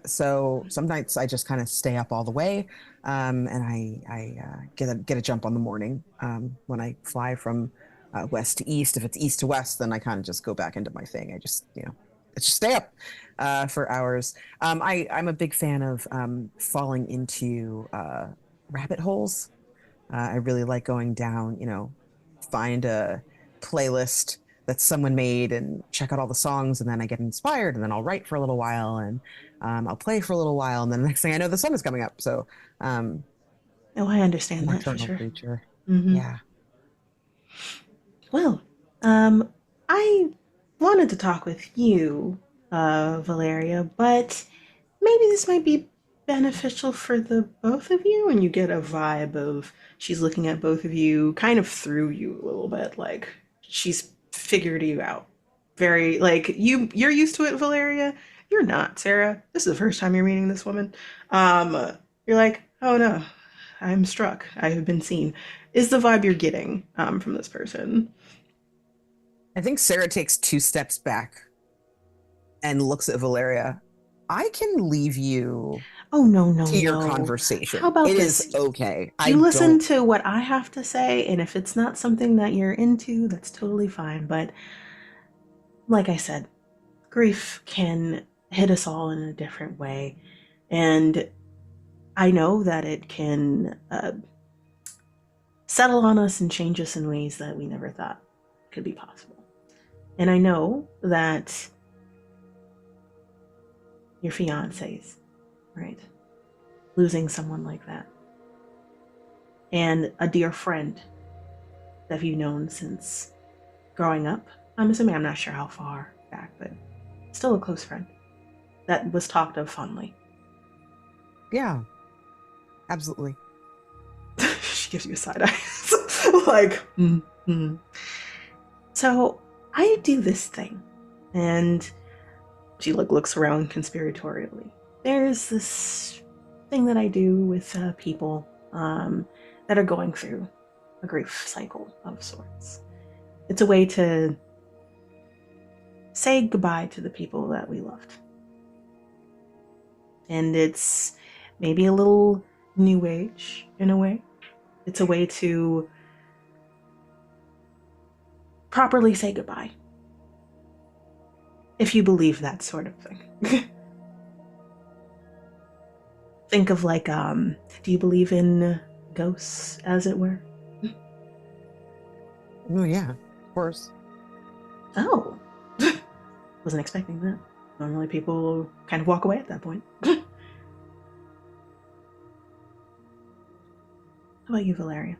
So some nights I just kind of stay up all the way, and I get a jump on the morning when I fly from west to east. If it's east to west, then I kind of just go back into my thing. I just stay up for hours. I'm a big fan of falling into rabbit holes. I really like going down, find a playlist that someone made and check out all the songs, and then I get inspired, and then I'll write for a little while, and I'll play for a little while, and then the next thing I know, the sun is coming up. So, Oh, I understand that for nocturnal sure. creature. hmm Yeah. Well, I wanted to talk with you, Valeria, but maybe this might be beneficial for the both of you, and you get a vibe of she's looking at both of you kind of through you a little bit, like she's figured you out. Very like you're used to it, Valeria. You're not, Sarah. This is the first time you're meeting this woman. You're like, oh no, I'm struck. I have been seen. Is the vibe you're getting from this person? I think Sarah takes 2 steps back and looks at Valeria. I can leave you Oh, no, no, to your no. How conversation. about It this? is okay. I You listen don't. to what I have to say, and if it's not something that you're into, that's totally fine. But like I said, grief can hit us all in a different way. And I know that it can settle on us and change us in ways that we never thought could be possible. And I know that your fiance's, right? Losing someone like that. And a dear friend that you've known since growing up. I'm assuming, I'm not sure how far back, but still a close friend that was talked of fondly. Yeah, absolutely. She gives you a side eye. Like, So I do this thing, and she looks around conspiratorially. There's this thing that I do with people that are going through a grief cycle of sorts. It's a way to say goodbye to the people that we loved. And it's maybe a little new age in a way. It's a way to properly say goodbye. If you believe that sort of thing. Think of like, do you believe in ghosts, as it were? Oh yeah, of course. Oh. Wasn't expecting that. Normally people kind of walk away at that point. How about you, Valeria?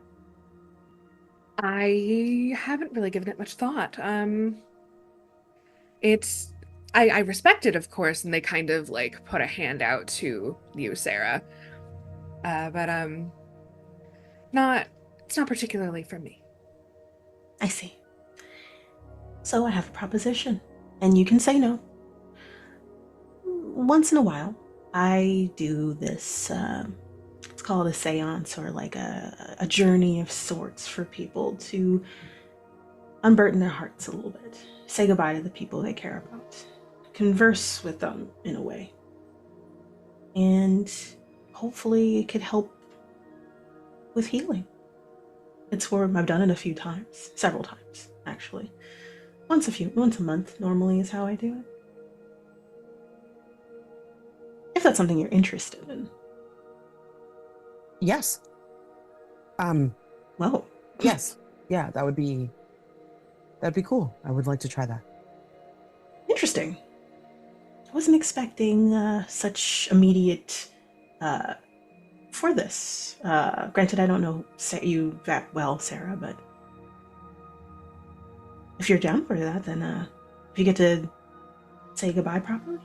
I haven't really given it much thought. It's I respect it, of course, and they kind of like put a hand out to you, Sarah. But not it's not particularly for me. I see. So I have a proposition, and you can say no. Once in a while, I do this, it's called a seance, or like a journey of sorts for people to unburden their hearts a little bit, say goodbye to the people they care about, converse with them in a way. And hopefully it could help with healing. I've done it a few times, several times, actually. Once a month normally is how I do it. If that's something you're interested in. Yes. Well, Yes. Yeah, that'd be cool. I would like to try that. interesting. I wasn't expecting such immediate for this. Granted, I don't know you that well, Sarah, but if you're down for that, then if you get to say goodbye properly,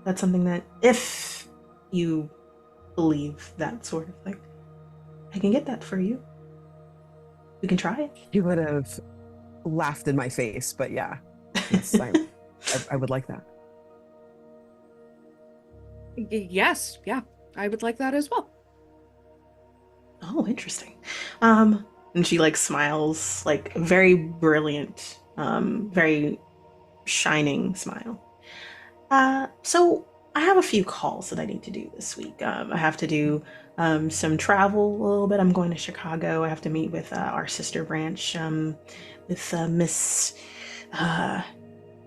that's something that, if you believe that sort of thing, I can get that for you. We can try it. You would have laughed in my face, but yeah. Yes, I would like that. Yes, yeah, I would like that as well. Oh, interesting. And she like smiles, like a very brilliant, very shining smile. So I have a few calls that I need to do this week. I have to do some travel a little bit. I'm going to Chicago. I have to meet with our sister branch, with Miss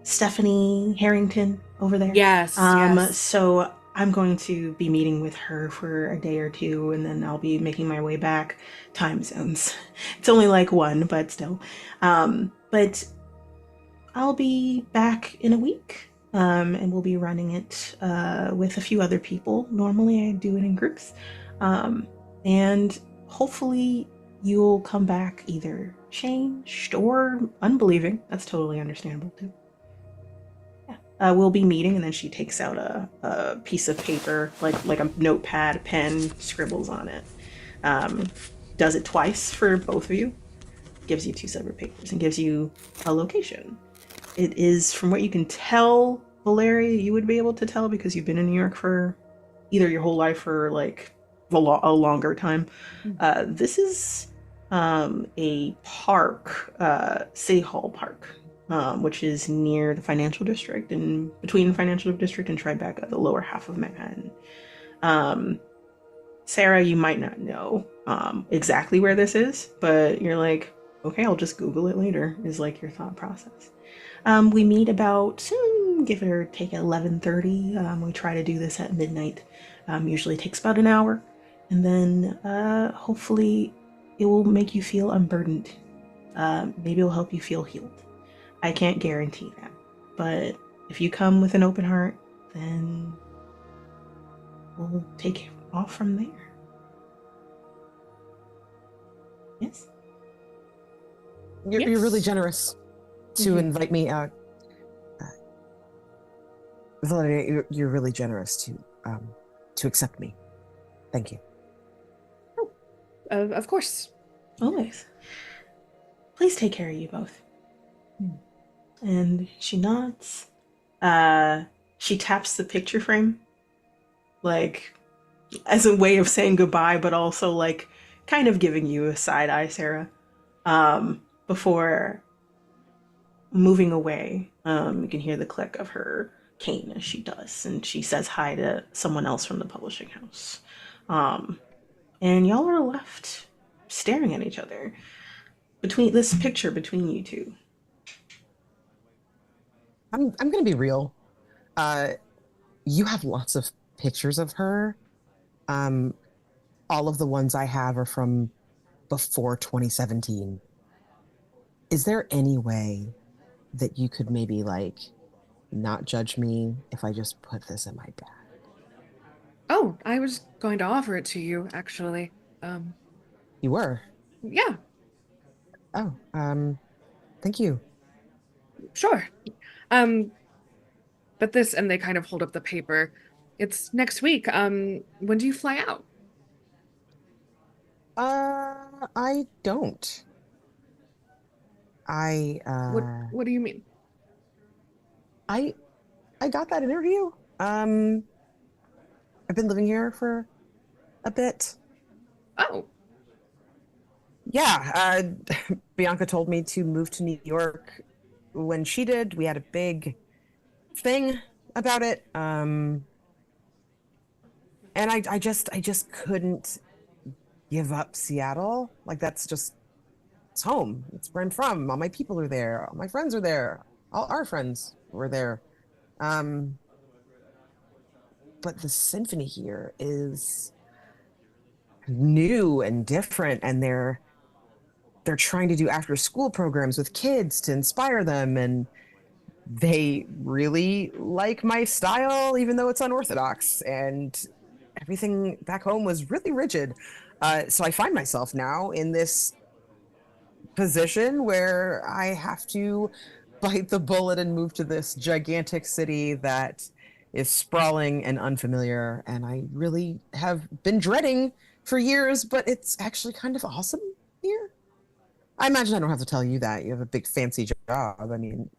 Stephanie Harrington over there. Yes, yes. So I'm going to be meeting with her for a day or two, and then I'll be making my way back. Time zones. It's only like one, but still. But I'll be back in a week, and we'll be running it with a few other people. Normally I do it in groups. And hopefully you'll come back either changed or unbelieving. That's totally understandable too. We'll be meeting, and then she takes out a piece of paper, like a notepad, a pen, scribbles on it. Does it twice for both of you. Gives you two separate papers and gives you a location. It is, from what you can tell, Valeria, you would be able to tell because you've been in New York for either your whole life or like a longer time. This is a park, City Hall Park. Which is near the financial district and between the financial district and Tribeca, the lower half of Manhattan. Sarah, you might not know exactly where this is, but you're like, okay, I'll just Google it later, is like your thought process. We meet about, give or take 11:30. We try to do this at midnight. Usually takes about an hour. And then hopefully it will make you feel unburdened. Maybe it'll help you feel healed. I can't guarantee that, but if you come with an open heart, then we'll take off from there. Yes? You're really Yes. generous to invite me out. Valeria, you're really generous to accept me. Thank you. Of course. Always. Please take care of you both. And she nods. She taps the picture frame, like as a way of saying goodbye, but also like kind of giving you a side eye, Sarah. Before moving away, you can hear the click of her cane as she does, and she says hi to someone else from the publishing house. And y'all are left staring at each other. Between this picture between you two. I'm gonna be real. You have lots of pictures of her. All of the ones I have are from before 2017. Is there any way that you could maybe like not judge me if I just put this in my bag? Oh, I was going to offer it to you, actually. You were? Yeah, Oh, thank you. sure. But this, and they kind of hold up the paper. It's next week. When do you fly out? I don't. I What do you mean? I I got that interview. I've been living here for a bit. Oh, Yeah, Bianca told me to move to New York when she did. We had a big thing about it. And I just couldn't give up Seattle. Like that's just it's home. It's where I'm from. All my people are there. All my friends are there. All our friends were there. Um, but the symphony here is new and different, and they're trying to do after school programs with kids to inspire them, and they really like my style, even though it's unorthodox. And everything back home was really rigid. So I find myself now in this position where I have to bite the bullet and move to this gigantic city that is sprawling and unfamiliar. And I really have been dreading for years, but it's actually kind of awesome here. I imagine I don't have to tell you that. You have a big fancy job. I mean,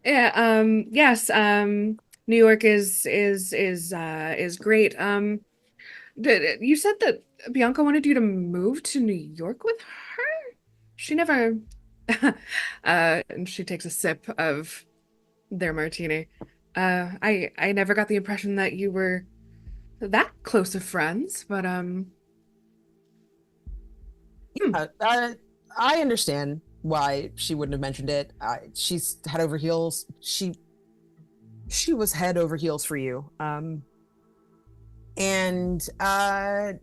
yeah. Yes. New York is great. You said that Bianca wanted you to move to New York with her? She never. And she takes a sip of their martini. I never got the impression that you were that close of friends, but I understand why she wouldn't have mentioned it. She's head over heels. She was head over heels for you. And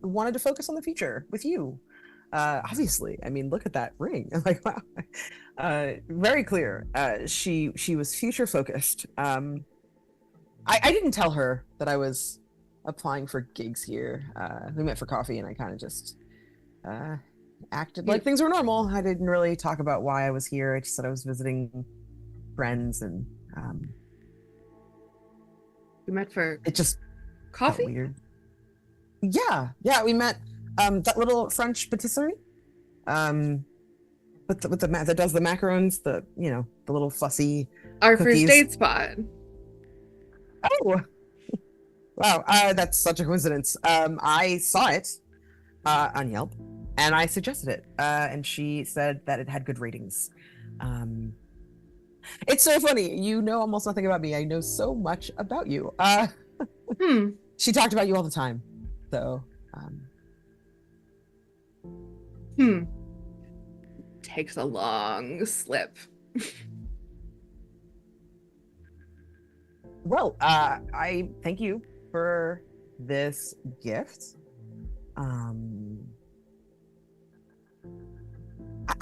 wanted to focus on the future with you. Obviously, I mean, look at that ring. Like, wow. Very clear. She was future focused. I didn't tell her that I was applying for gigs here. We met for coffee, and I kind of just acted like things were normal. I didn't really talk about why I was here. I just said I was visiting friends, and we met for it just felt coffee. weird. Yeah, we met that little French patisserie, with the that does the macarons, the the little fussy Our cookies. first date spot. Oh, wow, that's such a coincidence. I saw it on Yelp, and I suggested it, and she said that it had good ratings. It's so funny. You know almost nothing about me. I know so much about you. She talked about you all the time. So, Takes a long slip. Well, I thank you for this gift.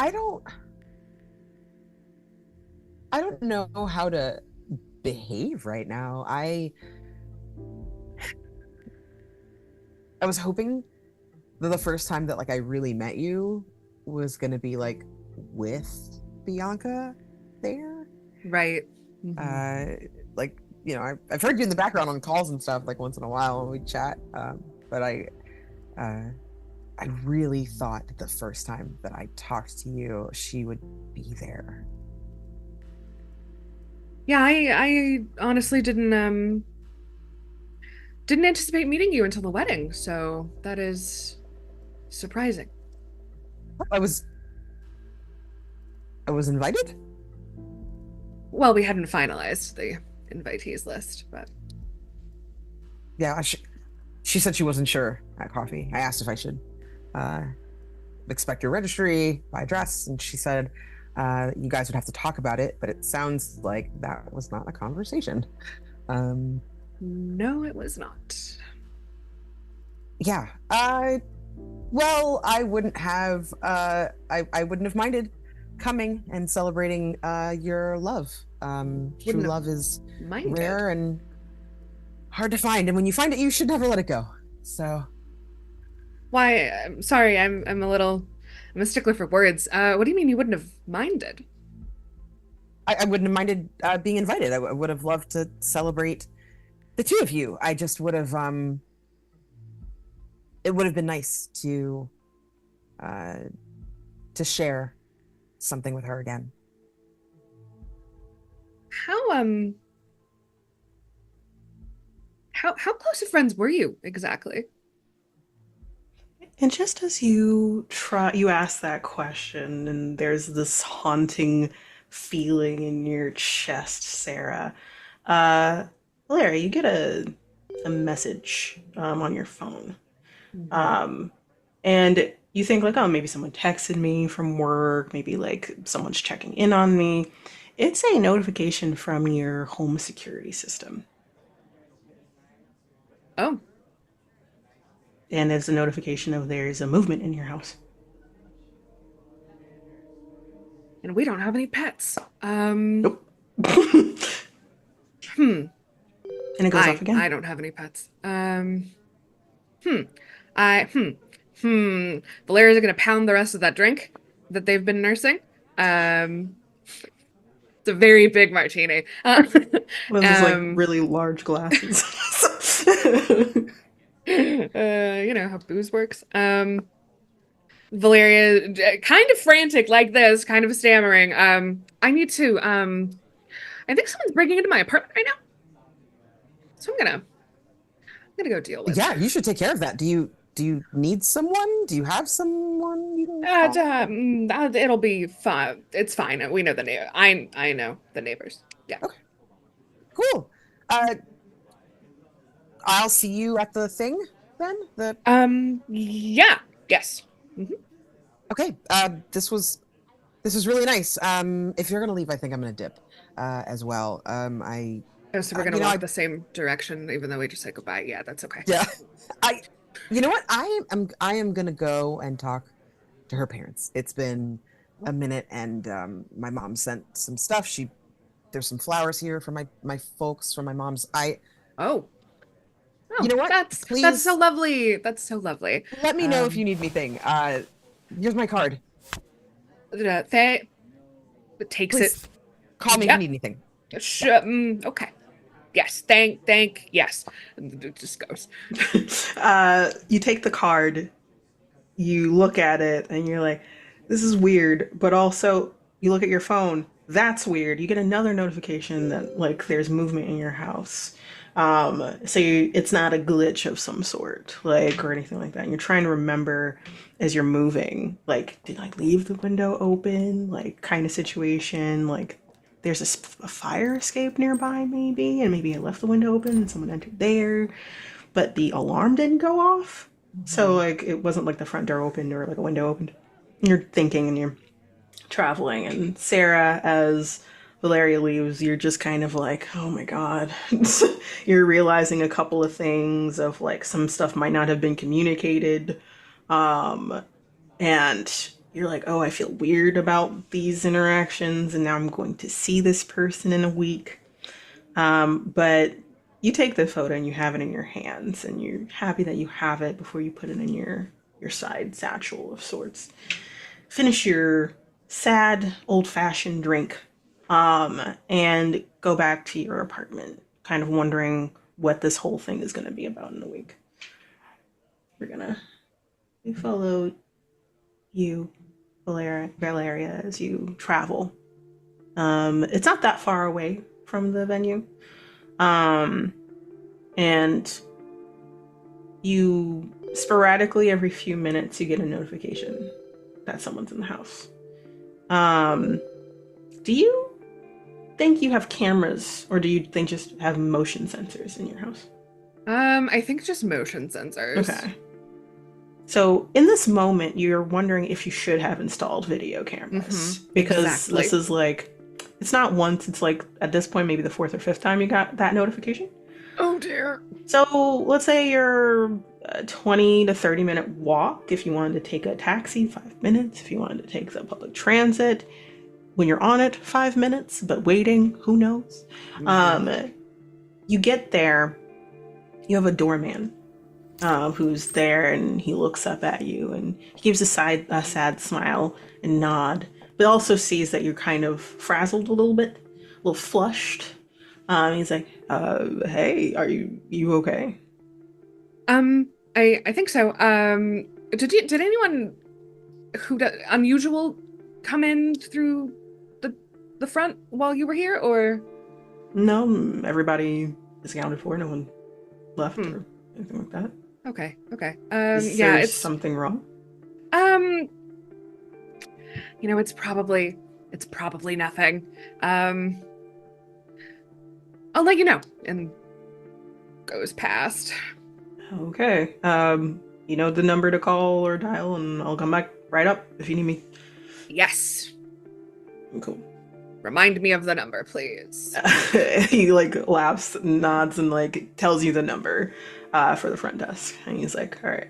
I don't know how to behave right now. I was hoping that the first time that like I really met you was gonna be like with Bianca there. Right. Like I've heard you in the background on calls and stuff like once in a while when we chat. But I really thought that the first time that I talked to you, she would be there. Yeah, I honestly didn't anticipate meeting you until the wedding, so that is surprising. I was I was invited. Well, we hadn't finalized the invitees list, but Yeah, she said she wasn't sure at coffee. I asked if I should uh, expect your registry by address, and she said you guys would have to talk about it. But it sounds like that was not a conversation. Um, no, it was not. yeah. Well, I wouldn't have. I wouldn't have minded coming and celebrating your love. True Wouldn't have love is minded. rare and hard to find, and when you find it, you should never let it go. So. Why? I'm sorry. I'm I'm a stickler for words. What do you mean you wouldn't have minded? I wouldn't have minded being invited. I would have loved to celebrate the two of you. I just would have. It would have been nice to share something with her again. How close of friends were you exactly? And just as you ask that question, and there's this haunting feeling in your chest, Sarah. Uh, Larry, you get a message on your phone. Um, and you think like, oh, maybe someone texted me from work, maybe like someone's checking in on me. It's a notification from your home security system. Oh, And it's a notification of there's a movement in your house. and we don't have any pets. Nope. Hmm. And it goes off again. I don't have any pets. Hmm. I hmm. Hmm. Valeria's are gonna pound the rest of that drink that they've been nursing. It's a very big martini. Well, there's like really large glasses. You know how booze works. Valeria, kind of frantic like this, kind of stammering. I need to. I think someone's breaking into my apartment right now, so I'm gonna go deal with. Yeah, you should take care of that. Do you need someone? Do you have someone you can call? It'll be fine. It's fine. We know the neighbor. I know the neighbors. Yeah. Okay. Cool. I'll see you at the thing then. Yeah. Yes. Mhm. Okay. This was really nice. If you're gonna leave, I think I'm gonna dip as well. Oh, so we're gonna walk the same direction, even though we just said goodbye. Yeah, that's okay. Yeah. You know what? I am gonna go and talk to her parents. It's been a minute, and my mom sent some stuff. There's some flowers here from my folks, from my mom's. Oh. You know what? That's so lovely. That's so lovely. Let me know if you need anything. Here's my card. Takes Please it. call me if you need anything. Okay. Yes. Thank. Yes. It just goes. You take the card, you look at it, and you're like, this is weird. But also, you look at your phone. That's weird. You get another notification that like there's movement in your house. It's not a glitch of some sort, like, or anything like that. And you're trying to remember as you're moving, like, did I leave the window open? Like, kind of situation. Like, there's a fire escape nearby, maybe, and maybe I left the window open and someone entered there, but the alarm didn't go off. So, like, it wasn't like the front door opened or like a window opened. You're thinking and you're traveling, and Sarah, as Valeria leaves, you're just kind of like, oh my god. You're realizing a couple of things of like some stuff might not have been communicated. And you're like, oh, I feel weird about these interactions, and now I'm going to see this person in a week. But you take the photo and you have it in your hands, and you're happy that you have it before you put it in your side satchel of sorts. Finish your sad, old-fashioned drink, and go back to your apartment, kind of wondering what this whole thing is going to be about in a week. We follow you, Valeria, as you travel. It's not that far away from the venue. And you sporadically, every few minutes, you get a notification that someone's in the house. Do you think you have cameras, or do you think just have motion sensors in your house? I think just motion sensors. Okay. So in this moment, you're wondering if you should have installed video cameras. Because exactly. this is like, it's not once, it's like at this point, maybe the fourth or fifth time you got that notification. Oh dear. So let's say you're a 20 to 30 minute walk. If you wanted to take a taxi, 5 minutes. If you wanted to take the public transit, when you're on it, 5 minutes, but waiting, who knows? You get there, you have a doorman who's there, and he looks up at you and he gives a sad smile and nod, but also sees that you're kind of frazzled a little bit, a little flushed. He's like, hey, are you okay? I think so. Did anyone unusual come in through the front while you were here, or? No, everybody is accounted for. No one left or anything like that. Okay. Is Yeah, there it's something wrong? It's probably nothing. I'll let you know. And goes past. Okay. You know the number to call or dial, and I'll come back right up if you need me. Yes. Cool. Remind me of the number, please. He like laughs, nods, and like tells you the number for the front desk. And he's like, all right.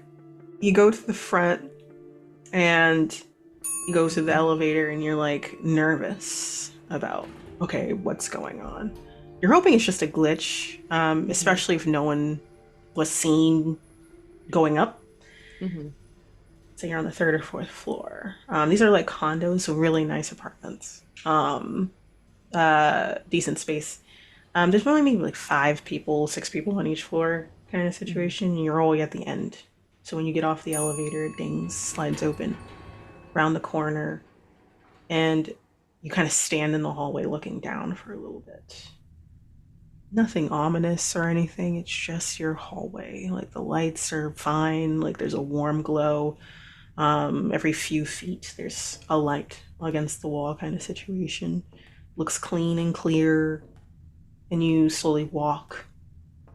You go to the front and you go to the elevator, and you're like nervous about, okay, what's going on? You're hoping it's just a glitch, especially if no one was seen going up. So you're on the third or fourth floor. These are like condos, so really nice apartments. Decent space. There's only maybe like 5 people, 6 people on each floor kind of situation. And you're all at the end. So when you get off the elevator, it dings, slides open around the corner, and you kind of stand in the hallway looking down for a little bit. Nothing ominous or anything. It's just your hallway. Like the lights are fine. Like there's a warm glow. Every few feet there's a light against the wall kind of situation. Looks clean and clear. And you slowly walk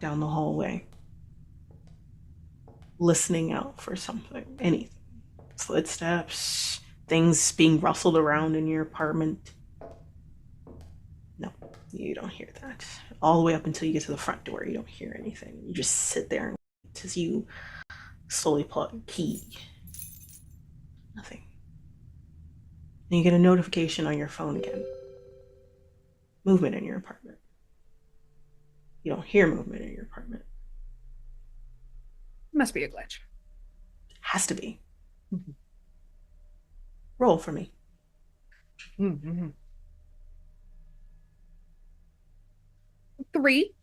down the hallway, listening out for something, anything. Footsteps, things being rustled around in your apartment. No, you don't hear that. All the way up until you get to the front door, you don't hear anything. You just sit there and wait as you slowly pull out your key. Nothing. And you get a notification on your phone again. Movement in your apartment. You don't hear movement in your apartment. Must be a glitch. Has to be. Roll for me. 3.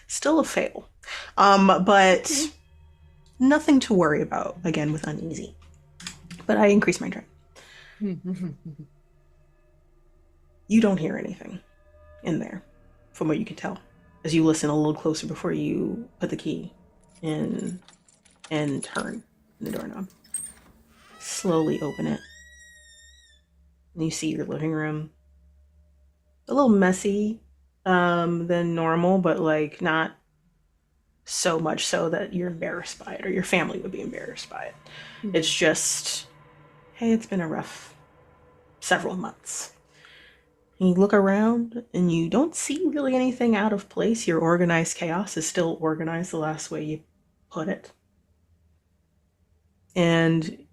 Still a fail. But nothing to worry about, again, with uneasy. But I increased my turn. You don't hear anything in there, from what you can tell, as you listen a little closer before you put the key in and turn the doorknob. Slowly open it. And you see your living room. A little messy than normal, but like not so much so that you're embarrassed by it, or your family would be embarrassed by it. It's just, hey, it's been a rough several months. And you look around and you don't see really anything out of place. Your organized chaos is still organized the last way you put it. And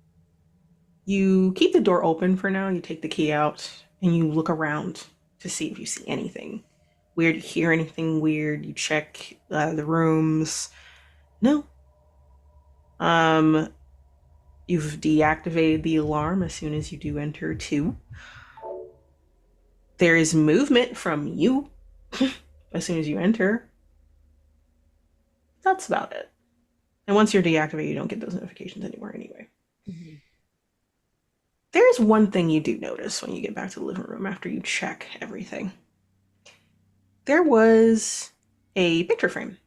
you keep the door open for now. You take the key out and you look around to see if you see anything weird, you hear anything weird. You check the rooms. No. You've deactivated the alarm as soon as you do enter 2. There is movement from you as soon as you enter. That's about it. And once you're deactivated, you don't get those notifications anymore anyway. There's one thing you do notice when you get back to the living room after you check everything. There was a picture frame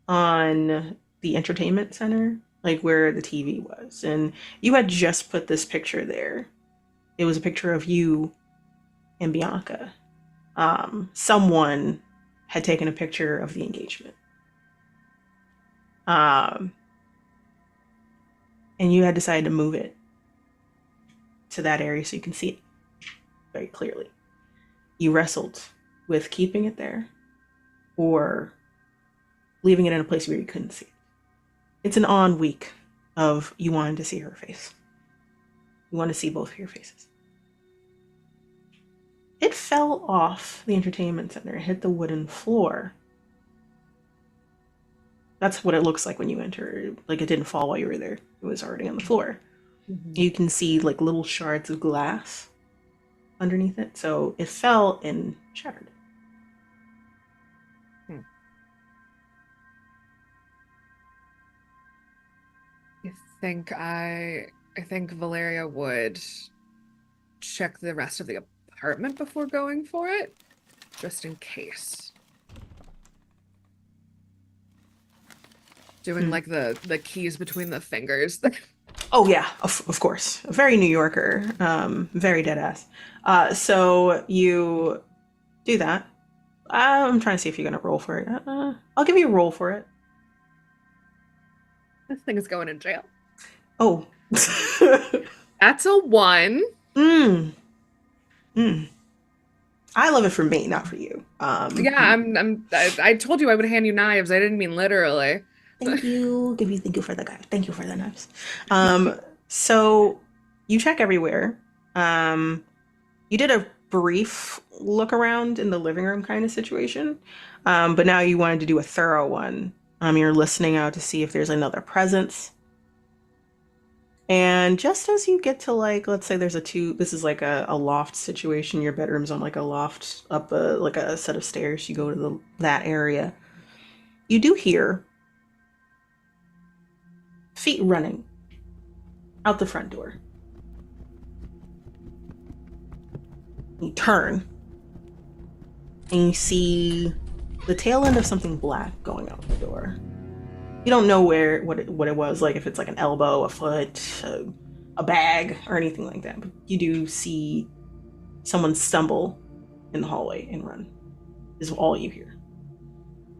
on the entertainment center, like where the TV was, and you had just put this picture there. It was a picture of you and Bianca. Someone had taken a picture of the engagement. And you had decided to move it to that area so you can see it very clearly. You wrestled with keeping it there or leaving it in a place where you couldn't see it. It's an on week of you wanting to see her face. You want to see both of your faces. It fell off the entertainment center. It hit the wooden floor. That's what it looks like when you enter. Like, it didn't fall while you were there. It was already on the floor. Mm-hmm. You can see like little shards of glass underneath it. So it fell and shattered. I think Valeria would check the rest of the apartment before going for it, just in case. Doing like the keys between the fingers. Oh yeah, of course. A very New Yorker, very dead ass. So you do that. I'm trying to see if you're gonna roll for it. I'll give you a roll for it. This thing is going in jail. Oh. That's a 1. I love it for me, not for you. Yeah, I told you I would hand you knives. I didn't mean literally. Thank you. Thank you for the guy. Thank you for the knives. So you check everywhere. You did a brief look around in the living room kind of situation. But now you wanted to do a thorough one. You're listening out to see if there's another presence. And just as you get to, like, let's say there's this is like a loft situation. Your bedroom's on like a loft up like a set of stairs. You go to that area. You do hear feet running out the front door. You turn and you see the tail end of something black going out the door. You don't know what it was, like if it's like an elbow, a foot, a bag, or anything like that. But you do see someone stumble in the hallway and run. Is all you hear.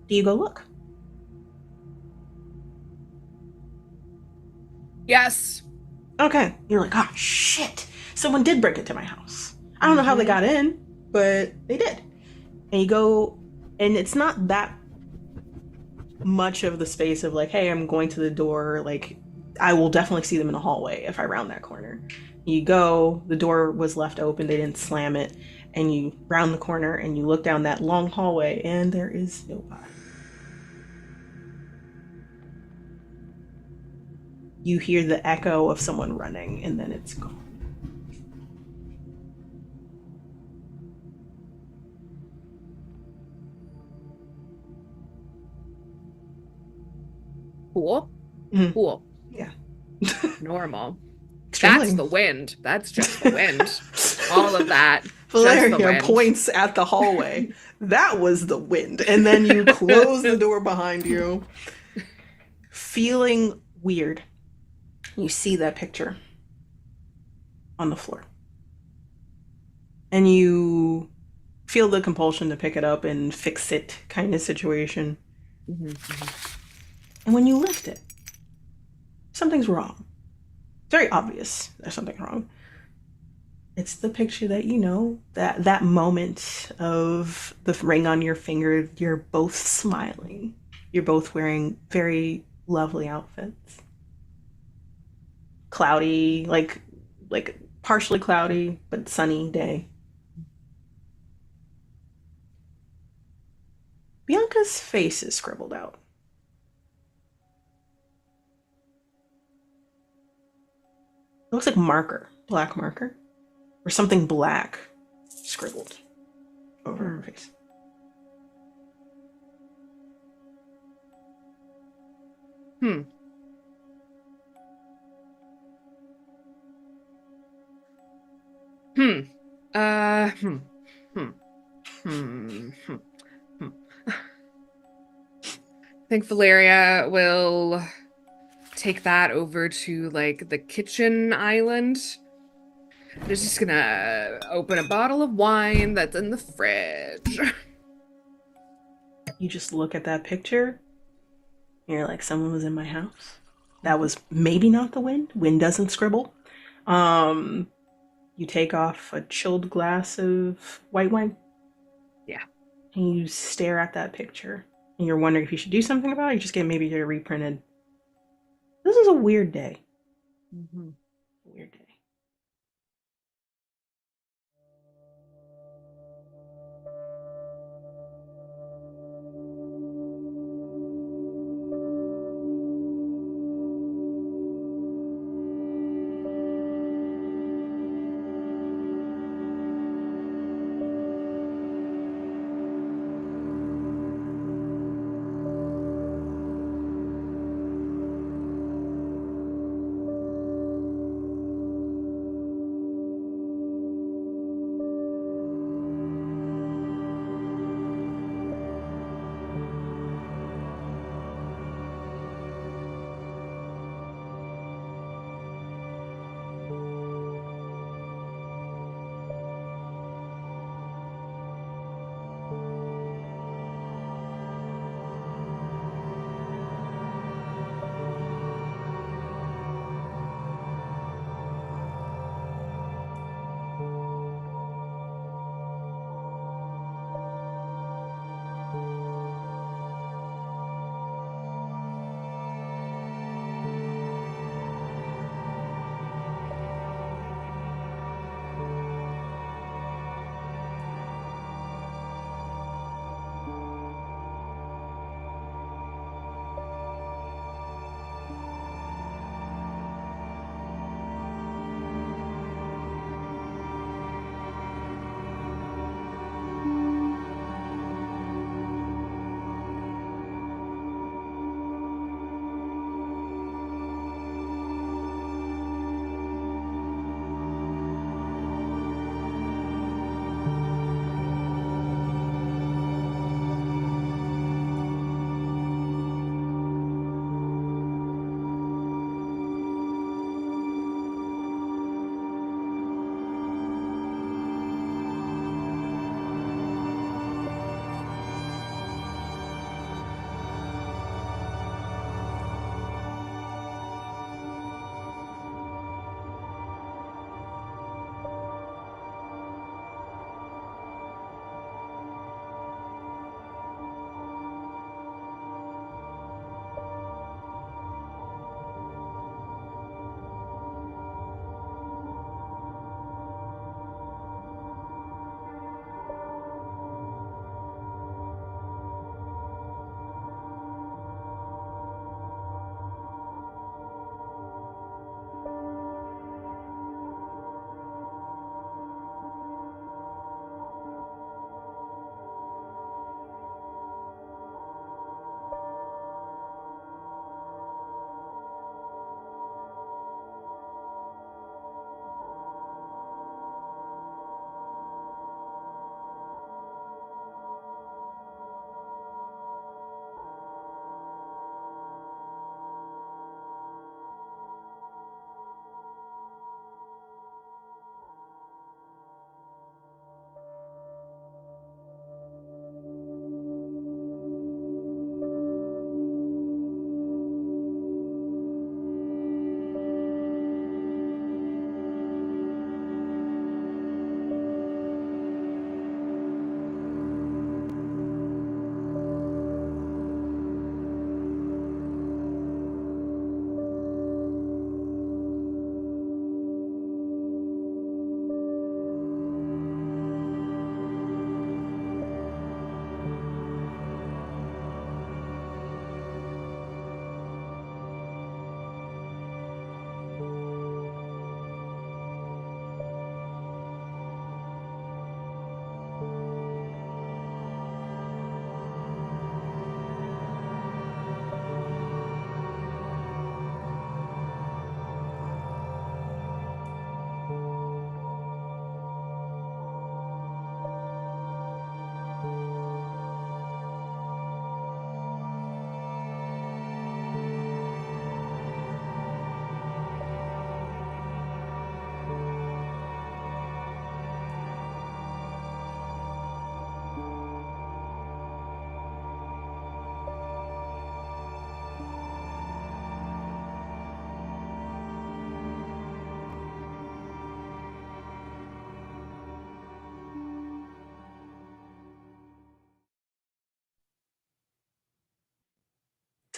Do you go look? Yes. Okay. You're like, oh shit! Someone did break into my house. I don't know how they got in, but they did. And you go, and it's not that much of the space of like, hey, I'm going to the door, like I will definitely see them in the hallway if I round that corner. You go, the door was left open, they didn't slam it, and you round the corner and you look down that long hallway and there is nobody. You hear the echo of someone running and then it's gone. Cool. Mm-hmm. Cool. Yeah. Normal. Extremely. That's the wind. That's just the wind. All of that. Valeria points at the hallway. That was the wind. And then you close the door behind you. Feeling weird. You see that picture on the floor. And you feel the compulsion to pick it up and fix it kind of situation. Mm-hmm. And when you lift it, something's wrong. It's very obvious there's something wrong. It's the picture that you know, that moment of the ring on your finger, you're both smiling. You're both wearing very lovely outfits. Cloudy, like partially cloudy, but sunny day. Bianca's face is scribbled out. It looks like marker, black marker, or something black scribbled over her face. Hmm. Hmm. Hmm. Hmm. Hmm. Hmm. I think Valeria will take that over to like the kitchen island. They're just gonna open a bottle of wine that's in the fridge. You just look at that picture, and you're like, someone was in my house. That was maybe not the wind. Wind doesn't scribble. You take off a chilled glass of white wine. Yeah. And you stare at that picture. And you're wondering if you should do something about it, you just get maybe get it reprinted. This is a weird day. Mm-hmm. Weird day.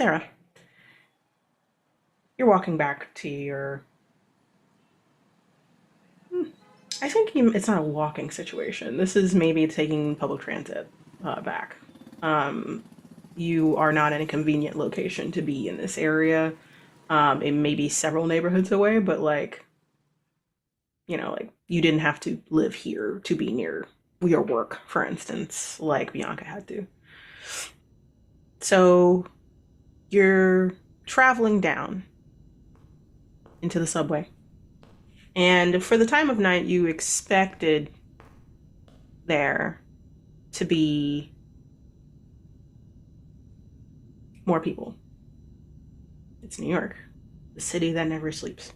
Sarah, you're walking back to your. I think it's not a walking situation. This is maybe taking public transit back. You are not in a convenient location to be in this area. It may be several neighborhoods away, but like, like you didn't have to live here to be near your work, for instance, like Bianca had to. So you're traveling down into the subway. And for the time of night, you expected there to be more people. It's New York, the city that never sleeps.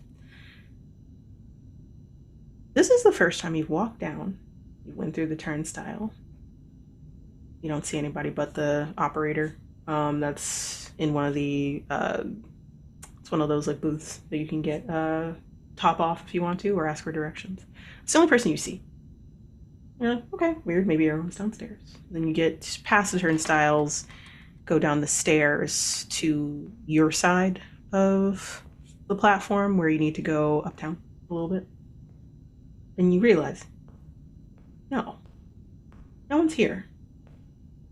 This is the first time you've walked down. You went through the turnstile. You don't see anybody but the operator. That's in one of the. It's one of those like booths that you can get top off if you want to, or ask for directions. It's the only person you see. You're like, okay, weird. Maybe everyone's downstairs. Then you get past the turnstiles, go down the stairs to your side of the platform where you need to go uptown a little bit. And you realize, no one's here.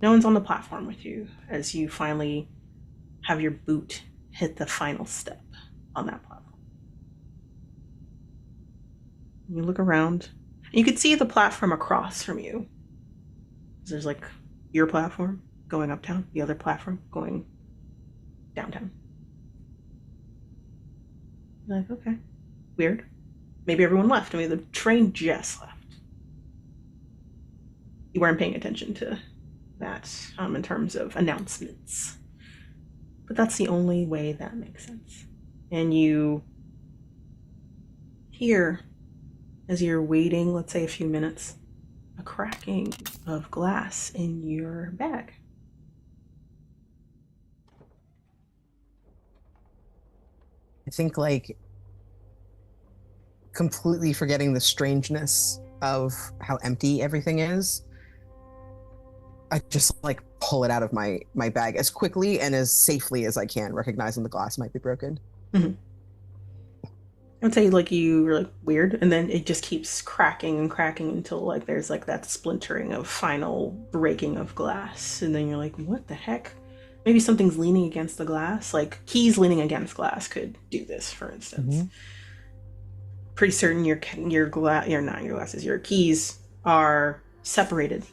No one's on the platform with you as you finally have your boot hit the final step on that platform. You look around, and you can see the platform across from you. There's like your platform going uptown, the other platform going downtown. You're like, okay, weird. Maybe everyone left. I mean, the train just left. You weren't paying attention to that in terms of announcements. But that's the only way that makes sense. And you hear, as you're waiting, let's say a few minutes, a cracking of glass in your bag. I think like completely forgetting the strangeness of how empty everything is, I just like pull it out of my bag as quickly and as safely as I can, recognizing the glass might be broken. Mm-hmm. I would say like you were like weird, and then it just keeps cracking and cracking until like there's like that splintering of final breaking of glass, and then you're like, what the heck? Maybe something's leaning against the glass, like keys leaning against glass could do this, for instance. Mm-hmm. Pretty certain your keys are separated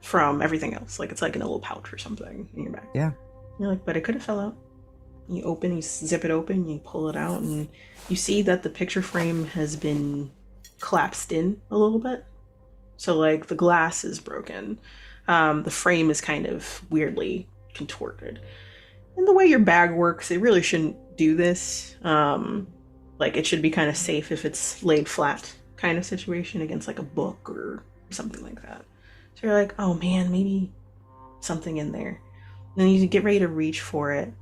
from everything else. Like it's like in a little pouch or something in your bag. Yeah. You're like, but it could have fell out. You zip it open, you pull it out, and you see that the picture frame has been collapsed in a little bit. So like the glass is broken. The frame is kind of weirdly contorted. And the way your bag works, it really shouldn't do this. Like it should be kind of safe if it's laid flat kind of situation against like a book or something like that. So you're like, oh man, maybe something in there. And then you get ready to reach for it.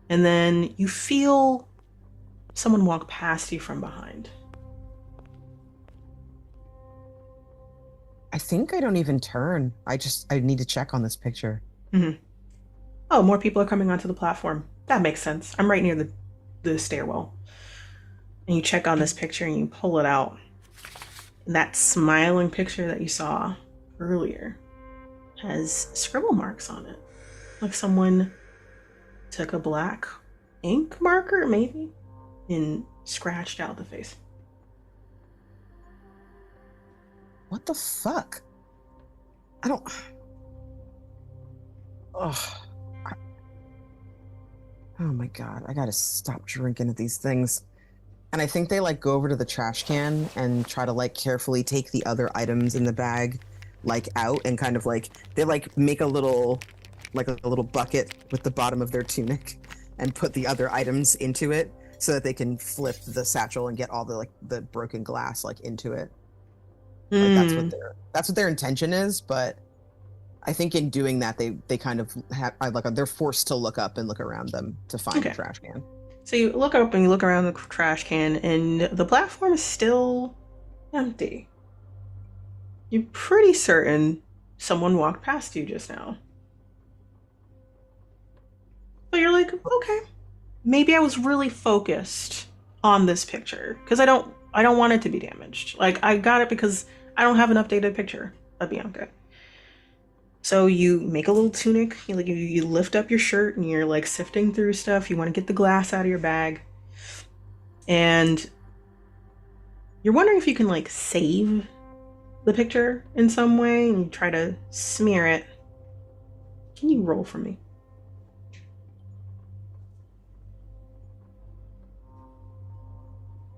And then you feel someone walk past you from behind. I think I don't even turn. I need to check on this picture. Mm-hmm. Oh, more people are coming onto the platform. That makes sense. I'm right near the stairwell. And you check on this picture and you pull it out. And that smiling picture that you saw earlier has scribble marks on it. Like someone took a black ink marker, maybe, and scratched out the face. What the fuck? I don't... Oh my god, I gotta stop drinking at these things. And I think they like go over to the trash can and try to like carefully take the other items in the bag like out and kind of like they like make a little bucket with the bottom of their tunic and put the other items into it so that they can flip the satchel and get all the broken glass like into it. Like that's what their intention is, but I think in doing that they kind of have they're forced to look up and look around them to find the trash can. So you look up and you look around the trash can, and the platform is still empty. You're pretty certain someone walked past you just now. But you're like, okay, maybe I was really focused on this picture because I don't want it to be damaged. Like, I got it because I don't have an updated picture of Bianca. So you make a little tunic, you lift up your shirt and you're like sifting through stuff. You want to get the glass out of your bag. And you're wondering if you can like save the picture in some way and you try to smear it. Can you roll for me?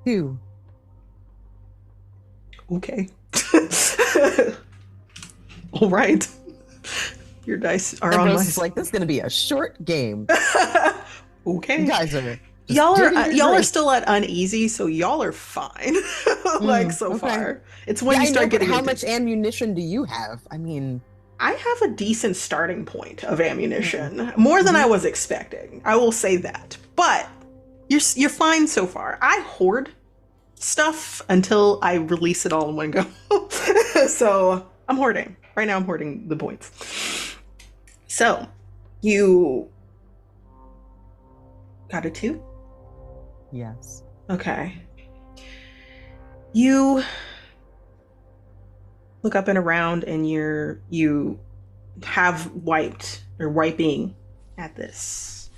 Two. Okay. All right. Your dice are on my Ambrose is like, this is gonna be a short game. Okay. You guys are y'all are still at uneasy, so y'all are fine. Like so okay. far. It's when Yeah, you I know, start but getting how into much ammunition do you have? I mean, I have a decent starting point of ammunition. More than I was expecting. I will say that. But you're fine so far. I hoard stuff until I release it all in one go. So I'm hoarding. Right now I'm hoarding the points. So you got a 2? yes. Okay. You look up and around and you have wiped or wiping at this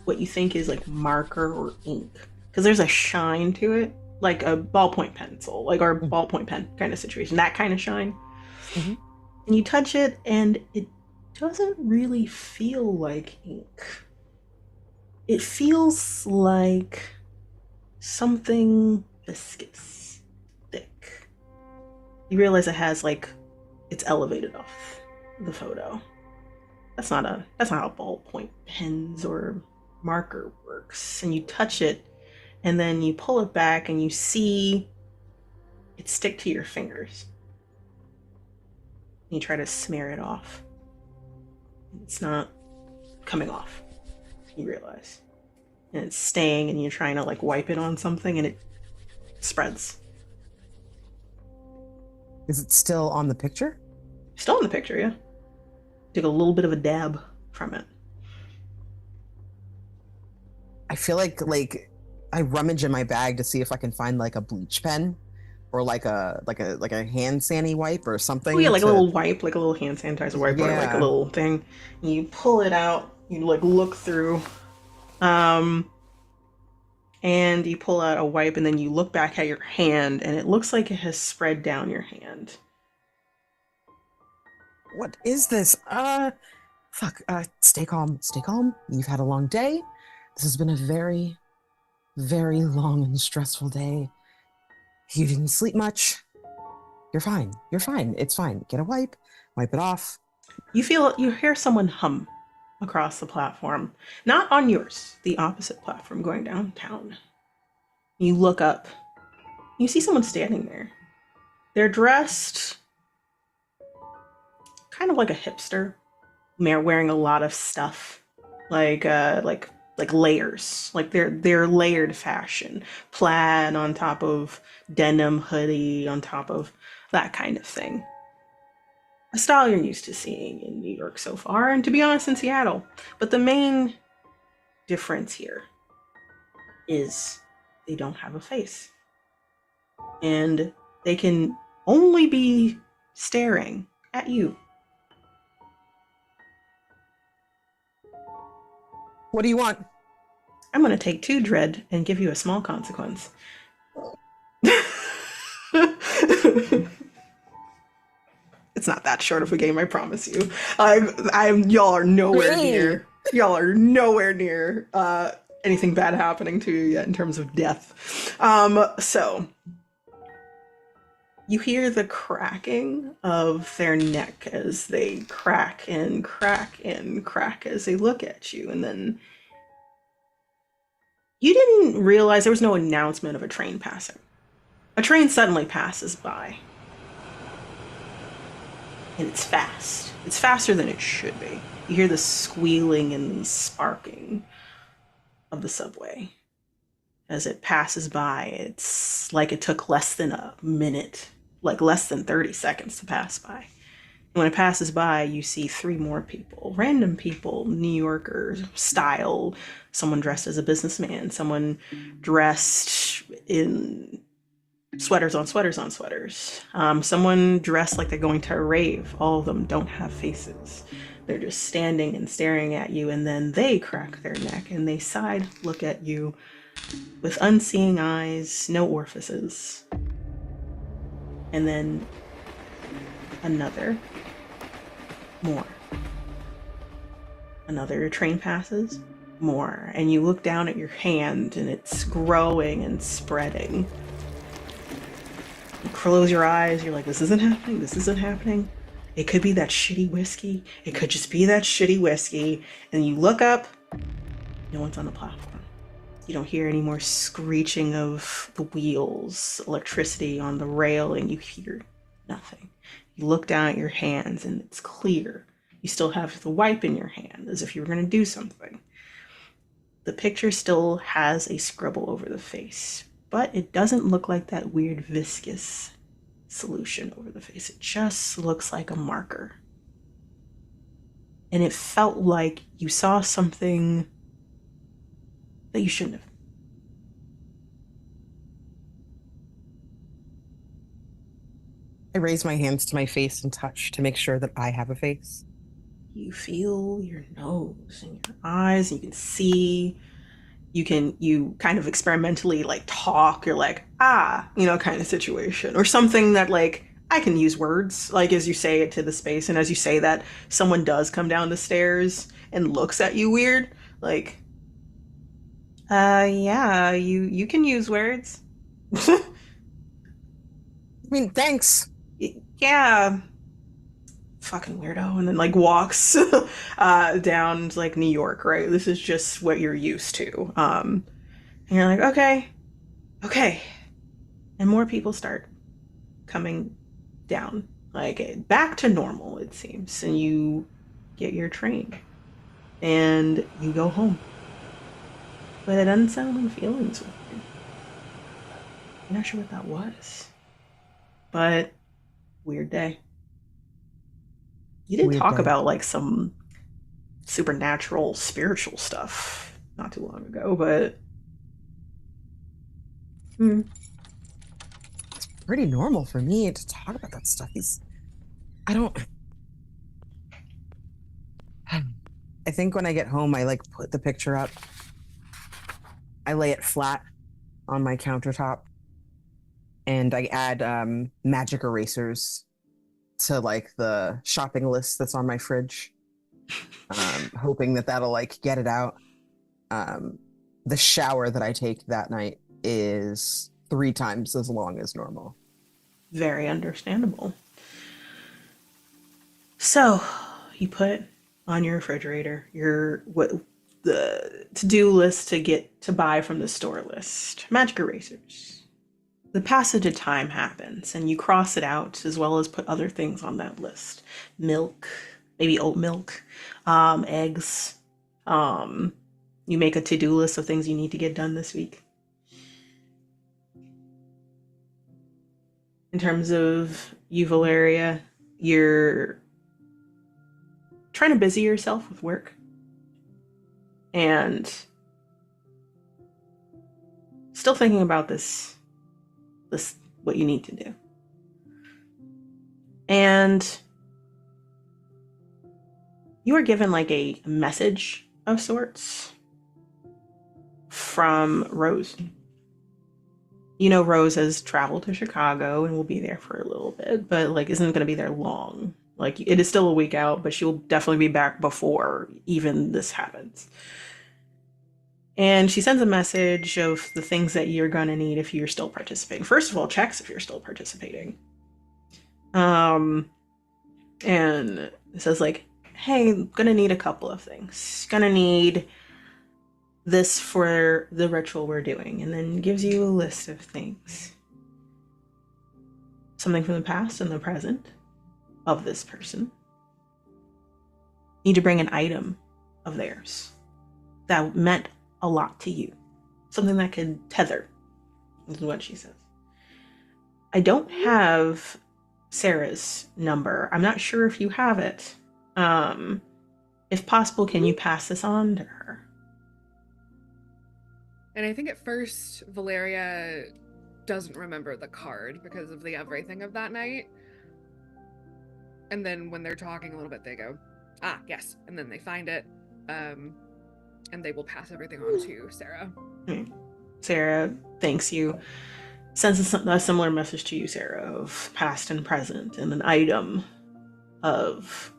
what you think is like marker or ink because there's a shine to it, like a ballpoint pencil, like our ballpoint pen kind of situation, that kind of shine. Mm-hmm. And you touch it and it doesn't really feel like ink. It feels like something viscous, thick. You realize it has like it's elevated off the photo. That's not how ballpoint pens or marker works. And you touch it and then you pull it back and you see it stick to your fingers. And you try to smear it off. It's not coming off, you realize. And it's staying and you're trying to like wipe it on something and it spreads. Is it still on the picture? Still in the picture, yeah. Take a little bit of a dab from it. I feel like I rummage in my bag to see if I can find like a bleach pen or like a hand sanitizer wipe or something. Oh yeah, like a little wipe, like a little hand sanitizer wipe or like a little thing. And you pull it out, you like look through, and you pull out a wipe and then you look back at your hand and it looks like it has spread down your hand. What is this? Stay calm. Stay calm. You've had a long day. This has been a very, very long and stressful day. You didn't sleep much. You're fine. You're fine. It's fine. Get a wipe it off. You hear someone hum across the platform. Not on yours, the opposite platform going downtown. You look up. You see someone standing there. They're dressed kind of like a hipster. They're wearing a lot of stuff, like layers, like they're layered fashion, plaid on top of denim hoodie on top of that kind of thing. A style you're used to seeing in New York so far, and to be honest, in Seattle. But the main difference here is they don't have a face, and they can only be staring at you. What do you want? I'm going to take 2 dread and give you a small consequence. It's not that short of a game, I promise you. Y'all are nowhere near. Y'all are nowhere near anything bad happening to you yet in terms of death. So you hear the cracking of their neck as they crack and crack and crack as they look at you, and then you didn't realize there was no announcement of a train passing. A train suddenly passes by. And it's fast. It's faster than it should be. You hear the squealing and the sparking of the subway. As it passes by, it's like it took less than a minute, like less than 30 seconds to pass by. When it passes by, you see 3 more people, random people, New Yorker style, someone dressed as a businessman, someone dressed in sweaters on sweaters on sweaters, someone dressed like they're going to a rave. All of them don't have faces. They're just standing and staring at you, and then they crack their neck and they side look at you with unseeing eyes, no orifices. And then another. More. Another train passes. More. And you look down at your hand and it's growing and spreading. You close your eyes, you're like, this isn't happening, this isn't happening. It could be that shitty whiskey. It could just be that shitty whiskey. And you look up, no one's on the platform. You don't hear any more screeching of the wheels, electricity on the railing. You hear nothing. You look down at your hands and it's clear. You still have the wipe in your hand as if you were going to do something. The picture still has a scribble over the face, but it doesn't look like that weird viscous solution over the face. It just looks like a marker. And it felt like you saw something that you shouldn't have. I raise my hands to my face and touch to make sure that I have a face. You feel your nose and your eyes, and you can see. You kind of experimentally like talk. You're like, kind of situation. Or something that like, I can use words, like as you say it to the space, and as you say that, someone does come down the stairs and looks at you weird. Like, yeah, you can use words. I mean, thanks. Yeah. Fucking weirdo. And then like walks down to like New York, right? This is just what you're used to. And you're like, okay. And more people start coming down, like back to normal, it seems. And you get your train and you go home. But it unsettling feelings with you. I'm not sure what that was. But weird day. You did Weird talk day. about like some supernatural, spiritual stuff not too long ago, but It's pretty normal for me to talk about that stuff. I think when I get home, I like put the picture up. I lay it flat on my countertop, and I add magic erasers to like the shopping list that's on my fridge, hoping that that'll like get it out. The shower that I take that night is 3 times as long as normal. very understandable. So you put on your refrigerator the to-do list to buy from the store list. Magic erasers. The passage of time happens and you cross it out as well as put other things on that list. Milk, maybe oat milk, eggs. You make a to-do list of things you need to get done this week. In terms of you, Valeria, you're trying to busy yourself with work and still thinking about this what you need to do. And you are given like a message of sorts from Rose. You know, Rose has traveled to Chicago and will be there for a little bit, but like isn't going to be there long. Like it is still a week out, but she will definitely be back before even this happens. And she sends a message of the things that you're going to need if you're still participating. First of all, checks if you're still participating. And it says like, hey, gonna need a couple of things. Gonna need this for the ritual we're doing. And then gives you a list of things. Something from the past and the present of this person. Need to bring an item of theirs that meant a lot to you. Something that could tether, is what she says. I don't have Sarah's number. I'm not sure if you have it. If possible, can you pass this on to her? And I think at first Valeria doesn't remember the card because of the everything of that night. And then when they're talking a little bit, they go, "Ah, yes." And then they find it. And they will pass everything on to Sarah. Sarah thanks you. Sends a similar message to you, Sarah, of past and present, and an item of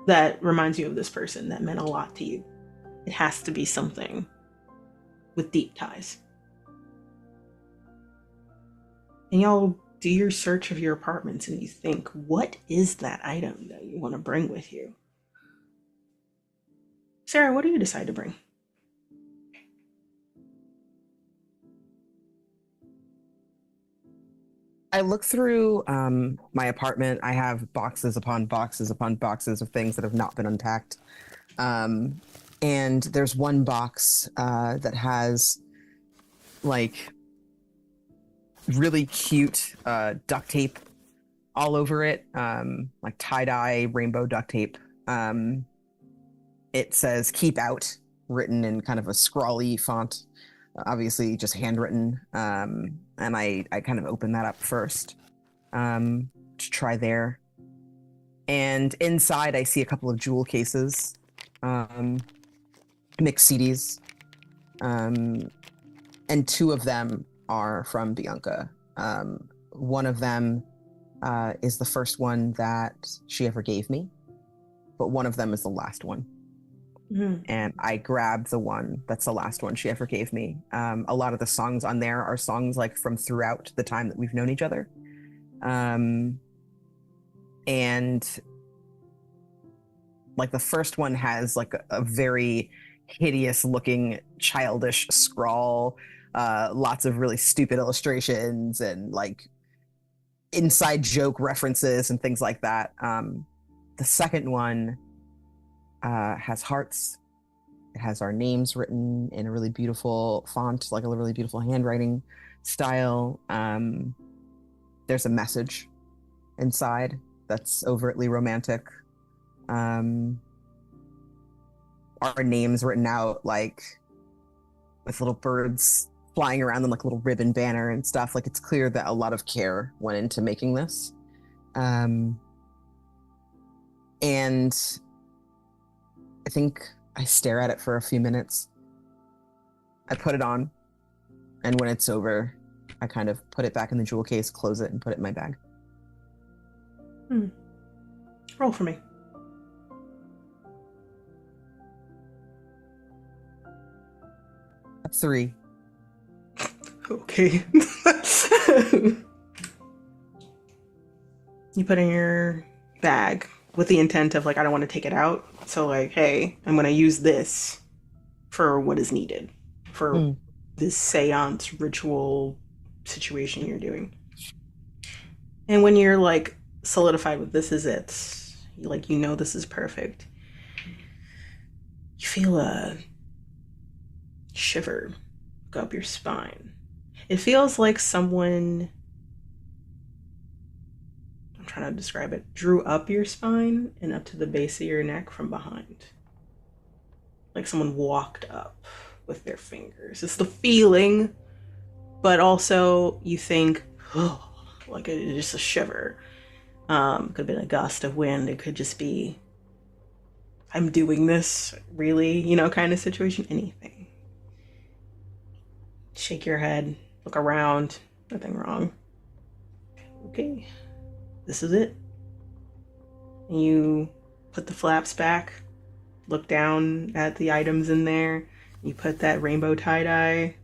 that reminds you of this person that meant a lot to you. It has to be something with deep ties. And y'all do your search of your apartments and you think, what is that item that you want to bring with you? Sarah, what do you decide to bring? I look through my apartment. I have boxes upon boxes upon boxes of things that have not been unpacked. And there's one box that has like really cute duct tape all over it, like tie-dye rainbow duct tape. It says "Keep Out" written in kind of a scrawly font, obviously just handwritten. And I kind of open that up first to try there. And inside I see a couple of jewel cases, mixed CDs, and two of them are from Bianca. One of them is the first one that she ever gave me, but one of them is the last one. Mm-hmm. And I grabbed the one that's the last one she ever gave me. A lot of the songs on there are songs like from throughout the time that we've known each other. And like the first one has like a very hideous looking childish scrawl, lots of really stupid illustrations and like inside joke references and things like that. The second one has hearts. It has our names written in a really beautiful font, like a really beautiful handwriting style. There's a message inside that's overtly romantic. Our names written out like with little birds flying around them like a little ribbon banner and stuff. Like it's clear that a lot of care went into making this. And I think I stare at it for a few minutes. I put it on, and when it's over, I kind of put it back in the jewel case, close it, and put it in my bag. Roll for me. A 3. Okay. You put in your bag with the intent of like, I don't want to take it out. So like, hey, I'm going to use this for what is needed for this seance ritual situation you're doing. And when you're like solidified with this is it, like, you know, this is perfect, you feel a shiver go up your spine. It feels like someone, I'm trying to describe it, drew up your spine and up to the base of your neck from behind. Like someone walked up with their fingers. It's the feeling, but also you think, oh, like it's just a shiver. It could be a gust of wind. It could just be, I'm doing this, really, you know, kind of situation. Anything. Shake your head, look around, nothing wrong. Okay, this is it. And you put the flaps back, look down at the items in there. You put that rainbow tie-dye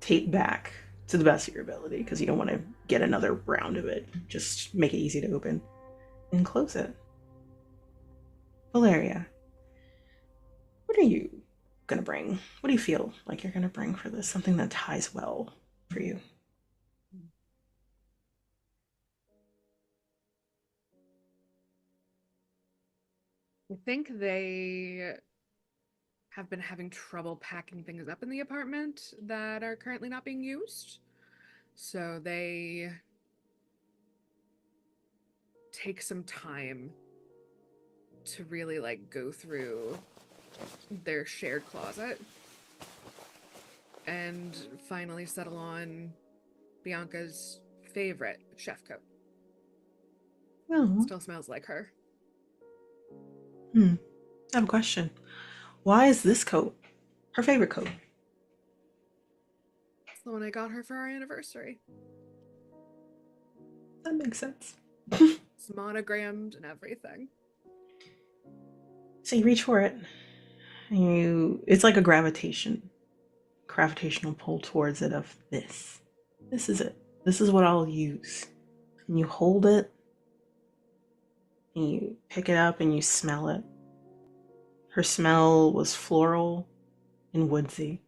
tape back to the best of your ability because you don't want to get another round of it. Just make it easy to open and close it. Valeria, what are you gonna bring? What do you feel like you're gonna bring for this? Something that ties well for you. I think they have been having trouble packing things up in the apartment that are currently not being used. So they take some time to really like go through their shared closet and finally settle on Bianca's favorite chef coat. Oh, Still smells like her. I have a question. Why is this coat her favorite coat? It's the one I got her for our anniversary. That makes sense. It's monogrammed and everything. So you reach for it. And it's like a gravitational pull towards it of this. This is it. This is what I'll use. And you hold it, and you pick it up and you smell it. Her smell was floral and woodsy.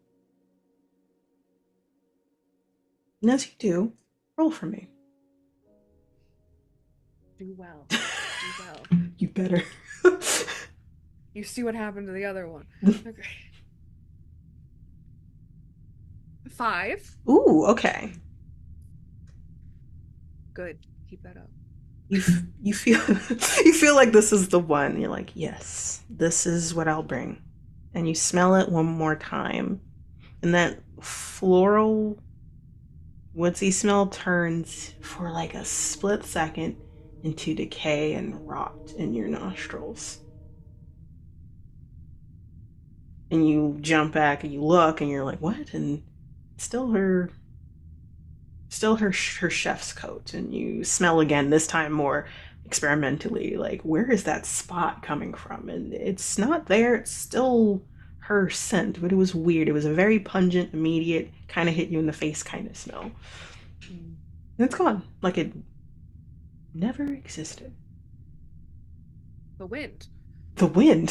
And as you do, roll for me. Do well. Do well. You better. You see what happened to the other one. Okay. 5. Ooh, okay. Good. Keep that up. You feel you feel like this is the one. You're like, yes, this is what I'll bring. And you smell it one more time, and that floral woodsy smell turns for like a split second into decay and rot in your nostrils. And you jump back and you look and you're like, what? And still her chef's coat. And you smell again, this time more experimentally, like, where is that spot coming from? And it's not there. It's still her scent, but it was weird. It was a very pungent, immediate, kind of hit you in the face kind of smell. And it's gone, like it never existed. The wind. The wind.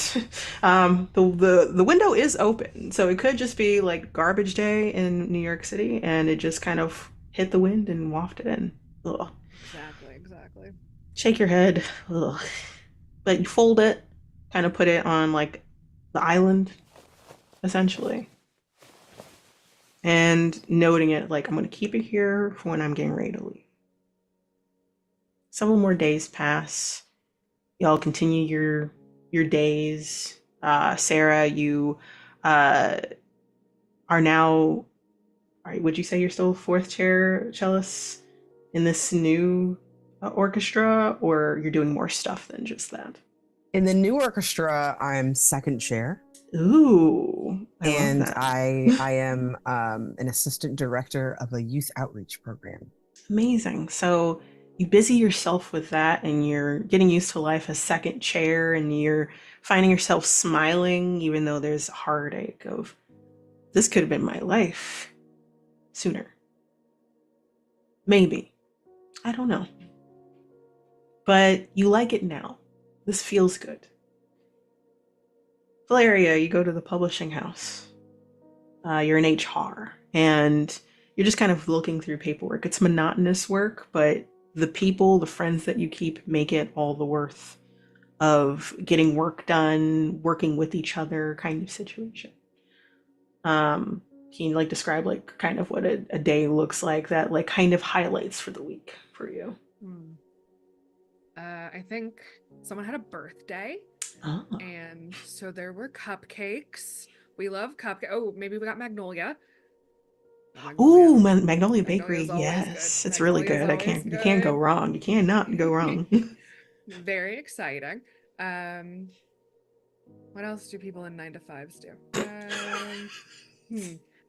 The window is open, so it could just be like garbage day in New York City, and it just kind of hit the wind and wafted in. Ugh. Exactly. Shake your head. Ugh. But you fold it, kind of put it on like the island, essentially. And noting it like, I'm going to keep it here for when I'm getting ready to leave. Several more days pass. Y'all continue your days. Sarah, you are now, would you say you're still fourth chair cellist in this new orchestra, or you're doing more stuff than just that? In the new orchestra, I'm second chair. Ooh, I and love that. I am an assistant director of a youth outreach program. Amazing. So you busy yourself with that, and you're getting used to life as second chair, and you're finding yourself smiling even though there's a heartache of, this could have been my life sooner. Maybe. I don't know. But you like it now. This feels good. Valeria, you go to the publishing house. You're in HR, and you're just kind of looking through paperwork. It's monotonous work, but the people, the friends that you keep make it all the worth of getting work done, working with each other kind of situation. Can you like describe like kind of what a day looks like, that like kind of highlights for the week for you? I think someone had a birthday, and so there were cupcakes. We love cupcake. Oh, maybe we got Magnolia. Ooh, Magnolia Bakery. Magnolia's always Yes, good. it's really good. Magnolia's always You can't go good. wrong. You cannot go wrong. Very exciting. What else do people in 9-to-5s do?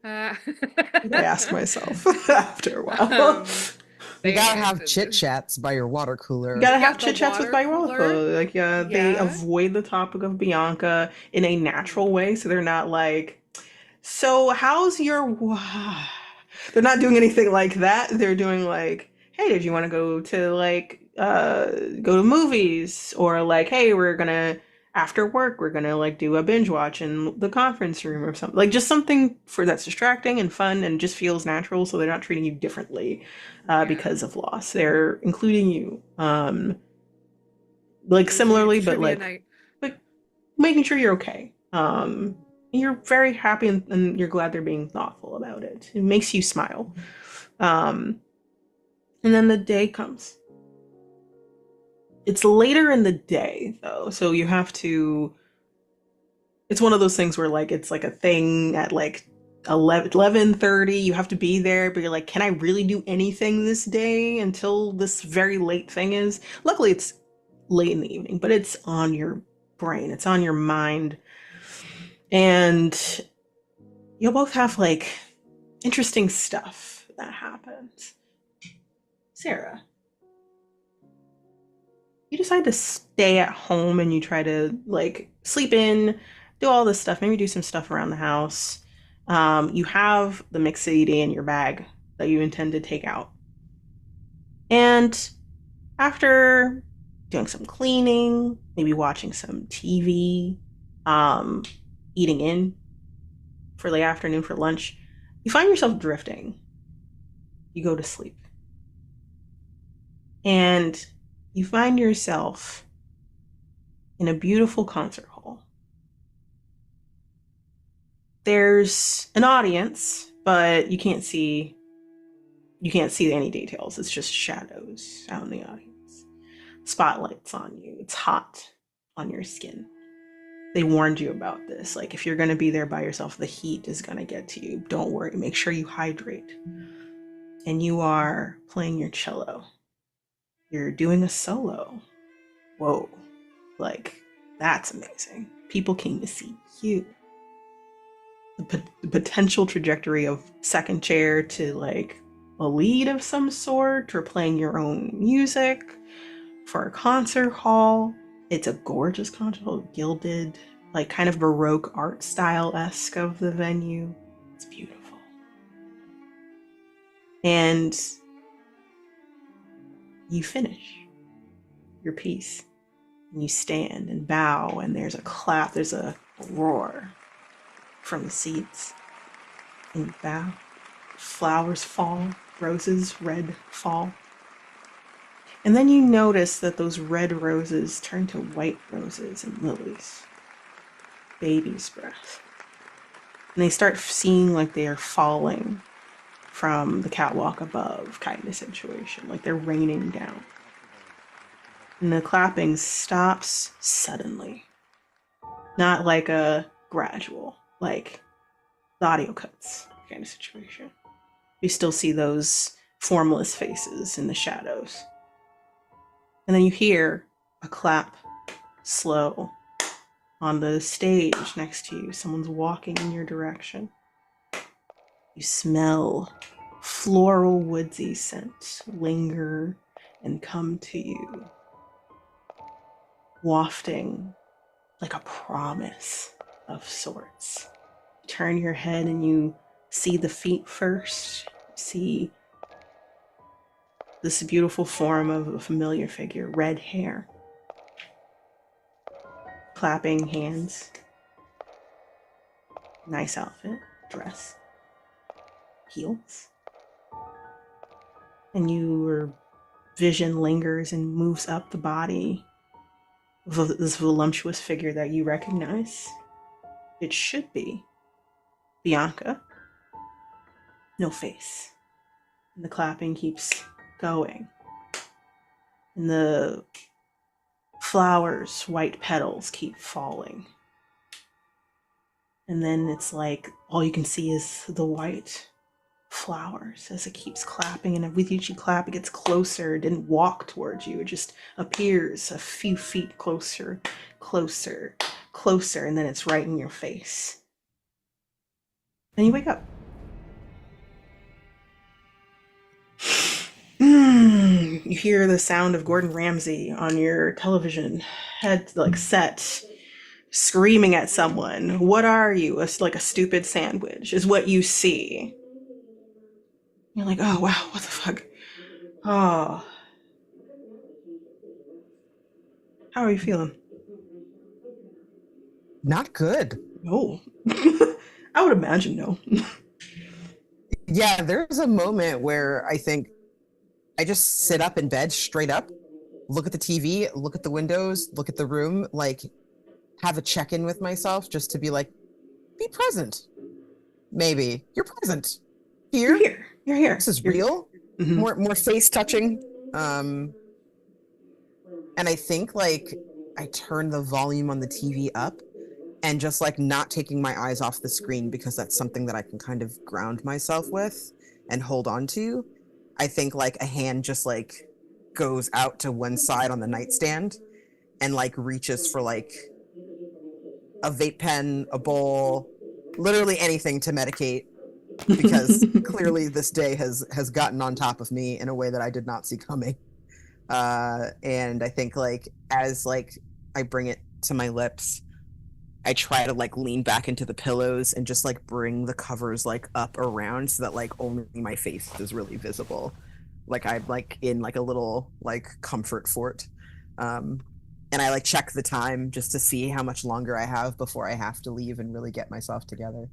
I ask myself after a while. You gotta have chit chats by your water cooler. You gotta have chit chats with by your water cooler. Like, they Yeah. avoid the topic of Bianca in a natural way, so they're not like, so how's your? They're not doing anything like that. They're doing like, hey, did you want to go to like go to movies, or like, hey, we're gonna after work we're gonna like do a binge watch in the conference room or something, like just something for that's distracting and fun and just feels natural, so they're not treating you differently because of loss. They're including you like similarly, but like making sure you're okay. You're very happy, and you're glad they're being thoughtful about it. It makes you smile. And then the day comes. It's later in the day though, so you have to. It's one of those things where like it's like a thing at like 11:30. You have to be there, but you're like, can I really do anything this day until this very late thing is? Luckily, it's late in the evening, but it's on your brain. It's on your mind, and you'll both have like interesting stuff that happens. Sarah, you decide to stay at home and you try to like sleep in, do all this stuff, maybe do some stuff around the house. You have the mix CD in your bag that you intend to take out. And after doing some cleaning, maybe watching some TV, eating in for the afternoon for lunch, you find yourself drifting. You go to sleep. And you find yourself in a beautiful concert hall. There's an audience, but you can't see any details. It's just shadows out in the audience. Spotlights on you. It's hot on your skin. They warned you about this. Like, if you're going to be there by yourself, the heat is going to get to you. Don't worry. Make sure you hydrate. And you are playing your cello. You're doing a solo. Whoa. Like, that's amazing. People came to see you. The potential trajectory of second chair to like a lead of some sort, or playing your own music for a concert hall. It's a gorgeous concert hall, gilded, like kind of Baroque art style-esque of the venue. It's beautiful. And you finish your piece. And you stand and bow, and there's a clap, there's a roar from the seats. And you bow. Flowers fall, roses red fall. And then you notice that those red roses turn to white roses and lilies. Baby's breath. And they start seeing like they are falling from the catwalk above, kind of situation, like they're raining down. And the clapping stops suddenly. Not like a gradual, like the audio cuts kind of situation. You still see those formless faces in the shadows. And then you hear a clap, slow, on the stage next to you. Someone's walking in your direction. You smell floral woodsy scent linger and come to you, wafting like a promise of sorts. You turn your head and you see the feet first. You see this beautiful form of a familiar figure, red hair, clapping hands, nice outfit, dress, heels. And your vision lingers and moves up the body of this voluptuous figure that you recognize. It should be Bianca. No face. And the clapping keeps going. And the flowers, white petals, keep falling. And then it's like all you can see is the white flowers as it keeps clapping. And with each clap, it gets closer. It didn't walk towards you. It just appears a few feet closer, closer, closer. And then it's right in your face. Then you wake up. You hear the sound of Gordon Ramsay on your television head, like set, screaming at someone. What are you? It's like a stupid sandwich is what you see. You're like, oh wow, what the fuck? Oh. How are you feeling? Not good. No. I would imagine no. Yeah, there's a moment where I think I just sit up in bed straight up, look at the TV, look at the windows, look at the room, like have a check-in with myself just to be like, be present. Maybe. You're present. You're here. You're here. This is You're real. Mhm. More face touching. And I think like I turn the volume on the TV up and just like not taking my eyes off the screen because that's something that I can kind of ground myself with and hold on to. I think like a hand just like goes out to one side on the nightstand and like reaches for like a vape pen, a bowl, literally anything to medicate because clearly this day has gotten on top of me in a way that I did not see coming. And I think like as like I bring it to my lips, I try to like lean back into the pillows and just like bring the covers like up around so that like only my face is really visible. Like I'm like in like a little like comfort fort. And I like check the time just to see how much longer I have before I have to leave and really get myself together.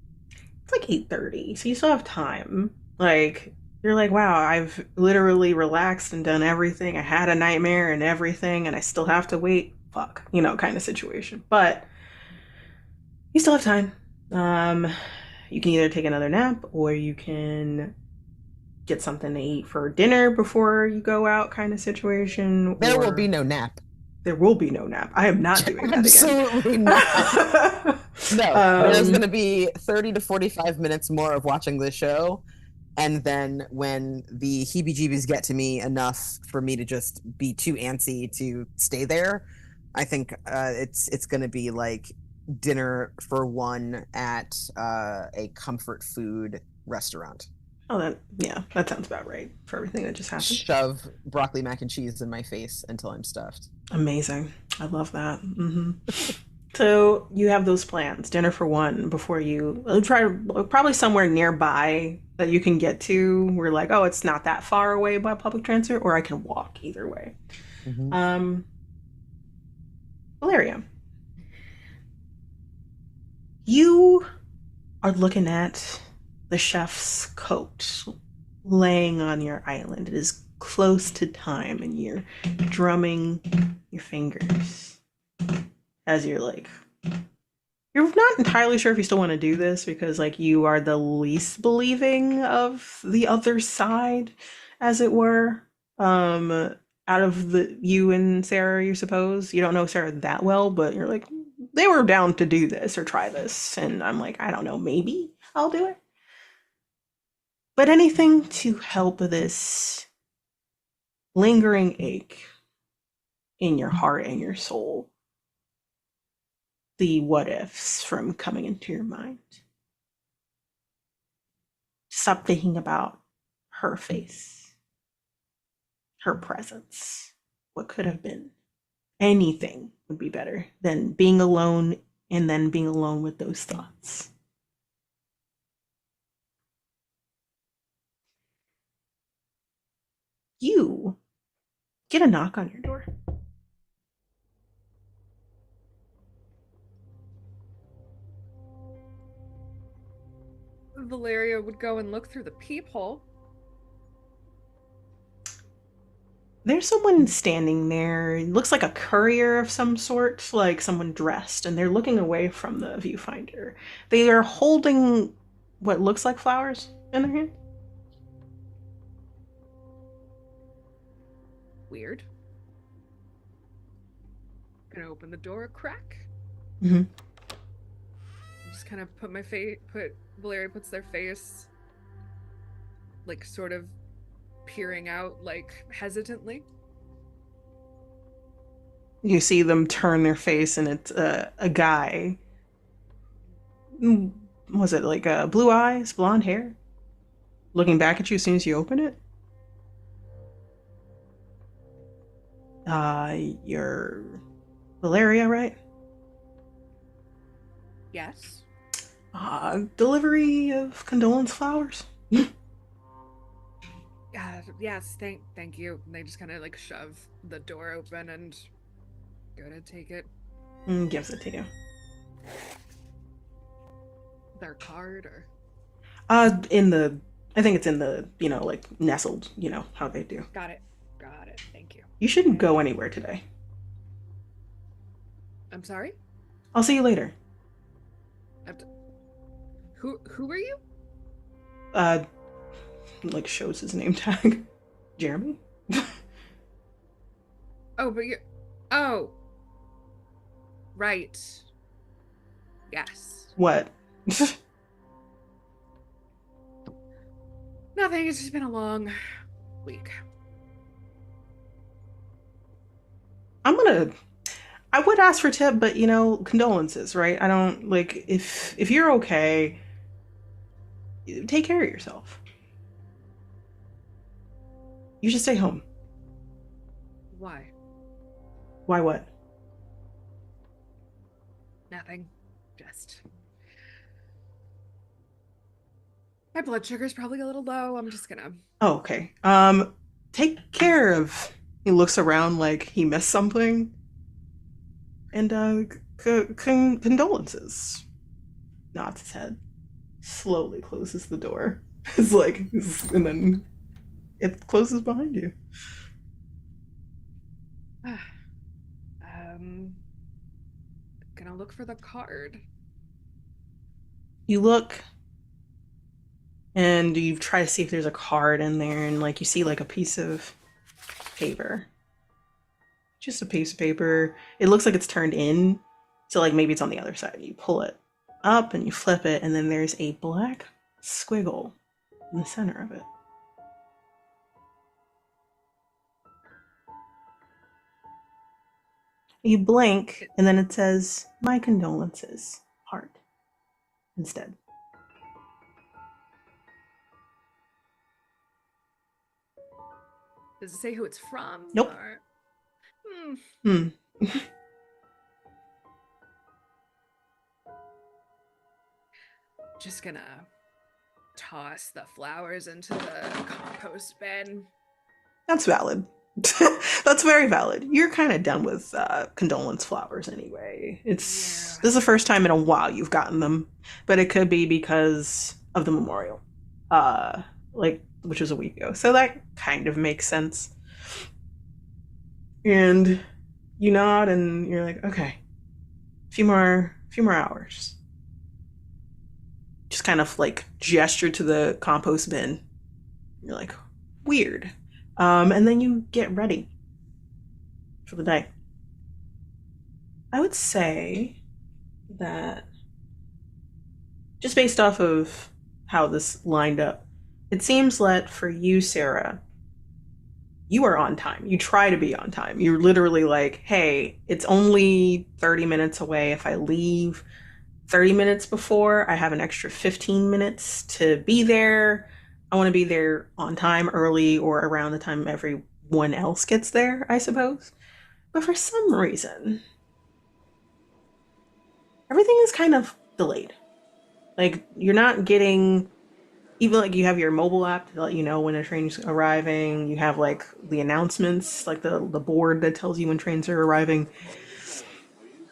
It's like 8:30, so you still have time. Like you're like, wow, I've literally relaxed and done everything. I had a nightmare and everything, and I still have to wait. Fuck, kind of situation. But you still have time. You can either take another nap or you can get something to eat for dinner before you go out, kind of situation. There will or be no nap. There will be no nap. I am not doing that again. Absolutely not. No, there's going to be 30 to 45 minutes more of watching this show. And then when the heebie-jeebies get to me enough for me to just be too antsy to stay there, I think it's going to be like dinner for one at a comfort food restaurant. Oh, that sounds about right for everything that just happened. Shove broccoli mac and cheese in my face until I'm stuffed. Amazing. I love that. So you have those plans, dinner for one, before you try probably somewhere nearby that you can get to. We're like, oh, it's not that far away by public transit, or I can walk either way. Valeria, you are looking at the chef's coat laying on your island. It is close to time, and you're drumming your fingers as you're like, you're not entirely sure if you still want to do this because like you are the least believing of the other side, as it were. Out of the you and Sarah, you suppose. You don't know Sarah that well, but you're like, they were down to do this or try this, and I'm like, I don't know, maybe I'll do it. But anything to help this lingering ache in your heart and your soul, the what ifs from coming into your mind. Stop thinking about her face, her presence, what could have been. Anything would be better than being alone and then being alone with those thoughts. You get a knock on your door. Valeria would go and look through the peephole. There's someone standing there. It looks like a courier of some sort, like someone dressed, and they're looking away from the viewfinder. They are holding what looks like flowers in their hand. Weird. Gonna open the door a crack. Just kind of put Valeria puts their face like sort of peering out like hesitantly. You see them turn their face and it's a guy. Was it like blue eyes, blonde hair? Looking back at you as soon as you open it? You're Valeria, right? Yes. Delivery of condolence flowers. Yes, thank you. And they just kind of like shove the door open and go to take it. Gives it to you. Their card or? I think it's in the, like nestled, how they do. Got it. Thank you. You shouldn't go anywhere today. I'm sorry? I'll see you later. Who are you? Like shows his name tag. Jeremy? Oh, but Oh, right. Yes. What? Nothing. It's just been a long week. I would ask for tip, but condolences, right? I don't like if you're okay, take care of yourself. You should stay home. Why? Why what? Nothing. Just my blood sugar's probably a little low. I'm just gonna. Oh, okay. Take care of. He looks around like he missed something. And condolences. Nods his head. Slowly closes the door. And then it closes behind you. Gonna look for the card. You look and you try to see if there's a card in there, and like you see like a piece of paper. Just a piece of paper. It looks like it's turned in, so like maybe it's on the other side. You pull it up and you flip it, and then there's a black squiggle in the center of it. You blink, and then it says, "My condolences, heart," instead. Does it say who it's from? Nope. Or... Just gonna toss the flowers into the compost bin. That's valid. That's very valid. You're kind of done with condolence flowers anyway. This is the first time in a while you've gotten them, but it could be because of the memorial, which was a week ago. So that kind of makes sense. And you nod, and you're like, okay, a few more hours. Just kind of like gesture to the compost bin. You're like, weird. And then you get ready for the day. I would say that just based off of how this lined up, it seems that for you, Sarah, you are on time. You try to be on time. You're literally like, hey, it's only 30 minutes away. If I leave 30 minutes before, I have an extra 15 minutes to be there. I want to be there on time, early, or around the time everyone else gets there, I suppose. But for some reason, everything is kind of delayed. Like, you're not getting, even like you have your mobile app to let you know when a train's arriving. You have like the announcements, like the board that tells you when trains are arriving.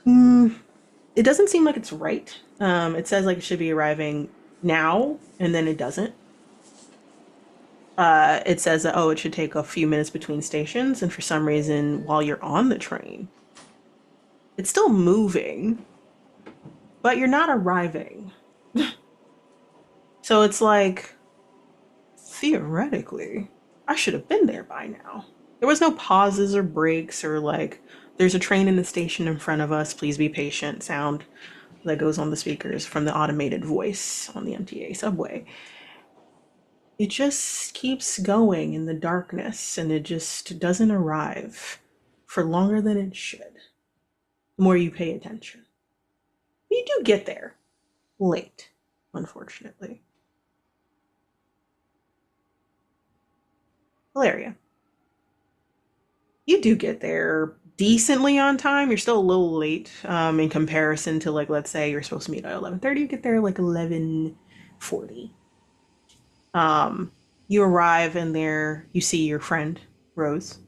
It doesn't seem like it's right. It says like it should be arriving now, and then it doesn't. It says that, it should take a few minutes between stations, and for some reason, while you're on the train, it's still moving, but you're not arriving. So it's like, theoretically, I should have been there by now. There was no pauses or breaks or like, there's a train in the station in front of us, please be patient sound that goes on the speakers from the automated voice on the MTA subway. It just keeps going in the darkness, and it just doesn't arrive for longer than it should, the more you pay attention. But you do get there late, unfortunately. Valeria, you do get there decently on time. You're still a little late in comparison to, like, let's say you're supposed to meet at 11:30. You get there like 11:40. You arrive, and there you see your friend Rose,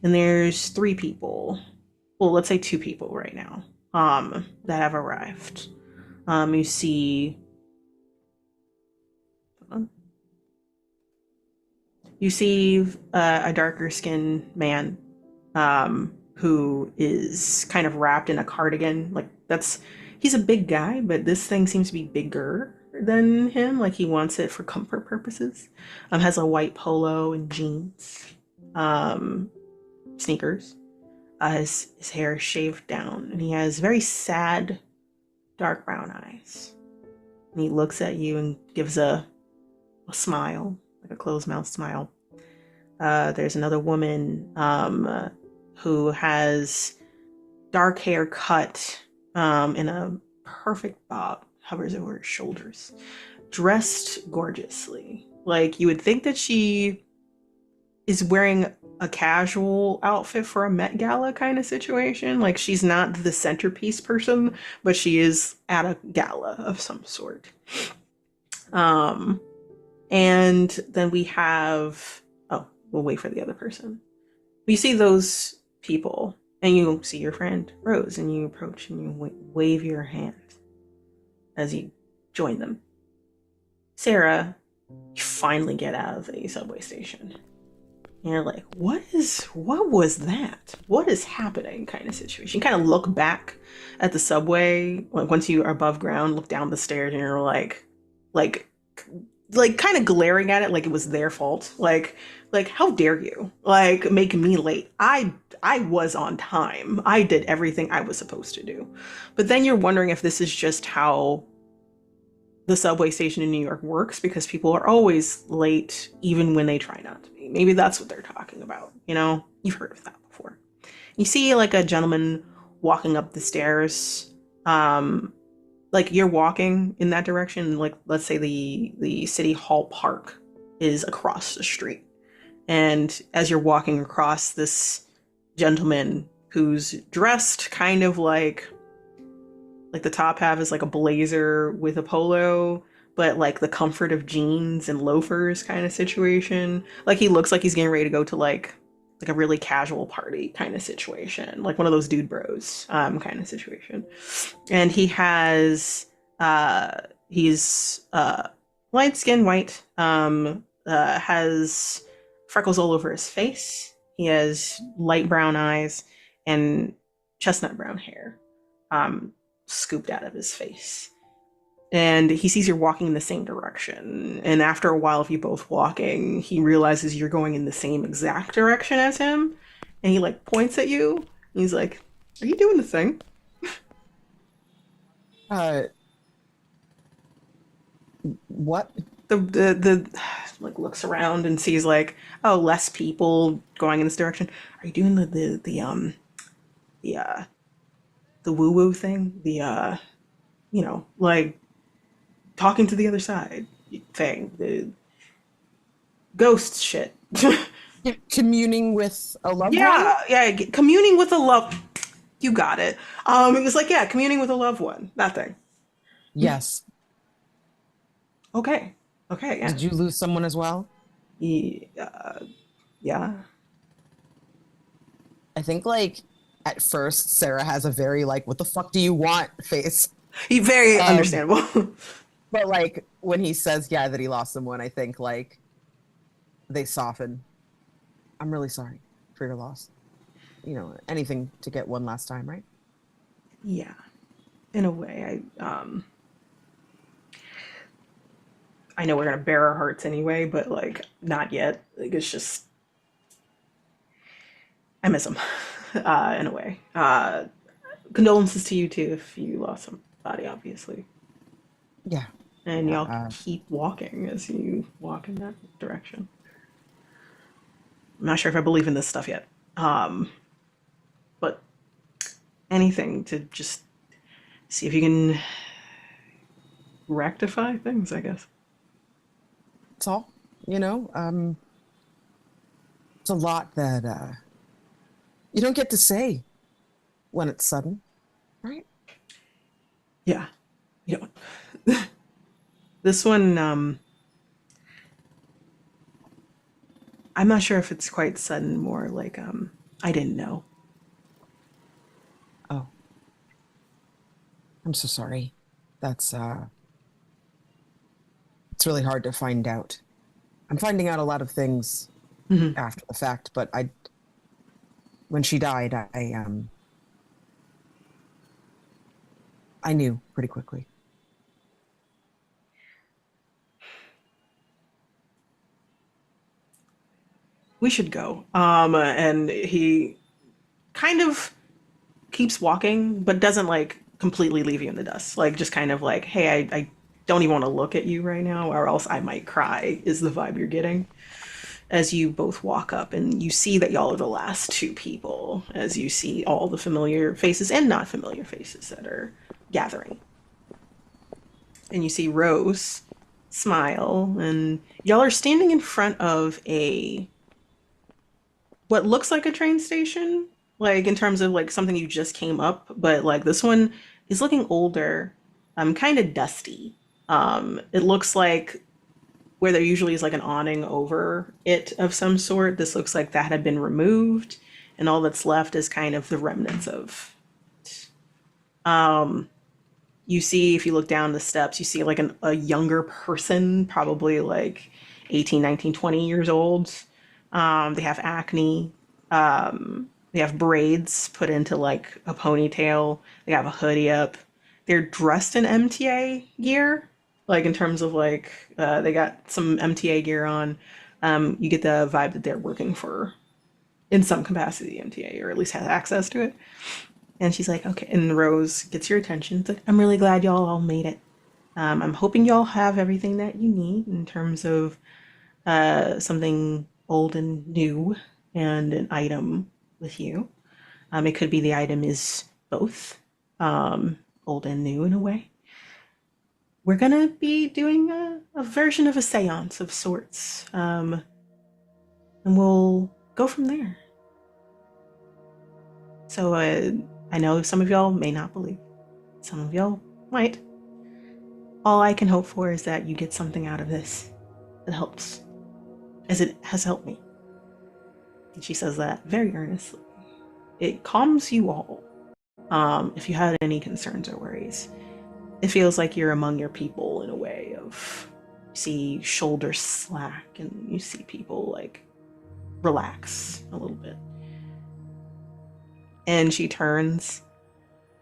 and there's 3 people. Well, let's say 2 people right now that have arrived. You see a darker skinned man who is kind of wrapped in a cardigan. He's a big guy, but this thing seems to be bigger than him. Like, he wants it for comfort purposes. Has a white polo and jeans, sneakers. his hair is shaved down, and he has very sad, dark brown eyes. And he looks at you and gives a smile, like a closed mouth smile. There's another woman who has dark hair cut in a perfect bob, hovers over her shoulders, dressed gorgeously. Like you would think that she is wearing a casual outfit for a Met Gala kind of situation. Like she's not the centerpiece person, but she is at a gala of some sort. And then we have, oh, we'll wait for the other person. You see those people, and you see your friend Rose, and you approach and you wave your hand as you join them. Sarah, you finally get out of the subway station. And you're like, what was that? What is happening kind of situation? You kind of look back at the subway, like once you are above ground, look down the stairs, and you're like kind of glaring at it like it was their fault. Like how dare you? Like make me late. I was on time. I did everything I was supposed to do. But then you're wondering if this is just how the subway station in New York works, because people are always late even when they try not to be. Maybe that's what they're talking about, you know? You've heard of that before. You see like a gentleman walking up the stairs. Like you're walking in that direction, like let's say the City Hall Park is across the street. And as you're walking across, this gentleman who's dressed kind of like the top half is like a blazer with a polo, but like the comfort of jeans and loafers kind of situation. Like he looks like he's getting ready to go to like a really casual party kind of situation, like one of those dude bros kind of situation. And he has he's light skin, white, has freckles all over his face. He has light brown eyes and chestnut brown hair scooped out of his face. And he sees you're walking in the same direction. And after a while of you both walking, he realizes you're going in the same exact direction as him. And he like points at you. And he's like, "Are you doing the thing?" What? The like looks around and sees like, oh, less people going in this direction. Are you doing the woo woo thing? You know, like talking to the other side thing, the ghost shit. Communing with a loved one? Yeah, communing with a love. You got it. It was like, yeah, communing with a loved one. That thing. Yes. Okay. Yeah. Did you lose someone as well? Yeah. I think like at first Sarah has a very like, what the fuck do you want face. Very understandable. But like when he says, yeah, that he lost someone, I think like they soften. I'm really sorry for your loss. You know, anything to get one last time, right? Yeah. In a way, I know we're gonna bare our hearts anyway, but like not yet. Like it's just I miss him. In a way. Condolences to you too if you lost somebody, obviously. Yeah. And y'all keep walking as you walk in that direction. I'm not sure if I believe in this stuff yet. But anything to just see if you can rectify things, I guess. That's all. You know, it's a lot that you don't get to say when it's sudden, right? Yeah. You don't. This one, I'm not sure if it's quite sudden, more like I didn't know. Oh. I'm so sorry. That's it's really hard to find out. I'm finding out a lot of things after the fact, but when she died, I knew pretty quickly. We should go. And he kind of keeps walking, but doesn't like completely leave you in the dust. Like just kind of like, hey, I don't even want to look at you right now, or else I might cry, is the vibe you're getting. As you both walk up and you see that y'all are the last two people, as you see all the familiar faces and not familiar faces that are gathering. And you see Rose smile, and y'all are standing in front of what looks like a train station, like in terms of like something you just came up, but like this one is looking older, kind of dusty. It looks like where there usually is like an awning over it of some sort, this looks like that had been removed, and all that's left is kind of the remnants of it. You see, if you look down the steps, you see like a younger person, probably like 18, 19, 20 years old. They have acne. They have braids put into like a ponytail. They have a hoodie up. They're dressed in MTA gear, like in terms of like they got some MTA gear on. You get the vibe that they're working for, in some capacity, MTA, or at least has access to it. And she's like, okay. And Rose gets your attention. It's like, I'm really glad y'all all made it. I'm hoping y'all have everything that you need in terms of something old and new and an item with you. It could be the item is both old and new in a way. We're going to be doing a version of a seance of sorts. And we'll go from there. So I know some of y'all may not believe. Some of y'all might. All I can hope for is that you get something out of this that helps, as it has helped me. And she says that very earnestly. It calms you all. If you had any concerns or worries, it feels like you're among your people in a way of, you see shoulders slack and you see people like relax a little bit. And she turns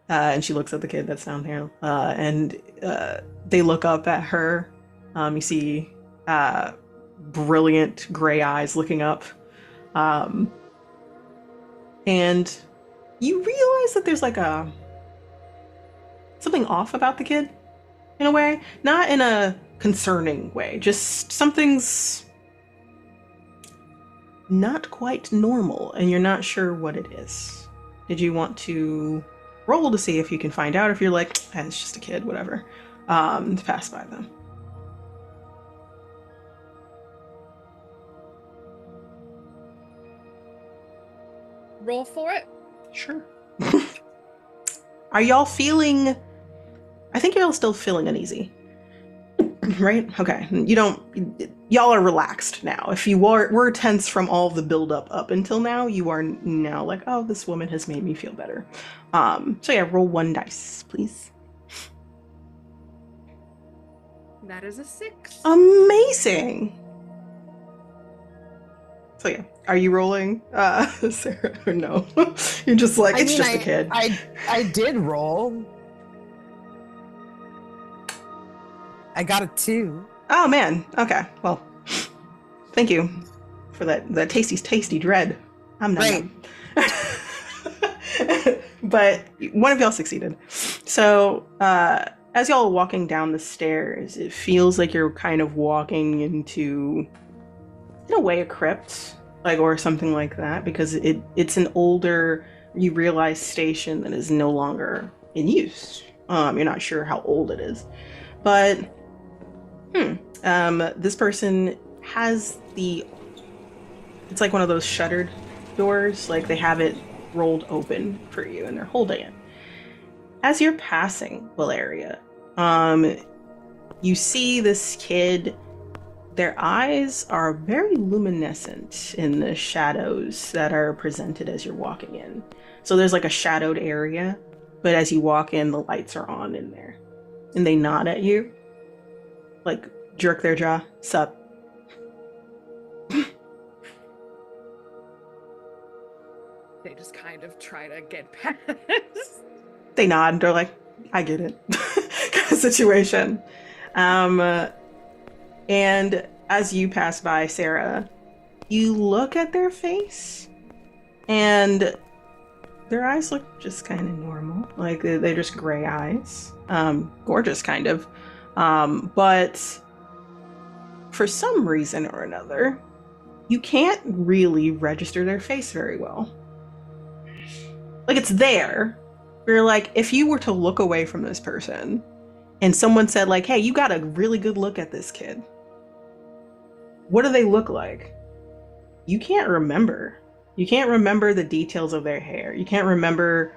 and she looks at the kid that's down here, and they look up at her. You see brilliant gray eyes looking up. And you realize that there's like something off about the kid in a way. Not in a concerning way, just something's not quite normal and you're not sure what it is. Did you want to roll to see if you can find out, if you're like, it's just a kid, whatever, to pass by them? Roll for it. Sure. Are y'all feeling, I think y'all still feeling uneasy, right? Okay. Y'all are relaxed now. If you were tense from all the buildup up until now, you are now like, oh, this woman has made me feel better. So yeah, roll 1 dice, please. That is a 6. Amazing. So yeah, are you rolling, Sarah, or no? You're just like, it's just a kid. I did roll. I got a 2. Oh man. Okay. Well, thank you for that tasty dread. I'm not. Right. But one of y'all succeeded. So as y'all are walking down the stairs, it feels like you're kind of walking into, in a way, a crypt, like, or something like that, because it's an older, you realize, station that is no longer in use. You're not sure how old it is, but this person has it's like one of those shuttered doors, like they have it rolled open for you and they're holding it. As you're passing Valeria, you see this kid. Their eyes are very luminescent in the shadows that are presented as you're walking in. So there's like a shadowed area, but as you walk in, the lights are on in there. And they nod at you, like jerk their jaw, sup. They just kind of try to get past. They nod, they're like, I get it, kind of situation. And as you pass by, Sarah, you look at their face, and their eyes look just kind of normal. Like they're just gray eyes. Gorgeous, kind of. But for some reason or another, you can't really register their face very well. Like it's there. You're like, if you were to look away from this person and someone said like, hey, you got a really good look at this kid. What do they look like? You can't remember. You can't remember the details of their hair. You can't remember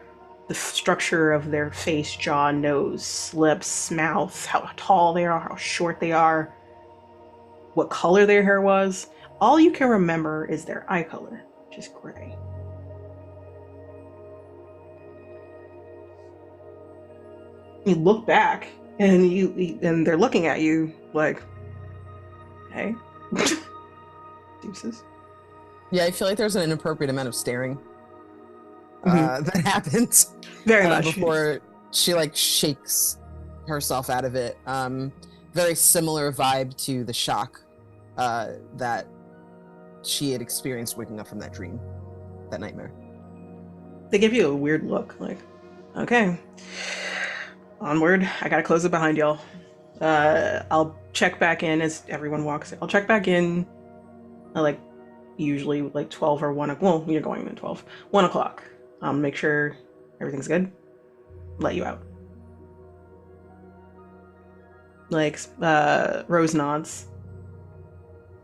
the structure of their face, jaw, nose, lips, mouth, how tall they are, how short they are, what color their hair was. All you can remember is their eye color, which is gray. You look back and they're looking at you like, hey, deuces. Yeah, I feel like there's an inappropriate amount of staring that happens Very much before she like shakes herself out of it. Very similar vibe to the shock that she had experienced waking up from that dream, that nightmare. They give you a weird look, like, okay, onward. I gotta close it behind y'all. I'll check back in as everyone walks in. I'll check back in like usually like 12 or 1 o'clock. Well, you're going in 12. 1 o'clock. Make sure everything's good. Let you out. Like, Rose nods.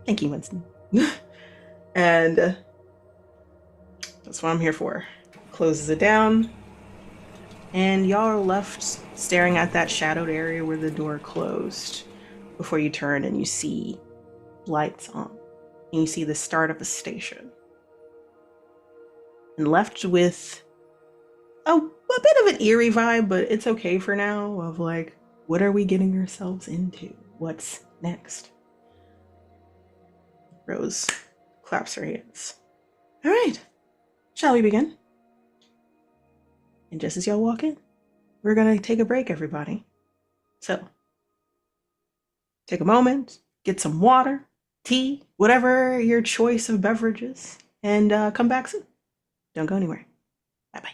Thank you, Winston. And that's what I'm here for. Closes it down. And y'all are left staring at that shadowed area where the door closed before you turn and you see lights on. And you see the start of a station. And left with a bit of an eerie vibe, but it's okay for now, of like, what are we getting ourselves into? What's next? Rose claps her hands. All right, shall we begin? And just as y'all walk in, we're gonna take a break, everybody. So, take a moment, get some water, tea, whatever your choice of beverages, and come back soon. Don't go anywhere. Bye-bye.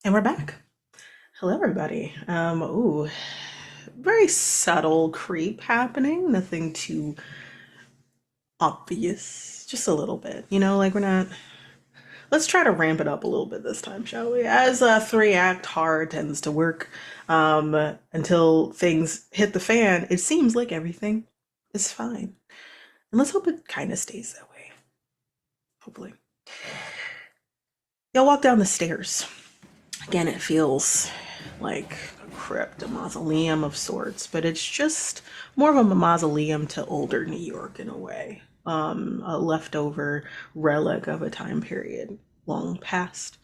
And we're back. Hello, everybody. Ooh, very subtle creep happening. Nothing too obvious. Just a little bit. You know, like we're not. Let's try to ramp it up a little bit this time, shall we? As a three-act horror tends to work, until things hit the fan, it seems like everything is fine. And let's hope it kind of stays that way. Hopefully. Y'all walk down the stairs. Again, it feels like a crypt, a mausoleum of sorts, but it's just more of a mausoleum to older New York in a way. A leftover relic of a time period long past.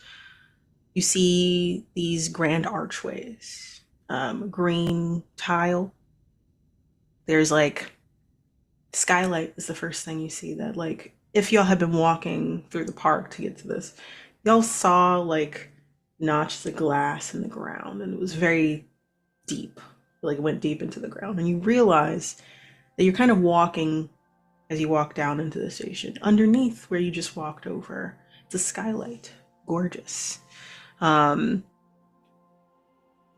You see these grand archways, green tile. There's like skylight is the first thing you see that, like, if y'all had been walking through the park to get to this, y'all saw like notched the glass in the ground, and it was very deep, like it went deep into the ground, and you realize that you're kind of walking as you walk down into the station underneath where you just walked over. It's a skylight, gorgeous. The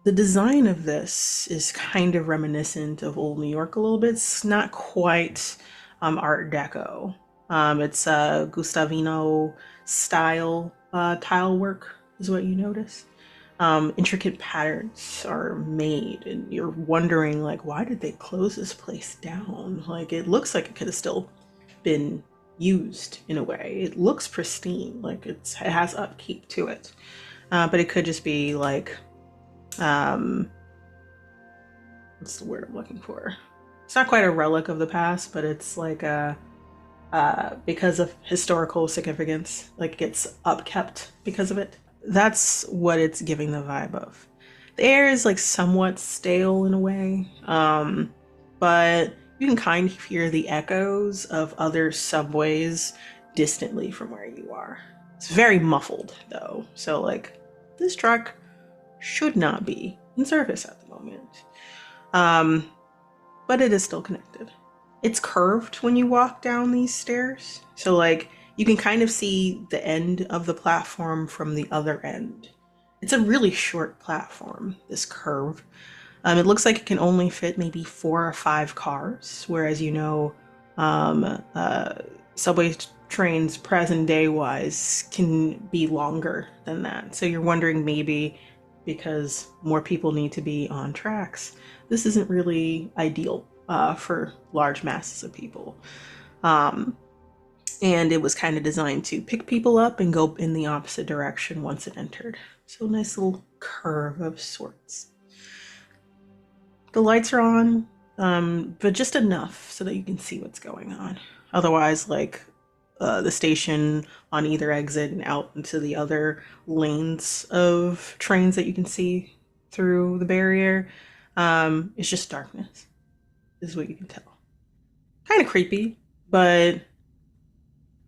design of this is kind of reminiscent of old New York a little bit. It's not quite Art Deco. It's Gustavino style tile work is what you notice. Intricate patterns are made, and you're wondering, like, why did they close this place down? Like, it looks like it could have still been used in a way. It looks pristine, like it has upkeep to it, but it could just be like, what's the word I'm looking for? It's not quite a relic of the past, but it's like a because of historical significance, like it gets upkept because of it. That's what it's giving the vibe of. The air is like somewhat stale in a way, but you can kind of hear the echoes of other subways distantly from where you are. It's very muffled though, so like this truck should not be in service at the moment. But it is still connected. It's curved when you walk down these stairs, so like you can kind of see the end of the platform from the other end. It's a really short platform, this curve. It looks like it can only fit maybe 4 or 5 cars, whereas you know, subway trains present day wise can be longer than that. So you're wondering, maybe because more people need to be on tracks, this isn't really ideal for large masses of people. And it was kind of designed to pick people up and go in the opposite direction once it entered. So nice little curve of sorts. The lights are on, but just enough so that you can see what's going on. Otherwise, like the station on either exit and out into the other lanes of trains that you can see through the barrier, it's just darkness, is what you can tell. Kind of creepy, but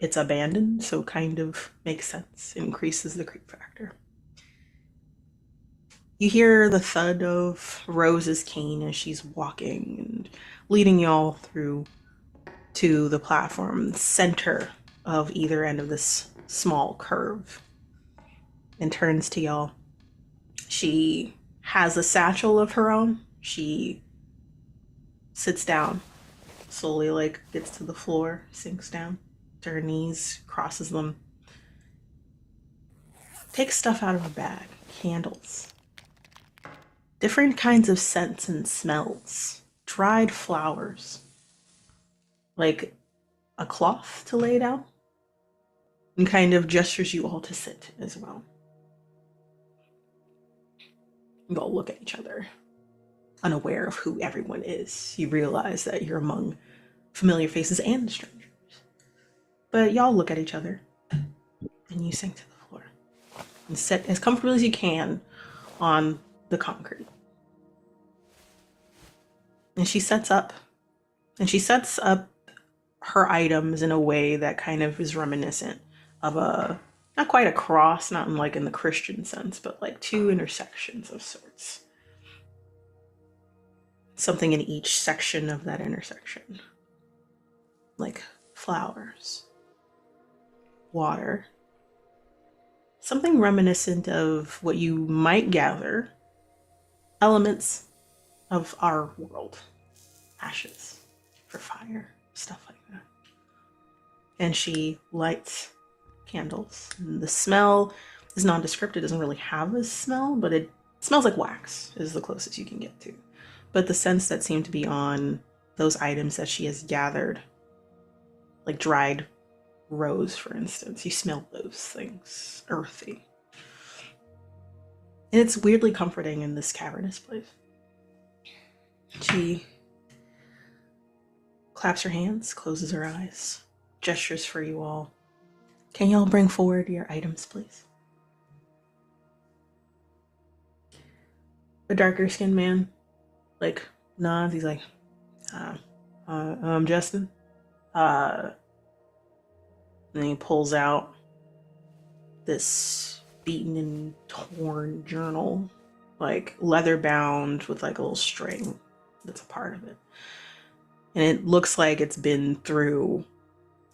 it's abandoned, so kind of makes sense. It increases the creep factor. You hear the thud of Rose's cane as she's walking and leading y'all through to the platform, the center of either end of this small curve, and turns to y'all. She has a satchel of her own. She sits down, slowly, like gets to the floor, sinks down. to her knees, crosses them, takes stuff out of her bag, candles, different kinds of scents and smells, dried flowers, like a cloth to lay down, and kind of gestures you all to sit as well. You all look at each other, unaware of who everyone is. You realize that you're among familiar faces and strangers. But y'all look at each other, and you sink to the floor and sit as comfortably as you can on the concrete. And she sets up her items in a way that kind of is reminiscent of a, not quite a cross, not in like in the Christian sense, but like two intersections of sorts. Something in each section of that intersection. Like flowers, water, something reminiscent of what you might gather, elements of our world. Ashes for fire, stuff like that. And she lights candles. And the smell is nondescript. It doesn't really have a smell, but it smells like wax is the closest you can get to. But the scents that seem to be on those items that she has gathered, like dried rose, for instance, you smell those things, earthy. And it's weirdly comforting in this cavernous place. She claps her hands, closes her eyes, gestures for you all. Can y'all bring forward your items, please? The darker skinned man, like, nods. He's like, Justin. And he pulls out this beaten and torn journal, like leather bound with like a little string that's a part of it. And it looks like it's been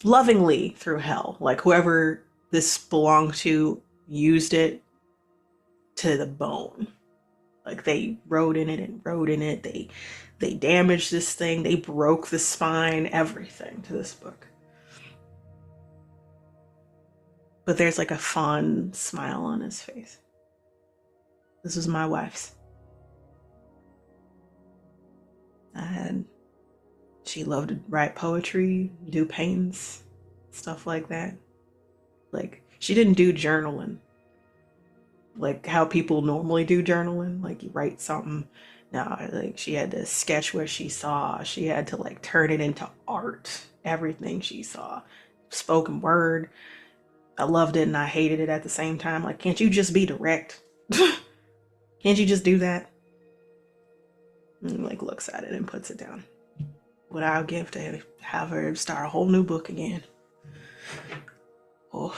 lovingly through hell. Like whoever this belonged to used it to the bone. Like they wrote in it. They damaged this thing. They broke the spine, everything to this book. But there's like a fond smile on his face. This was my wife's. And she loved to write poetry, do paintings, stuff like that. Like, she didn't do journaling. Like how people normally do journaling. Like you write something. No, like she had to sketch what she saw. She had to like turn it into art. Everything she saw. Spoken word. I loved it and I hated it at the same time. Like, can't you just be direct? Can't you just do that? And like looks at it and puts it down. What I'll give to have her start a whole new book again. Oh.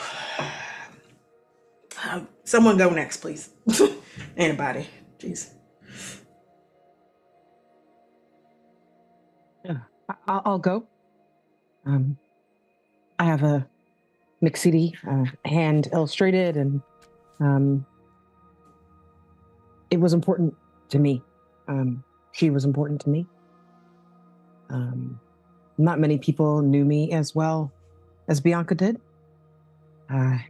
Someone go next, please. Anybody. Jeez. Yeah, I'll go. I have a mixed CD, hand illustrated, and it was important to me. She was important to me. Not many people knew me as well as Bianca did. And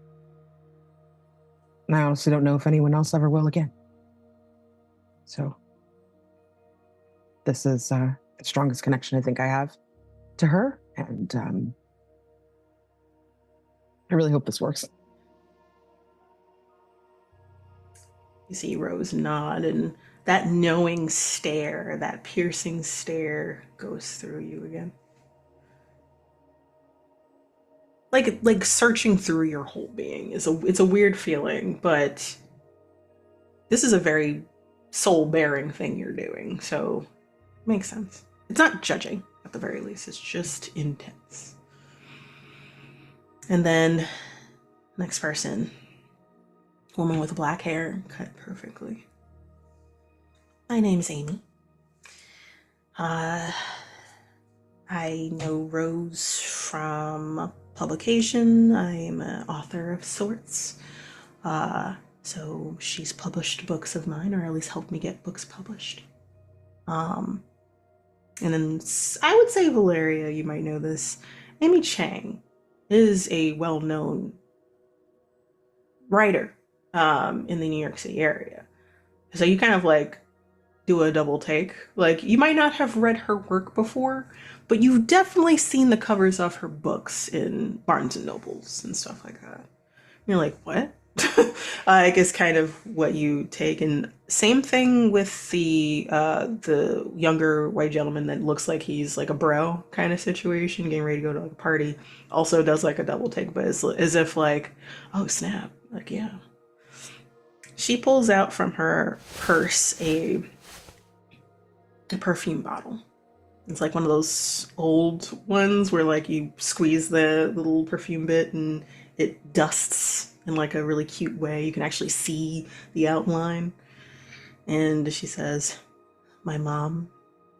I honestly don't know if anyone else ever will again. So this is the strongest connection I think I have to her, and I really hope this works. You see Rose nod, and that knowing stare, that piercing stare goes through you again. Like searching through your whole being it's a weird feeling, but this is a very soul-bearing thing you're doing, so it makes sense. It's not judging, at the very least. It's just intense. And then, next person. Woman with black hair, cut perfectly. My name's Amy. I know Rose from publication. I'm an author of sorts. So she's published books of mine, or at least helped me get books published. And then I would say Valeria, you might know this. Amy Chang is a well-known writer in the New York City area. So you kind of like do a double take. Like, you might not have read her work before, but you've definitely seen the covers of her books in Barnes and Nobles and stuff like that. You're like, what? I guess kind of what you take. And same thing with the younger white gentleman that looks like he's like a bro kind of situation, getting ready to go to like a party. Also does like a double take, but it's as if like, oh snap, like yeah. She pulls out from her purse a perfume bottle. It's like one of those old ones where like you squeeze the little perfume bit and it dusts in like a really cute way. You can actually see the outline. And she says, my mom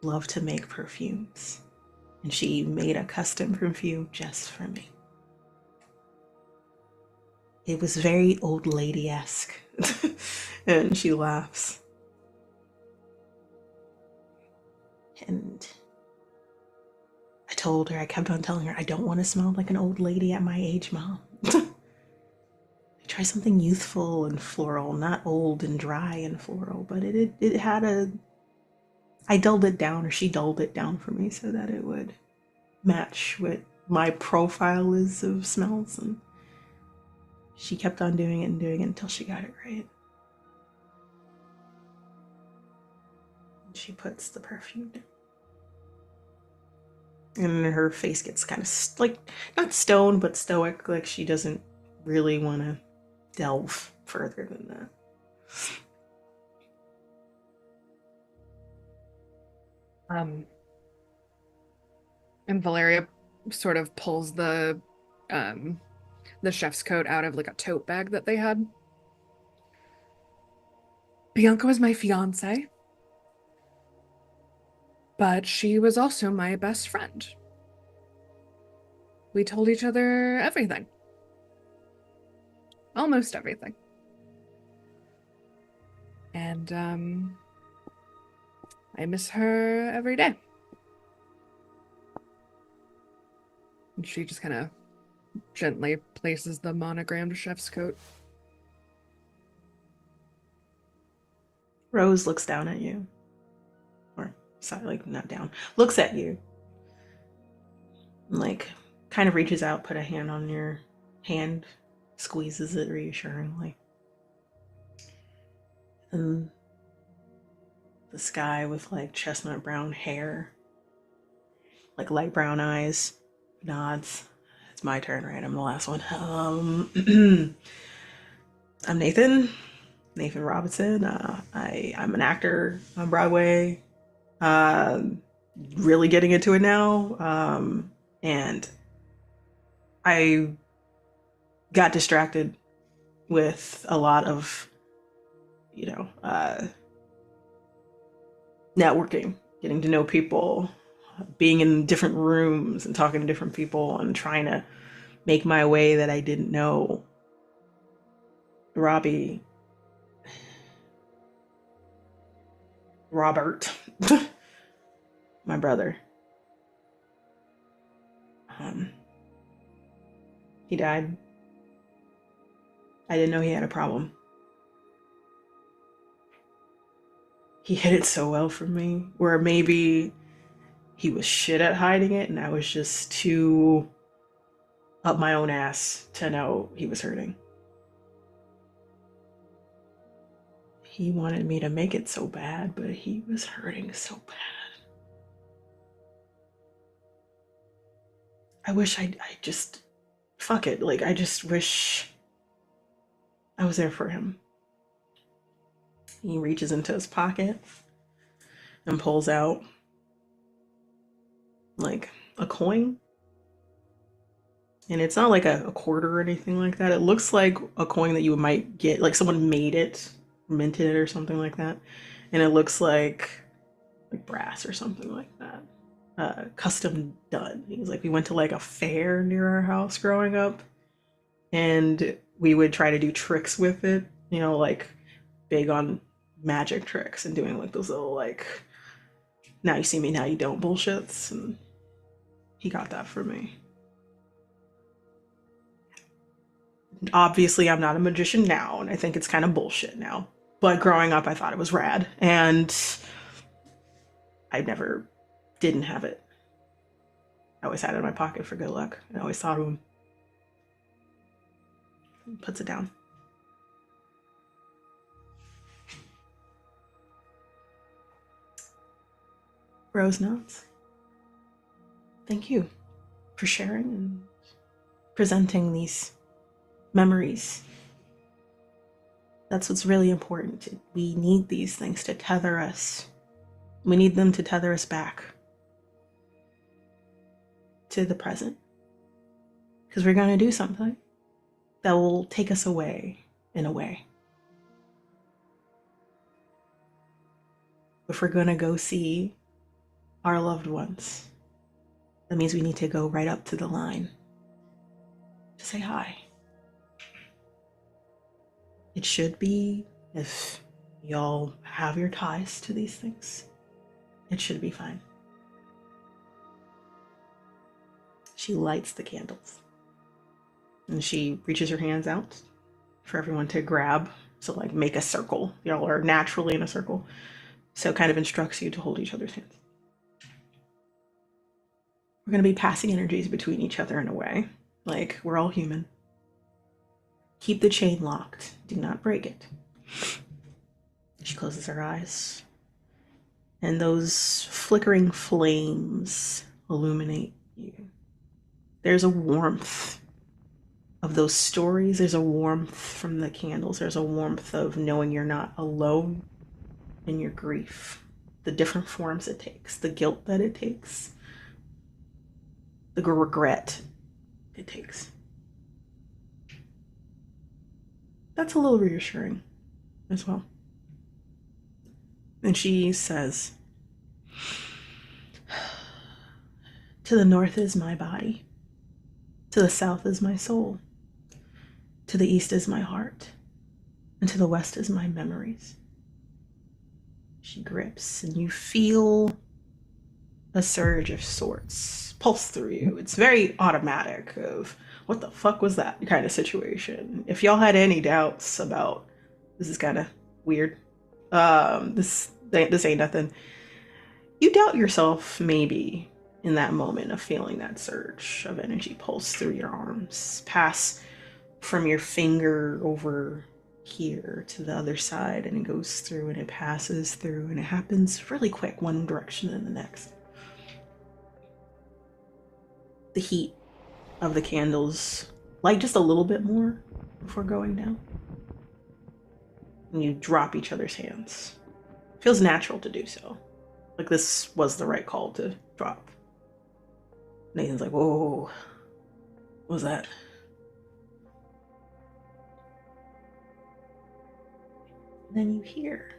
loved to make perfumes, and she made a custom perfume just for me. It was very old lady-esque. And she laughs. And I told her, I kept on telling her, I don't want to smell like an old lady at my age, Mom. Try something youthful and floral, not old and dry and floral, but it had I dulled it down, or she dulled it down for me so that it would match what my profile is of smells. And she kept on doing it until she got it right. And she puts the perfume down. And her face gets kind of like, not stone, but stoic, like she doesn't really want to delve further than that. And Valeria sort of pulls the chef's coat out of like a tote bag that they had. Bianca was my fiance, but she was also my best friend. We told each other everything. Almost everything. And I miss her every day. And she just kind of gently places the monogrammed chef's coat. Rose looks down at you. Or, sorry, like, not down. Looks at you. And, like, kind of reaches out, put a hand on your hand, squeezes it reassuringly. And this guy with, like, chestnut brown hair, like, light brown eyes, nods. It's my turn, right? I'm the last one. I'm Nathan Robinson. I'm an actor on Broadway. Really getting into it now. And I got distracted with a lot of, networking, getting to know people, being in different rooms and talking to different people and trying to make my way that I didn't know. Robert, my brother. He died. I didn't know he had a problem. He hid it so well from me, where maybe he was shit at hiding it and I was just too up my own ass to know he was hurting. He wanted me to make it so bad, but he was hurting so bad. I wish I just, fuck it, like, I just wish I was there for him. He reaches into his pocket and pulls out, like, a coin. And it's not like a quarter or anything like that. It looks like a coin that you might get, like someone made it, minted it or something like that. And it looks like brass or something like that. Custom done. He was like, we went to like a fair near our house growing up, and we would try to do tricks with it, like big on magic tricks and doing like those little like, now you see me, now you don't bullshits. And he got that for me. Obviously, I'm not a magician now, and I think it's kind of bullshit now. But growing up, I thought it was rad, and I never didn't have it. I always had it in my pocket for good luck. I always thought of him. Puts it down. Rose nods. Thank you for sharing and presenting these memories. That's what's really important. We need these things to tether us. We need them to tether us back to the present. Because we're going to do something that will take us away in a way. If we're going to go see our loved ones, that means we need to go right up to the line to say hi. It should be, if y'all have your ties to these things, it should be fine. She lights the candles. And she reaches her hands out for everyone to grab. So like make a circle. Y'all are naturally in a circle. So kind of instructs you to hold each other's hands. We're going to be passing energies between each other in a way. Like, we're all human. Keep the chain locked. Do not break it. She closes her eyes. And those flickering flames illuminate you. There's a warmth of those stories. There's a warmth from the candles. There's a warmth of knowing you're not alone in your grief. The different forms it takes. The guilt that it takes. The regret it takes. That's a little reassuring as well. And she says, to the north is my body. To the south is my soul. To the east is my heart. And to the west is my memories. She grips, and you feel a surge of sorts pulse through you. It's very automatic of, what the fuck was that kind of situation? If y'all had any doubts about, this is kind of weird, this ain't nothing, you doubt yourself maybe in that moment of feeling that surge of energy pulse through your arms, pass from your finger over here to the other side, and it goes through and it passes through, and it happens really quick, one direction and the next. The heat of the candles light just a little bit more before going down. And you drop each other's hands. It feels natural to do so. Like this was the right call to drop. Nathan's like, whoa, what was that? And then you hear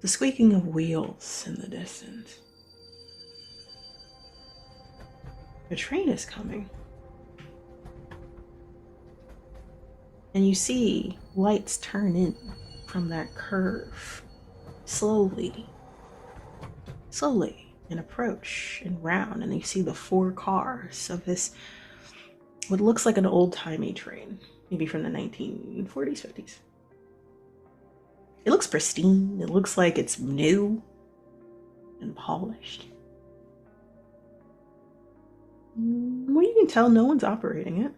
the squeaking of wheels in the distance. The train is coming. And you see lights turn in from that curve slowly, and approach and round. And you see the 4 cars of this, what looks like an old-timey train, maybe from the 1940s, 50s. It looks pristine. It looks like it's new and polished. Well, you can tell no one's operating it.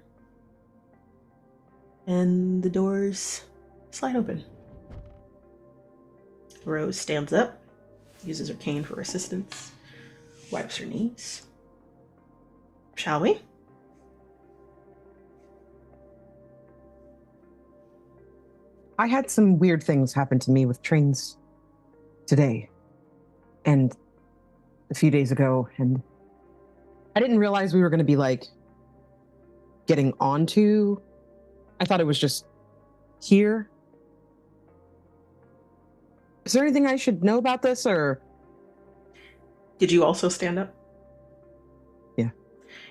And the doors slide open. Rose stands up, uses her cane for assistance, wipes her knees. Shall we? I had some weird things happen to me with trains today and a few days ago, and I didn't realize we were going to be like getting onto. I thought it was just here. Is there anything I should know about this, or? Did you also stand up? Yeah.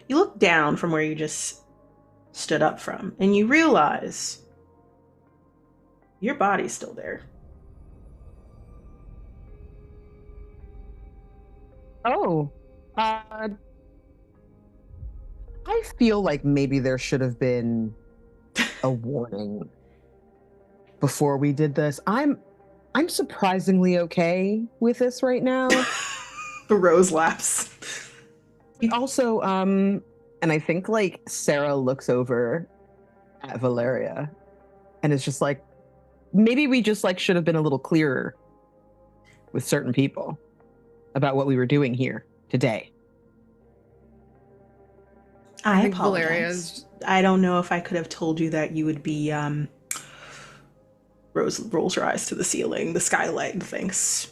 You look down from where you just stood up from, and you realize your body's still there. Oh, I feel like maybe there should have been a warning before we did this. I'm surprisingly okay with this right now. Rose laughs. Also, and I think like Sarah looks over at Valeria and is just like, maybe we just like should have been a little clearer with certain people about what we were doing here today. I think apologize. Valeria's- I don't know if I could have told you that you would be Rose rolls her eyes to the ceiling, the skylight, and thinks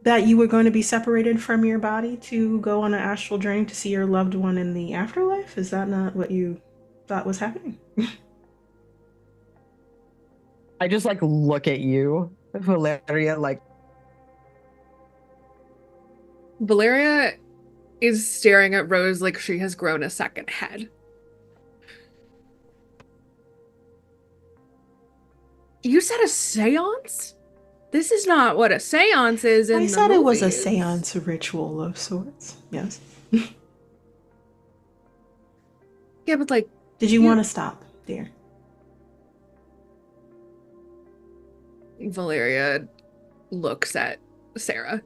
that you were going to be separated from your body to go on an astral journey to see your loved one in the afterlife. Is that not what you thought was happening? I just like look at you, Valeria, like, Valeria is staring at Rose like she has grown a second head. You said a seance? This is not what a seance is in I the said it was a movies. seance ritual of sorts. Yes. Yeah, but like, Did you want to stop, dear? Valeria looks at Sarah.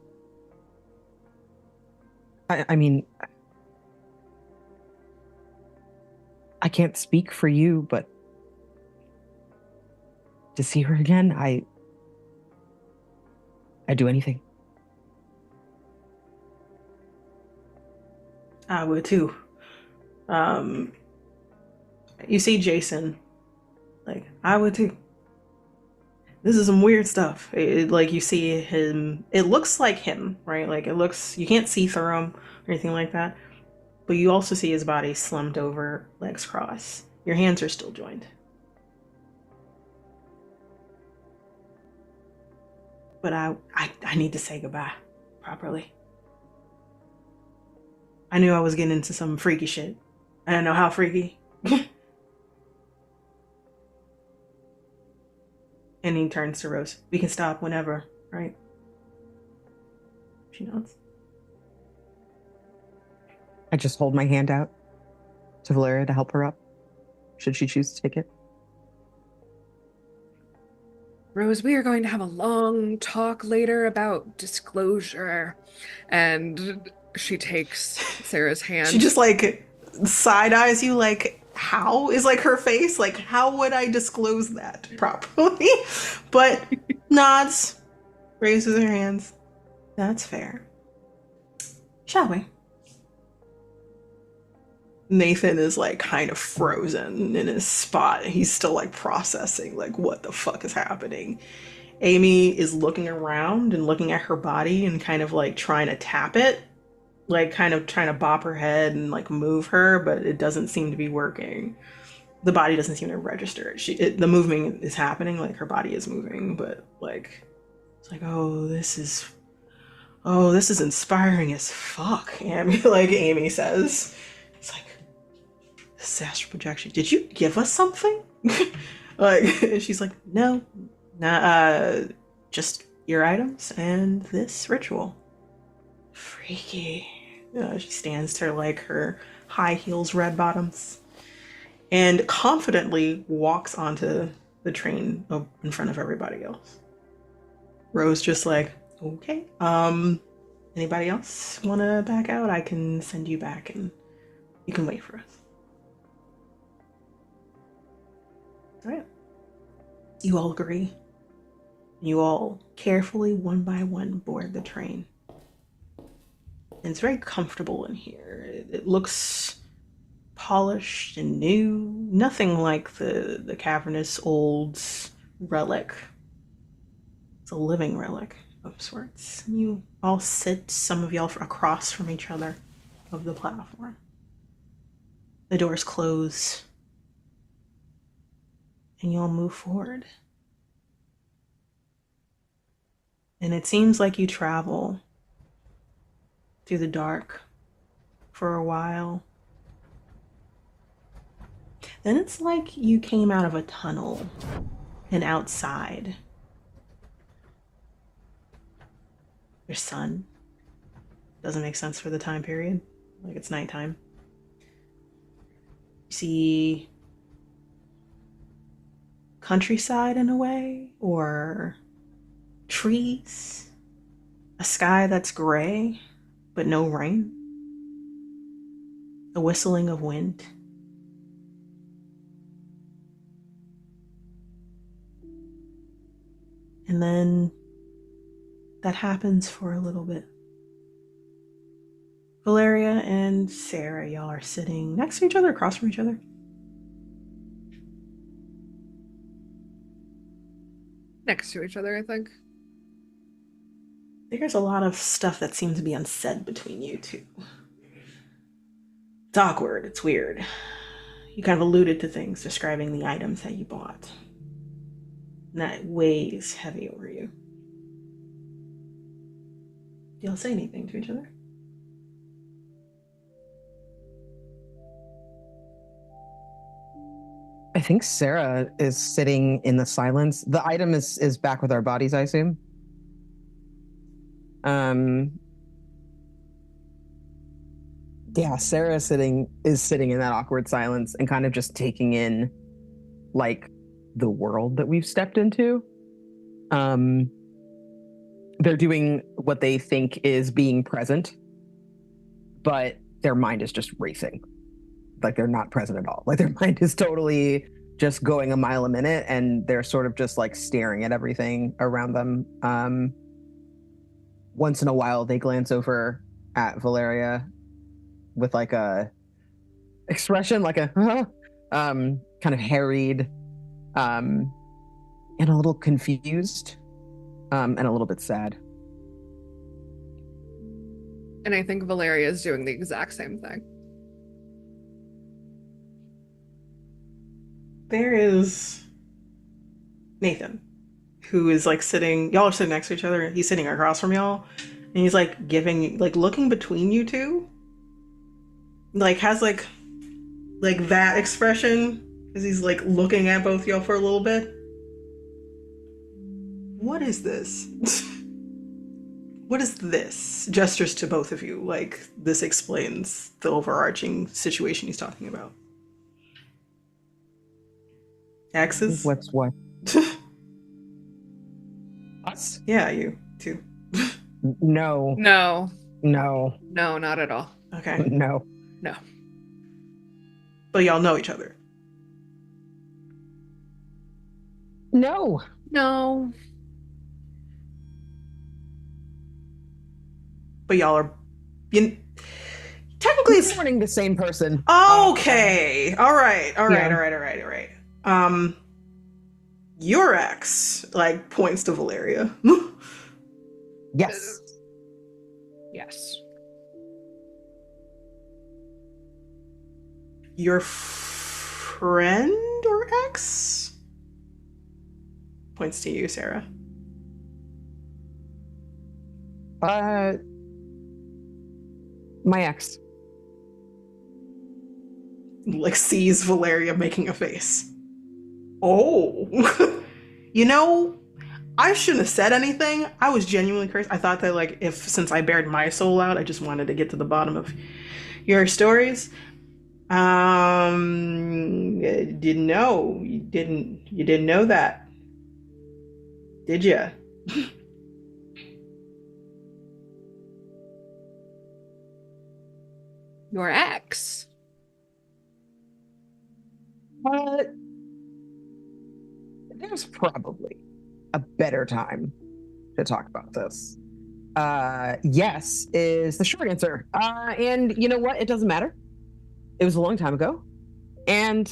I mean, I can't speak for you, but to see her again, I'd do anything. I would too. You see Jason, like, I would too. This is some weird stuff. Like, you see him, it looks like him, right? Like, it looks, you can't see through him or anything like that. But you also see his body slumped over, legs crossed. Your hands are still joined. But I need to say goodbye properly. I knew I was getting into some freaky shit. I don't know how freaky. And he turns to Rose. We can stop whenever, right? She nods. I just hold my hand out to Valeria to help her up, should she choose to take it. Rose, we are going to have a long talk later about disclosure. And she takes Sarah's hand. She just like side eyes you like, how is like her face? Like, how would I disclose that properly? But nods, raises her hands. That's fair. Shall we? Nathan is like kind of frozen in his spot. He's still like processing like what the fuck is happening. Amy is looking around and looking at her body and kind of like trying to tap it, like kind of trying to bop her head and like move her, but it doesn't seem to be working. The body doesn't seem to register it. The movement is happening, like her body is moving, but like it's like, oh, this is inspiring as fuck. Amy, like Amy says, it's like, this is astral projection. Did you give us something? Like, she's like, no, nah, just your items and this ritual. Freaky. She stands to like her high heels, red bottoms, and confidently walks onto the train in front of everybody else. Rose just like, okay. Anybody else want to back out? I can send you back and you can wait for us. All right. You all agree. You all carefully, one by one, board the train. And it's very comfortable in here. It looks polished and new. Nothing like the cavernous old relic. It's a living relic of sorts. You all sit, some of y'all across from each other of the platform. The doors close. And you all move forward. And it seems like you travel through the dark for a while. Then it's like you came out of a tunnel and outside. There's sun. Doesn't make sense for the time period. Like it's nighttime. see countryside in a way, or trees, a sky that's gray but no rain, the whistling of wind. And then that happens for a little bit. Valeria and Sarah, y'all are sitting next to each other, across from each other. Next to each other, I think. There's a lot of stuff that seems to be unsaid between you two. It's awkward, it's weird. You kind of alluded to things describing the items that you bought. And that weighs heavy over you. Do y'all say anything to each other? I think Sarah is sitting in the silence. The item is back with our bodies, I assume. Yeah, Sarah is sitting in that awkward silence and kind of just taking in like the world that we've stepped into. They're doing what they think is being present, but their mind is just racing. Like they're not present at all. Like their mind is totally just going a mile a minute, and they're sort of just like staring at everything around them. Once in a while, they glance over at Valeria with like a expression, like a kind of harried, and a little confused, and a little bit sad. And I think Valeria is doing the exact same thing. There is Nathan, who is like sitting, y'all are sitting next to each other. He's sitting across from y'all, and he's like looking between you two. Like has like that expression as he's like looking at both y'all for a little bit. What is this? What is this? Gestures to both of you, like this explains the overarching situation he's talking about. Axes? What's what? Us? Yeah, you too. No. No. No. No, not at all. Okay. No. No. But y'all know each other. No. No. But y'all are technically it's Mourning the same person. okay. All right. Yeah. Your ex like points to Valeria. Yes. Yes. Your friend or ex points to you, Sarah. My ex. Like sees Valeria making a face. Oh. You know, I shouldn't have said anything. I was genuinely cursed. I thought that like since I bared my soul out, I just wanted to get to the bottom of your stories. Didn't know. You didn't know that. Did ya? Your ex. There's probably a better time to talk about this. Yes is the short answer. And you know what? It doesn't matter. It was a long time ago. And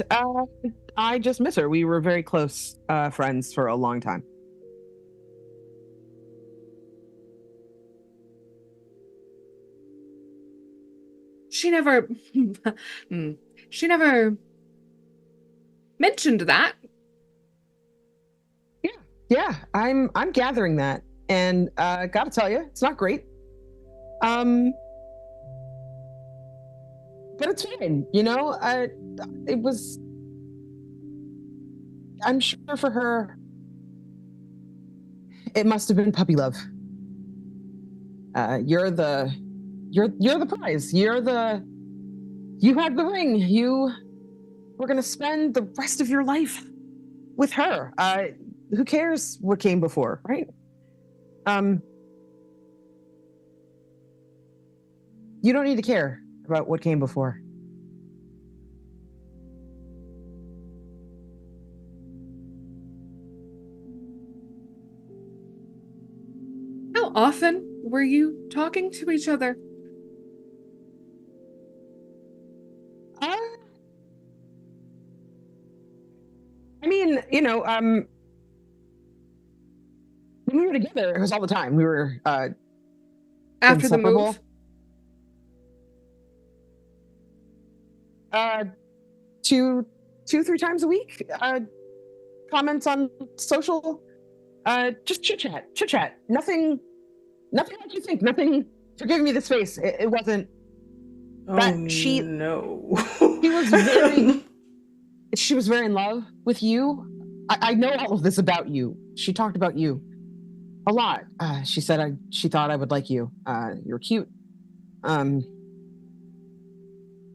I just miss her. We were very close friends for a long time. She never mentioned that. Yeah, I'm gathering that. And gotta tell you, it's not great. But it's fine, you know? I'm sure for her, it must have been puppy love. You're the prize. You had the ring. we're going to spend the rest of your life with her. Who cares what came before, right? You don't need to care about what came before. How often were you talking to each other? I mean, when we were together, it was all the time. We were After the inseparable. move? 2, 3 times a week. Comments on social. Just chit chat. Nothing like you think. Nothing. Forgive me this face. It wasn't. Oh, she no. She was very in love with you. I know all of this about you. She talked about you a lot. She said she thought I would like you. You're cute.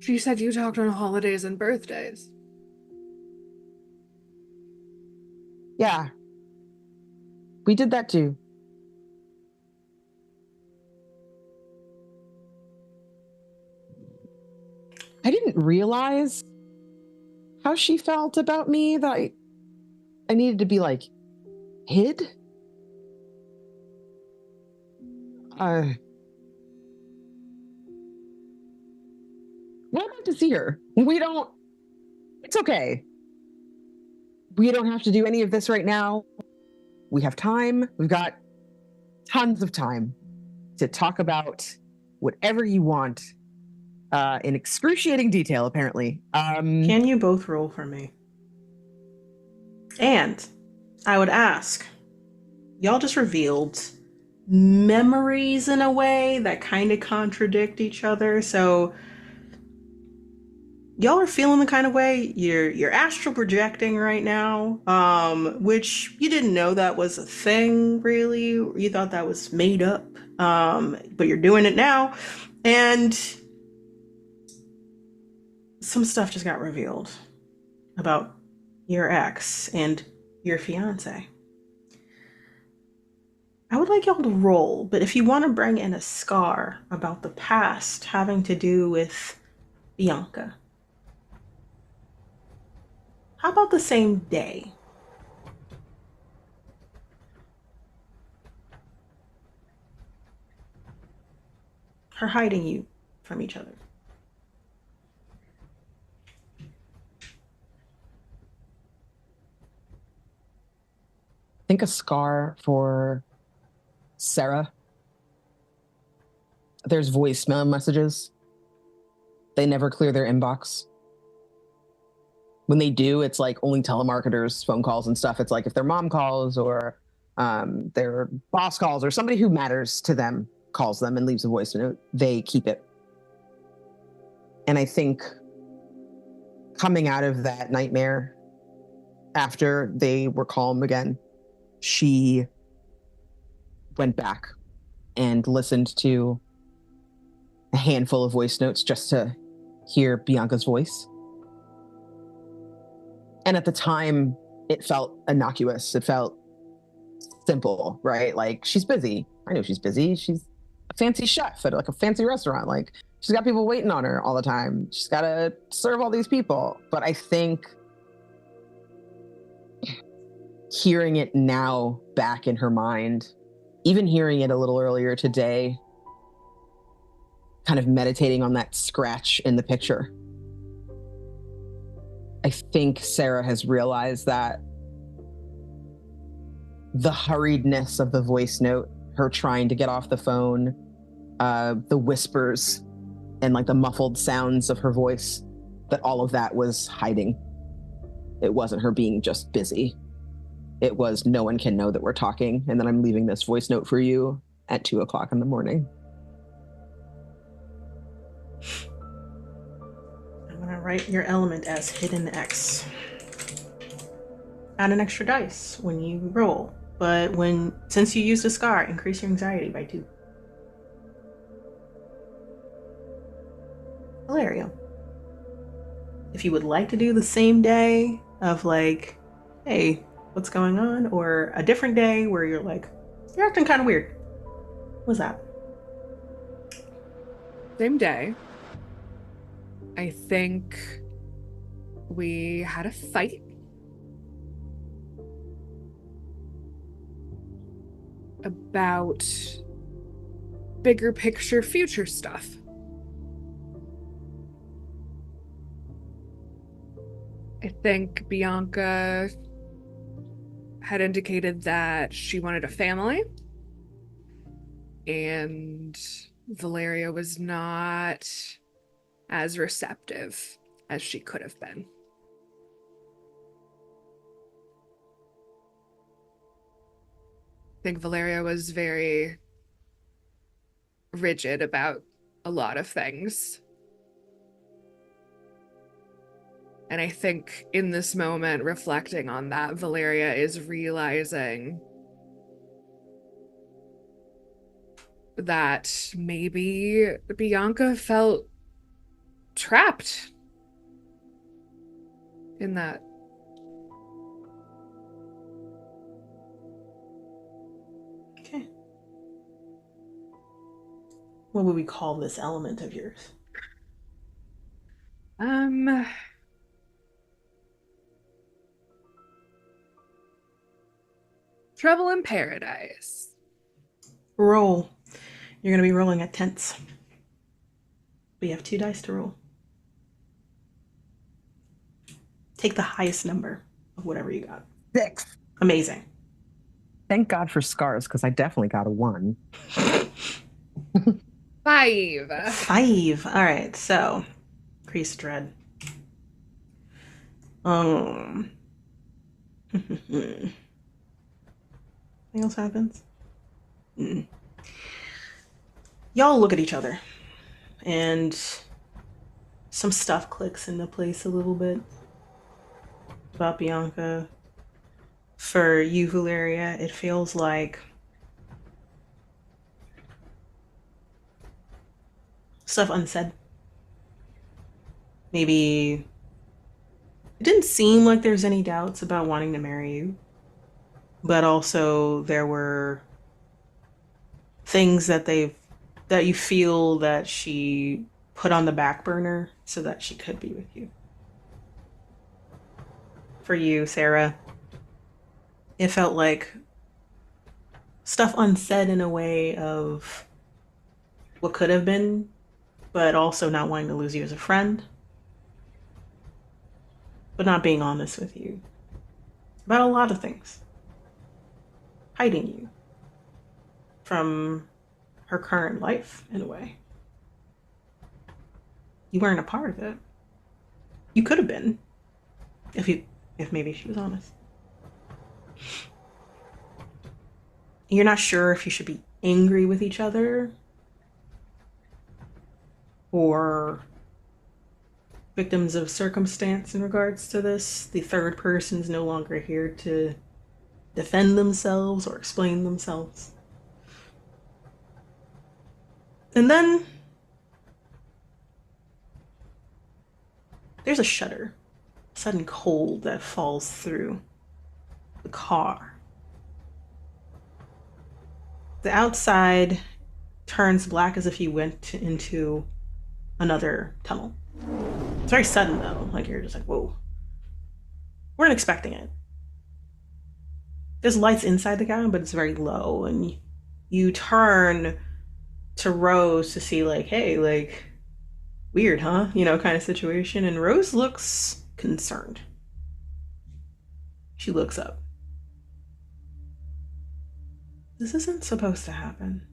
She said you talked on holidays and birthdays. Yeah. We did that too. I didn't realize how she felt about me, that I needed to be like hid. Well, I'd like to see her. It's okay. We don't have to do any of this right now. We have time. We've got tons of time to talk about whatever you want in excruciating detail, apparently. Can you both roll for me? And I would ask, y'all just revealed memories in a way that kind of contradict each other. So y'all are feeling the kind of way you're astral projecting right now, which you didn't know that was a thing, really. You thought that was made up, but you're doing it now. And some stuff just got revealed about your ex and your fiance. I would like y'all to roll, but if you want to bring in a scar about the past having to do with Bianca, how about the same day? Her hiding you from each other. I think a scar for Sarah. There's voicemail messages. They never clear their inbox. When they do, it's like only telemarketers, phone calls and stuff. It's like if their mom calls or their boss calls or somebody who matters to them calls them and leaves a voice note, they keep it. And I think coming out of that nightmare, after they were calm again, she went back and listened to a handful of voice notes just to hear Bianca's voice. And at the time, it felt innocuous. It felt simple, right? Like, she's busy. I know she's busy. She's a fancy chef at like a fancy restaurant. Like, she's got people waiting on her all the time. She's got to serve all these people. But I think hearing it now back in her mind, even hearing it a little earlier today, kind of meditating on that scratch in the picture, I think Sarah has realized that the hurriedness of the voice note, her trying to get off the phone, the whispers and like the muffled sounds of her voice, that all of that was hiding. It wasn't her being just busy. It was, no one can know that we're talking, and then I'm leaving this voice note for you at 2:00 in the morning. I'm going to write your element as hidden X. Add an extra dice when you roll, but since you used a scar, increase your anxiety by 2. Valerio. if you would like to do the same day of like, hey, what's going on? Or a different day where you're like, you're acting kind of weird. What's that? Same day. I think we had a fight. About bigger picture future stuff. I think Bianca had indicated that she wanted a family, and Valeria was not as receptive as she could have been. I think Valeria was very rigid about a lot of things. And I think in this moment, reflecting on that, Valeria is realizing that maybe Bianca felt trapped in that. Okay. What would we call this element of yours? Trouble in Paradise. Roll. You're going to be rolling at tenths. We have 2 dice to roll. Take the highest number of whatever you got. 6. Amazing. Thank God for scars, because I definitely got a 1. 5. 5. All right, so increase dread. Anything else happens? Y'all look at each other, and some stuff clicks into place a little bit about Bianca. For you, Valeria, it feels like stuff unsaid. Maybe it didn't seem like there's any doubts about wanting to marry you, but also there were things that you feel that she put on the back burner so that she could be with you. For you, Sarah, it felt like stuff unsaid in a way of what could have been, but also not wanting to lose you as a friend, but not being honest with you about a lot of things, hiding you from her current life in a way. You weren't a part of it. You could have been, if maybe she was honest. You're not sure if you should be angry with each other or victims of circumstance in regards to this. The third person's no longer here to defend themselves or explain themselves. And then there's a shudder, sudden cold that falls through the car. The outside turns black as if you went into another tunnel. It's very sudden though, like you're just like, whoa. Weren't expecting it. There's lights inside the cabin, but it's very low, and you turn to Rose to see like, hey, like, weird, huh? Kind of situation, and Rose looks concerned. She looks up. This isn't supposed to happen.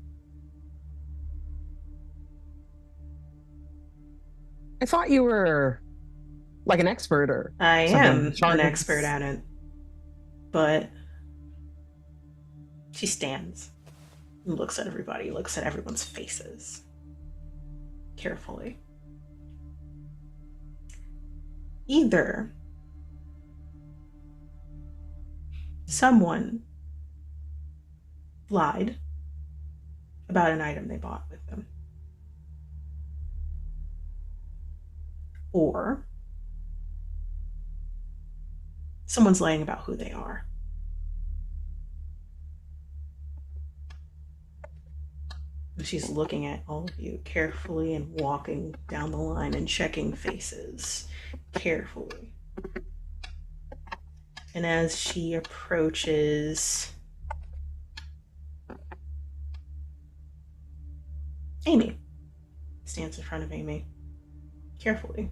I thought you were like an expert or I something. am an expert at it. But she stands and looks at everybody, looks at everyone's faces carefully. Either someone lied about an item they bought with them, or someone's laying about who they are. She's looking at all of you carefully and walking down the line and checking faces carefully. And as she approaches Amy, stands in front of Amy carefully.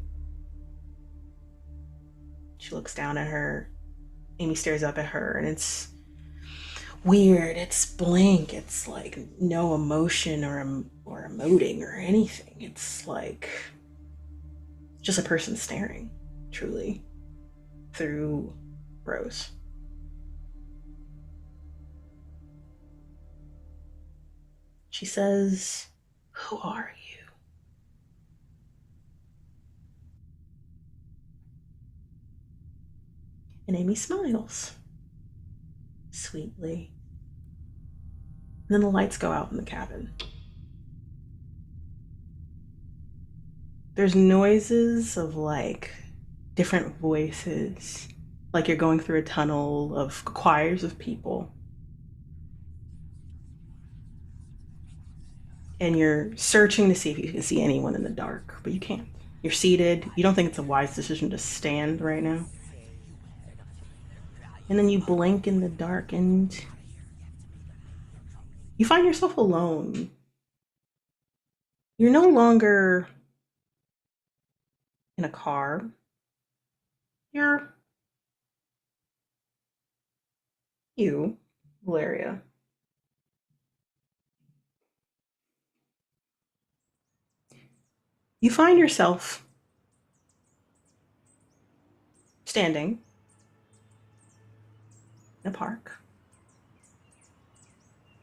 She looks down at her. Amy stares up at her, and it's weird. It's blank. It's like no emotion or emoting or anything. It's like just a person staring, truly, through Rose. She says, "Who are you?" And Amy smiles sweetly. And then the lights go out in the cabin. There's noises of like different voices, like you're going through a tunnel of choirs of people. And you're searching to see if you can see anyone in the dark, but you can't. You're seated. You don't think it's a wise decision to stand right now. And then you blink in the dark and you find yourself alone. You're no longer in a car. You're you, Valeria. You find yourself standing in a park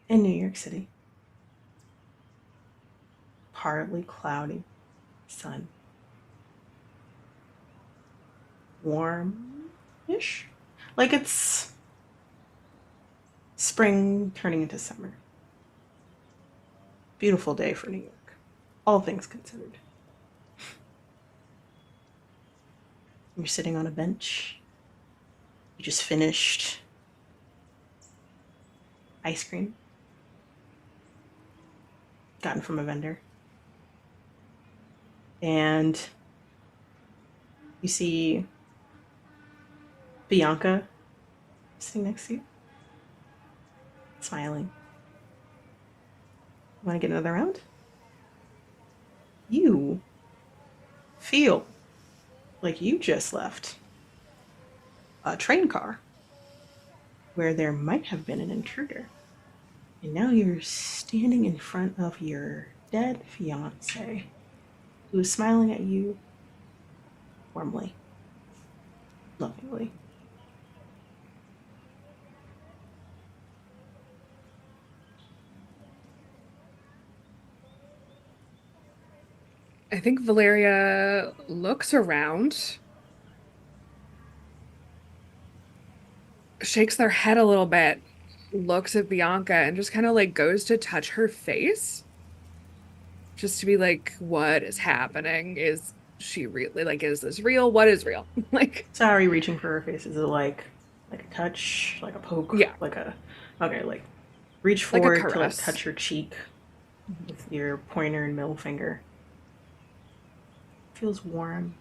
in New York City. Partly cloudy, sun. Warm-ish. Like it's spring turning into summer. Beautiful day for New York, all things considered. You're sitting on a bench. You just finished ice cream gotten from a vendor. And you see Bianca sitting next to you, smiling. Want to get another round? You feel like you just left a train car where there might have been an intruder. And now you're standing in front of your dead fiance, who is smiling at you warmly, lovingly. I think Valeria looks around, shakes their head a little bit, looks at Bianca, and just kind of like goes to touch her face. Just to be like, what is happening? Is she really like, is this real? What is real? Like, So how are you reaching for her face? Is it like a touch, like a poke? Yeah. Okay, like reach Like a forward to like caress. touch her cheek with your pointer and middle finger. Feels warm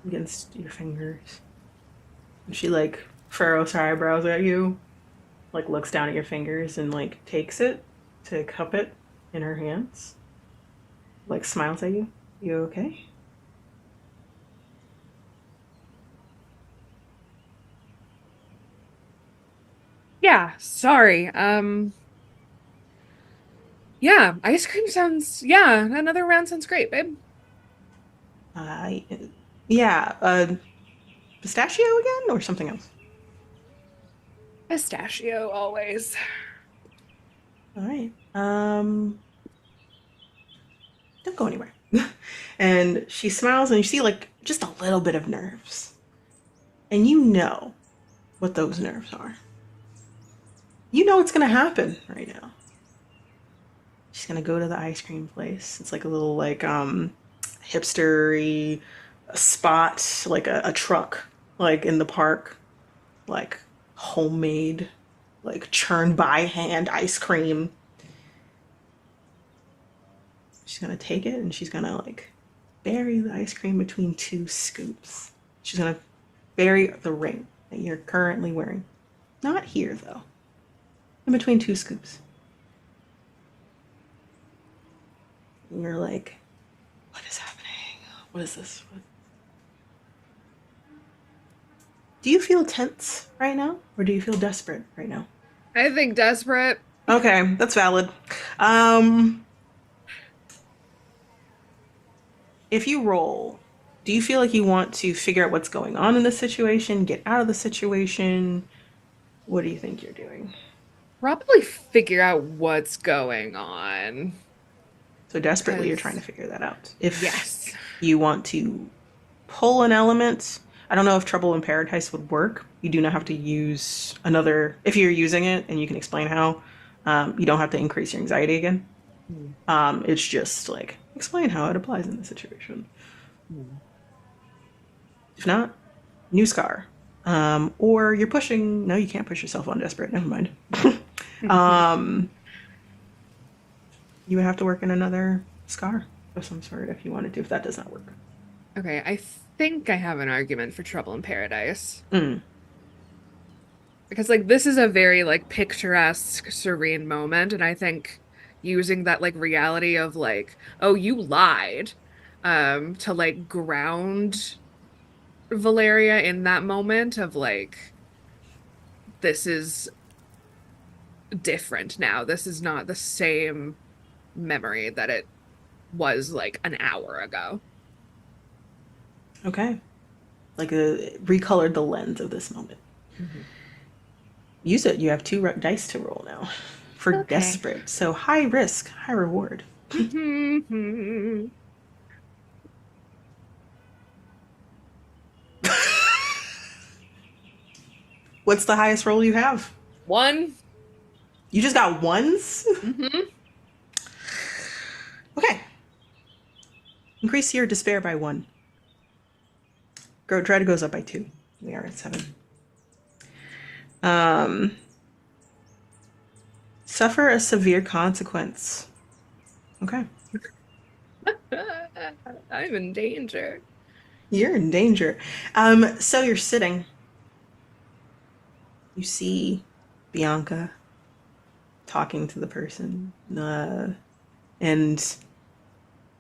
against your fingers. And she like furrows her eyebrows at you, like looks down at your fingers and like takes it to cup it in her hands. Like smiles at you. You okay? yeah, sorry. Yeah, ice cream sounds, yeah, another round sounds great, babe. Yeah, pistachio again or something else? Pistachio always. All right. Don't go anywhere. And she smiles and you see like just a little bit of nerves. And you know what those nerves are. You know what's gonna happen right now. She's gonna go to the ice cream place. It's like a little like hipstery spot, like a truck like in the park, like homemade, like churned by hand ice cream. She's gonna take it and she's gonna like bury the ice cream between two scoops. She's gonna bury the ring that you're currently wearing. Not here though. In between two scoops. And you're like, what is happening? What is this? What? Do you feel tense right now? Or do you feel desperate right now? I think desperate. Okay, that's valid. If you roll, do you feel like you want to figure out what's going on in the situation, get out of the situation? What do you think you're doing? Probably figure out what's going on. So desperately, you're trying to figure that out. If Yes. you want to pull an element, I don't know if Trouble in Paradise would work. You do not have to use another, if you're using it and you can explain how, you don't have to increase your anxiety again. It's just like, explain how it applies in the situation. If not, new scar. Or you're pushing, no, you can't push yourself on desperate, never mind. You would have to work in another scar of some sort if you wanted to, if that does not work. Okay, I think I have an argument for Trouble in Paradise. Because like this is a very like picturesque, serene moment, and I think using that like reality of like, oh, you lied, to like ground Valeria in that moment of like, this is different now. This is not the same memory that it was like an hour ago. Okay. Like recolored the lens of this moment. Use it. You have 2 dice to roll now for Okay. desperate. So high risk, high reward. What's the highest roll you have? 1. You just got ones? Okay. Increase your despair by 1. Dread goes up by 2. We are at 7. Suffer a severe consequence. Okay. I'm in danger. You're in danger. So you're sitting. You see Bianca talking to the person. And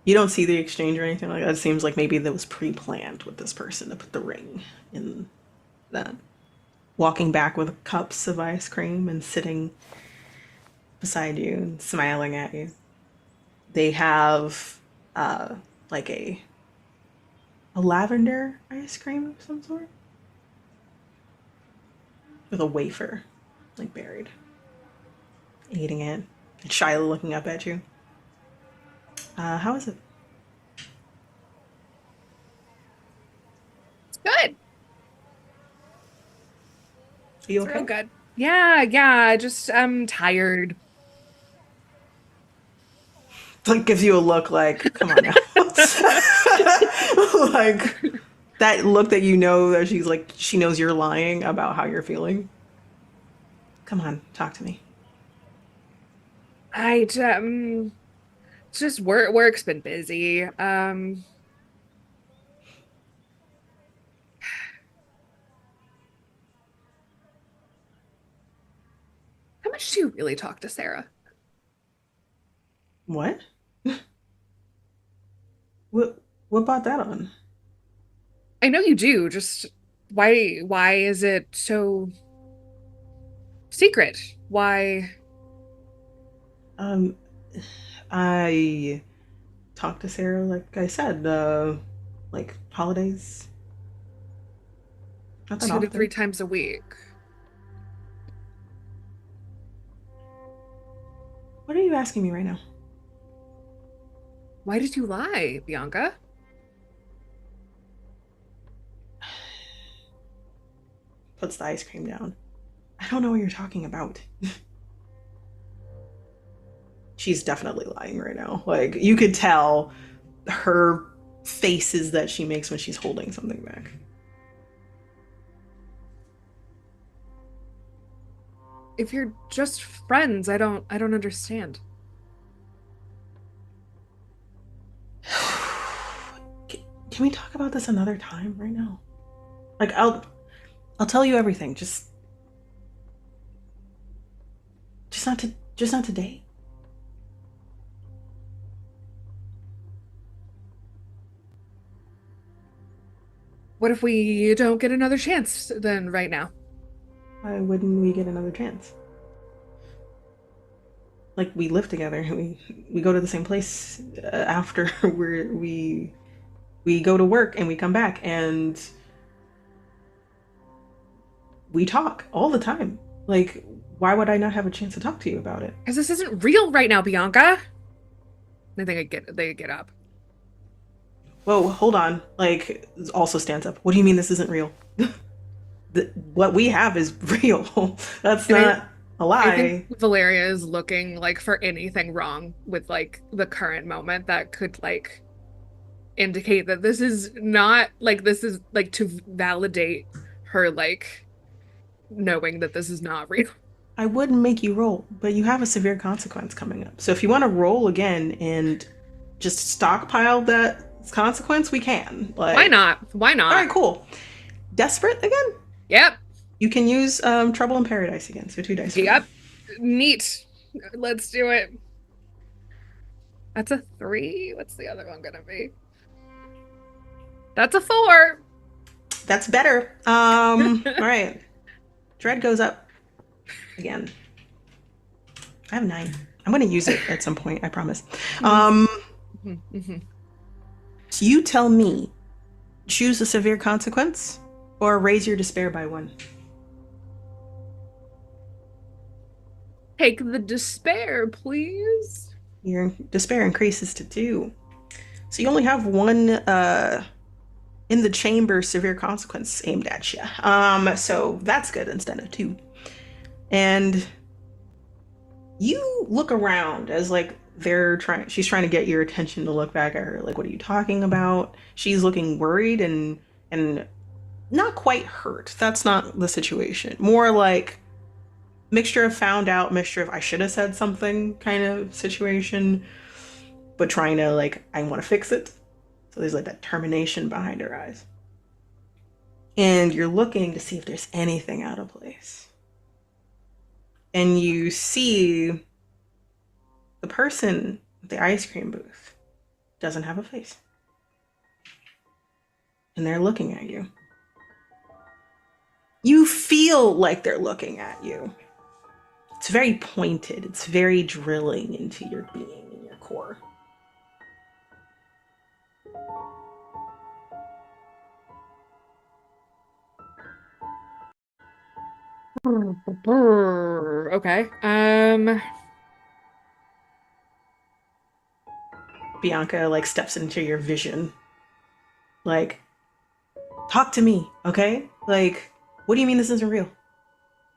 you don't see the exchange or anything like that. It seems like maybe that was pre-planned with this person to put the ring in that. Walking back with cups of ice cream and sitting beside you and smiling at you. They have like a lavender ice cream of some sort with a wafer like buried. Eating it and shyly looking up at you. How is it? It's good. Are you It's okay? real good. Yeah. Just I'm tired. Like gives you a look like, come on now. Like that look that you know that she's like, she knows you're lying about how you're feeling. Come on, talk to me. It's just work's been busy. How much do you really talk to Sarah? What? What brought that on? I know you do, just why is it so secret? Why? I talked to Sarah, like I said, like holidays. Not that 2 to often. 3 times a week. What are you asking me right now? Why did you lie, Bianca? Puts the ice cream down. I don't know what you're talking about. She's definitely lying right now. Like, you could tell her faces that she makes when she's holding something back. if you're just friends, I don't understand. Can we talk about this another time right now? Like, I'll tell you everything. Just not today. What if we don't get another chance then right now? Why wouldn't we get another chance? Like, we live together. We go to the same place after we go to work and we come back and we talk all the time. Like, why would I not have a chance to talk to you about it? Because this isn't real right now, Bianca. I think they get up. Whoa, hold on. Like, also stands up. What do you mean this isn't real? What we have is real. That's not a lie. I think Valeria is looking like for anything wrong with like the current moment that could like indicate that this is not like, this is like to validate her like knowing that this is not real. I wouldn't make you roll, but you have a severe consequence coming up. So if you want to roll again and just stockpile that consequence, we can. Like, Why not? Why not? All right, cool. Desperate again? Yep. You can use Trouble in Paradise again. So 2 dice. Yep. Neat. Let's do it. That's a 3. What's the other one gonna be? That's a 4. That's better. All right. Dread goes up again. I have 9. I'm going to use it at some point, I promise. So you tell me, choose a severe consequence or raise your despair by 1. Take the despair, please. Your despair increases to 2. So you only have 1 in the chamber severe consequence aimed at you. So that's good instead of 2. And you look around as like she's trying to get your attention to look back at her. Like, what are you talking about? She's looking worried and not quite hurt. That's not the situation. More like mixture of found out, mixture of I should have said something kind of situation, but trying to like, I want to fix it. So there's like that termination behind her eyes. And you're looking to see if there's anything out of place. And you see the person at the ice cream booth doesn't have a face. And they're looking at you. You feel like they're looking at you. It's very pointed. It's very drilling into your being and your core. Okay. Bianca like steps into your vision. Like, talk to me, okay? Like, what do you mean this isn't real?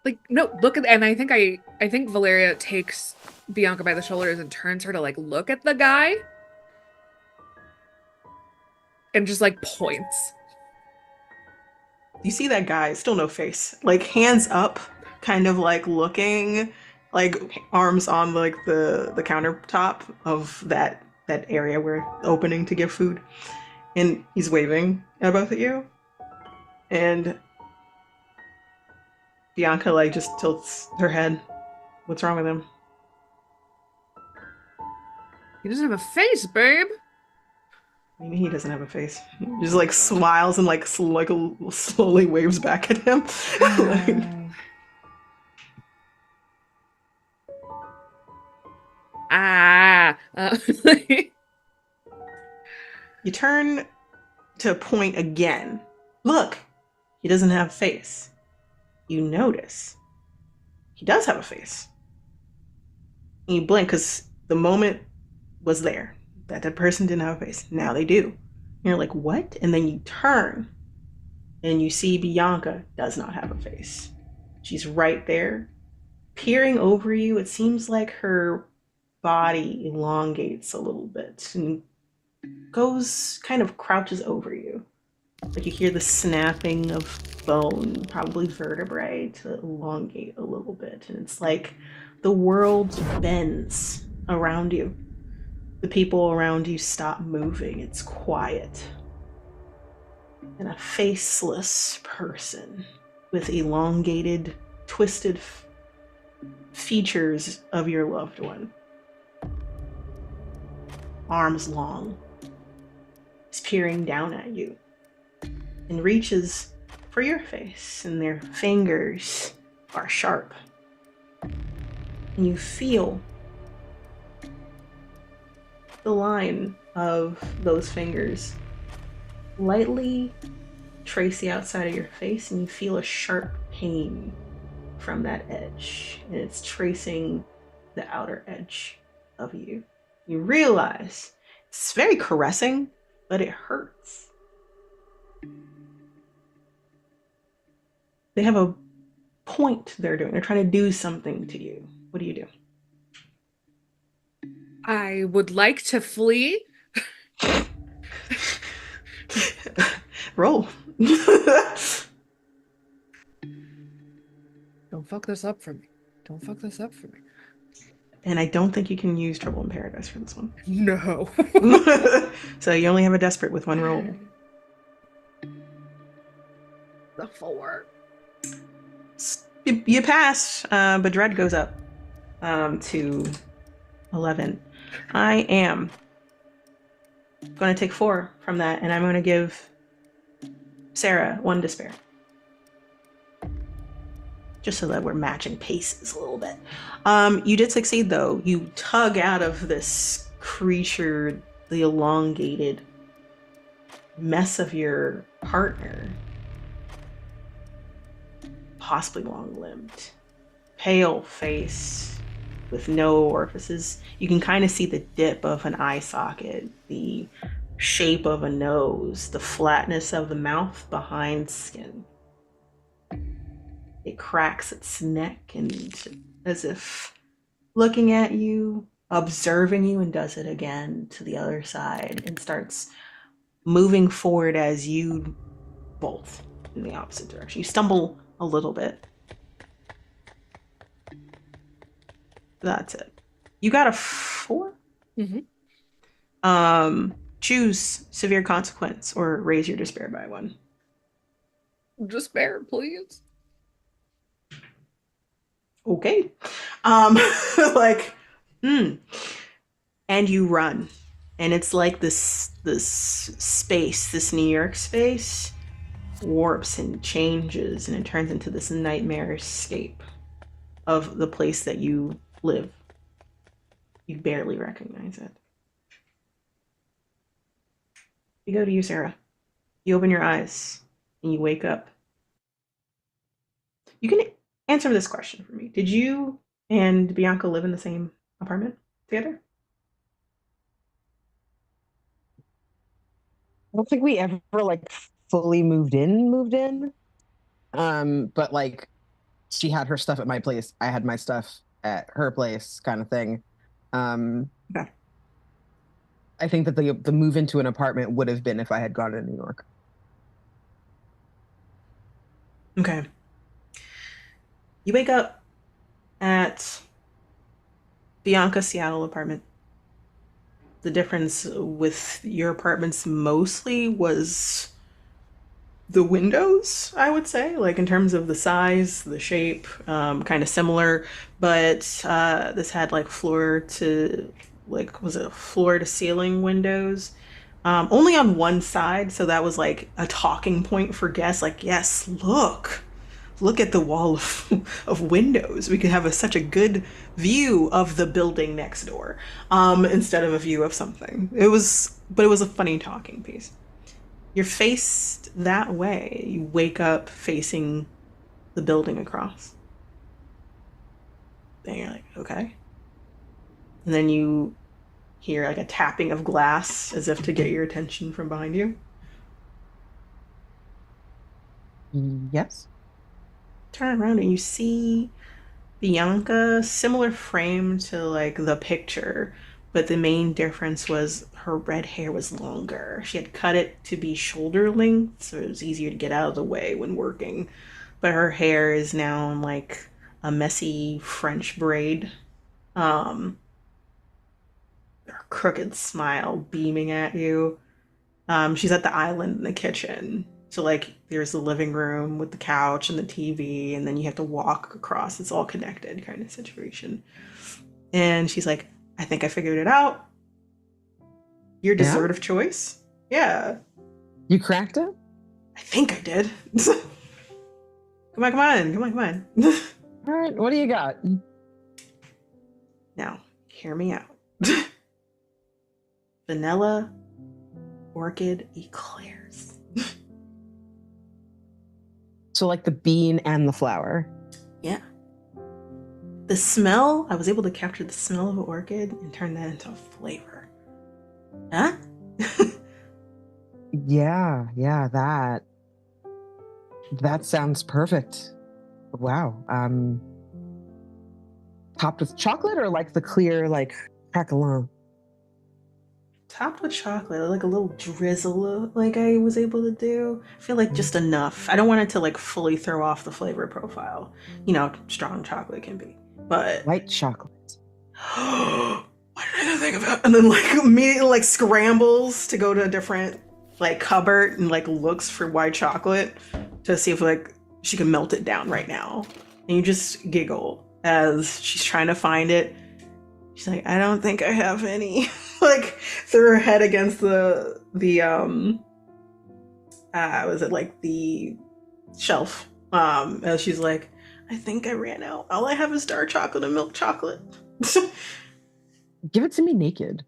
Like, no, look at, and I think Valeria takes Bianca by the shoulders and turns her to like look at the guy and just like points. You see that guy, still no face, like hands up, kind of like looking, like arms on like the countertop of that area where opening to give food, and he's waving at both of you, and Bianca like just tilts her head. What's wrong with him? He doesn't have a face, babe. I mean, he doesn't have a face. He just like smiles and like slowly waves back at him. You turn to point again. Look, he doesn't have a face. You notice he does have a face. And you blink because the moment was there that person didn't have a face. Now they do. And you're like, what? And then you turn and you see Bianca does not have a face. She's right there, peering over you. It seems like her body elongates a little bit and kind of crouches over you. Like you hear the snapping of bone, probably vertebrae, to elongate a little bit. And it's like the world bends around you. The people around you stop moving. It's quiet. And a faceless person with elongated, twisted features of your loved one. Arms long, is peering down at you and reaches for your face, and their fingers are sharp. And you feel the line of those fingers lightly trace the outside of your face, and you feel a sharp pain from that edge, and it's tracing the outer edge of you. You realize it's very caressing, but it hurts. They have a point they're doing. They're trying to do something to you. What do you do? I would like to flee. Roll. Don't fuck this up for me. Don't fuck this up for me. And I don't think you can use Trouble in Paradise for this one. No. So you only have a desperate with one roll. The 4. You pass, but Dread goes up to 11. I am going to take 4 from that, and I'm going to give Sarah 1 despair. Just so that we're matching paces a little bit. You did succeed, though. You tug out of this creature, the elongated mess of your partner. Possibly long-limbed. Pale face with no orifices. You can kind of see the dip of an eye socket, the shape of a nose, the flatness of the mouth behind skin. It cracks its neck and as if looking at you, observing you, and does it again to the other side and starts moving forward as you bolt in the opposite direction. You stumble a little bit. That's it. You got a 4? Mm-hmm. Choose severe consequence or raise your despair by 1. Despair, please. Okay. And you run. And it's like this space, this New York space, warps and changes, and it turns into this nightmare escape of the place that you live. You barely recognize it. You go to you, Sarah. You open your eyes and you wake up. You can answer this question for me. Did you and Bianca live in the same apartment together? I don't think we ever like fully moved in. But like she had her stuff at my place, I had my stuff at her place, kind of thing. Okay. I think that the move into an apartment would have been if I had gone to New York. Okay. You wake up at Bianca's Seattle apartment. The difference with your apartments mostly was the windows, I would say, like in terms of the size, the shape, kind of similar, but this had like floor to ceiling windows, only on one side, so that was like a talking point for guests, like, yes, look at the wall of windows. We could have such a good view of the building next door, instead of a view of something. It was a funny talking piece. You're faced that way. You wake up facing the building across. And you're like, okay. And then you hear like a tapping of glass as if to get your attention from behind you. Yes. Turn around and you see Bianca, similar frame to like the picture, but the main difference was her red hair was longer. She had cut it to be shoulder length, so it was easier to get out of the way when working. But her hair is now in like a messy French braid. Her crooked smile beaming at you. She's at the island in the kitchen. So like there's the living room with the couch and the TV, and then you have to walk across. It's all connected kind of situation. And she's like, I think I figured it out. Your dessert of choice? Yeah. You cracked it? I think I did. Come on. All right, what do you got? Now, hear me out. Vanilla orchid eclairs. So like the bean and the flower. Yeah. The smell, I was able to capture the smell of an orchid and turn that into a flavor. Huh? Yeah, that sounds perfect. Wow. Topped with chocolate or like the clear like craquelin? Topped with chocolate, like a little drizzle like I was able to do. I feel like just enough. I don't want it to like fully throw off the flavor profile. You know, strong chocolate can be. But White chocolate. what did I think about? And then like immediately like scrambles to go to a different like cupboard and like looks for white chocolate to see if like she can melt it down right now. And you just giggle as she's trying to find it. She's like, I don't think I have any. Like threw her head against the was it like the shelf? As she's like, I think I ran out. All I have is dark chocolate and milk chocolate. Give it to me naked.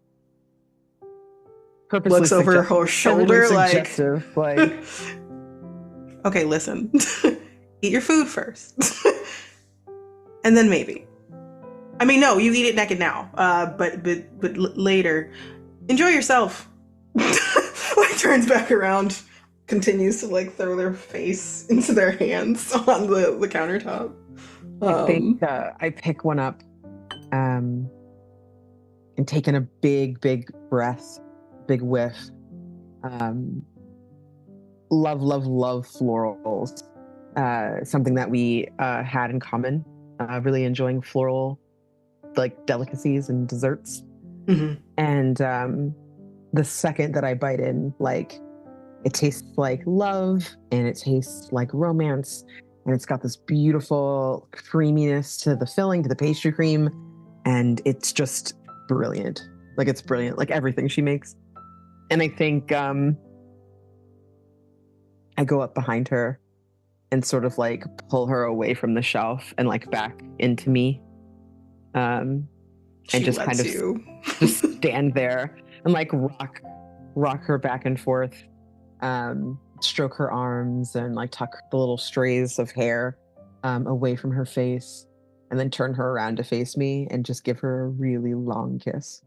Purposely Looks over her shoulder like, okay, listen. Eat your food first. And then maybe. I mean, no, you eat it naked now. But later. Enjoy yourself. Like turns back around, continues to like throw their face into their hands on the countertop. I think I pick one up and taking a big breath, big whiff. Love florals. Something that we had in common. Really enjoying floral like delicacies and desserts. Mm-hmm. And the second that I bite in, like it tastes like love and it tastes like romance, and it's got this beautiful creaminess to the filling, to the pastry cream, and it's just brilliant. Like it's brilliant, like everything she makes. And I think I go up behind her and sort of like pull her away from the shelf and like back into me. And just kind of just stand there and like rock her back and forth, stroke her arms and like tuck the little strays of hair away from her face, and then turn her around to face me and just give her a really long kiss.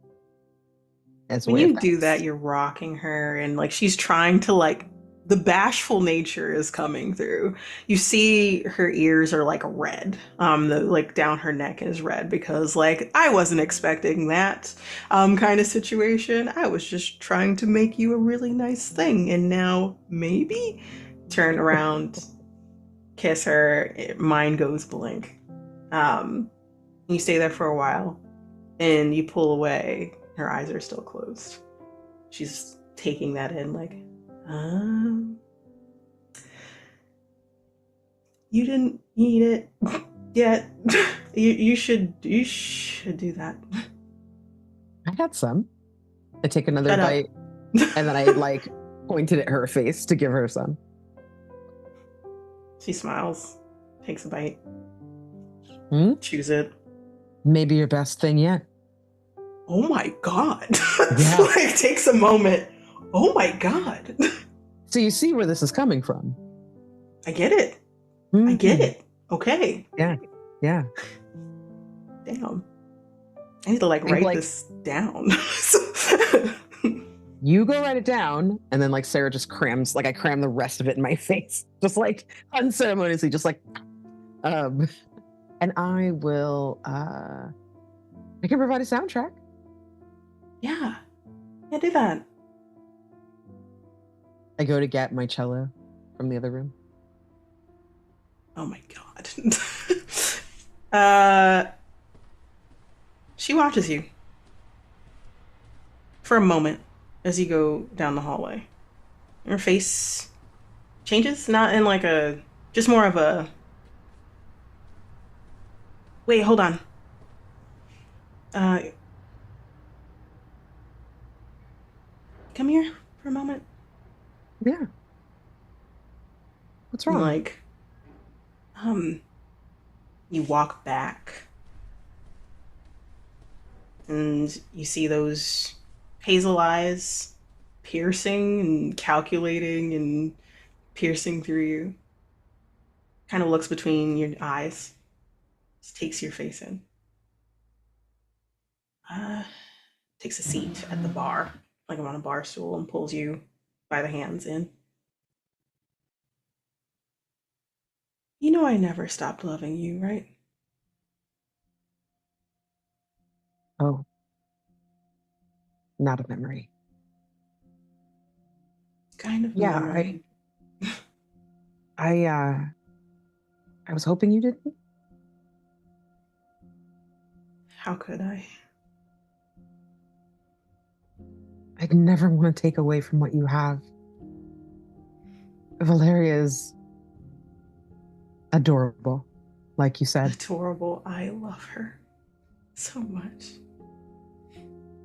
When you do that, you're rocking her and like she's trying to like, the bashful nature is coming through. You see her ears are like red. The like down her neck is red because like I wasn't expecting that kind of situation. I was just trying to make you a really nice thing, and now maybe turn around, kiss her, mind goes blank. You stay there for a while and you pull away. Her eyes are still closed. She's taking that in like, you didn't eat it yet. you should do that. I had some. I take another Shut up. bite and then I like pointed at her face to give her some. She smiles, takes a bite, chews it. Maybe your best thing yet. Oh my god. Yeah. Like takes a moment. Oh my god. So you see where this is coming from. I get it. I get it. Okay. Yeah. Damn. I need to like write this down. You go write it down, and then like Sarah just crams, like I cram the rest of it in my face, just like unceremoniously, just like, and I will, I can provide a soundtrack. Yeah. Yeah, do that. I go to get my cello from the other room. Oh my god. uh, she watches you for a moment as you go down the hallway. Her face changes, not in like a, just more of a, wait, hold on. Uh, come here for a moment. Yeah. What's And wrong? like, you walk back and you see those hazel eyes piercing and calculating and piercing through you. Kind of looks between your eyes, just takes your face in. Uh, Takes a seat at the bar, like I'm on a bar stool, and pulls you by the hands in. You know I never stopped loving you, right? Oh, not a memory. Kind of a Yeah, memory. I was hoping you didn't. How could I? I'd never want to take away from what you have. Valeria is adorable, like you said. Adorable. I love her so much.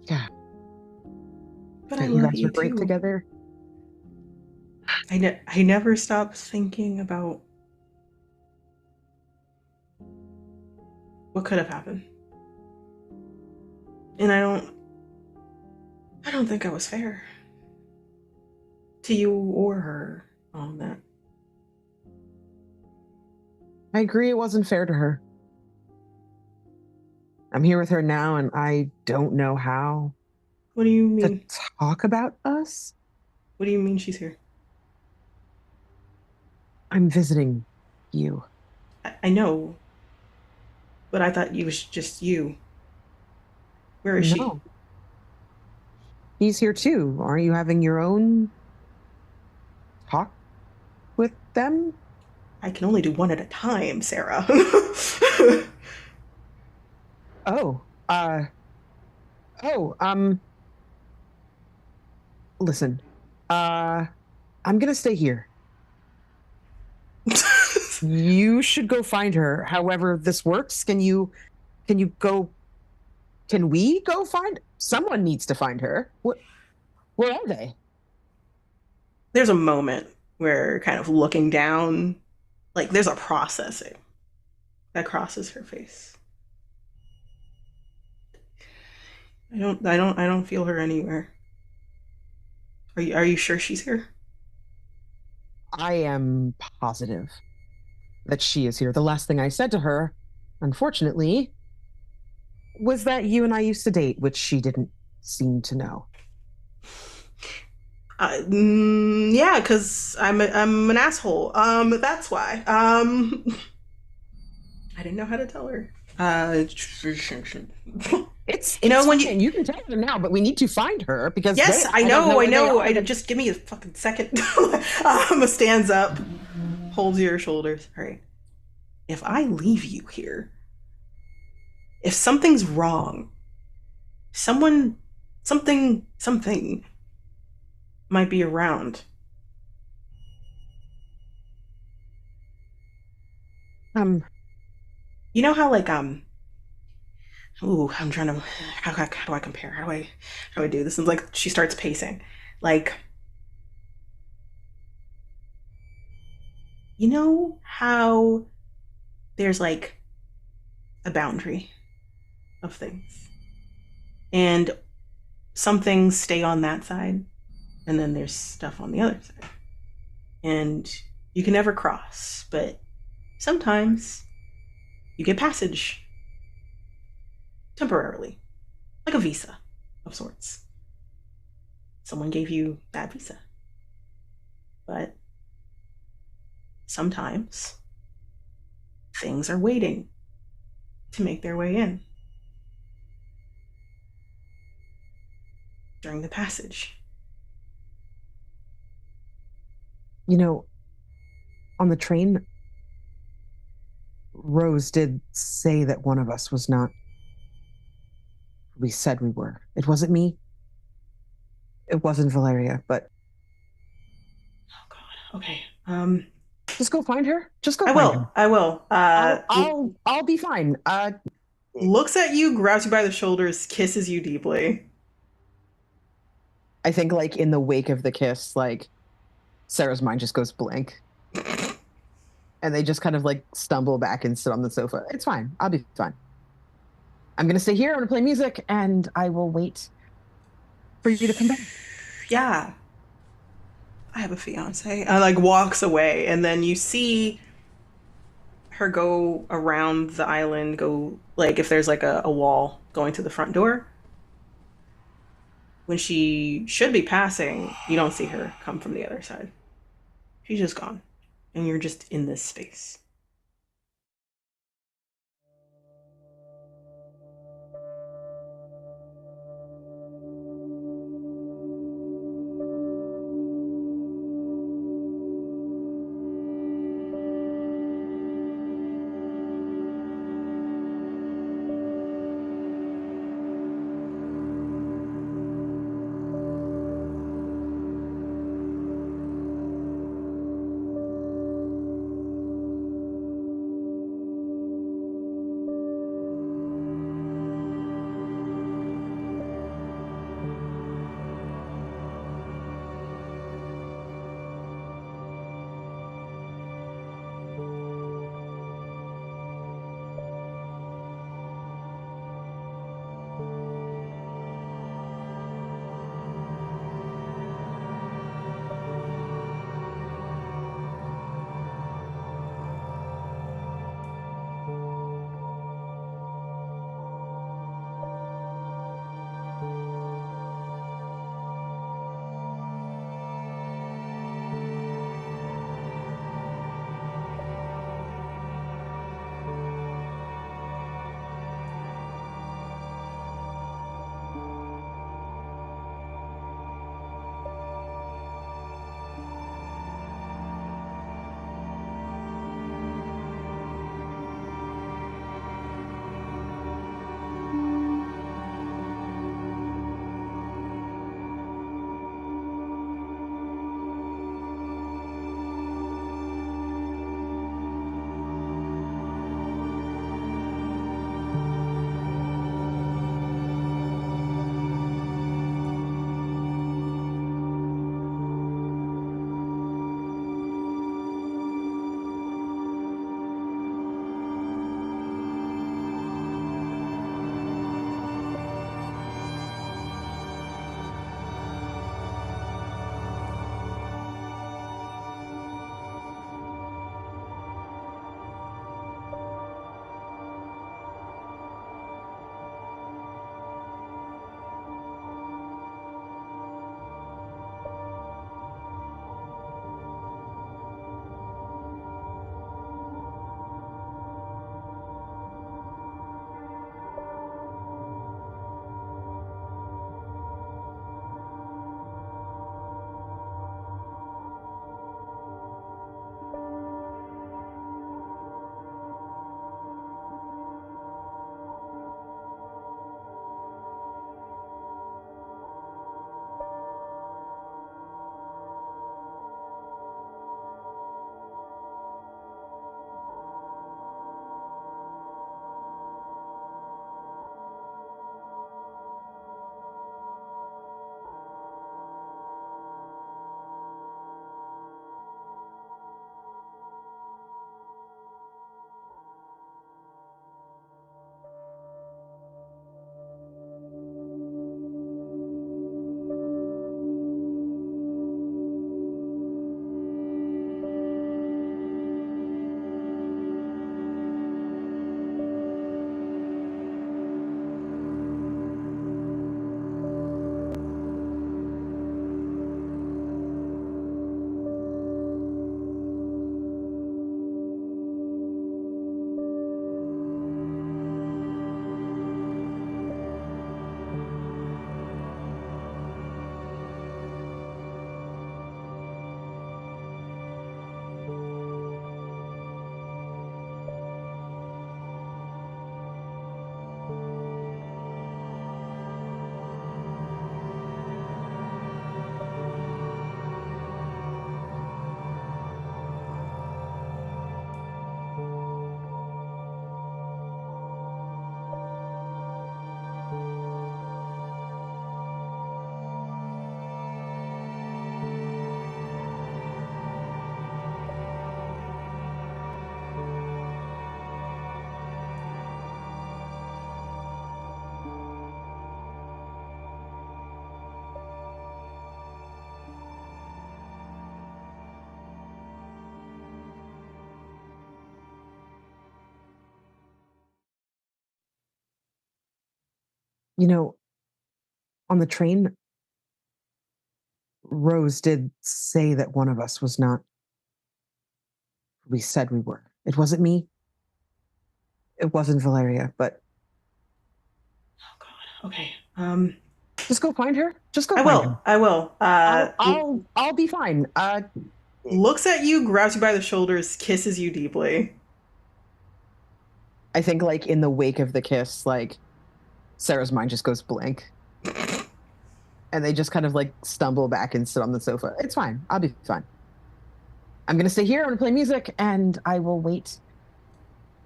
Yeah. But I You love guys you were great too. together. I never stopped thinking about what could have happened. And I don't think I was fair to you or her on that. I agree it wasn't fair to her. I'm here with her now, and I don't know how What do you to mean? talk about us. What do you mean she's here? I'm visiting you. I know, but I thought you was just you. Where is she? No. He's here too. Are you having your own talk with them? I can only do one at a time, Sarah. Oh, listen, I'm gonna stay here. You should go find her. However this works, can we go find, someone needs to find her. Where are they? There's a moment where kind of looking down, like there's a processing that crosses her face. I don't feel her anywhere. Are you sure she's here? I am positive that she is here. The last thing I said to her, unfortunately, was that you and I used to date, which she didn't seem to know. Yeah, because I'm an asshole. That's why. I didn't know how to tell her. It's You know, when fine. You can tell her now, but we need to find her because yes, I don't know. where they are. I just give me a fucking second. Stands up, holds your shoulders. All right. If I leave you here, if something's wrong, something might be around. You know how like ooh, I'm trying to how do I compare? How do I do this? And like she starts pacing. Like you know how there's like a boundary of things. And some things stay on that side, and then there's stuff on the other side. And you can never cross, but sometimes you get passage temporarily, like a visa of sorts. Someone gave you that visa. But sometimes things are waiting to make their way in. during the passage. You know, on the train, Rose did say that one of us was not who we said we were. It wasn't me. It wasn't Valeria, but Oh God. Okay. just go find her. Just go I find will. her. I will. I'll be fine. Looks at you, grabs you by the shoulders, kisses you deeply. I think like in the wake of the kiss, like Sarah's mind just goes blank. And they just kind of like stumble back and sit on the sofa. It's fine. I'll be fine. I'm gonna stay here, I'm gonna play music, and I will wait for you to come back. Yeah. I have a fiance. Like walks away, and then you see her go around the island, go like if there's like a wall going to the front door. When she should be passing, you don't see her come from the other side. She's just gone. And you're just in this space. You know, on the train, Rose did say that one of us was not who we said we were. It wasn't me. It wasn't Valeria, but Oh God. Okay. just go find her. Just go I find will. her. I will. I'll be fine. Looks at you, grabs you by the shoulders, kisses you deeply. I think like in the wake of the kiss, like Sarah's mind just goes blank. And they just kind of like stumble back and sit on the sofa. It's fine. I'll be fine. I'm gonna stay here, I'm gonna play music, and I will wait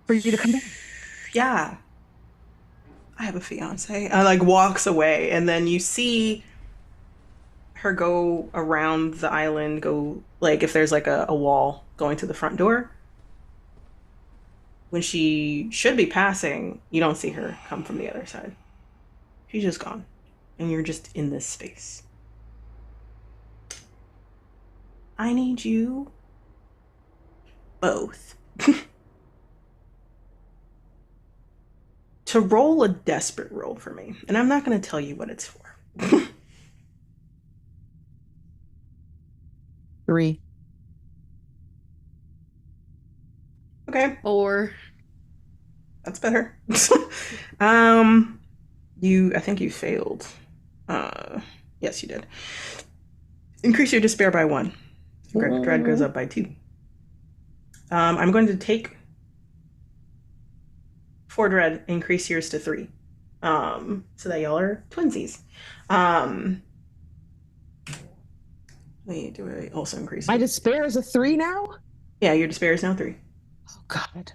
for you to come back. Yeah. I have a fiance. And like walks away, and then you see her go around the island, go like if there's like a wall going to the front door. When she should be passing, you don't see her come from the other side. She's just gone. And you're just in this space. I need you both to roll a desperate roll for me. And I'm not going to tell you what it's for. 3. Okay. 4. That's better. I think you failed. Yes, you did. Increase your despair by 1. Dread goes up by 2. I'm going to take 4 dread, increase yours to 3. So that y'all are twinsies. Wait, do I also increase My it? despair is a 3 now? Yeah, your despair is now 3. Oh God.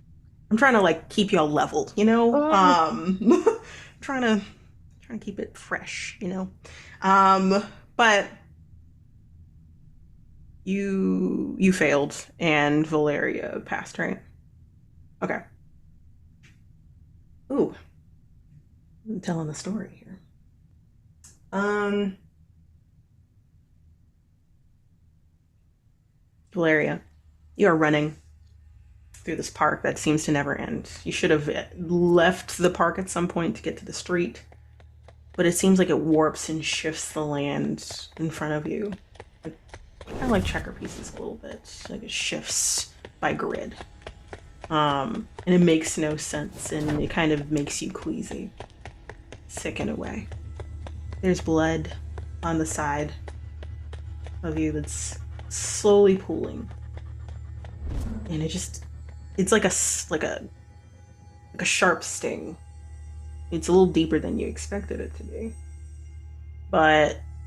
I'm trying to like keep y'all leveled, you know? Oh. trying to keep it fresh, you know? But you failed and Valeria passed, right? Okay. Ooh. I'm telling the story here. Valeria, you are running through this park that seems to never end. You should have left the park at some point to get to the street, but it seems like it warps and shifts the land in front of you. Kind of like checker pieces a little bit. Like it shifts by grid. And it makes no sense, and it kind of makes you queasy. Sick in a way. There's blood on the side of you that's slowly pooling. And it's like a sharp sting. It's a little deeper than you expected it to be.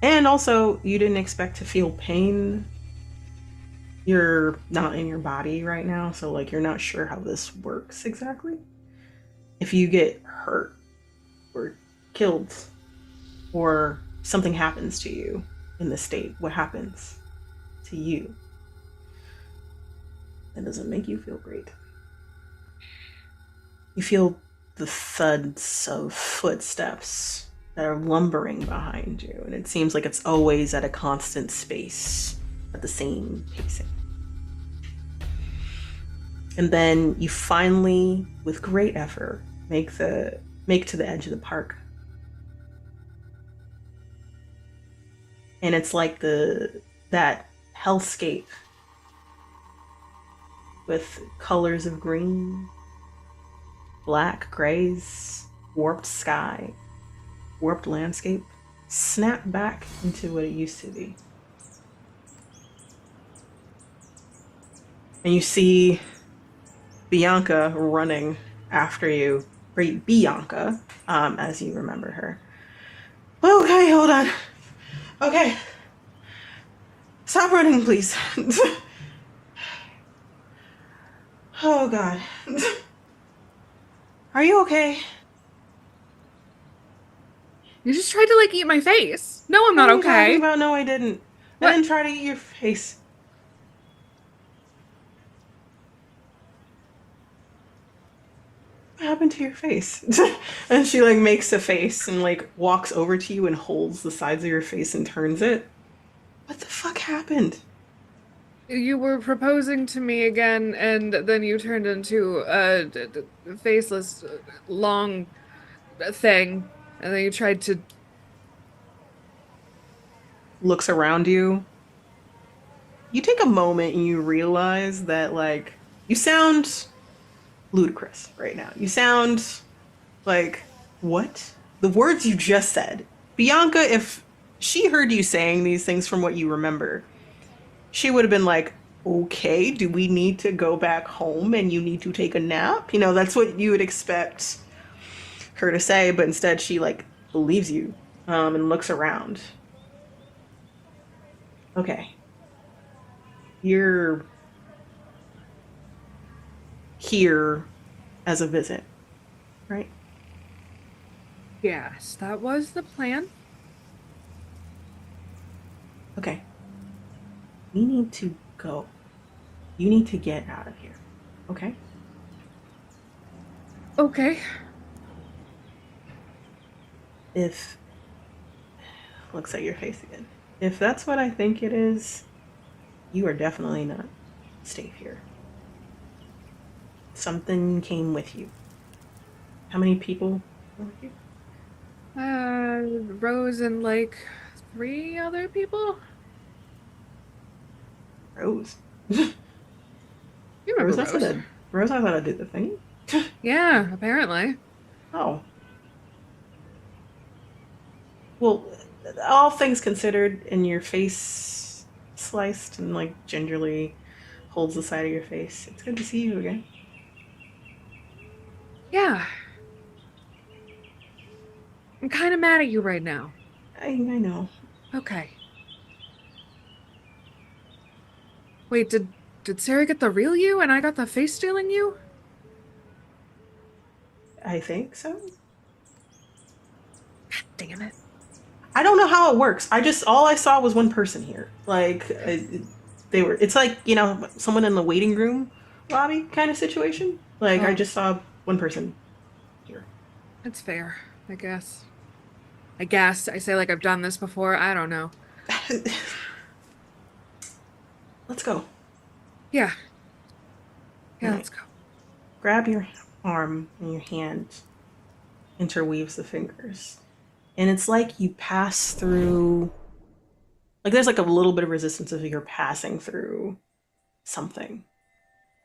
And also you didn't expect to feel pain. You're not in your body right now, so like you're not sure how this works exactly. If you get hurt or killed or something happens to you in this state, what happens to you? It doesn't make you feel great. You feel the thuds of footsteps that are lumbering behind you, and it seems like it's always at a constant space, at the same pacing. And then you finally, with great effort, make to the edge of the park. And it's like that hellscape with colors of green, black, grays, warped sky, warped landscape, snap back into what it used to be. And you see Bianca running after you, or Bianca, as you remember her. Okay, hold on. Okay. Stop running, please. Oh, God. Are you okay? You just tried to like eat my face. No, I'm not What are you okay. talking about? No, I didn't. What? I didn't try to eat your face. What happened to your face? And she like makes a face and like walks over to you and holds the sides of your face and turns it. What the fuck happened? You were proposing to me again, and then you turned into a faceless, long thing. And then you tried to. Looks around you. You take a moment and you realize that, like, you sound ludicrous right now. You sound like, what? The words you just said. Bianca, if she heard you saying these things from what you remember, she would have been like, okay, do we need to go back home and you need to take a nap? You know, that's what you would expect her to say, but instead she, like, believes you, and looks around. Okay. You're here as a visit, right? Yes, that was the plan. Okay. We need to go. You need to get out of here. Okay? Okay. If looks at your face again. If that's what I think it is, you are definitely not safe here. Something came with you. How many people were with you? Rose and like 3 other people. Rose. You remember Rose, Rose? Rose, I thought I'd do the thing. Yeah, apparently. Oh. Well, all things considered, and your face sliced and like gingerly holds the side of your face. It's good to see you again. Yeah. I'm kind of mad at you right now. I know. Okay. Wait, did Sarah get the real you and I got the face stealing you? I think so. God damn it. I don't know how it works. All I saw was one person here. Like, it's like, you know, someone in the waiting room lobby kind of situation. Like, I Oh. just saw one person here. That's fair, I guess. I say like I've done this before. I don't know. Let's go. Yeah. Yeah, Right. let's go. Grab your arm and your hand interweaves the fingers. And it's like you pass through, like there's like a little bit of resistance if you're passing through something.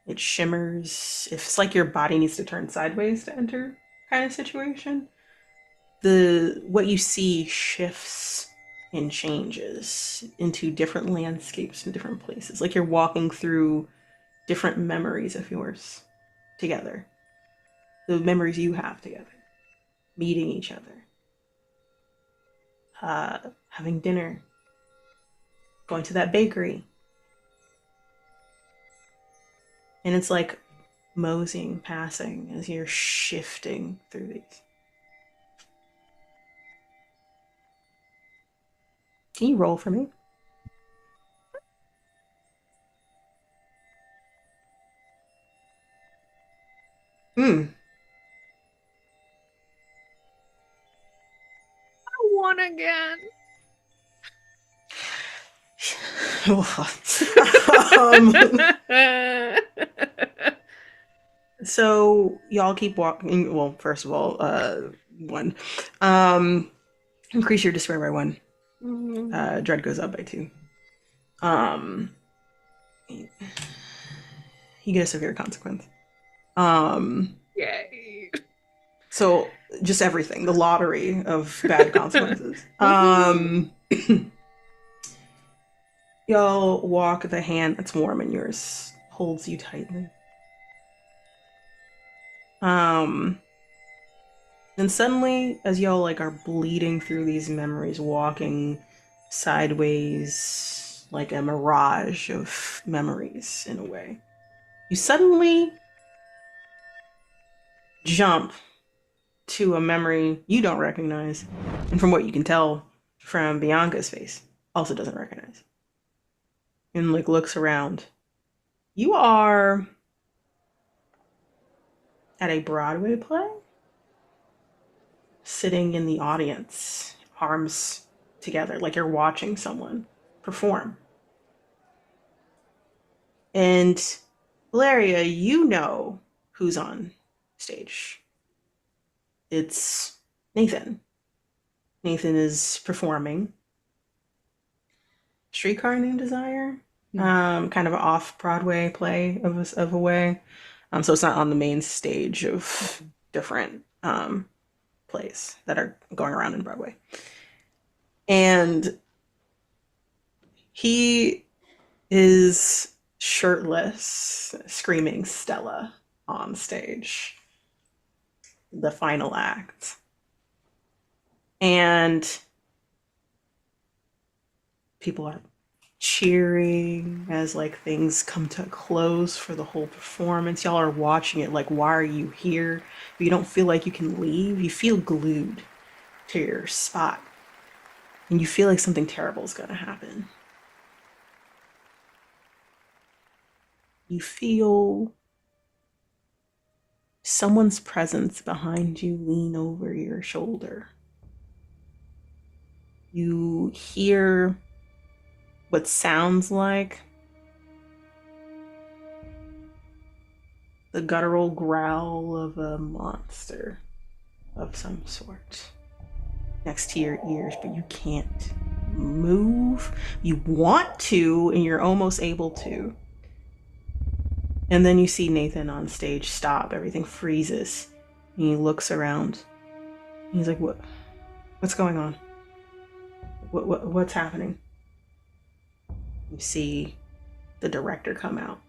It shimmers. It's like your body needs to turn sideways to enter kind of situation. What you see shifts and changes into different landscapes in different places. Like you're walking through different memories of yours together. The memories you have together. Meeting each other. Having dinner. Going to that bakery. And it's like moseying, passing as you're shifting through these. Can you roll for me? I won again. So y'all keep walking. Well, first of all, 1. Increase your despair by 1. Dread goes up by 2. You get a severe consequence. Yay. So just everything, the lottery of bad consequences. Y'all walk, the hand that's warm in yours holds you tightly. Then suddenly, as y'all like are bleeding through these memories, walking sideways like a mirage of memories in a way, you suddenly jump to a memory you don't recognize, and from what you can tell from Bianca's face, also doesn't recognize. And like looks around. You are at a Broadway play, sitting in the audience, arms together, like you're watching someone perform. And Valeria, you know who's on stage. It's Nathan, Nathan is performing Streetcar Named Desire, kind of an off-Broadway play of a way. So it's not on the main stage of different plays that are going around in Broadway. And he is shirtless, screaming Stella on stage, the final act. And people are cheering as like things come to a close for the whole performance. Y'all are watching it like, why are you here? You don't feel like you can leave. You feel glued to your spot. And you feel like something terrible is going to happen. You feel someone's presence behind you lean over your shoulder. You hear what sounds like the guttural growl of a monster of some sort next to your ears, but you can't move. You want to, and you're almost able to. And then you see Nathan on stage stop. Everything freezes. And he looks around. And he's like, what's going on? What's happening? You see the director come out.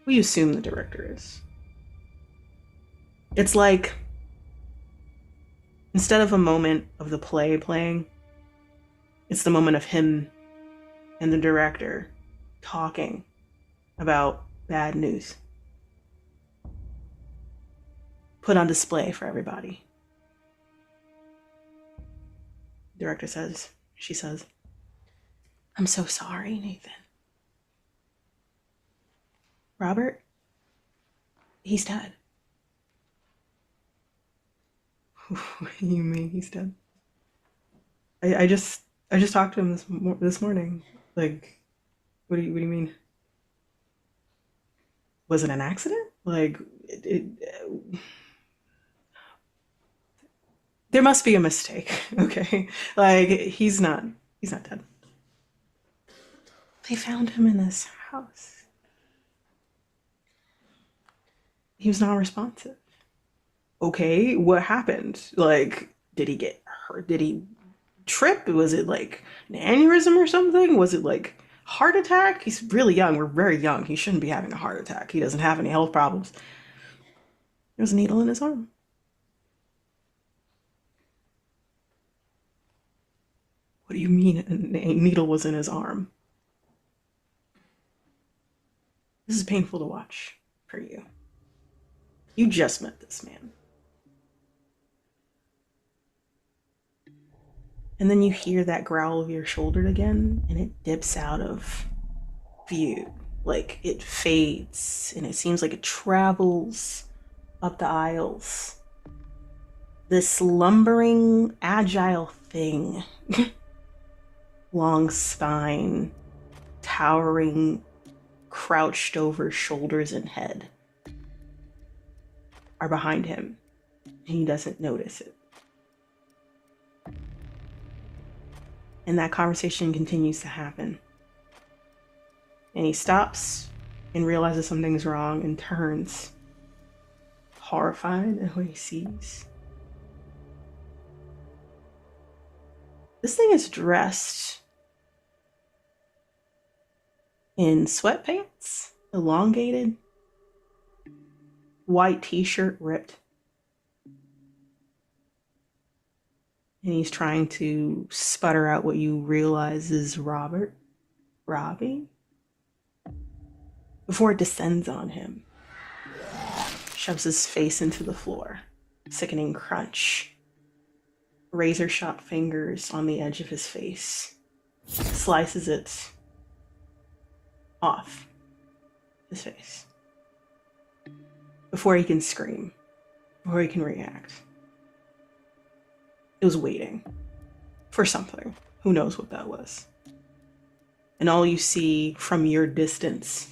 We assume the director is. It's like, instead of a moment of the play playing, it's the moment of him and the director talking about bad news. Put on display for everybody. The director says, she says, I'm so sorry, Nathan. Robert, he's dead. What do you mean he's dead? I just talked to him this morning. Like, what do you mean? Was it an accident? Like, there must be a mistake, okay? Like, he's not dead. They found him in this house. He was not responsive. Okay, what happened? Like, did he get hurt? Did he trip? Was it like an aneurysm or something? Was it like heart attack? He's really young. We're very young. He shouldn't be having a heart attack. He doesn't have any health problems. There was a needle in his arm. What do you mean a needle was in his arm? This is painful to watch for you. You just met this man. And then you hear that growl of your shoulder again, and it dips out of view. Like, it fades, and it seems like it travels up the aisles. This lumbering, agile thing. Long spine, towering, crouched over shoulders and head are behind him, and he doesn't notice it. And that conversation continues to happen. And he stops and realizes something's wrong and turns, horrified at what he sees. This thing is dressed in sweatpants, elongated, white t-shirt ripped. And he's trying to sputter out what you realize is Robbie, before it descends on him. Shoves his face into the floor. Sickening crunch. Razor sharp fingers on the edge of his face. Slices it off his face. Before he can scream. Before he can react. It was waiting for something. Who knows what that was? And all you see from your distance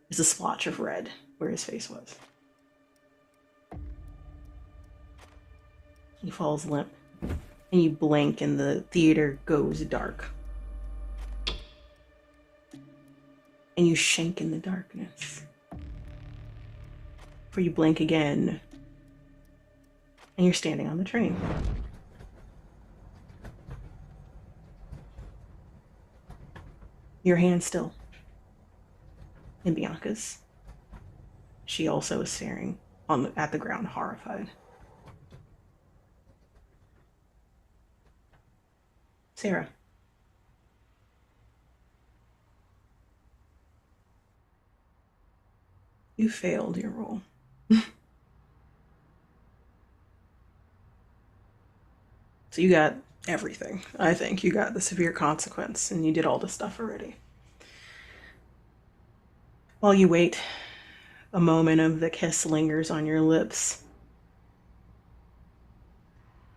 is a splotch of red where his face was. He falls limp. And you blink and the theater goes dark. And you shake in the darkness. Before you blink again. And you're standing on the train. Your hand still in Bianca's. She also is staring at the ground, horrified. Sarah. You failed your role. So you got everything, I think. You got the severe consequence, and you did all the stuff already. While you wait, a moment of the kiss lingers on your lips.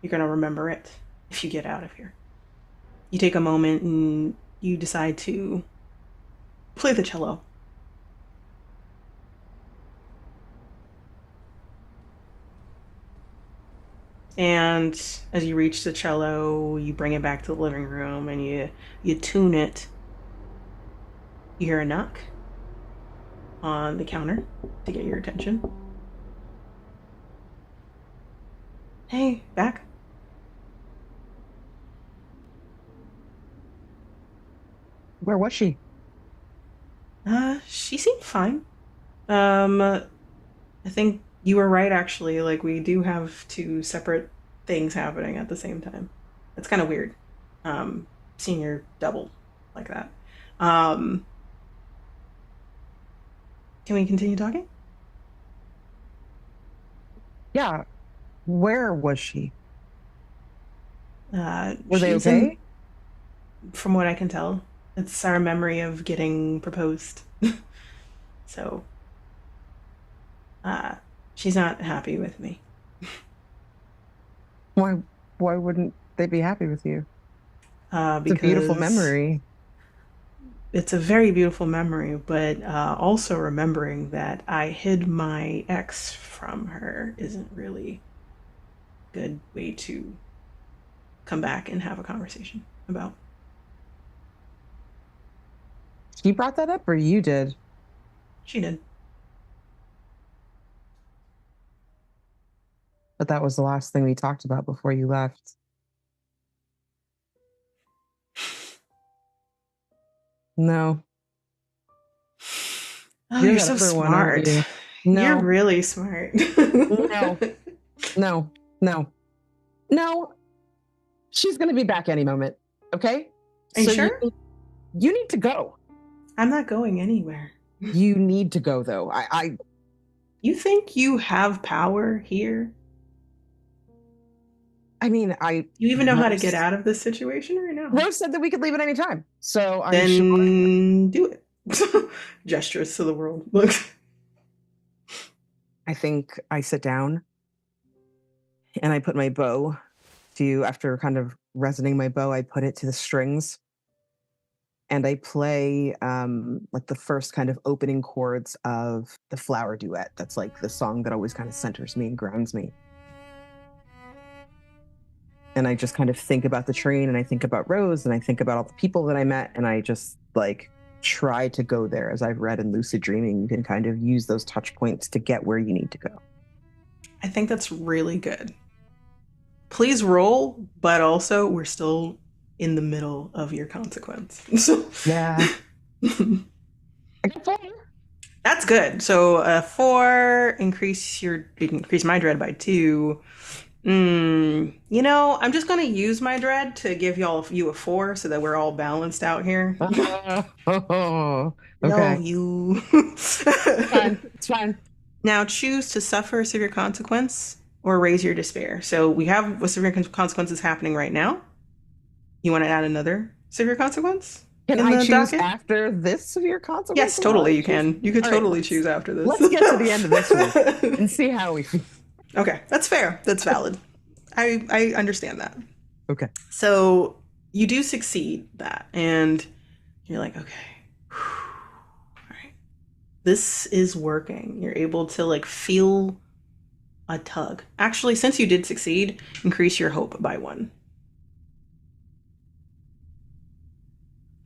You're going to remember it if you get out of here. You take a moment and you decide to play the cello. And as you reach the cello, you bring it back to the living room and you tune it. You hear a knock on the counter to get your attention. Hey, back. Where was she? She seemed fine. I think you were right, actually. Like, we do have two separate things happening at the same time. It's kind of weird, seeing your double like that. Can we continue talking? Yeah. Where was she? Were they She's okay? From what I can tell, it's our memory of getting proposed. So, she's not happy with me. Why wouldn't they be happy with you? It's a beautiful Because memory. it's a very beautiful memory, but also remembering that I hid my ex from her isn't really a good way to come back and have a conversation about. She brought that up or you did? She did. But that was the last thing we talked about before you left. No. Oh, You're you're that so other one, aren't smart. you? You're No. really smart. No. No. No. No. She's going to be back any moment. Okay? Are you So sure? You need to go. I'm not going anywhere. You need to go, though. You think you have power here? I mean, You even know how to Rose- get out of this situation right now? Rose said that we could leave at any time. So I'm Then sure. do it. Gestures to the world. Look. I think I sit down and I put my bow after kind of resonating my bow, I put it to the strings and I play like the first kind of opening chords of the Flower Duet. That's like the song that always kind of centers me and grounds me. And I just kind of think about the train and I think about Rose and I think about all the people that I met and I just like try to go there. As I've read in Lucid Dreaming, you can kind of use those touch points to get where you need to go. I think that's really good. Please roll, but also we're still in the middle of your consequence. So Yeah. I got 4. that's good. So 4, increase my dread by 2. You know, I'm just gonna use my dread to give you a 4 so that we're all balanced out here. Okay. No, you. It's fine. Now choose to suffer a severe consequence or raise your despair. So we have what severe consequences happening right now. You want to add another severe consequence? Can in I the choose docket? after this severe consequence? Yes, totally. You can. You could All right, totally choose after this. Let's get to the end of this one and see how we feel. Okay, that's fair. That's valid. I understand that. Okay. So you do succeed that, and you're like, okay, all right, this is working. You're able to like feel a tug. Actually, since you did succeed, increase your hope by 1.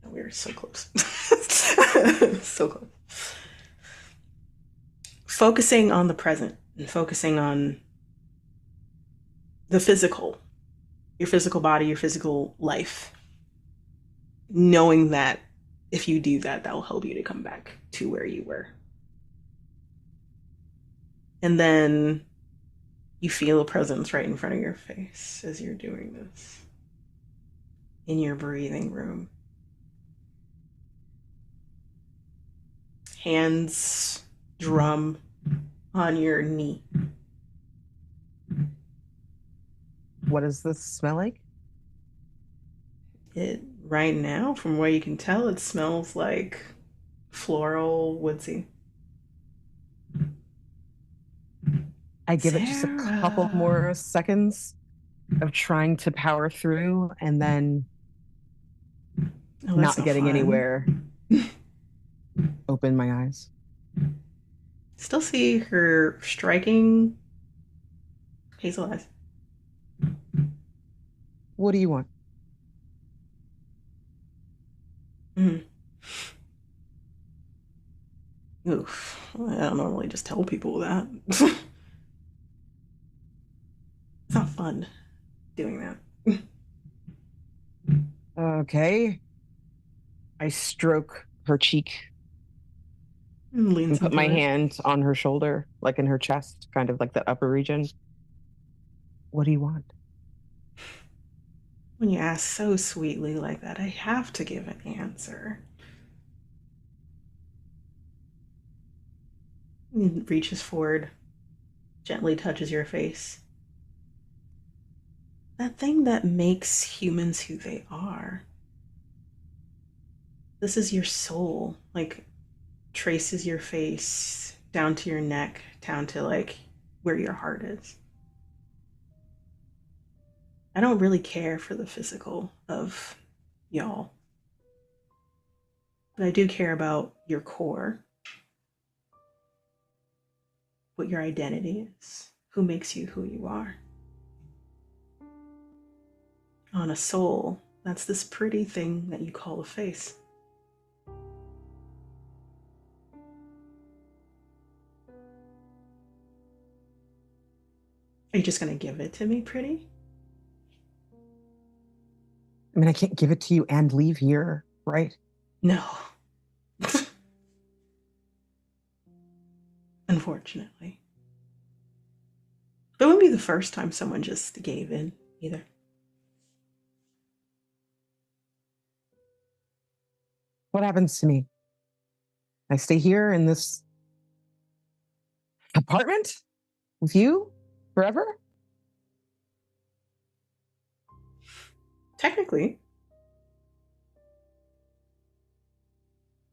We're so close. So close. Focusing on the present and focusing on the physical, your physical body, your physical life. Knowing that if you do that, that will help you to come back to where you were. And then you feel a presence right in front of your face as you're doing this in your breathing room. Hands drum on your knee. What does this smell like? It right now, from what you can tell, it smells like floral, woodsy. I give it just a couple more seconds of trying to power through and then not getting fun. anywhere. Open my eyes. Still see her striking hazel eyes. What do you want? Oof. I don't normally just tell people that. It's not fun doing that. Okay. I stroke her cheek Leans and put into my it. hand on her shoulder, like in her chest, kind of like that upper region. What do you want? When you ask so sweetly like that, I have to give an answer. He reaches forward, gently touches your face. That thing that makes humans who they are. This is your soul, like traces your face down to your neck, down to like where your heart is. I don't really care for the physical of y'all, but I do care about your core, what your identity is, who makes you who you are. On a soul, that's this pretty thing that you call a face. Are you just gonna give it to me, pretty? I mean, I can't give it to you and leave here, right? No. Unfortunately. It wouldn't be the first time someone just gave in, either. What happens to me? I stay here in this apartment with you forever? Technically.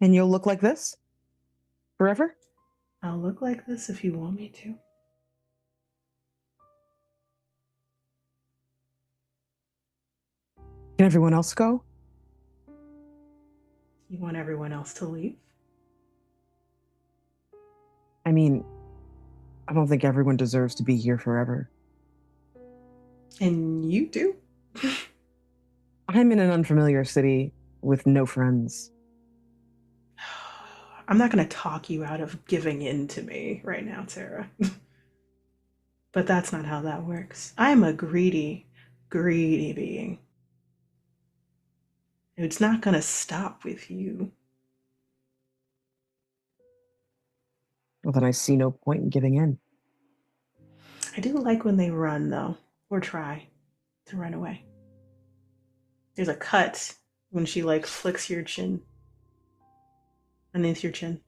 And you'll look like this forever? I'll look like this if you want me to. Can everyone else go? You want everyone else to leave? I mean, I don't think everyone deserves to be here forever. And you do? I'm in an unfamiliar city with no friends. I'm not going to talk you out of giving in to me right now, Sarah. But that's not how that works. I'm a greedy, greedy being. It's not going to stop with you. Well, then I see no point in giving in. I do like when they run, though, or try to run away. There's a cut when she like flicks your chin, underneath your chin.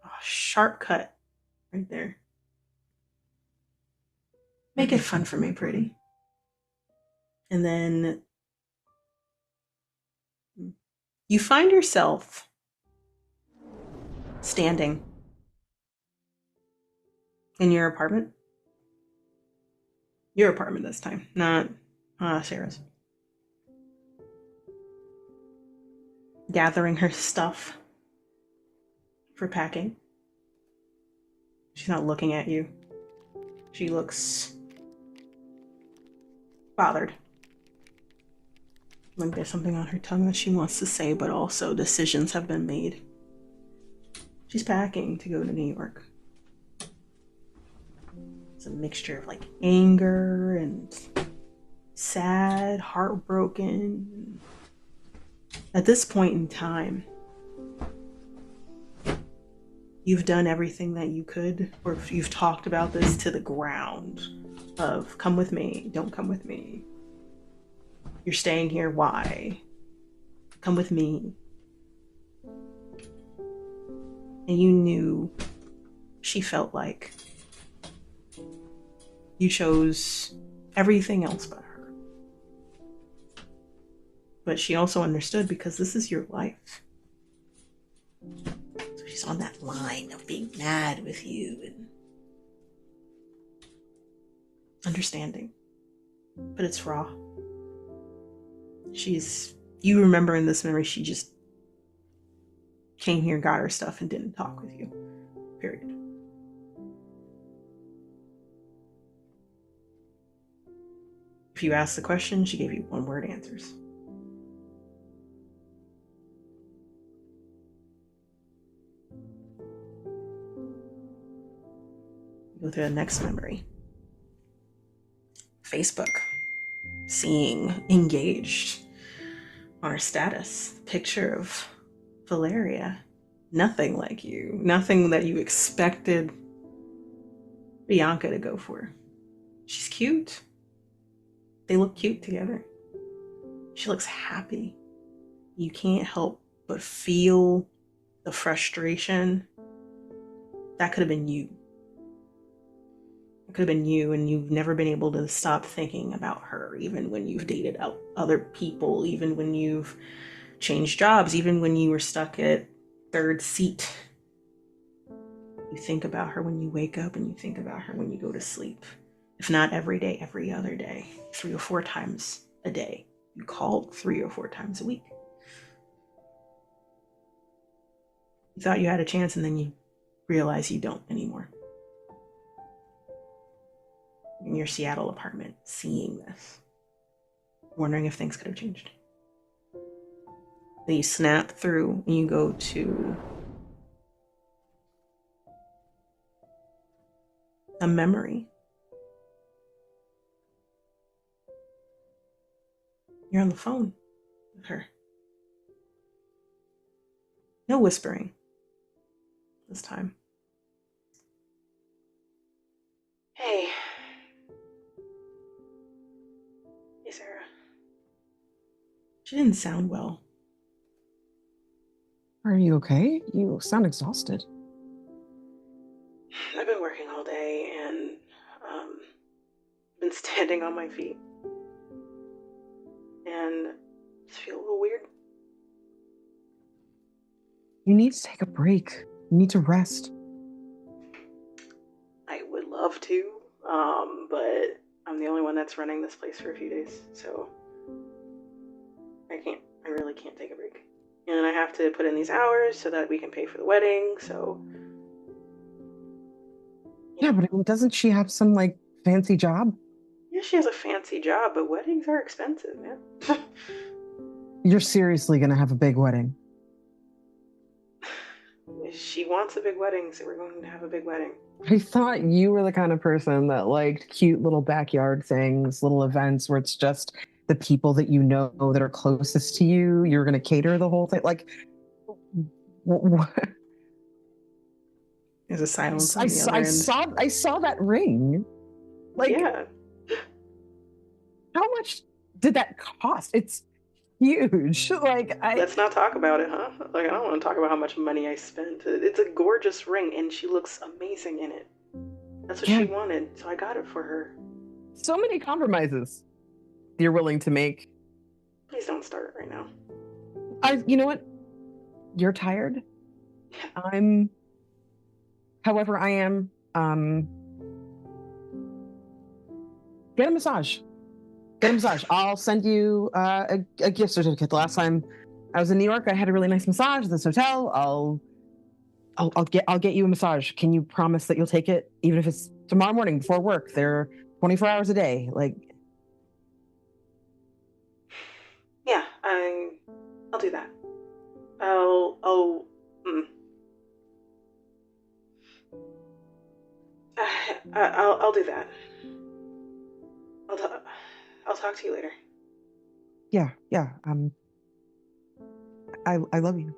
Oh, sharp cut right there. Make it fun for me, pretty. And then you find yourself standing in your apartment. Your apartment this time, not Sarah's. Gathering her stuff for packing. She's not looking at you. She looks bothered. Like there's something on her tongue that she wants to say, but also decisions have been made. She's packing to go to New York. It's a mixture of like anger and sad, heartbroken. At this point in time, you've done everything that you could, or you've talked about this to the ground of come with me, don't come with me. You're staying here, why? Come with me. And you knew she felt like you chose everything else but her. But she also understood because this is your life. So she's on that line of being mad with you and understanding. But it's raw. You remember in this memory, she just came here, got her stuff, and didn't talk with you. Period. If you asked the question, she gave you one-word answers. Go to the next memory. Facebook. Seeing engaged on her status. Picture of Valeria. Nothing like you. Nothing that you expected Bianca to go for. She's cute. They look cute together. She looks happy. You can't help but feel the frustration. That could have been you. It could have been you, and you've never been able to stop thinking about her, even when you've dated out other people, even when you've changed jobs, even when you were stuck at third seat. You think about her when you wake up, and you think about her when you go to sleep. If not every day, every other day, 3 or 4 times a day. You called 3 or 4 times a week. You thought you had a chance, and then you realize you don't anymore. In your Seattle apartment, seeing this, wondering if things could have changed. Then you snap through and you go to a memory. You're on the phone with her. No whispering this time. Hey. Hey, Sarah. She didn't sound well. Are you okay? You sound exhausted. I've been working all day and been standing on my feet. And just feel a little weird. You need to take a break. You need to rest. I would love to, but I'm the only one that's running this place for a few days, so I really can't take a break. And I have to put in these hours so that we can pay for the wedding, so... Yeah, but doesn't she have some, like, fancy job? Yeah, she has a fancy job, but weddings are expensive, man. You're seriously gonna have a big wedding? She wants a big wedding, so we're going to have a big wedding. I thought you were the kind of person that liked cute little backyard things, little events where it's just the people that you know that are closest to you. You're going to cater the whole thing. Like, what? There's a silence on the other end. I saw that ring. Like, yeah. How much did that cost? It's huge. Like, Let's not talk about it, huh? Like, I don't want to talk about how much money I spent. It's a gorgeous ring, and she looks amazing in it. That's what she wanted, so I got it for her. So many compromises you're willing to make. Please don't start right now. You know what? You're tired. However, I am. Get a massage. I'll send you a gift certificate. The last time I was in New York, I had a really nice massage at this hotel. I'll get you a massage. Can you promise that you'll take it, even if it's tomorrow morning before work? They're 24 hours a day. Like, Yeah, I'll do that. Mm. I'll do that. I'll talk to you later. yeah. I love you.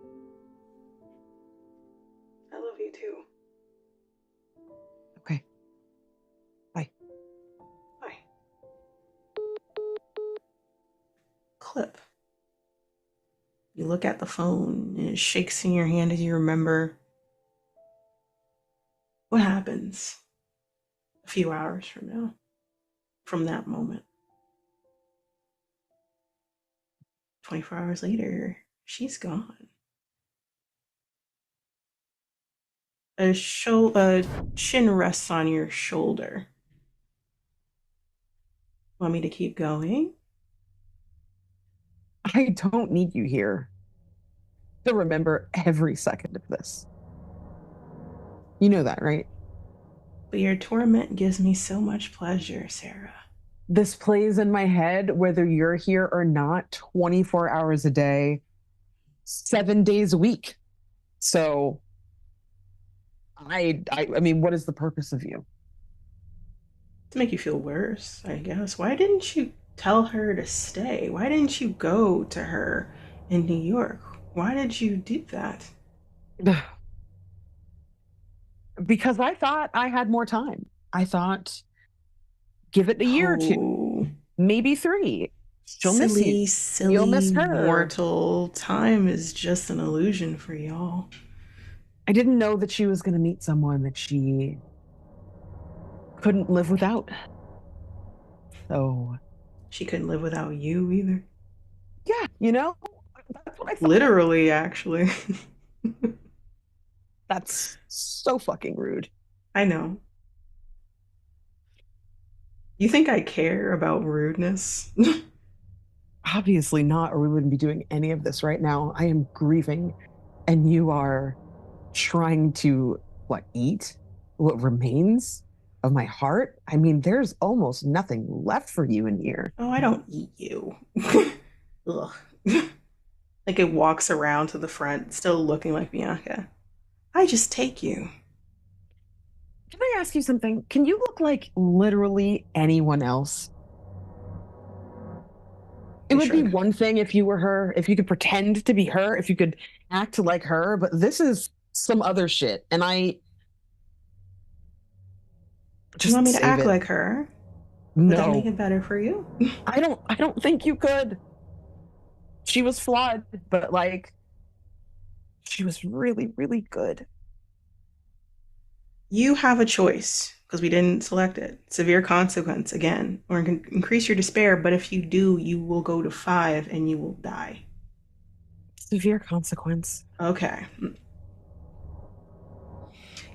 I love you too. Okay. Bye. Bye. Clip. You look at the phone and it shakes in your hand as you remember what happens a few hours from now, from that moment. 24 hours later, she's gone. A chin rests on your shoulder. Want me to keep going? I don't need you here to remember every second of this. You know that, right? But your torment gives me so much pleasure, Sarah. This plays in my head whether you're here or not, 24 hours a day, 7 days a week. So I mean, what is the purpose of you? To make you feel worse, I guess. Why didn't you tell her to stay? Why didn't you go to her in New York? Why did you do that? Because I thought I had more time. I thought, give it a year or two, Oh, maybe 3. She'll miss you. You'll miss silly her. mortal. Time is just an illusion for y'all. I didn't know that she was going to meet someone that she couldn't live without. So, She couldn't live without you either. yeah, that's what I thought. Literally, actually. That's so fucking rude. I know. You think I care about rudeness? Obviously not, or we wouldn't be doing any of this right now. I am grieving, and you are trying to, eat what remains of my heart? I mean, there's almost nothing left for you in here. Oh, I don't eat you. Ugh. Like it walks around to the front, still looking like Bianca. I just take you. Can I ask you something? Can you look like literally anyone else? It would be one thing if you were her, if you could pretend to be her, if you could act like her, but this is some other shit. And I just You want me to act it. like her? Would that make No, it better for you? I don't think you could. She was flawed, but she was really, really good. You have a choice because we didn't select it. Severe consequence again, or increase your despair. But if you do, you will go to 5 and you will die. Severe consequence. Okay.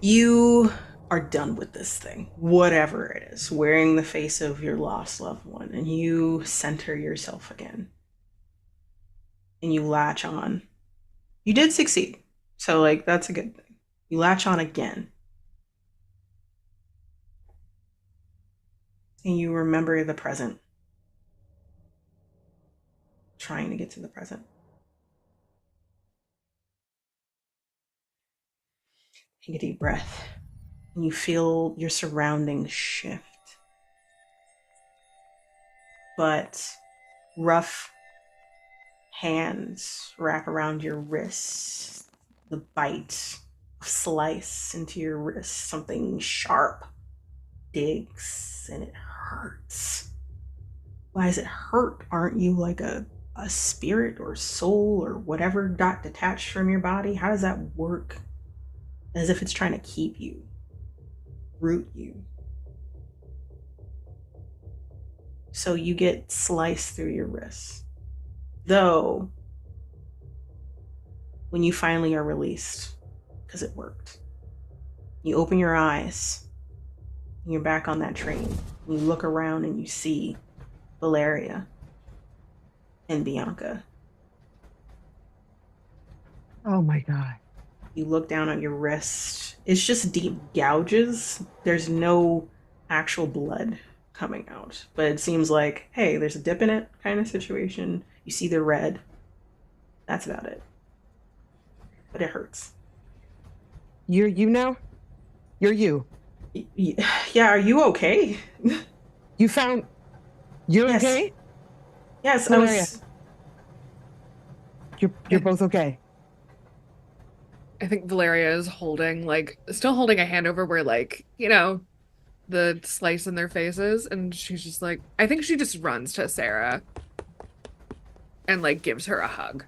You are done with this thing, whatever it is, wearing the face of your lost loved one, and you center yourself again. And you latch on. You did succeed. So, that's a good thing. You latch on again. And you remember the present. Trying to get to the present. Take a deep breath. And you feel your surroundings shift. But rough hands wrap around your wrists. The bite slice into your wrist. Something sharp digs and it hurts. Why does it hurt? Aren't you like a spirit or soul or whatever got detached from your body? How does that work? As if it's trying to keep you, root you. So you get sliced through your wrists. Though, when you finally are released, because it worked, you open your eyes, and you're back on that train. And you look around and you see Valeria and Bianca. Oh my God. You look down on your wrist. It's just deep gouges. There's no actual blood coming out. But it seems like, hey, there's a dip in it kind of situation. You see the red. That's about it. But it hurts. You're you now? You're you. Yeah, are you okay? You found. You're Yes. okay? Yes, Valeria. I was. You're both okay. I think Valeria is holding, like, still holding a hand over where, like, you know, the slice in their faces, and she's just like, I think she just runs to Sarah and, like, gives her a hug.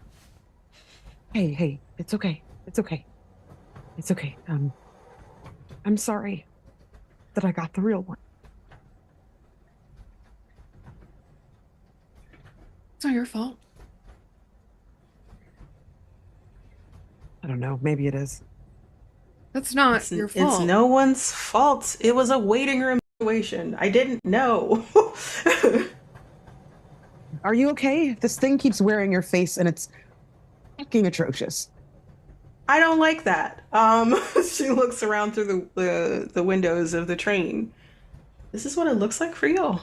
Hey, it's okay. It's okay. It's okay. I'm sorry that I got the real one. It's not your fault. I don't know. Maybe it is. That's not your fault. It's no one's fault. It was a waiting room situation. I didn't know. Are you okay? This thing keeps wearing your face and it's fucking atrocious. I don't like that. She looks around through the windows of the train. This is what it looks like for y'all.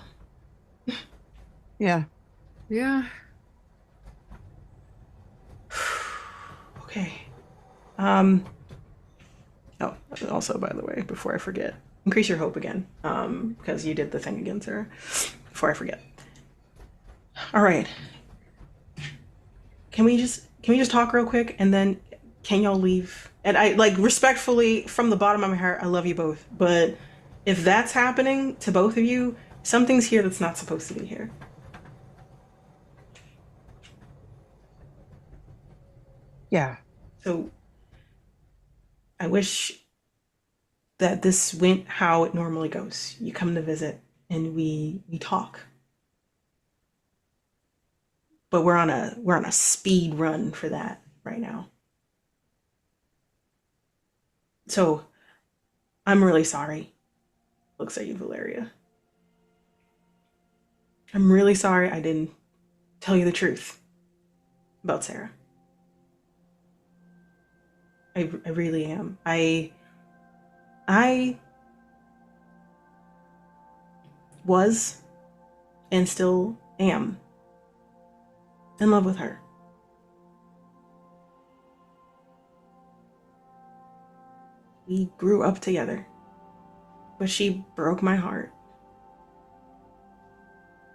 Yeah. Yeah. Okay. Oh, also, by the way, before I forget, increase your hope again. Because you did the thing again, Sarah. Before I forget. All right. Can we just talk real quick, and then can y'all leave? And I, like, respectfully, from the bottom of my heart, I love you both. But if that's happening to both of you, something's here that's not supposed to be here. Yeah. So I wish that this went how it normally goes. You come to visit and we talk. But we're on a speed run for that right now. So I'm really sorry. Looks at you, Valeria. I'm really sorry I didn't tell you the truth about Sarah. I really am. I was and still am in love with her. We grew up together, but she broke my heart.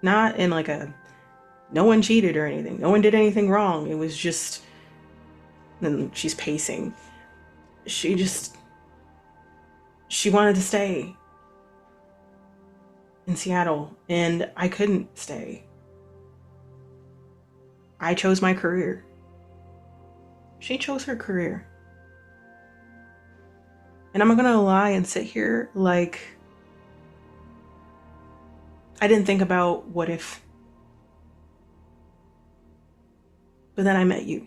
Not in like a, no one cheated or anything. No one did anything wrong. It was just, then she's pacing. She wanted to stay in Seattle, and I couldn't stay. I chose my career. She chose her career. And I'm not gonna lie and sit here like I didn't think about what if. But then I met you.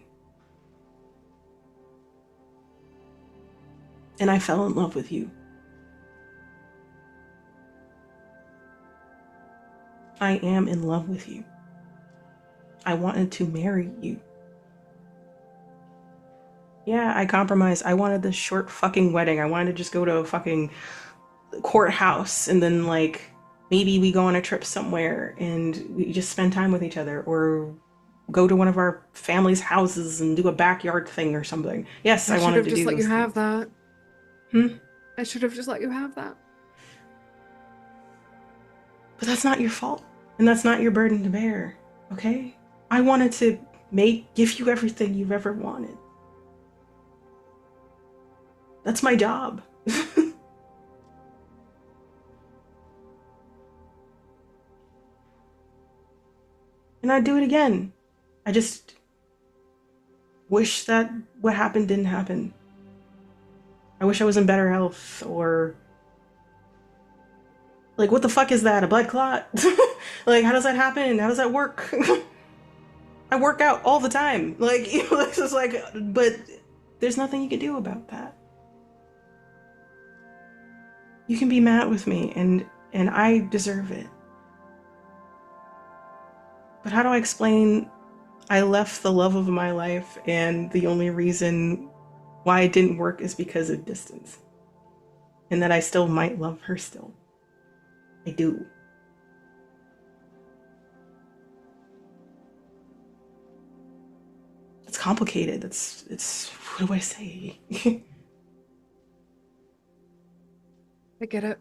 And I fell in love with you. I am in love with you. I wanted to marry you. Yeah, I compromised. I wanted this short fucking wedding. I wanted to just go to a fucking courthouse and then, like, maybe we go on a trip somewhere and we just spend time with each other, or go to one of our family's houses and do a backyard thing or something. Yes, I wanted to do just let those you have things. that. I should have just let you have that. But that's not your fault. And that's not your burden to bear, okay? I wanted to give you everything you've ever wanted. That's my job. And I'd do it again. I just wish that what happened didn't happen. I wish I was in better health, or like, what the fuck is that? A blood clot? Like, how does that happen? How does that work? I work out all the time. Like, you know, it's just like, but there's nothing you can do about that. You can be mad with me, and I deserve it. But how do I explain I left the love of my life and the only reason why it didn't work is because of distance. And that I still might love her still. I do. It's complicated. It's what do I say? I get it.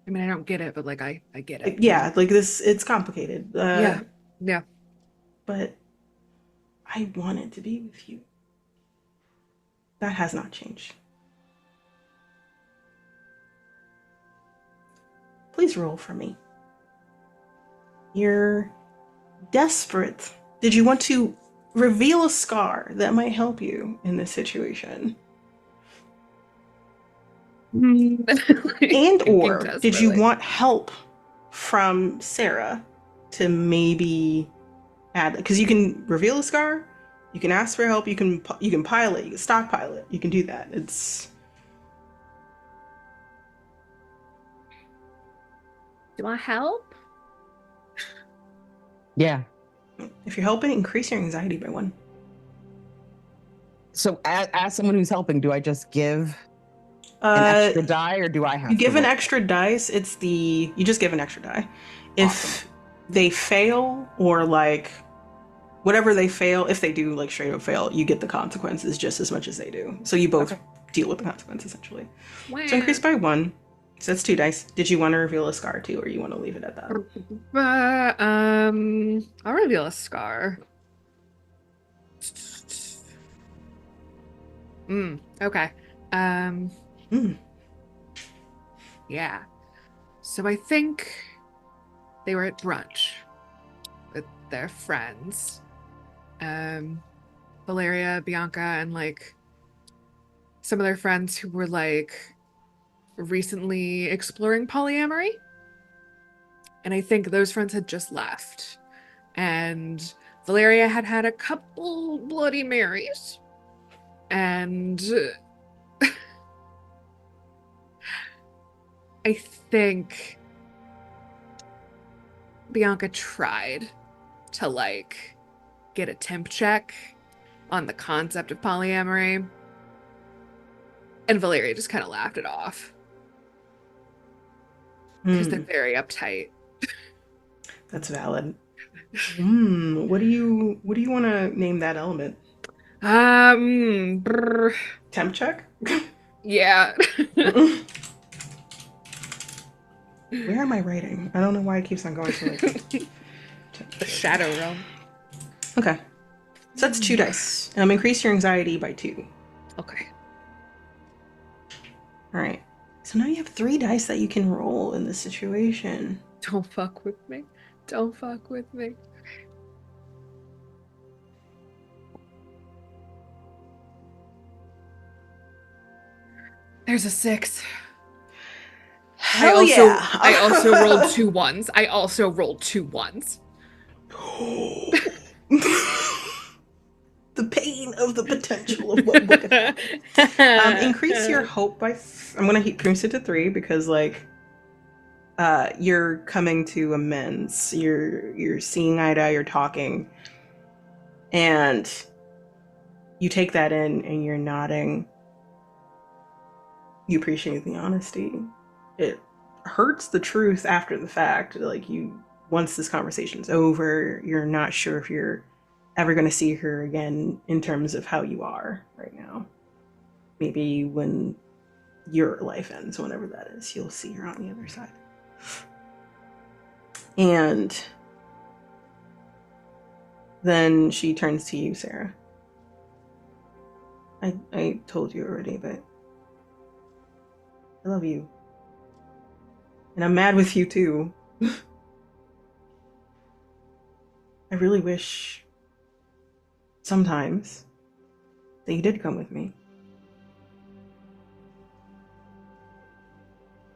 I mean, I don't get it, but like I get it. Yeah, like this, it's complicated. Yeah. But I wanted to be with you. That has not changed. Please roll for me. You're desperate. Did you want to reveal a scar that might help you in this situation? And or did you want help from Sarah to maybe add, because you can reveal a scar, you can ask for help, you can pile it, you can stockpile it, you can do that. It's Do I help? Yeah. if you're helping, increase your anxiety by 1. So as someone who's helping, do I just give an extra die, or do I have you give to an roll? extra dice? You just give an extra die. If Awesome. they fail, or like whatever they fail, if they do like straight up fail, you get the consequences just as much as they do. So you both deal with the consequences essentially. Wow. So increase by 1. So that's 2 dice. Did you want to reveal a scar too, or you want to leave it at that? I'll reveal a scar. Okay. Yeah. So I think they were at brunch with their friends. Valeria, Bianca, and like some of their friends who were like recently exploring polyamory. And I think those friends had just left. And Valeria had had a couple Bloody Marys. And I think Bianca tried to like get a temp check on the concept of polyamory. And Valeria just kind of laughed it off. Because they're very uptight. That's valid. What do you want to name that element? Temp check? Yeah. Where am I writing? I don't know why it keeps on going to like the shadow realm. Okay. So that's 2 dice. Increase your anxiety by 2. Okay. Alright. So now you have 3 dice that you can roll in this situation. Don't fuck with me. Don't fuck with me. There's a 6. Hell yeah! I also rolled 2 1s. I also rolled 2 1s. The pain of the potential of what could happen. Increase your hope by... I'm going to increase it to 3 because, like, you're coming to amends. You're seeing eye to eye, you're talking. And you take that in and you're nodding. You appreciate the honesty. It hurts the truth after the fact. Like, once this conversation's over, you're not sure if you're ever going to see her again in terms of how you are right now. Maybe when your life ends, whenever that is, you'll see her on the other side. And then she turns to you, Sarah. I told you already, but I love you. And I'm mad with you too. I really wish sometimes that you did come with me.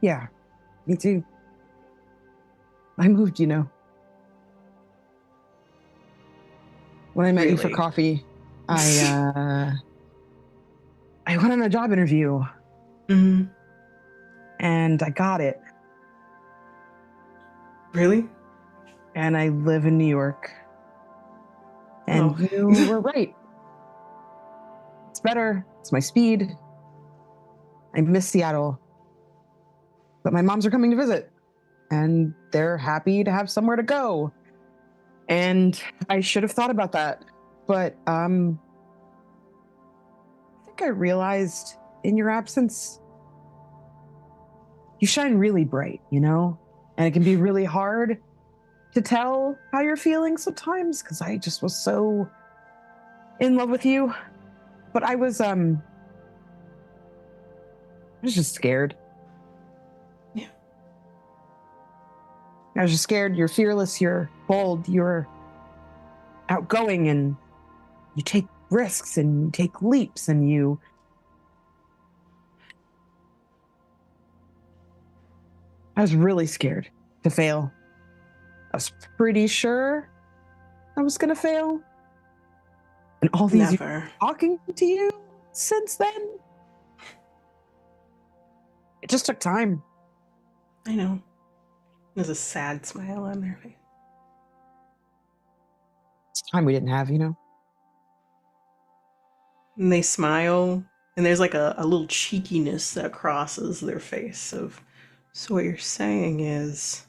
Yeah, me too. I moved, you know. When I met you for Really? coffee, I went on a job interview. Mm-hmm. And I got it. Really? And I live in New York. And you were right. It's better. It's my speed. I miss Seattle. But my moms are coming to visit. And they're happy to have somewhere to go. And I should have thought about that. But I think I realized in your absence, you shine really bright, you know? And it can be really hard to tell how you're feeling sometimes because I just was so in love with you. But I was just scared. Yeah. I was just scared. You're fearless, you're bold, you're outgoing, and you take risks and you take leaps and you I was really scared to fail. I was pretty sure I was gonna fail. And all these years Never. talking to you since then, it just took time. I know. There's a sad smile on their face. It's time we didn't have, you know? And they smile, and there's like a little cheekiness that crosses their face of, so what you're saying is,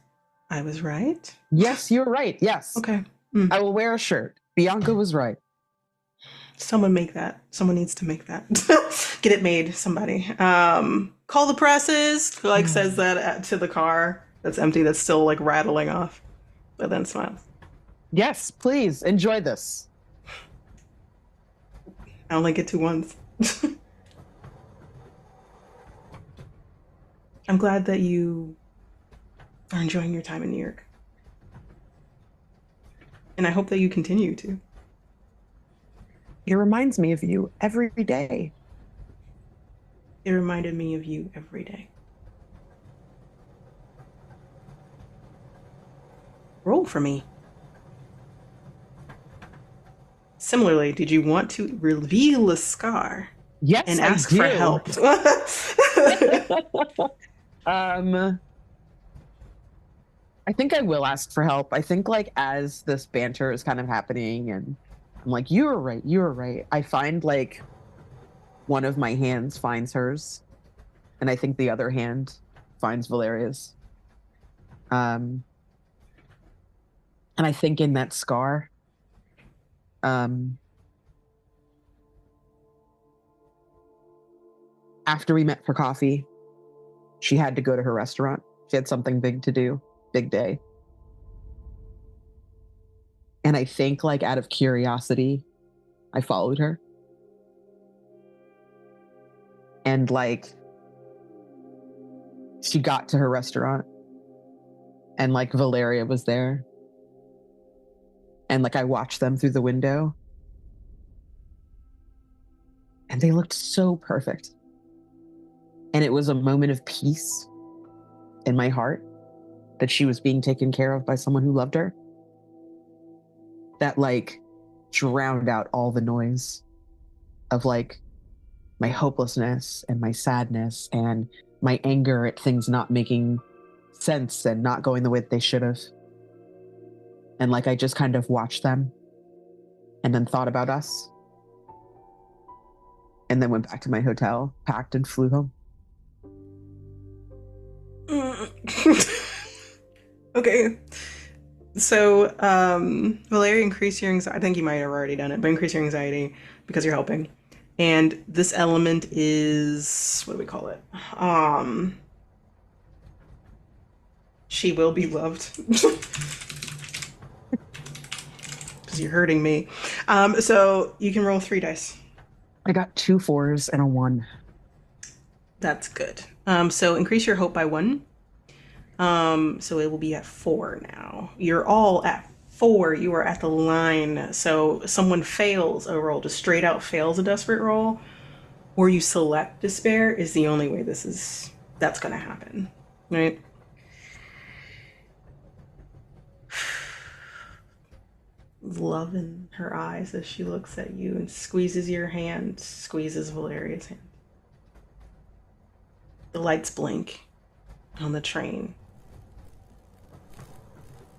I was right? Yes, you're right. Yes. Okay. I will wear a shirt. Bianca was right. Someone make that. Someone needs to make that. Get it made, somebody. Call the presses, like says that to the car that's empty, that's still like rattling off, but then smiles. Yes, please enjoy this. I only get to once. I'm glad that you are enjoying your time in New York. And I hope that you continue to. It reminds me of you every day. It reminded me of you every day. Roll for me. Similarly, did you want to reveal a scar Yes, and I ask do. for help? I think I will ask for help. I think like as this banter is kind of happening and I'm like, you were right. I find like one of my hands finds hers and I think the other hand finds Valeria's. And I think in that scar, after we met for coffee, she had to go to her restaurant. She had something big to do, big day. And I think like out of curiosity, I followed her. And like, she got to her restaurant and like Valeria was there. And like, I watched them through the window and they looked so perfect. And it was a moment of peace in my heart that she was being taken care of by someone who loved her. That like drowned out all the noise of like my hopelessness and my sadness and my anger at things not making sense and not going the way that they should have. And like, I just kind of watched them and then thought about us and then went back to my hotel, packed and flew home. Okay. So, Valeria, increase your anxiety. I think you might have already done it, but increase your anxiety because you're helping. And this element is, what do we call it? She will be loved. Because you're hurting me. So you can roll 3 dice. I got 2 4s and a 1. That's good. So increase your hope by 1. So it will be at 4 now. You're all at 4. You are at the line. So someone fails a roll, just straight out fails a desperate roll, or you select despair is the only way that's going to happen, right? Love in her eyes as she looks at you and squeezes your hand, squeezes Valeria's hand. The lights blink on the train.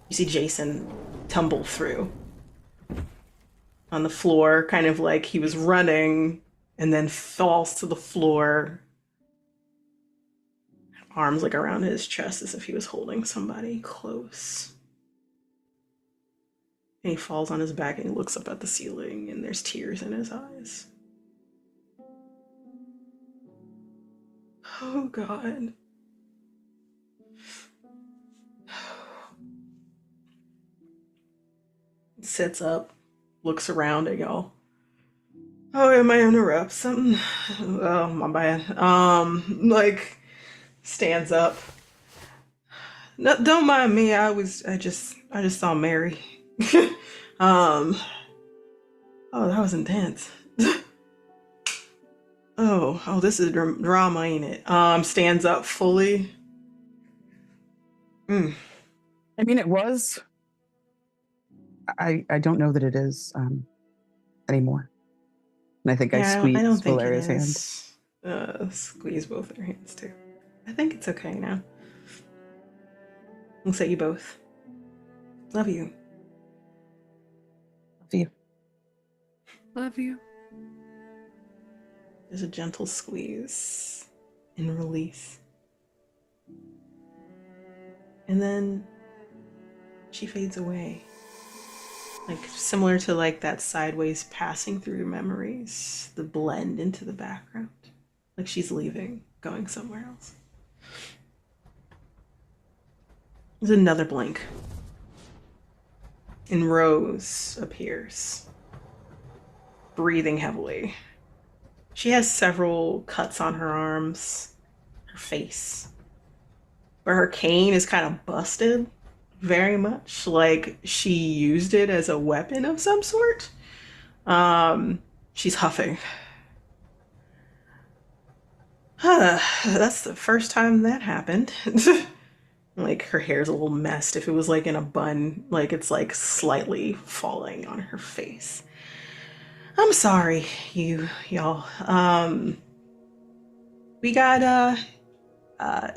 You see Jason tumble through on the floor, kind of like he was running and then falls to the floor, arms like around his chest as if he was holding somebody close. And he falls on his back and he looks up at the ceiling, and there's tears in his eyes. Oh, God. Sits up, looks around at y'all. Oh, am I interrupt something? Oh, my bad. Like, stands up. No, don't mind me. I just saw Mary. Oh, that was intense. Oh, this is drama, ain't it? Stands up fully. I mean, it was. I don't know that it is anymore. And I think I squeezed Valeria's hand. Squeeze both their hands too. I think it's okay now. Looks at you both. Love you. Love you. Love you. There's a gentle squeeze and release. And then she fades away. Like similar to like that sideways passing through memories, the blend into the background. Like she's leaving, going somewhere else. There's another blink. And Rose appears, breathing heavily. She has several cuts on her arms, her face, but her cane is kind of busted, very much like she used it as a weapon of some sort. She's huffing. That's the first time that happened. Like her hair's a little messed. If it was like in a bun, like it's like slightly falling on her face. I'm sorry, y'all. We got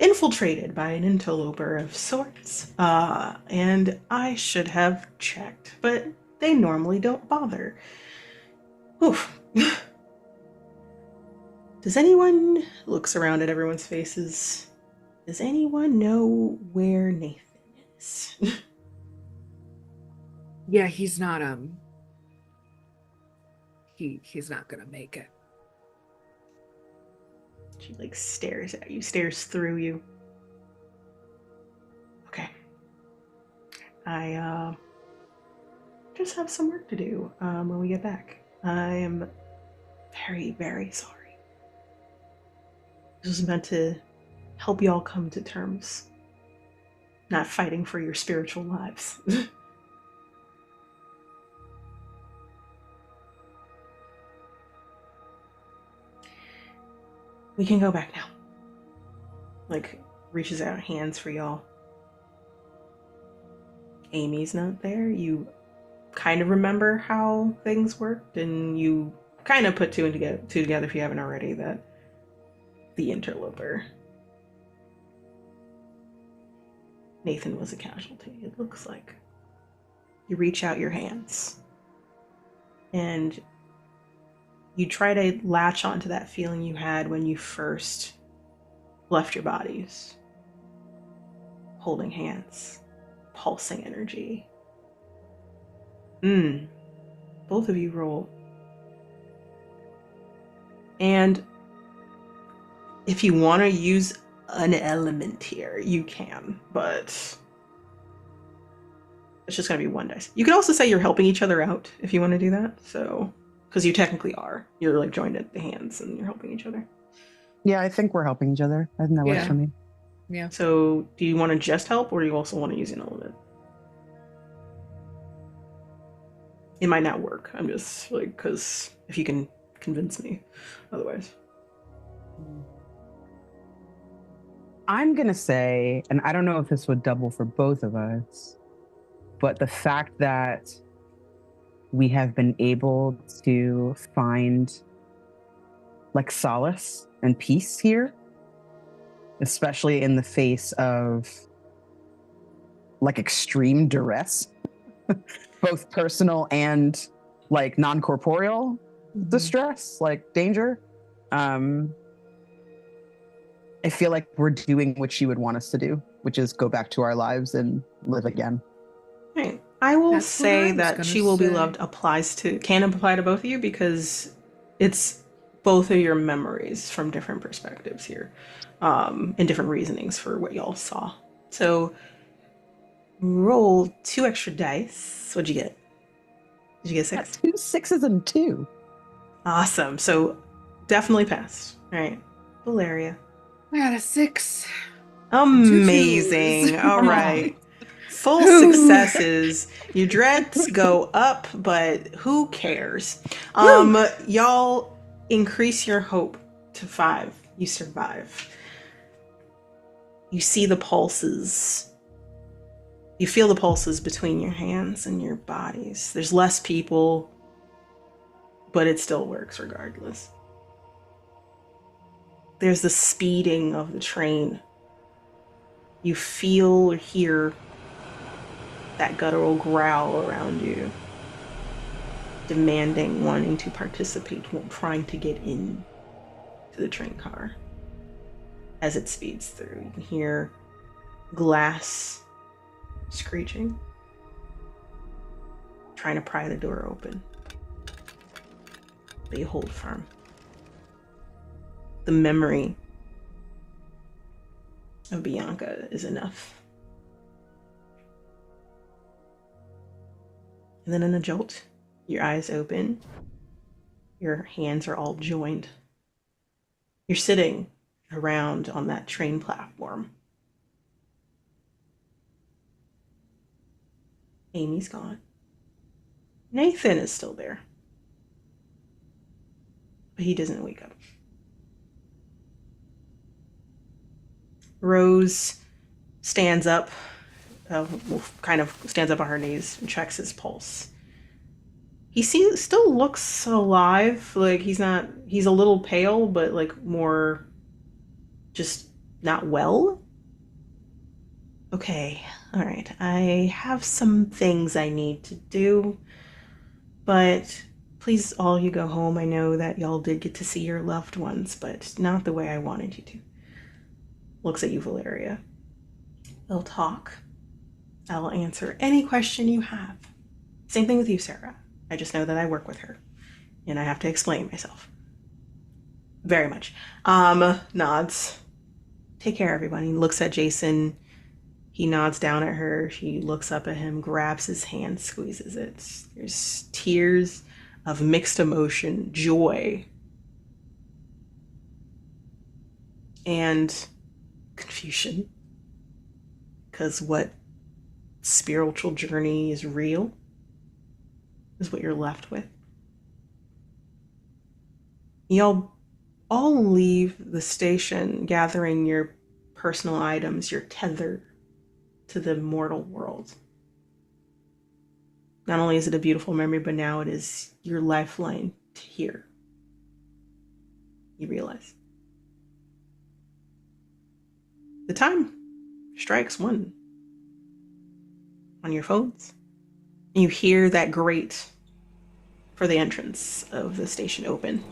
infiltrated by an interloper of sorts, and I should have checked, but they normally don't bother. Oof. Does anyone looks around at everyone's faces? Does anyone know where Nathan is? Yeah, he's not he's not gonna make it. She like stares at you, stares through you. Okay. I just have some work to do when we get back. I am very, very sorry. This was meant to help y'all come to terms, not fighting for your spiritual lives. We can go back now. Like, reaches out hands for y'all. Amy's not there. You kind of remember how things worked, and you kind of put two together if you haven't already, that the interloper, Nathan, was a casualty, it looks like. You reach out your hands, and you try to latch onto that feeling you had when you first left your bodies. Holding hands, pulsing energy. Both of you roll. And if you want to use an element here, you can, but it's just going to be one dice. You can also say you're helping each other out if you want to do that. So, because you technically are. You're like joined at the hands and you're helping each other. Yeah, I think we're helping each other. I think that works for me. Yeah. So, do you want to just help, or do you also want to use an element? It might not work. I'm just like, because if you can convince me otherwise. I'm going to say, and I don't know if this would double for both of us, but the fact that we have been able to find like solace and peace here, especially in the face of like extreme duress, both personal and like non-corporeal, distress, like danger. I feel like we're doing what she would want us to do, which is go back to our lives and live again. Right. I will That's what say I was that gonna She Will Be say. Loved can apply to both of you because it's both of your memories from different perspectives here, and different reasonings for what y'all saw. So roll 2 extra dice. What'd you get? Did you get 6? 2 6s and 2. Awesome. So definitely passed. All right. Valeria. I got a 6. Amazing. twos. All Come right. Full Ooh. successes. Your dreads go up, but who cares? Y'all increase your hope to 5. You survive. You see the pulses. You feel the pulses between your hands and your bodies. There's less people, but it still works regardless. There's the speeding of the train. You feel or hear that guttural growl around you, demanding, wanting to participate, trying to get in to the train car. As it speeds through, you can hear glass screeching, trying to pry the door open, but you hold firm. The memory of Bianca is enough. And then in a jolt, your eyes open, your hands are all joined. You're sitting around on that train platform. Amy's gone. Nathan is still there, but he doesn't wake up. Rose stands up, kind of stands up on her knees and checks his pulse. He still looks alive. Like he's a little pale, but like more just not well. Okay, all right. I have some things I need to do, but please all you go home. I know that y'all did get to see your loved ones, but not the way I wanted you to. Looks at you, Valeria. We'll talk. I'll answer any question you have. Same thing with you, Sarah. I just know that I work with her, and I have to explain myself. Very much. Nods. Take care, everyone. He looks at Jason. He nods down at her. She looks up at him, grabs his hand, squeezes it. There's tears of mixed emotion, joy, and confusion. Because what spiritual journey is real is what you're left with. Y'all all leave the station gathering your personal items, your tether to the mortal world. Not only is it a beautiful memory, but now it is your lifeline to here. You realize. The time strikes 1 on your phones. And you hear that grate for the entrance of the station open.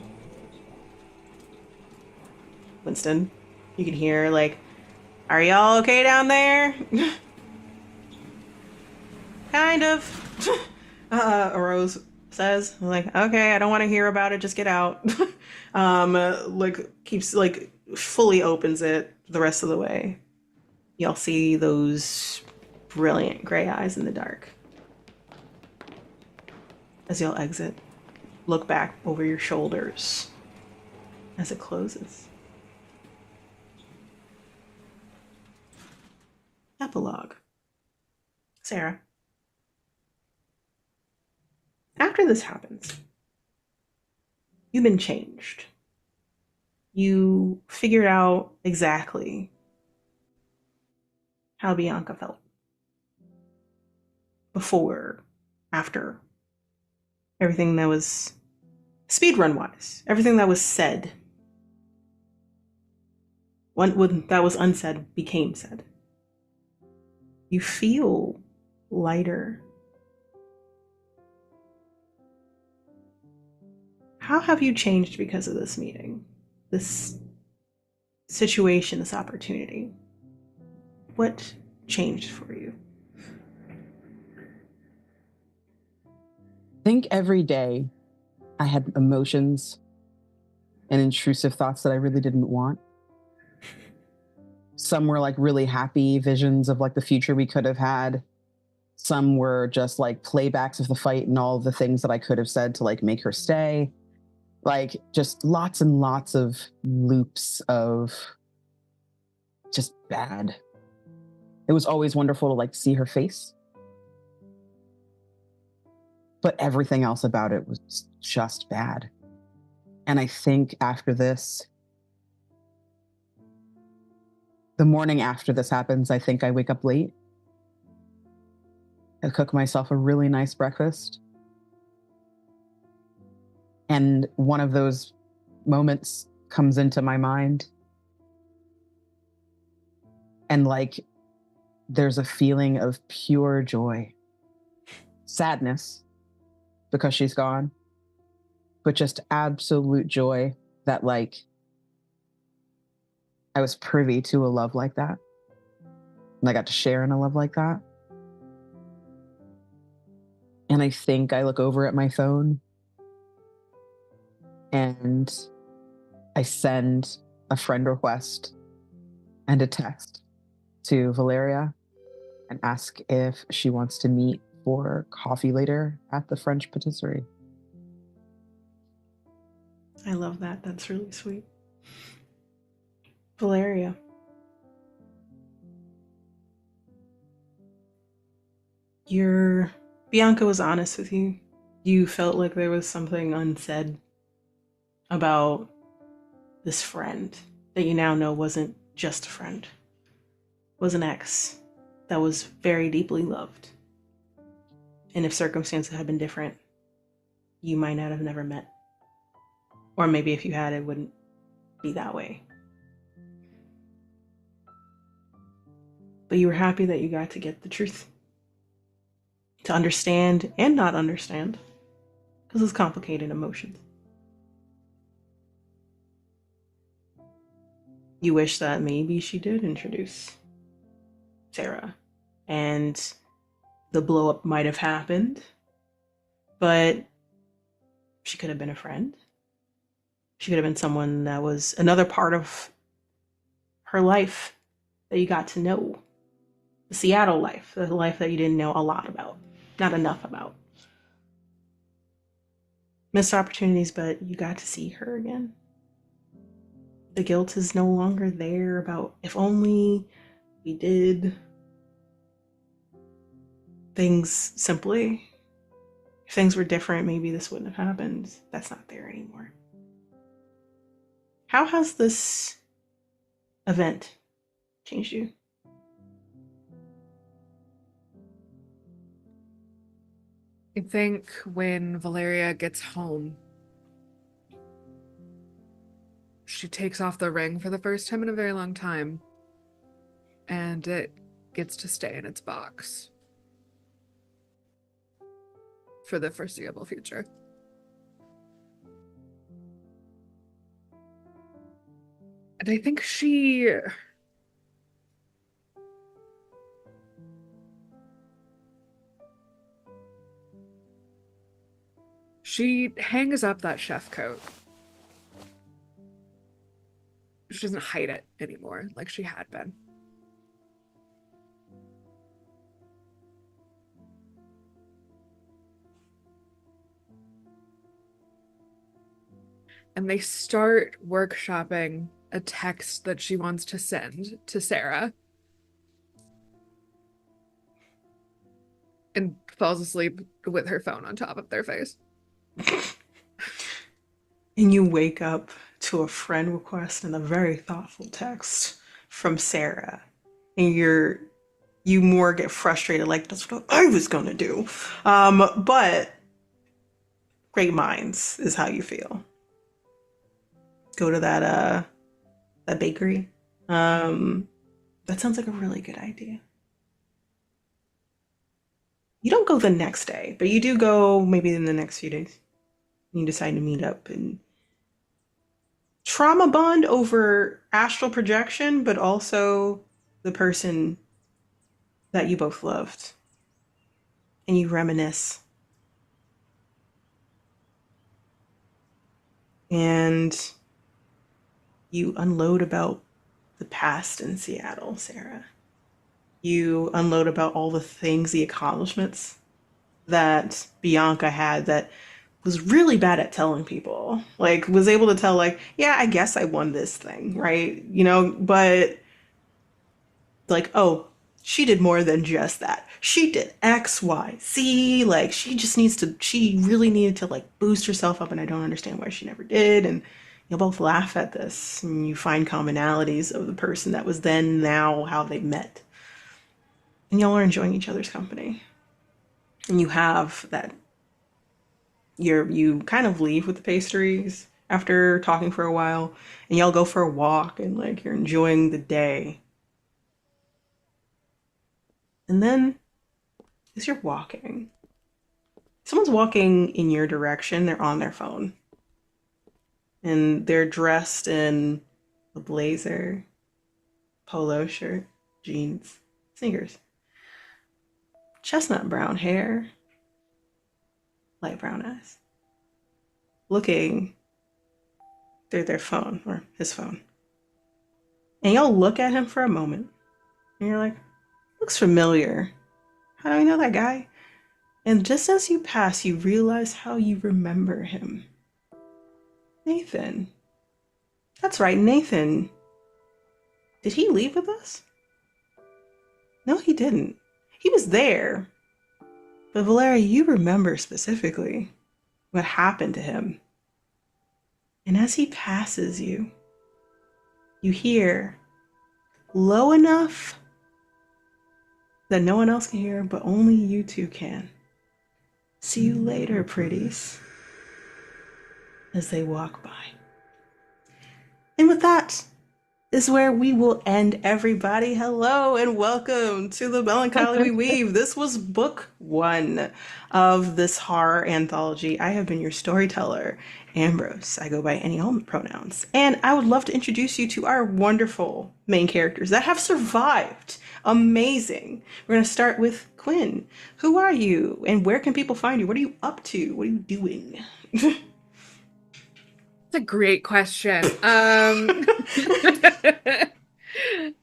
Winston, you can hear like, are y'all okay down there? Kind of. Rose says, like, okay, I don't want to hear about it, just get out. Keeps fully opens it the rest of the way. Y'all see those brilliant gray eyes in the dark. As y'all exit, look back over your shoulders as it closes. Epilogue. Sarah. After this happens, you've been changed. You figured out exactly how Bianca felt. Before, after, everything that was speedrun wise, everything that was said. When that was unsaid became said. You feel lighter. How have you changed because of this meeting? This situation, this opportunity? What changed for you? I think every day I had emotions and intrusive thoughts that I really didn't want. Some were like really happy visions of like the future we could have had. Some were just like playbacks of the fight and all the things that I could have said to like make her stay. Like just lots and lots of loops of just bad. It was always wonderful to like see her face. But everything else about it was just bad. And I think after this, the morning after this happens, I think I wake up late. I cook myself a really nice breakfast. And one of those moments comes into my mind. And like, there's a feeling of pure joy. Sadness, because she's gone. But just absolute joy that like, I was privy to a love like that. And I got to share in a love like that. And I think I look over at my phone and I send a friend request and a text to Valeria and ask if she wants to meet for coffee later at the French patisserie. I love that. That's really sweet. Valeria. Bianca was honest with you. You felt like there was something unsaid about this friend that you now know wasn't just a friend, was an ex that was very deeply loved. And if circumstances had been different, you might not have never met. Or maybe if you had, it wouldn't be that way. But you were happy that you got to get the truth. To understand and not understand. Because it's complicated emotions. You wish that maybe she did introduce Sarah. And the blow up might have happened. But she could have been a friend. She could have been someone that was another part of her life that you got to know. The Seattle life, the life that you didn't know a lot about, not enough about. Missed opportunities, but you got to see her again. The guilt is no longer there about if only we did things simply. If things were different, maybe this wouldn't have happened. That's not there anymore. How has this event changed you? I think when Valeria gets home, she takes off the ring for the first time in a very long time, and it gets to stay in its box for the foreseeable future. And I think she hangs up that chef coat. She doesn't hide it anymore like she had been. And they start workshopping a text that she wants to send to Sarah. And falls asleep with her phone on top of their face. And you wake up to a friend request and a very thoughtful text from Sarah. And you more get frustrated, like, that's what I was gonna do. But great minds is how you feel. Go to that bakery. That sounds like a really good idea. You don't go the next day, but you do go maybe in the next few days. You decide to meet up and trauma bond over astral projection, but also the person that you both loved. And you reminisce. And you unload about the past in Seattle, Sarah. You unload about all the things, the accomplishments that Bianca had that was really bad at telling people. Like, was able to tell, like, yeah, I guess I won this thing, right? But like, oh, she did more than just that. She did X, Y, Z. Like, she really needed to, like, boost herself up, and I don't understand why she never did. And you'll both laugh at this, and you find commonalities of the person that was then, now, how they met. And y'all are enjoying each other's company. And you have that, you kind of leave with the pastries after talking for a while, and y'all go for a walk, and, like, you're enjoying the day. And then, as you're walking, someone's walking in your direction. They're on their phone. And they're dressed in a blazer, polo shirt, jeans, sneakers, chestnut brown hair, light brown eyes, looking through their phone, or his phone. And y'all look at him for a moment, and you're like, looks familiar. How do I know that guy? And just as you pass, you realize how you remember him. Nathan. That's right, Nathan. Did he leave with us? No, he didn't. He was there. But Valeria, you remember specifically what happened to him. And as he passes you, you hear low enough that no one else can hear, but only you two can. See you later, pretties. As they walk by. And with that is where we will end, everybody. Hello and welcome to the Melancholy We Weave. This was book 1 of this horror anthology. I have been your storyteller, Ambrose. I go by any element pronouns. And I would love to introduce you to our wonderful main characters that have survived. Amazing. We're going to start with Quinn. Who are you? And where can people find you? What are you up to? What are you doing? That's a great question.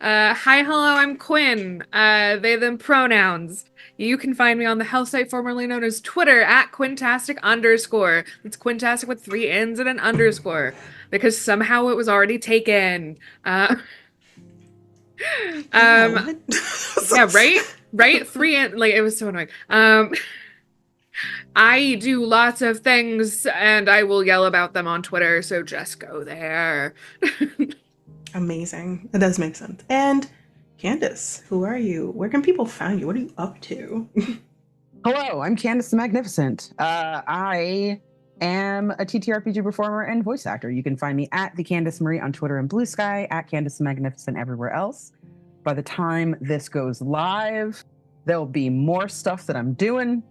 Hi, hello, I'm Quinn. They, them pronouns. You can find me on the hell site formerly known as Twitter at Quintastic_. It's Quintastic with 3 N's and an underscore because somehow it was already taken. Yeah, Right? 3 N, like, it was so annoying. I do lots of things and I will yell about them on Twitter, so just go there. Amazing. That does make sense. And Candace, who are you? Where can people find you? What are you up to? Hello, I'm Candace the Magnificent. I am a TTRPG performer and voice actor. You can find me at the Candace Marie on Twitter and Blue Sky, at Candace the Magnificent everywhere else. By the time this goes live, there'll be more stuff that I'm doing.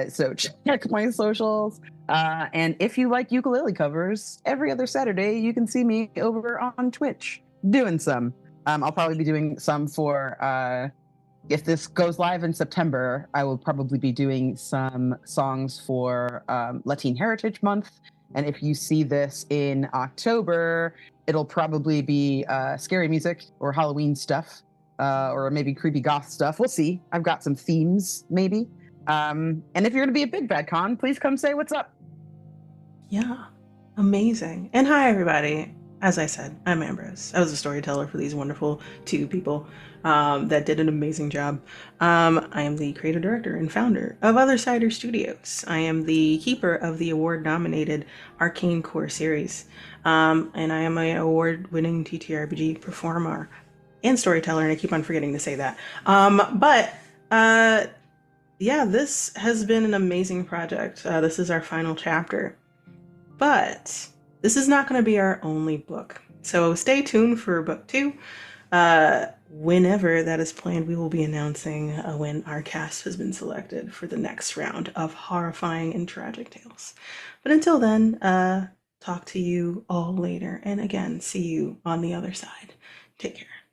So check my socials. And if you like ukulele covers, every other Saturday you can see me over on Twitch doing some. I'll probably be doing some for, if this goes live in September, I will probably be doing some songs for Latin Heritage Month. And if you see this in October, it'll probably be scary music or Halloween stuff, or maybe creepy goth stuff. We'll see. I've got some themes, maybe. And if you're going to be at Big Bad Con, please come say what's up. Yeah, amazing. And hi, everybody. As I said, I'm Ambrose. I was a storyteller for these wonderful 2 people that did an amazing job. I am the creator, director, and founder of Othersider Studios. I am the keeper of the award-nominated Arcane Core series. And I am an award-winning TTRPG performer and storyteller, and I keep on forgetting to say that. Yeah, this has been an amazing project. This is our final chapter. But this is not going to be our only book. So stay tuned for book 2. Whenever that is planned, we will be announcing when our cast has been selected for the next round of horrifying and tragic tales. But until then, talk to you all later. And again, see you on the other side. Take care.